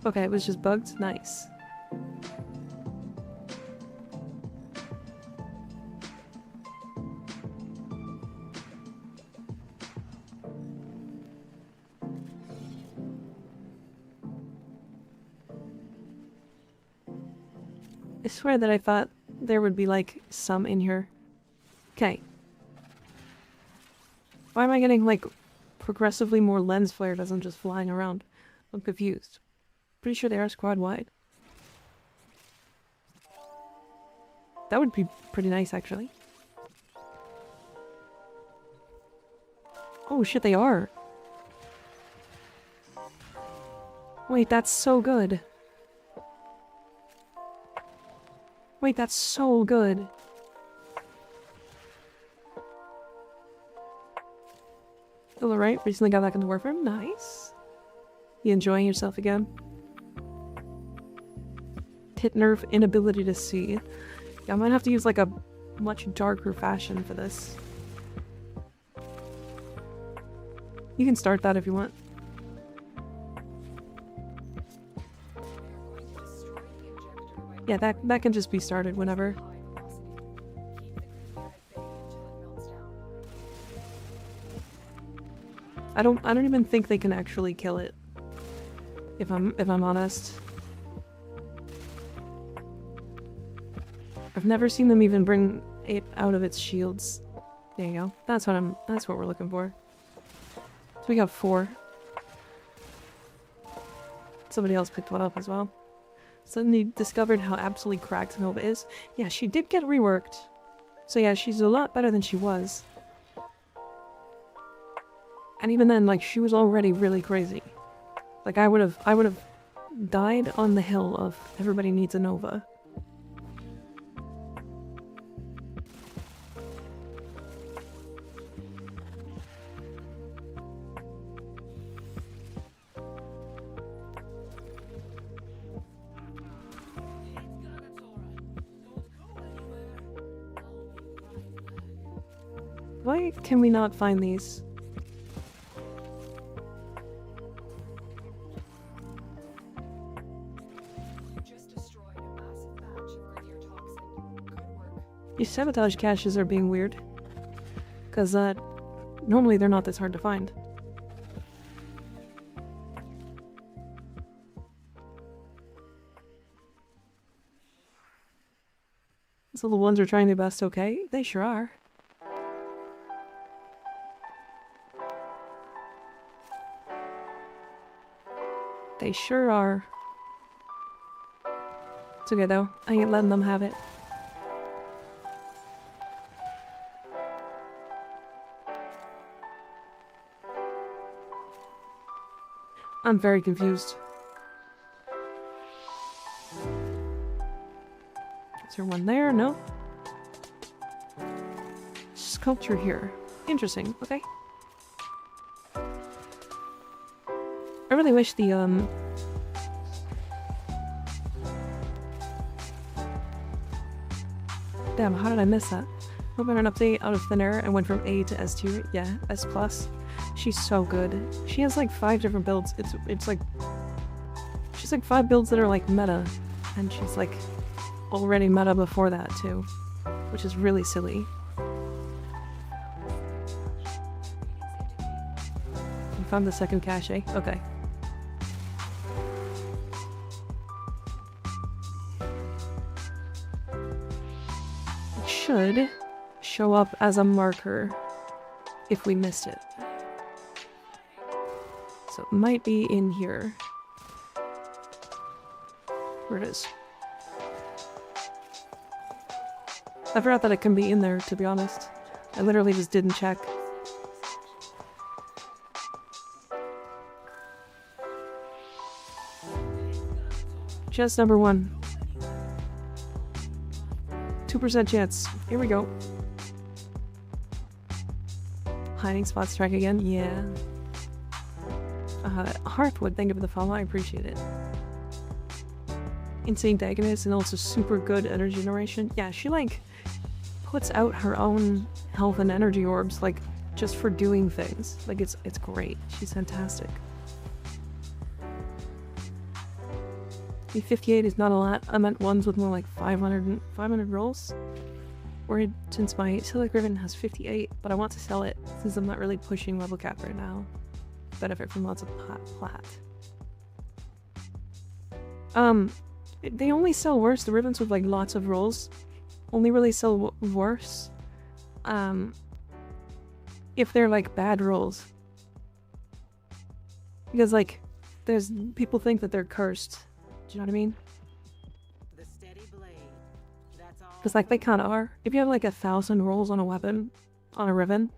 Okay, it was just bugged. Nice. I swear that I thought there would be, like, some in here. Okay. Why am I getting, like, progressively more lens flared as I'm just flying around? I'm confused. Pretty sure they are squad-wide. That would be pretty nice, actually. Oh shit, they are! Wait, that's so good. Wait, that's so good. Still alright? Recently got back into Warframe? Nice. You enjoying yourself again? Tit nerf inability to see. Yeah, I might have to use like a much darker fashion for this. You can start that if you want. Yeah, that can just be started whenever. I don't even think they can actually kill it. If I'm honest. I've never seen them even bring it out of its shields. There you go. That's what we're looking for. So we got 4. Somebody else picked one up as well. Suddenly discovered how absolutely cracked Nova is. Yeah, she did get reworked. So yeah, she's a lot better than she was. And even then, like, she was already really crazy. Like, I would have died on the hill of everybody needs a Nova. Why can we not find these? These sabotage caches are being weird. Because, normally they're not this hard to find. So the ones are trying their best, okay? They sure are. They sure are. It's okay though. I ain't letting them have it. I'm very confused. Is there one there? No. Sculpture here. Interesting. Okay. I really wish the Damn, how did I miss that? Hope I had an update out of thin air and went from A to S tier. Yeah, S plus. She's so good. She has like 5 different builds. It's like she's like 5 builds that are like meta, and she's like already meta before that too, which is really silly. You found the second cache. Okay. It should show up as a marker if we missed it. So it might be in here. Where it is. I forgot that it can be in there, to be honest. I literally just didn't check. Chest number 1. 2% chance. Here we go. Hiding spots track again? Yeah. Hearthwood, thank you for the follow. I appreciate it. Insane daggerness and also super good energy generation. Yeah, she like puts out her own health and energy orbs like just for doing things. Like it's great. She's fantastic. 58 is not a lot. I meant ones with more like 500 rolls. Worried since my Silk Ribbon has 58, but I want to sell it since I'm not really pushing level cap right now. Benefit from lots of plat. They only sell worse. The ribbons with like lots of rolls only really sell worse if they're like bad rolls, because like there's people think that they're cursed. Do you know what I mean? Because like they kind of are. If you have like 1,000 rolls on a weapon, on a ribbon,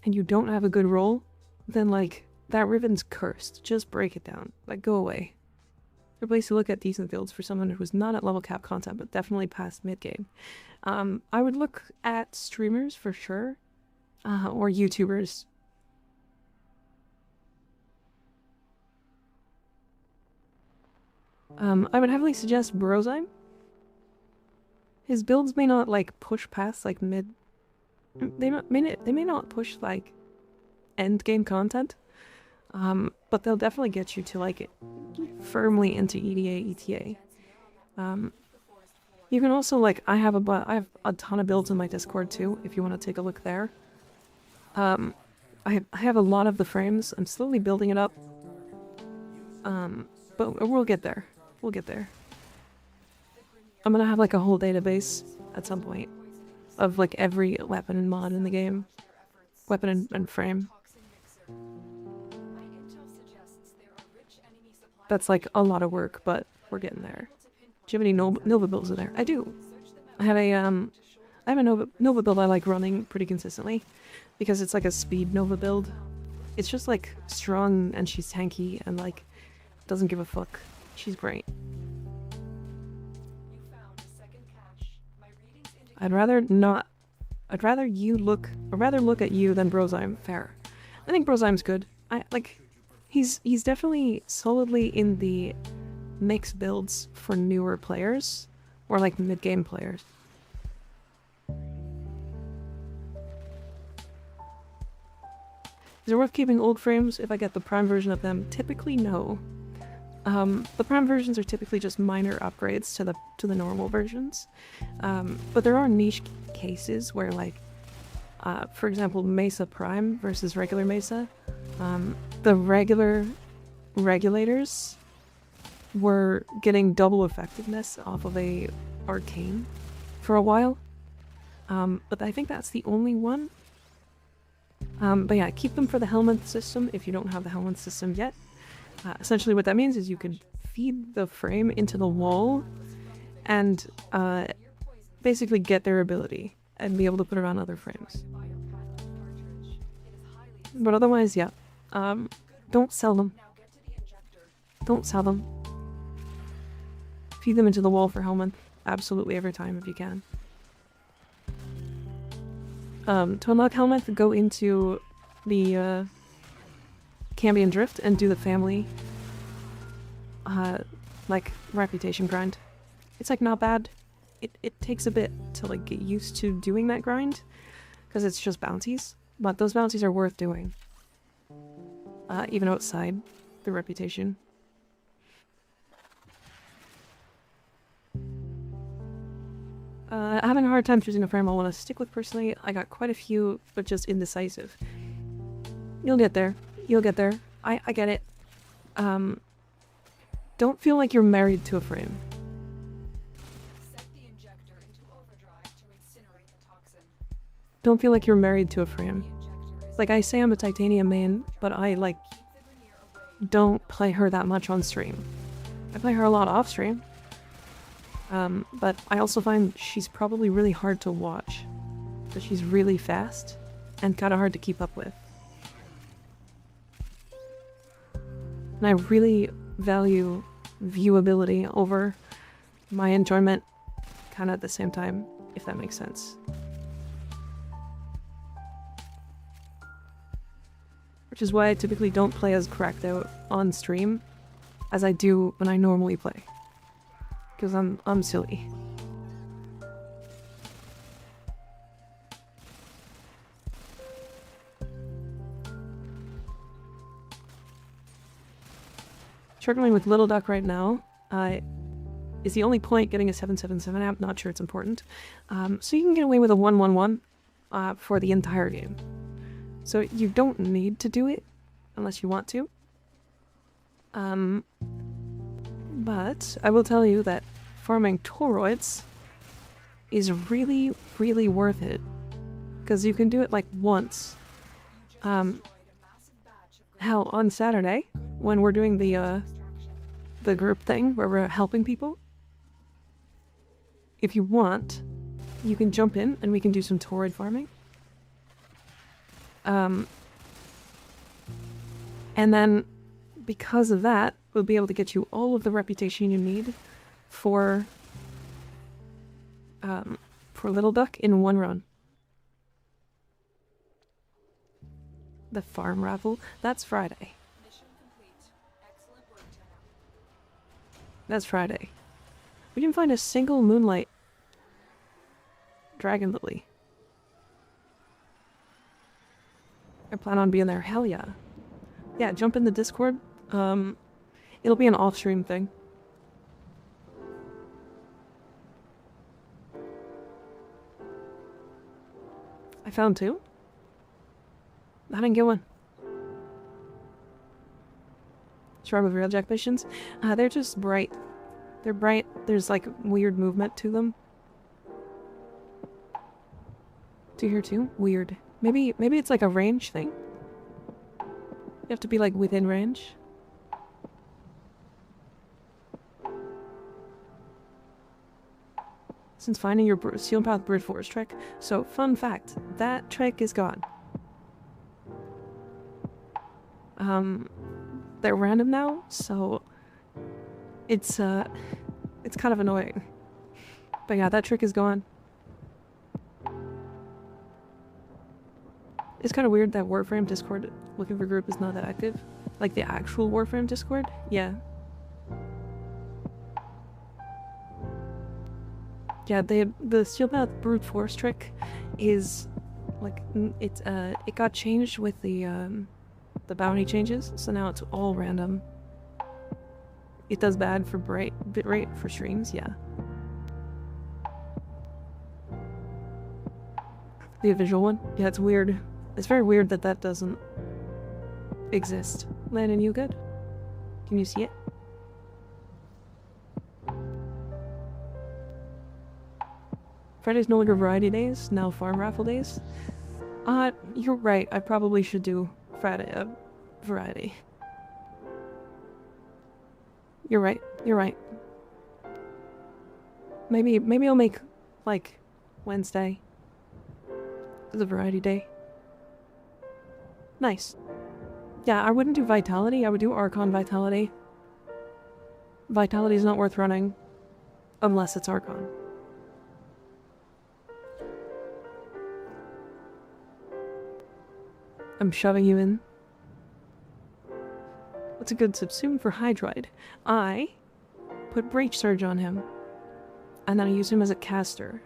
and you don't have a good roll, then like that ribbon's cursed. Just break it down. Like go away. A place to look at decent builds for someone who's not at level cap content, but definitely past mid game. I would look at streamers for sure, or YouTubers. I would heavily suggest Brozyme. His builds may not like push past like mid. They may not push like end game content, but they'll definitely get you to like firmly into EDA, ETA. You can also like I have a ton of builds in my Discord too. If you want to take a look there. I have a lot of the frames. I'm slowly building it up. But we'll get there. We'll get there. I'm gonna have like a whole database at some point of like every weapon and mod in the game. Weapon and frame. That's like a lot of work, but we're getting there. Do you have any Nova builds in there? I do. I have a Nova build I like running pretty consistently because it's like a speed Nova build. It's just like strong and she's tanky and like doesn't give a fuck. She's great. I'd rather look at you than Brozyme. Fair. I think Brozyme's good. He's definitely solidly in the mixed builds for newer players or like mid-game players. Is it worth keeping old frames if I get the Prime version of them? Typically, no. The Prime versions are typically just minor upgrades to the normal versions. But there are niche cases where like, for example, Mesa Prime versus regular Mesa, the regular regulators were getting double effectiveness off of a arcane for a while. But I think that's the only one. But yeah, keep them for the helmet system if you don't have the helmet system yet. Essentially what that means is you can feed the frame into the wall and basically get their ability and be able to put it on other frames. But otherwise, yeah. Don't sell them. Don't sell them. Feed them into the wall for helmet. Absolutely every time if you can. To unlock helmet, go into the Cambion Drift and do the family like reputation grind. It's like not bad. It takes a bit to like get used to doing that grind because it's just bounties, but those bounties are worth doing even outside the reputation. Having a hard time choosing a frame I want to stick with personally. I got quite a few, but just indecisive. You'll get there. You'll get there. I get it. Don't feel like you're married to a frame. Don't feel like you're married to a frame. Like, I say I'm a titanium main, but I, like, don't play her that much on stream. I play her a lot off stream. But I also find she's probably really hard to watch. But she's really fast and kind of hard to keep up with. And I really value viewability over my enjoyment kind of at the same time, if that makes sense. Which is why I typically don't play as cracked out on stream as I do when I normally play. Because I'm silly. Struggling with Little Duck right now is the only point getting a 777 app. Not sure it's important. So you can get away with a 111 for the entire game. So you don't need to do it unless you want to. But I will tell you that farming toroids is really, really worth it. Because you can do it like once. Hell, on Saturday, when we're doing the group thing where we're helping people, if you want, you can jump in and we can do some toroid farming. And then because of that, we'll be able to get you all of the reputation you need for Little Duck in one run. The farm raffle? That's Friday. That's Friday. We didn't find a single Moonlight Dragon Lily. I plan on being there. Hell yeah. Yeah, jump in the Discord. It'll be an off-stream thing. I found two. I didn't get one. Shroud of Railjack missions. They're just bright. They're bright. There's like weird movement to them. Do you hear too? Weird. Maybe it's like a range thing. You have to be like within range. Since finding your Steel Path Brute Force trick. So, fun fact, that trick is gone. They're random now, so it's kind of annoying. But yeah, that trick is gone. It's kind of weird that Warframe Discord looking for group is not that active. Like the actual Warframe Discord? Yeah. Yeah, the Steel Path Brute Force trick is like it got changed with the bounty changes, so now it's all random. It does bad for bitrate for streams, yeah. The visual one? Yeah, it's weird. It's very weird that that doesn't exist. Landon, you good? Can you see it? Friday's no longer variety days, now farm raffle days. You're right, I probably should do Friday, variety. You're right, you're right. Maybe I'll make, like, Wednesday the variety day. Nice. Yeah, I wouldn't do Vitality, I would do Archon Vitality. Vitality's not worth running. Unless it's Archon. I'm shoving you in. What's a good subsume for Hydroid? I put Breach Surge on him. And then I use him as a caster.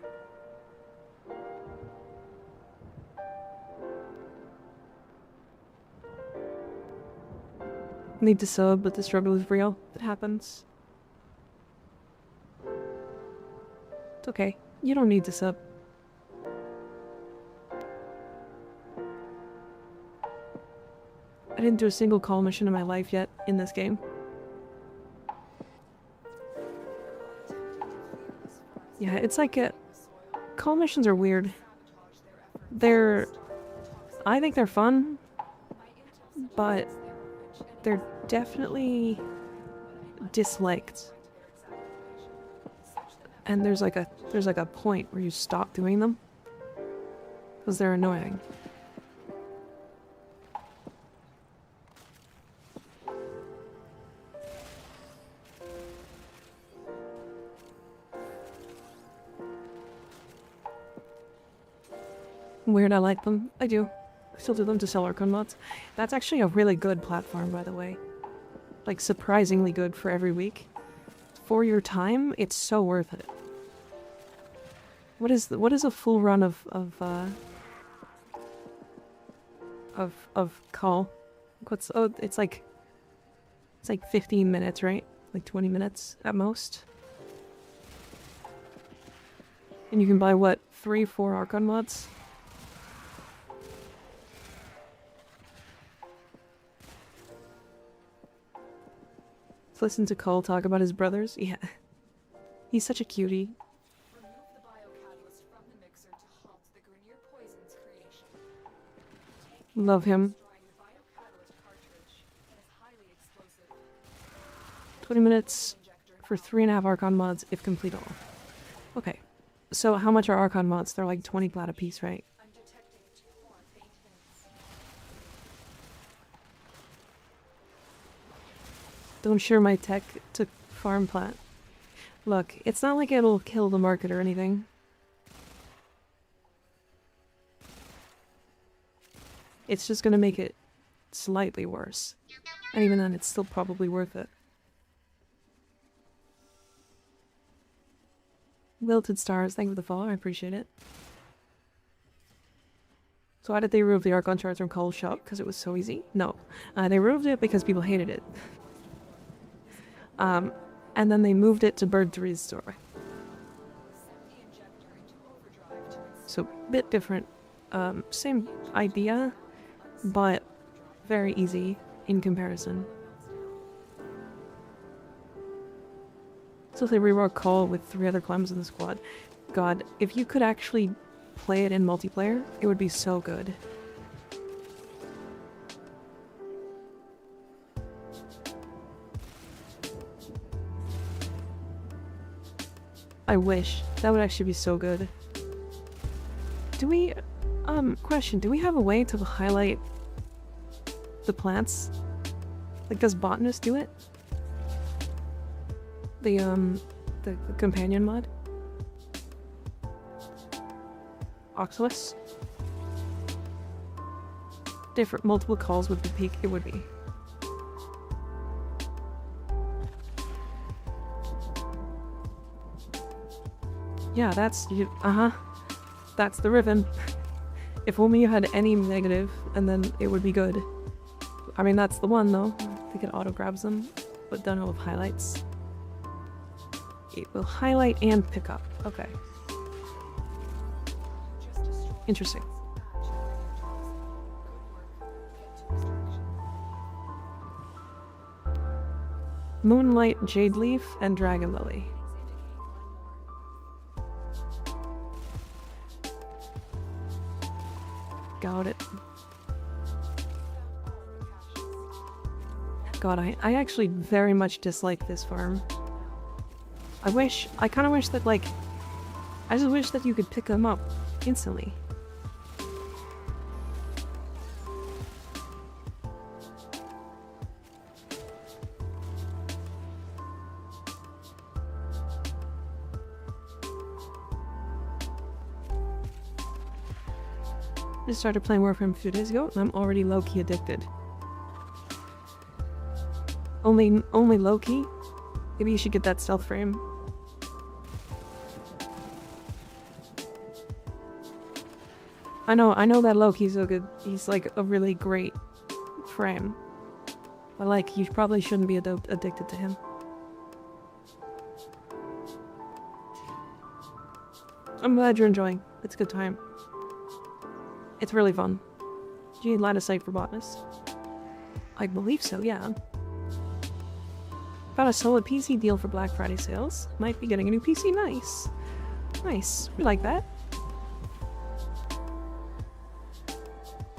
Need to sub, but the struggle is real. It happens. It's okay. You don't need to sub. I didn't do a single call mission in my life yet in this game. Yeah, it's like call missions are weird. I think they're fun, but they're definitely disliked. And there's like a point where you stop doing them because they're annoying. Weird, I like them. I do. I still do them to sell Archon mods. That's actually a really good platform, by the way. Like, surprisingly good for every week. For your time, it's so worth it. What is a full run of call? It's like 15 minutes, right? Like 20 minutes at most. And you can buy what, 3-4 Archon mods? Listen to Cole talk about his brothers. Yeah. He's such a cutie. Remove the biocatalyst from the mixer to halt the Grenier poison's creation. Love him. Destroying the biocatalyst cartridge that is highly explosive. 20 minutes for 3.5 Archon mods if complete all. Okay. So how much are Archon mods? They're like 20 plat a piece, right? I'm detecting 2 more faint hints. Don't share my tech to farm plat. Look, it's not like it'll kill the market or anything. It's just gonna make it slightly worse. And even then, it's still probably worth it. Wilted Stars, thank you for the follow, I appreciate it. So why did they remove the Archon charts from Cole's shop? Because it was so easy? No. They removed it because people hated it. And then they moved it to Bird 3's store. So, bit different. Same idea, but very easy in comparison. So they rework Call with 3 other climbs in the squad. God, if you could actually play it in multiplayer, it would be so good. I wish. That would actually be so good. Do we, question, do we have a way to highlight the plants? Like, does Botanist do it? The companion mod? Oxalis? Different, multiple calls would be peak, it would be. Yeah, that's you. That's the ribbon. If only you had any negative, and then it would be good. I mean, that's the one though. I think it auto grabs them, but don't know if highlights. It will highlight and pick up. Okay. Interesting. Moonlight, Jade Leaf, and Dragon Lily. Got it. God, I actually very much dislike this farm. I kind of wish that, like, I just wish that you could pick them up instantly. I just started playing Warframe a few days ago, and I'm already low-key addicted. Only low-key? Maybe you should get that Soulframe. I know that Loki's so good. He's like a really great frame. But like, you probably shouldn't be addicted to him. I'm glad you're enjoying. It's a good time. It's really fun. Do you need line of sight for botanists? I believe so, yeah. Found a solid PC deal for Black Friday sales. Might be getting a new PC. Nice. Nice. We like that.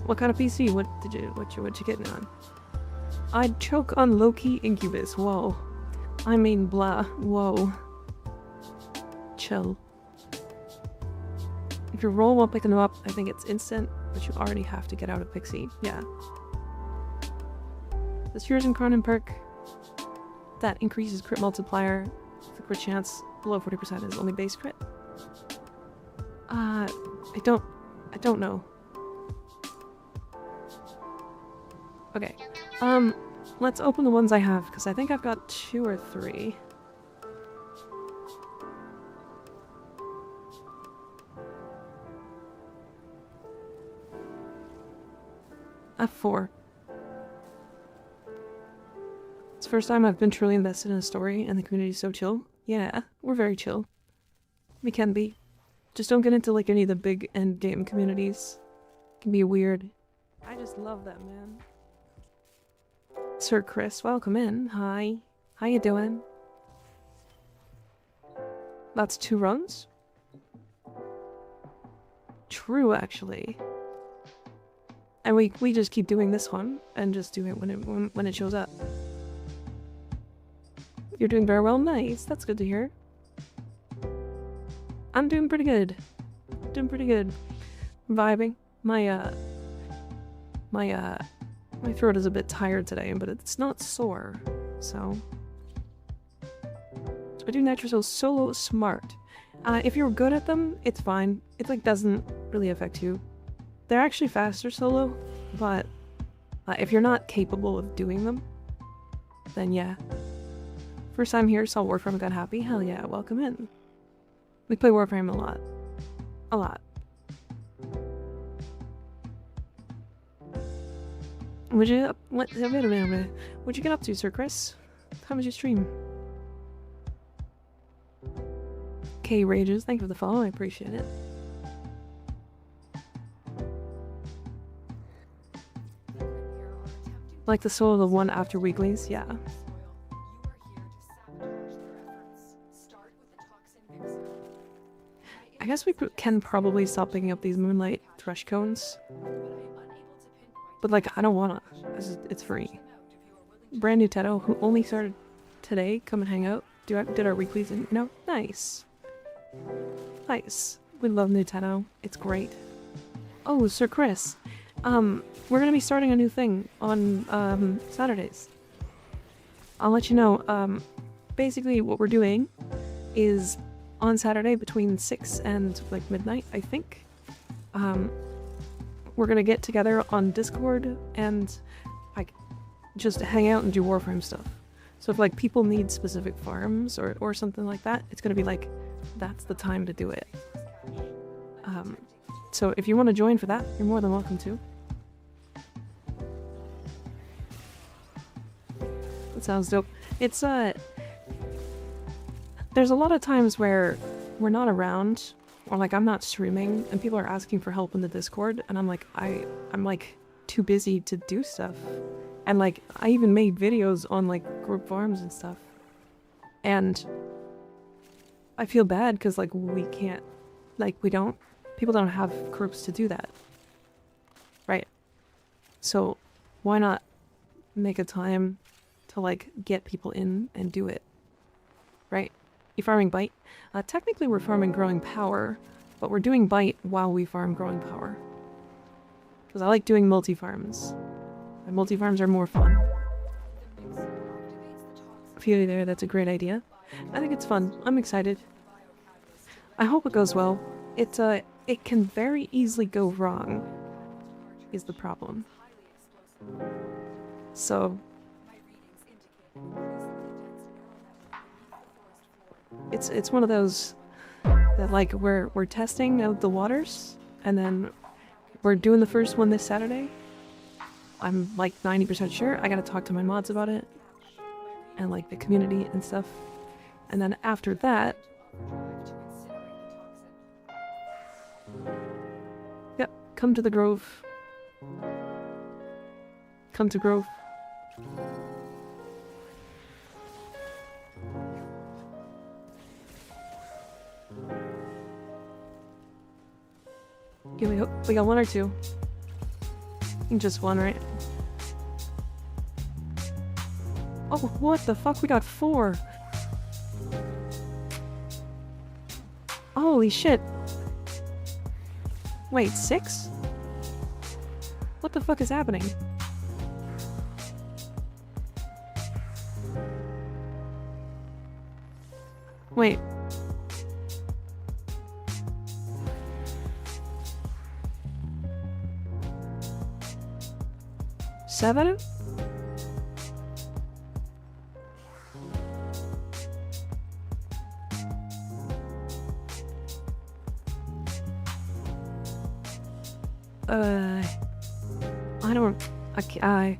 What kind of PC? What you getting on? I'd choke on Loki Incubus. Whoa. I mean blah. Whoa. Chill. If you roll while picking them up, I think it's instant, but you already have to get out of Pixie. Yeah. The Spheres and Cronin perk that increases crit multiplier. The crit chance below 40% is only base crit. I don't know. Okay. Let's open the ones I have, because I think I've got 2 or 3. I have 4. It's the first time I've been truly invested in a story, and the community's so chill. Yeah, we're very chill. We can be. Just don't get into like any of the big end game communities. It can be weird. I just love that, man. Sir Chris, welcome in. Hi. How you doing? That's 2 runs? True, actually. And we just keep doing this one and just do it when it shows up. You're doing very well. Nice. That's good to hear. I'm doing pretty good. Doing pretty good. Vibing. My throat is a bit tired today, but it's not sore. So I do Nitro solo smart. If you're good at them, it's fine. It like doesn't really affect you. They're actually faster solo, but if you're not capable of doing them, then yeah. First time here, saw Warframe, got happy. Hell yeah, welcome in. We play Warframe a lot. A lot. What'd you get up to, Sir Chris? How was your stream? K Rages, thank you for the follow, I appreciate it. Like the soul of the one after weeklies, yeah. I guess we can probably stop picking up these moonlight thrush cones. But like, I don't wanna. It's free. Brand new Teto, who only started today, come and hang out. Did our weeklies and no? Nice. Nice. We love new Teto. It's great. Oh, Sir Chris. We're gonna be starting a new thing on Saturdays. I'll let you know. Basically what we're doing is on Saturday between 6 and like midnight, I think. We're gonna get together on Discord and like just hang out and do Warframe stuff. So if like people need specific farms or something like that, it's gonna be like that's the time to do it. So if you want to join for that, you're more than welcome to. That sounds dope. It's there's a lot of times where we're not around, or like I'm not streaming, and people are asking for help in the Discord, and I'm like, I'm like too busy to do stuff. And like I even made videos on like group farms and stuff. And I feel bad because like we can't, like people don't have groups to do that. So why not make a time to like get people in and do it, right? You farming bite? Technically we're farming growing power, but we're doing bite while we farm growing power. Because I like doing multi-farms. And multi-farms are more fun. I feel you there, that's a great idea. I think it's fun. I'm excited. I hope it goes well. It can very easily go wrong, is the problem. So it's one of those that like we're testing out the waters, and then we're doing the first one this Saturday. I'm like 90% sure. I gotta talk to my mods about it and like the community and stuff. And then after that, yep, come to the Grove. Come to Grove. Yeah, we got one or two. Just one, right? Oh, what the fuck? We got 4. Holy shit. Wait, 6? What the fuck is happening? Wait. Seven? I don't... I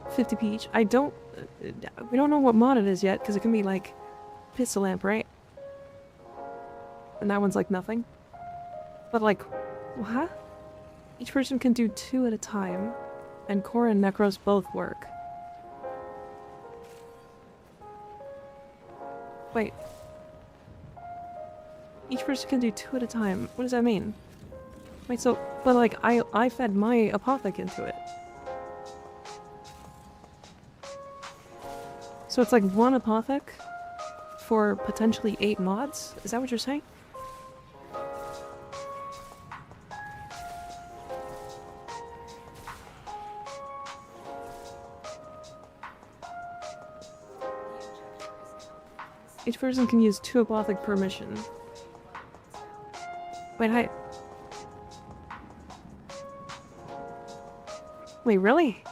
50p each. I don't... we don't know what mod it is yet, because it can be like pistol lamp, right? And that one's like nothing. But like, what? Each person can do 2 at a time, and Core and Necros both work. Wait. Each person can do 2 at a time. What does that mean? Wait, so, but like, I fed my apothec into it. So it's like 1 apothec for potentially 8 mods? Is that what you're saying? Each person can use 2 apothec per mission. Wait, wait, really?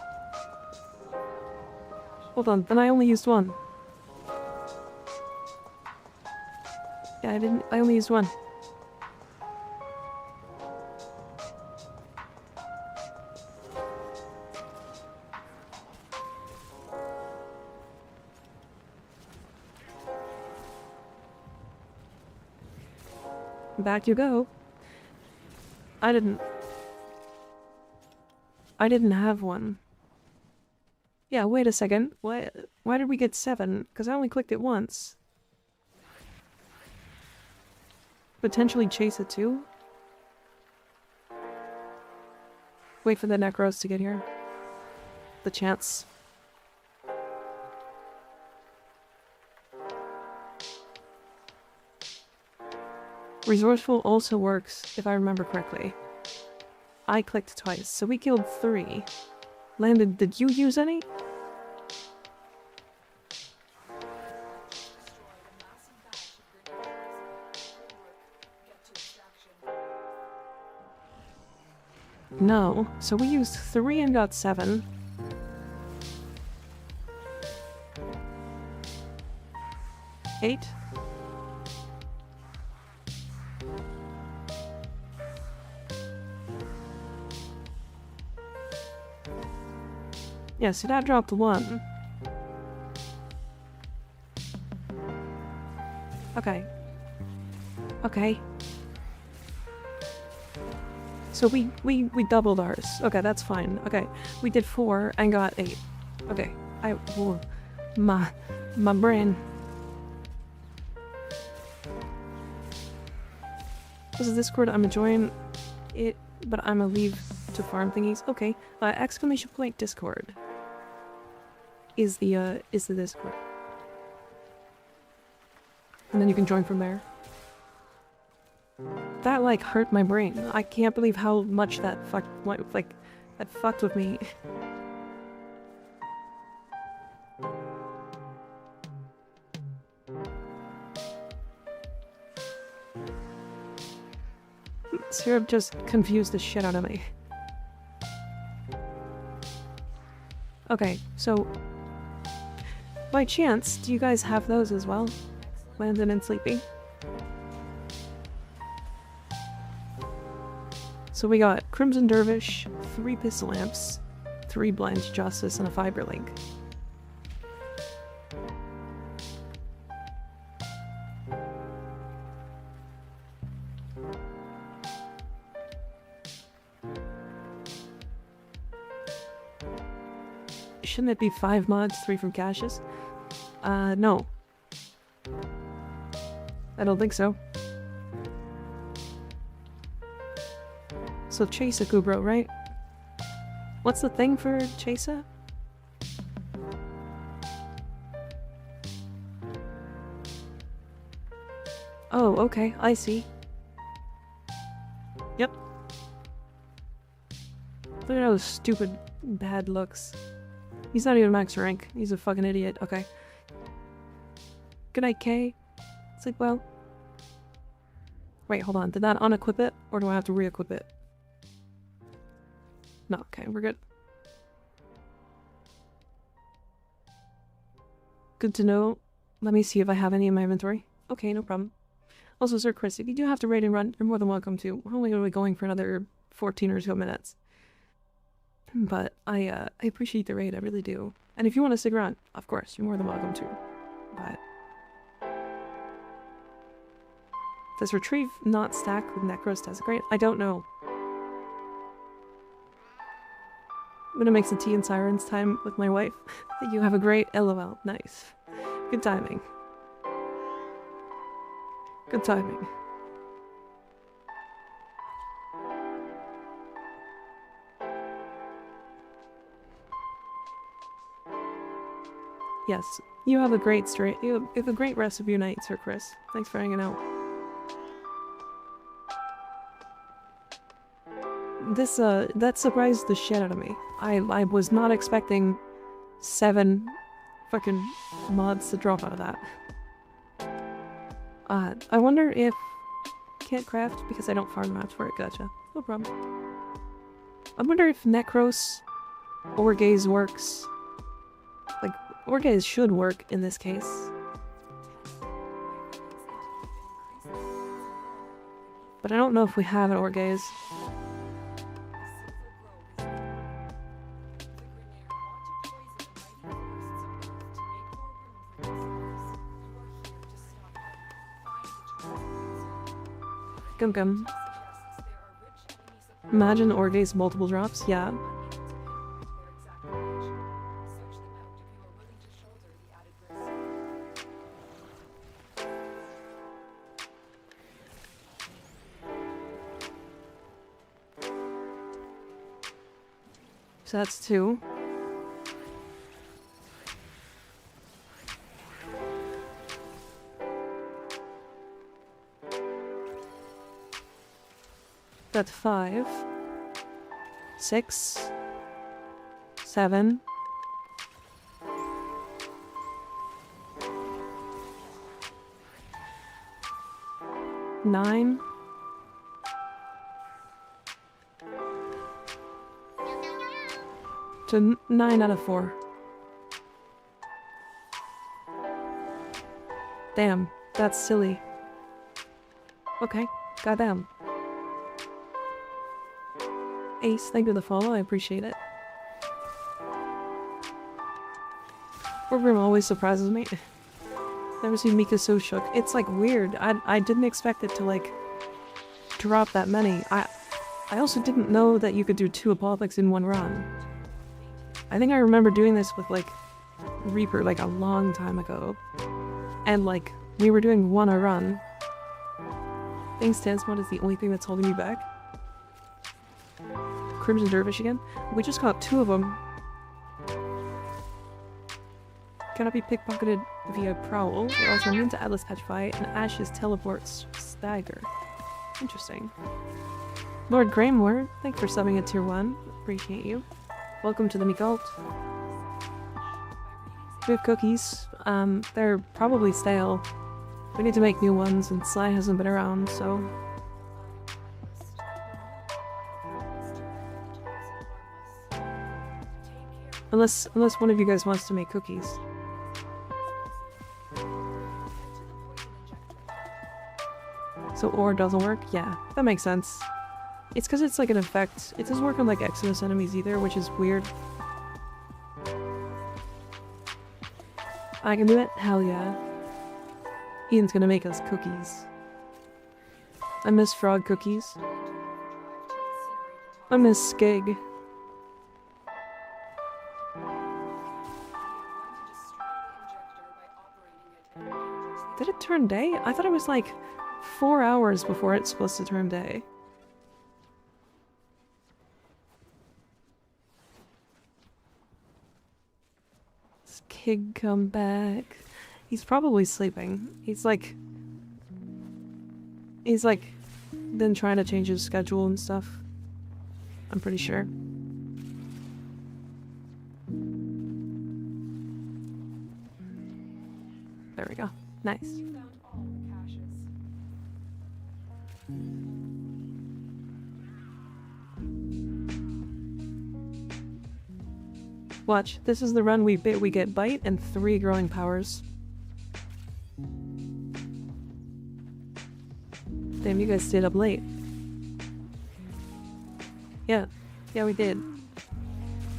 Hold on, then I only used 1. Yeah, I only used 1. Back you go. I didn't have 1. Yeah, wait a second. Why did we get 7? Because I only clicked it once. Potentially chase it too? Wait for the Necros to get here. The chance. Resourceful also works, if I remember correctly. I clicked twice, so we killed 3. Landon, did you use any? No, so we used 3 and got 7. Eight. Yeah, see that dropped 1. Okay. Okay. So we doubled ours. Okay, that's fine. Okay, we did 4 and got 8. Okay, my brain. This is Discord. I'm enjoying but I'm gonna leave to farm thingies. Okay, exclamation point Discord is the Discord. And then you can join from there. That, like, hurt my brain. I can't believe how much that that fucked with me. Syrup just confused the shit out of me. Okay, so by chance, do you guys have those as well? Landon and Sleepy? So we got Crimson Dervish, 3 pistol lamps, 3 blind justice, and a fiber link. Shouldn't it be 5 mods, 3 from caches? No. I don't think so. So Chasa Kubro, right? What's the thing for Chasa? Oh, okay, I see. Yep. Look at those stupid bad looks. He's not even max rank. He's a fucking idiot. Okay. Good night, Kay. It's like, well... Wait, hold on. Did that unequip it? Or do I have to re-equip it? No, okay, we're good. Good to know. Let me see if I have any in my inventory. Okay, no problem. Also, Sir Chris, if you do have to raid and run, you're more than welcome to. We're only going to be going for another 14 or so minutes. But I appreciate the raid, I really do. And if you want to stick around, of course, you're more than welcome to. But... Does retrieve not stack with Necros desecrate? I don't know. I'm gonna make some tea and sirens time with my wife. You have a great LOL. Nice. Good timing. Good timing. Yes, you have a great you have a great rest of your night, Sir Chris. Thanks for hanging out. This, that surprised the shit out of me. I was not expecting 7 fucking mods to drop out of that. I wonder if... Can't craft because I don't farm maps for it, gotcha. No problem. I wonder if Necros Orgaze works. Like, Orgaze should work in this case. But I don't know if we have an Orgaze. Gum. Imagine Orgaze multiple drops, yeah. So that's 2. That's 5, 6, 7, 9, 9 out of 4. Damn, that's silly. Okay, goddamn. Ace, thank you for the follow, I appreciate it. Warframe always surprises me. Never seen Mika so shook. It's like weird. I didn't expect it to like drop that many. I also didn't know that you could do 2 Apollyptics in 1 run. I think I remember doing this with like Reaper like a long time ago. And like we were doing 1 a run. Thanks, Tansmod is the only thing that's holding me back. Crimson Dervish again. We just caught 2 of them. Cannot be pickpocketed via Prowl. They're also immune to Atlas Petrify, and Ash's teleports stagger. Interesting. Lord Graymore, thanks for subbing at tier 1. Appreciate you. Welcome to the Meek-Alt. We have cookies. They're probably stale. We need to make new ones, and Sly hasn't been around, so... Unless one of you guys wants to make cookies. So ore doesn't work? Yeah, that makes sense. It's because it's like an effect. It doesn't work on like Exodus enemies either, which is weird. I can do it? Hell yeah. Ian's gonna make us cookies. I miss frog cookies. I miss Skig. Did it turn day? I thought it was like 4 hours before it's supposed to turn day. Does Kig come back? He's probably sleeping. He's like been trying to change his schedule and stuff. I'm pretty sure. There we go. Nice. You found all the caches. Watch. This is the run we get bite and 3 growing powers. Damn, you guys stayed up late. Yeah. Yeah, we did.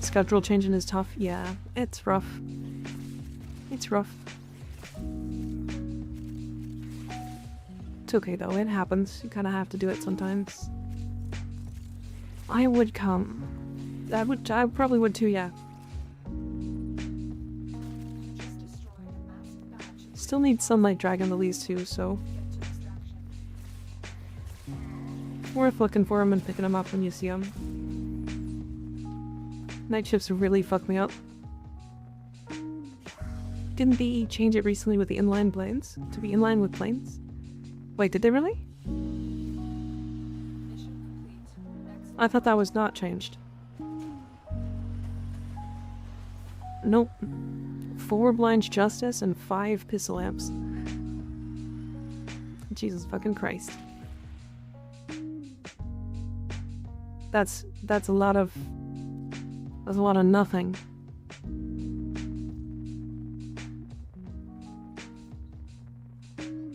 Schedule changing is tough. Yeah, it's rough. It's rough. It's okay though, it happens. You kind of have to do it sometimes. I would come. I probably would too, yeah. Just destroyed a massive batch of Still need Sunlight Dragon the least too, so get to extraction. worth looking for him and picking him up when you see him. Night shifts really fuck me up. Didn't they change it recently with the inline planes? To be inline with planes? Wait, did they really? Mission complete. Next I thought that was not changed. Nope. 4 Blind Justice and 5 Pistol Lamps. Jesus fucking Christ. That's a lot of... That's a lot of nothing.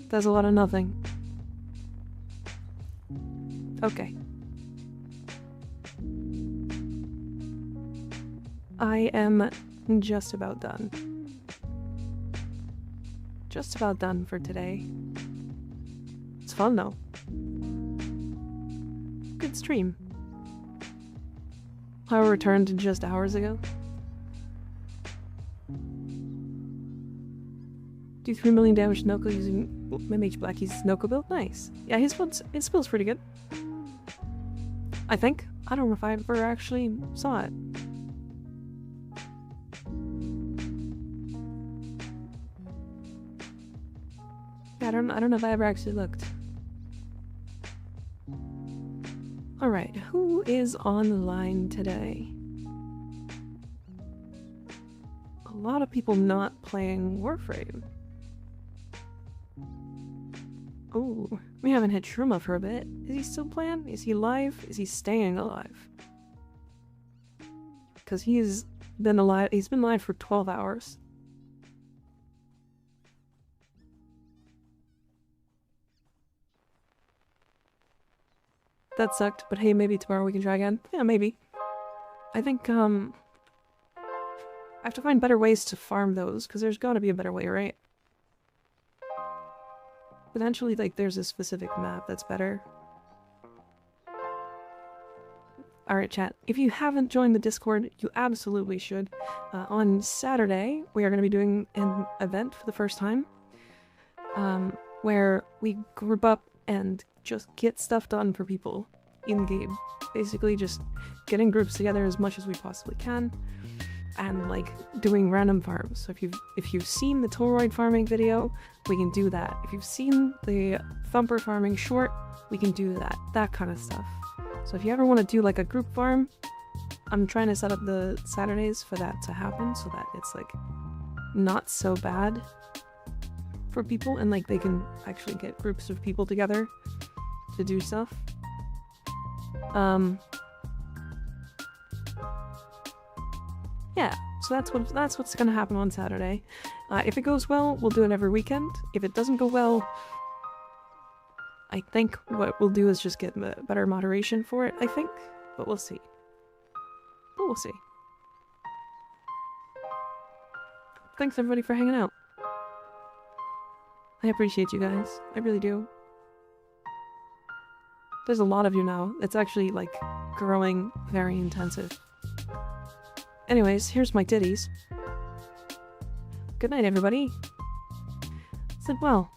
That's a lot of nothing. Okay. I am just about done. Just about done for today. It's fun though. Good stream. Power returned just hours ago. Do 3 million damage to Noko using MH Blackie's Noko build? Nice. Yeah, his build's pretty good. I think. I don't know if I ever actually saw it. Yeah, I don't know if I ever actually looked. Alright, who is on the line today? A lot of people not playing Warframe. Oh, we haven't had Shruma for a bit. Is he still playing? Is he alive? Is he staying alive? Because he's been alive for 12 hours. That sucked, but hey, maybe tomorrow we can try again. Yeah, maybe. I think, I have to find better ways to farm those, because there's gotta be a better way, right? Potentially, like, there's a specific map that's better. Alright, chat. If you haven't joined the Discord, you absolutely should. On Saturday, we are going to be doing an event for the first time. Where we group up and just get stuff done for people. in-game. Basically just getting groups together as much as we possibly can and like doing random farms. So if you've seen the toroid farming video, we can do that. If you've seen the thumper farming short, we can do that kind of stuff. So if you ever want to do like a group farm, I'm trying to set up the Saturdays for that to happen so that it's like not so bad for people and like they can actually get groups of people together to do stuff. Yeah, so that's what's gonna happen on Saturday. If it goes well, we'll do it every weekend. If it doesn't go well, I think what we'll do is just get better moderation for it, I think. But we'll see. Thanks everybody for hanging out. I appreciate you guys. I really do. There's a lot of you now. It's actually like growing very intensive. Anyways, here's my ditties. Good night, everybody. Sleep well.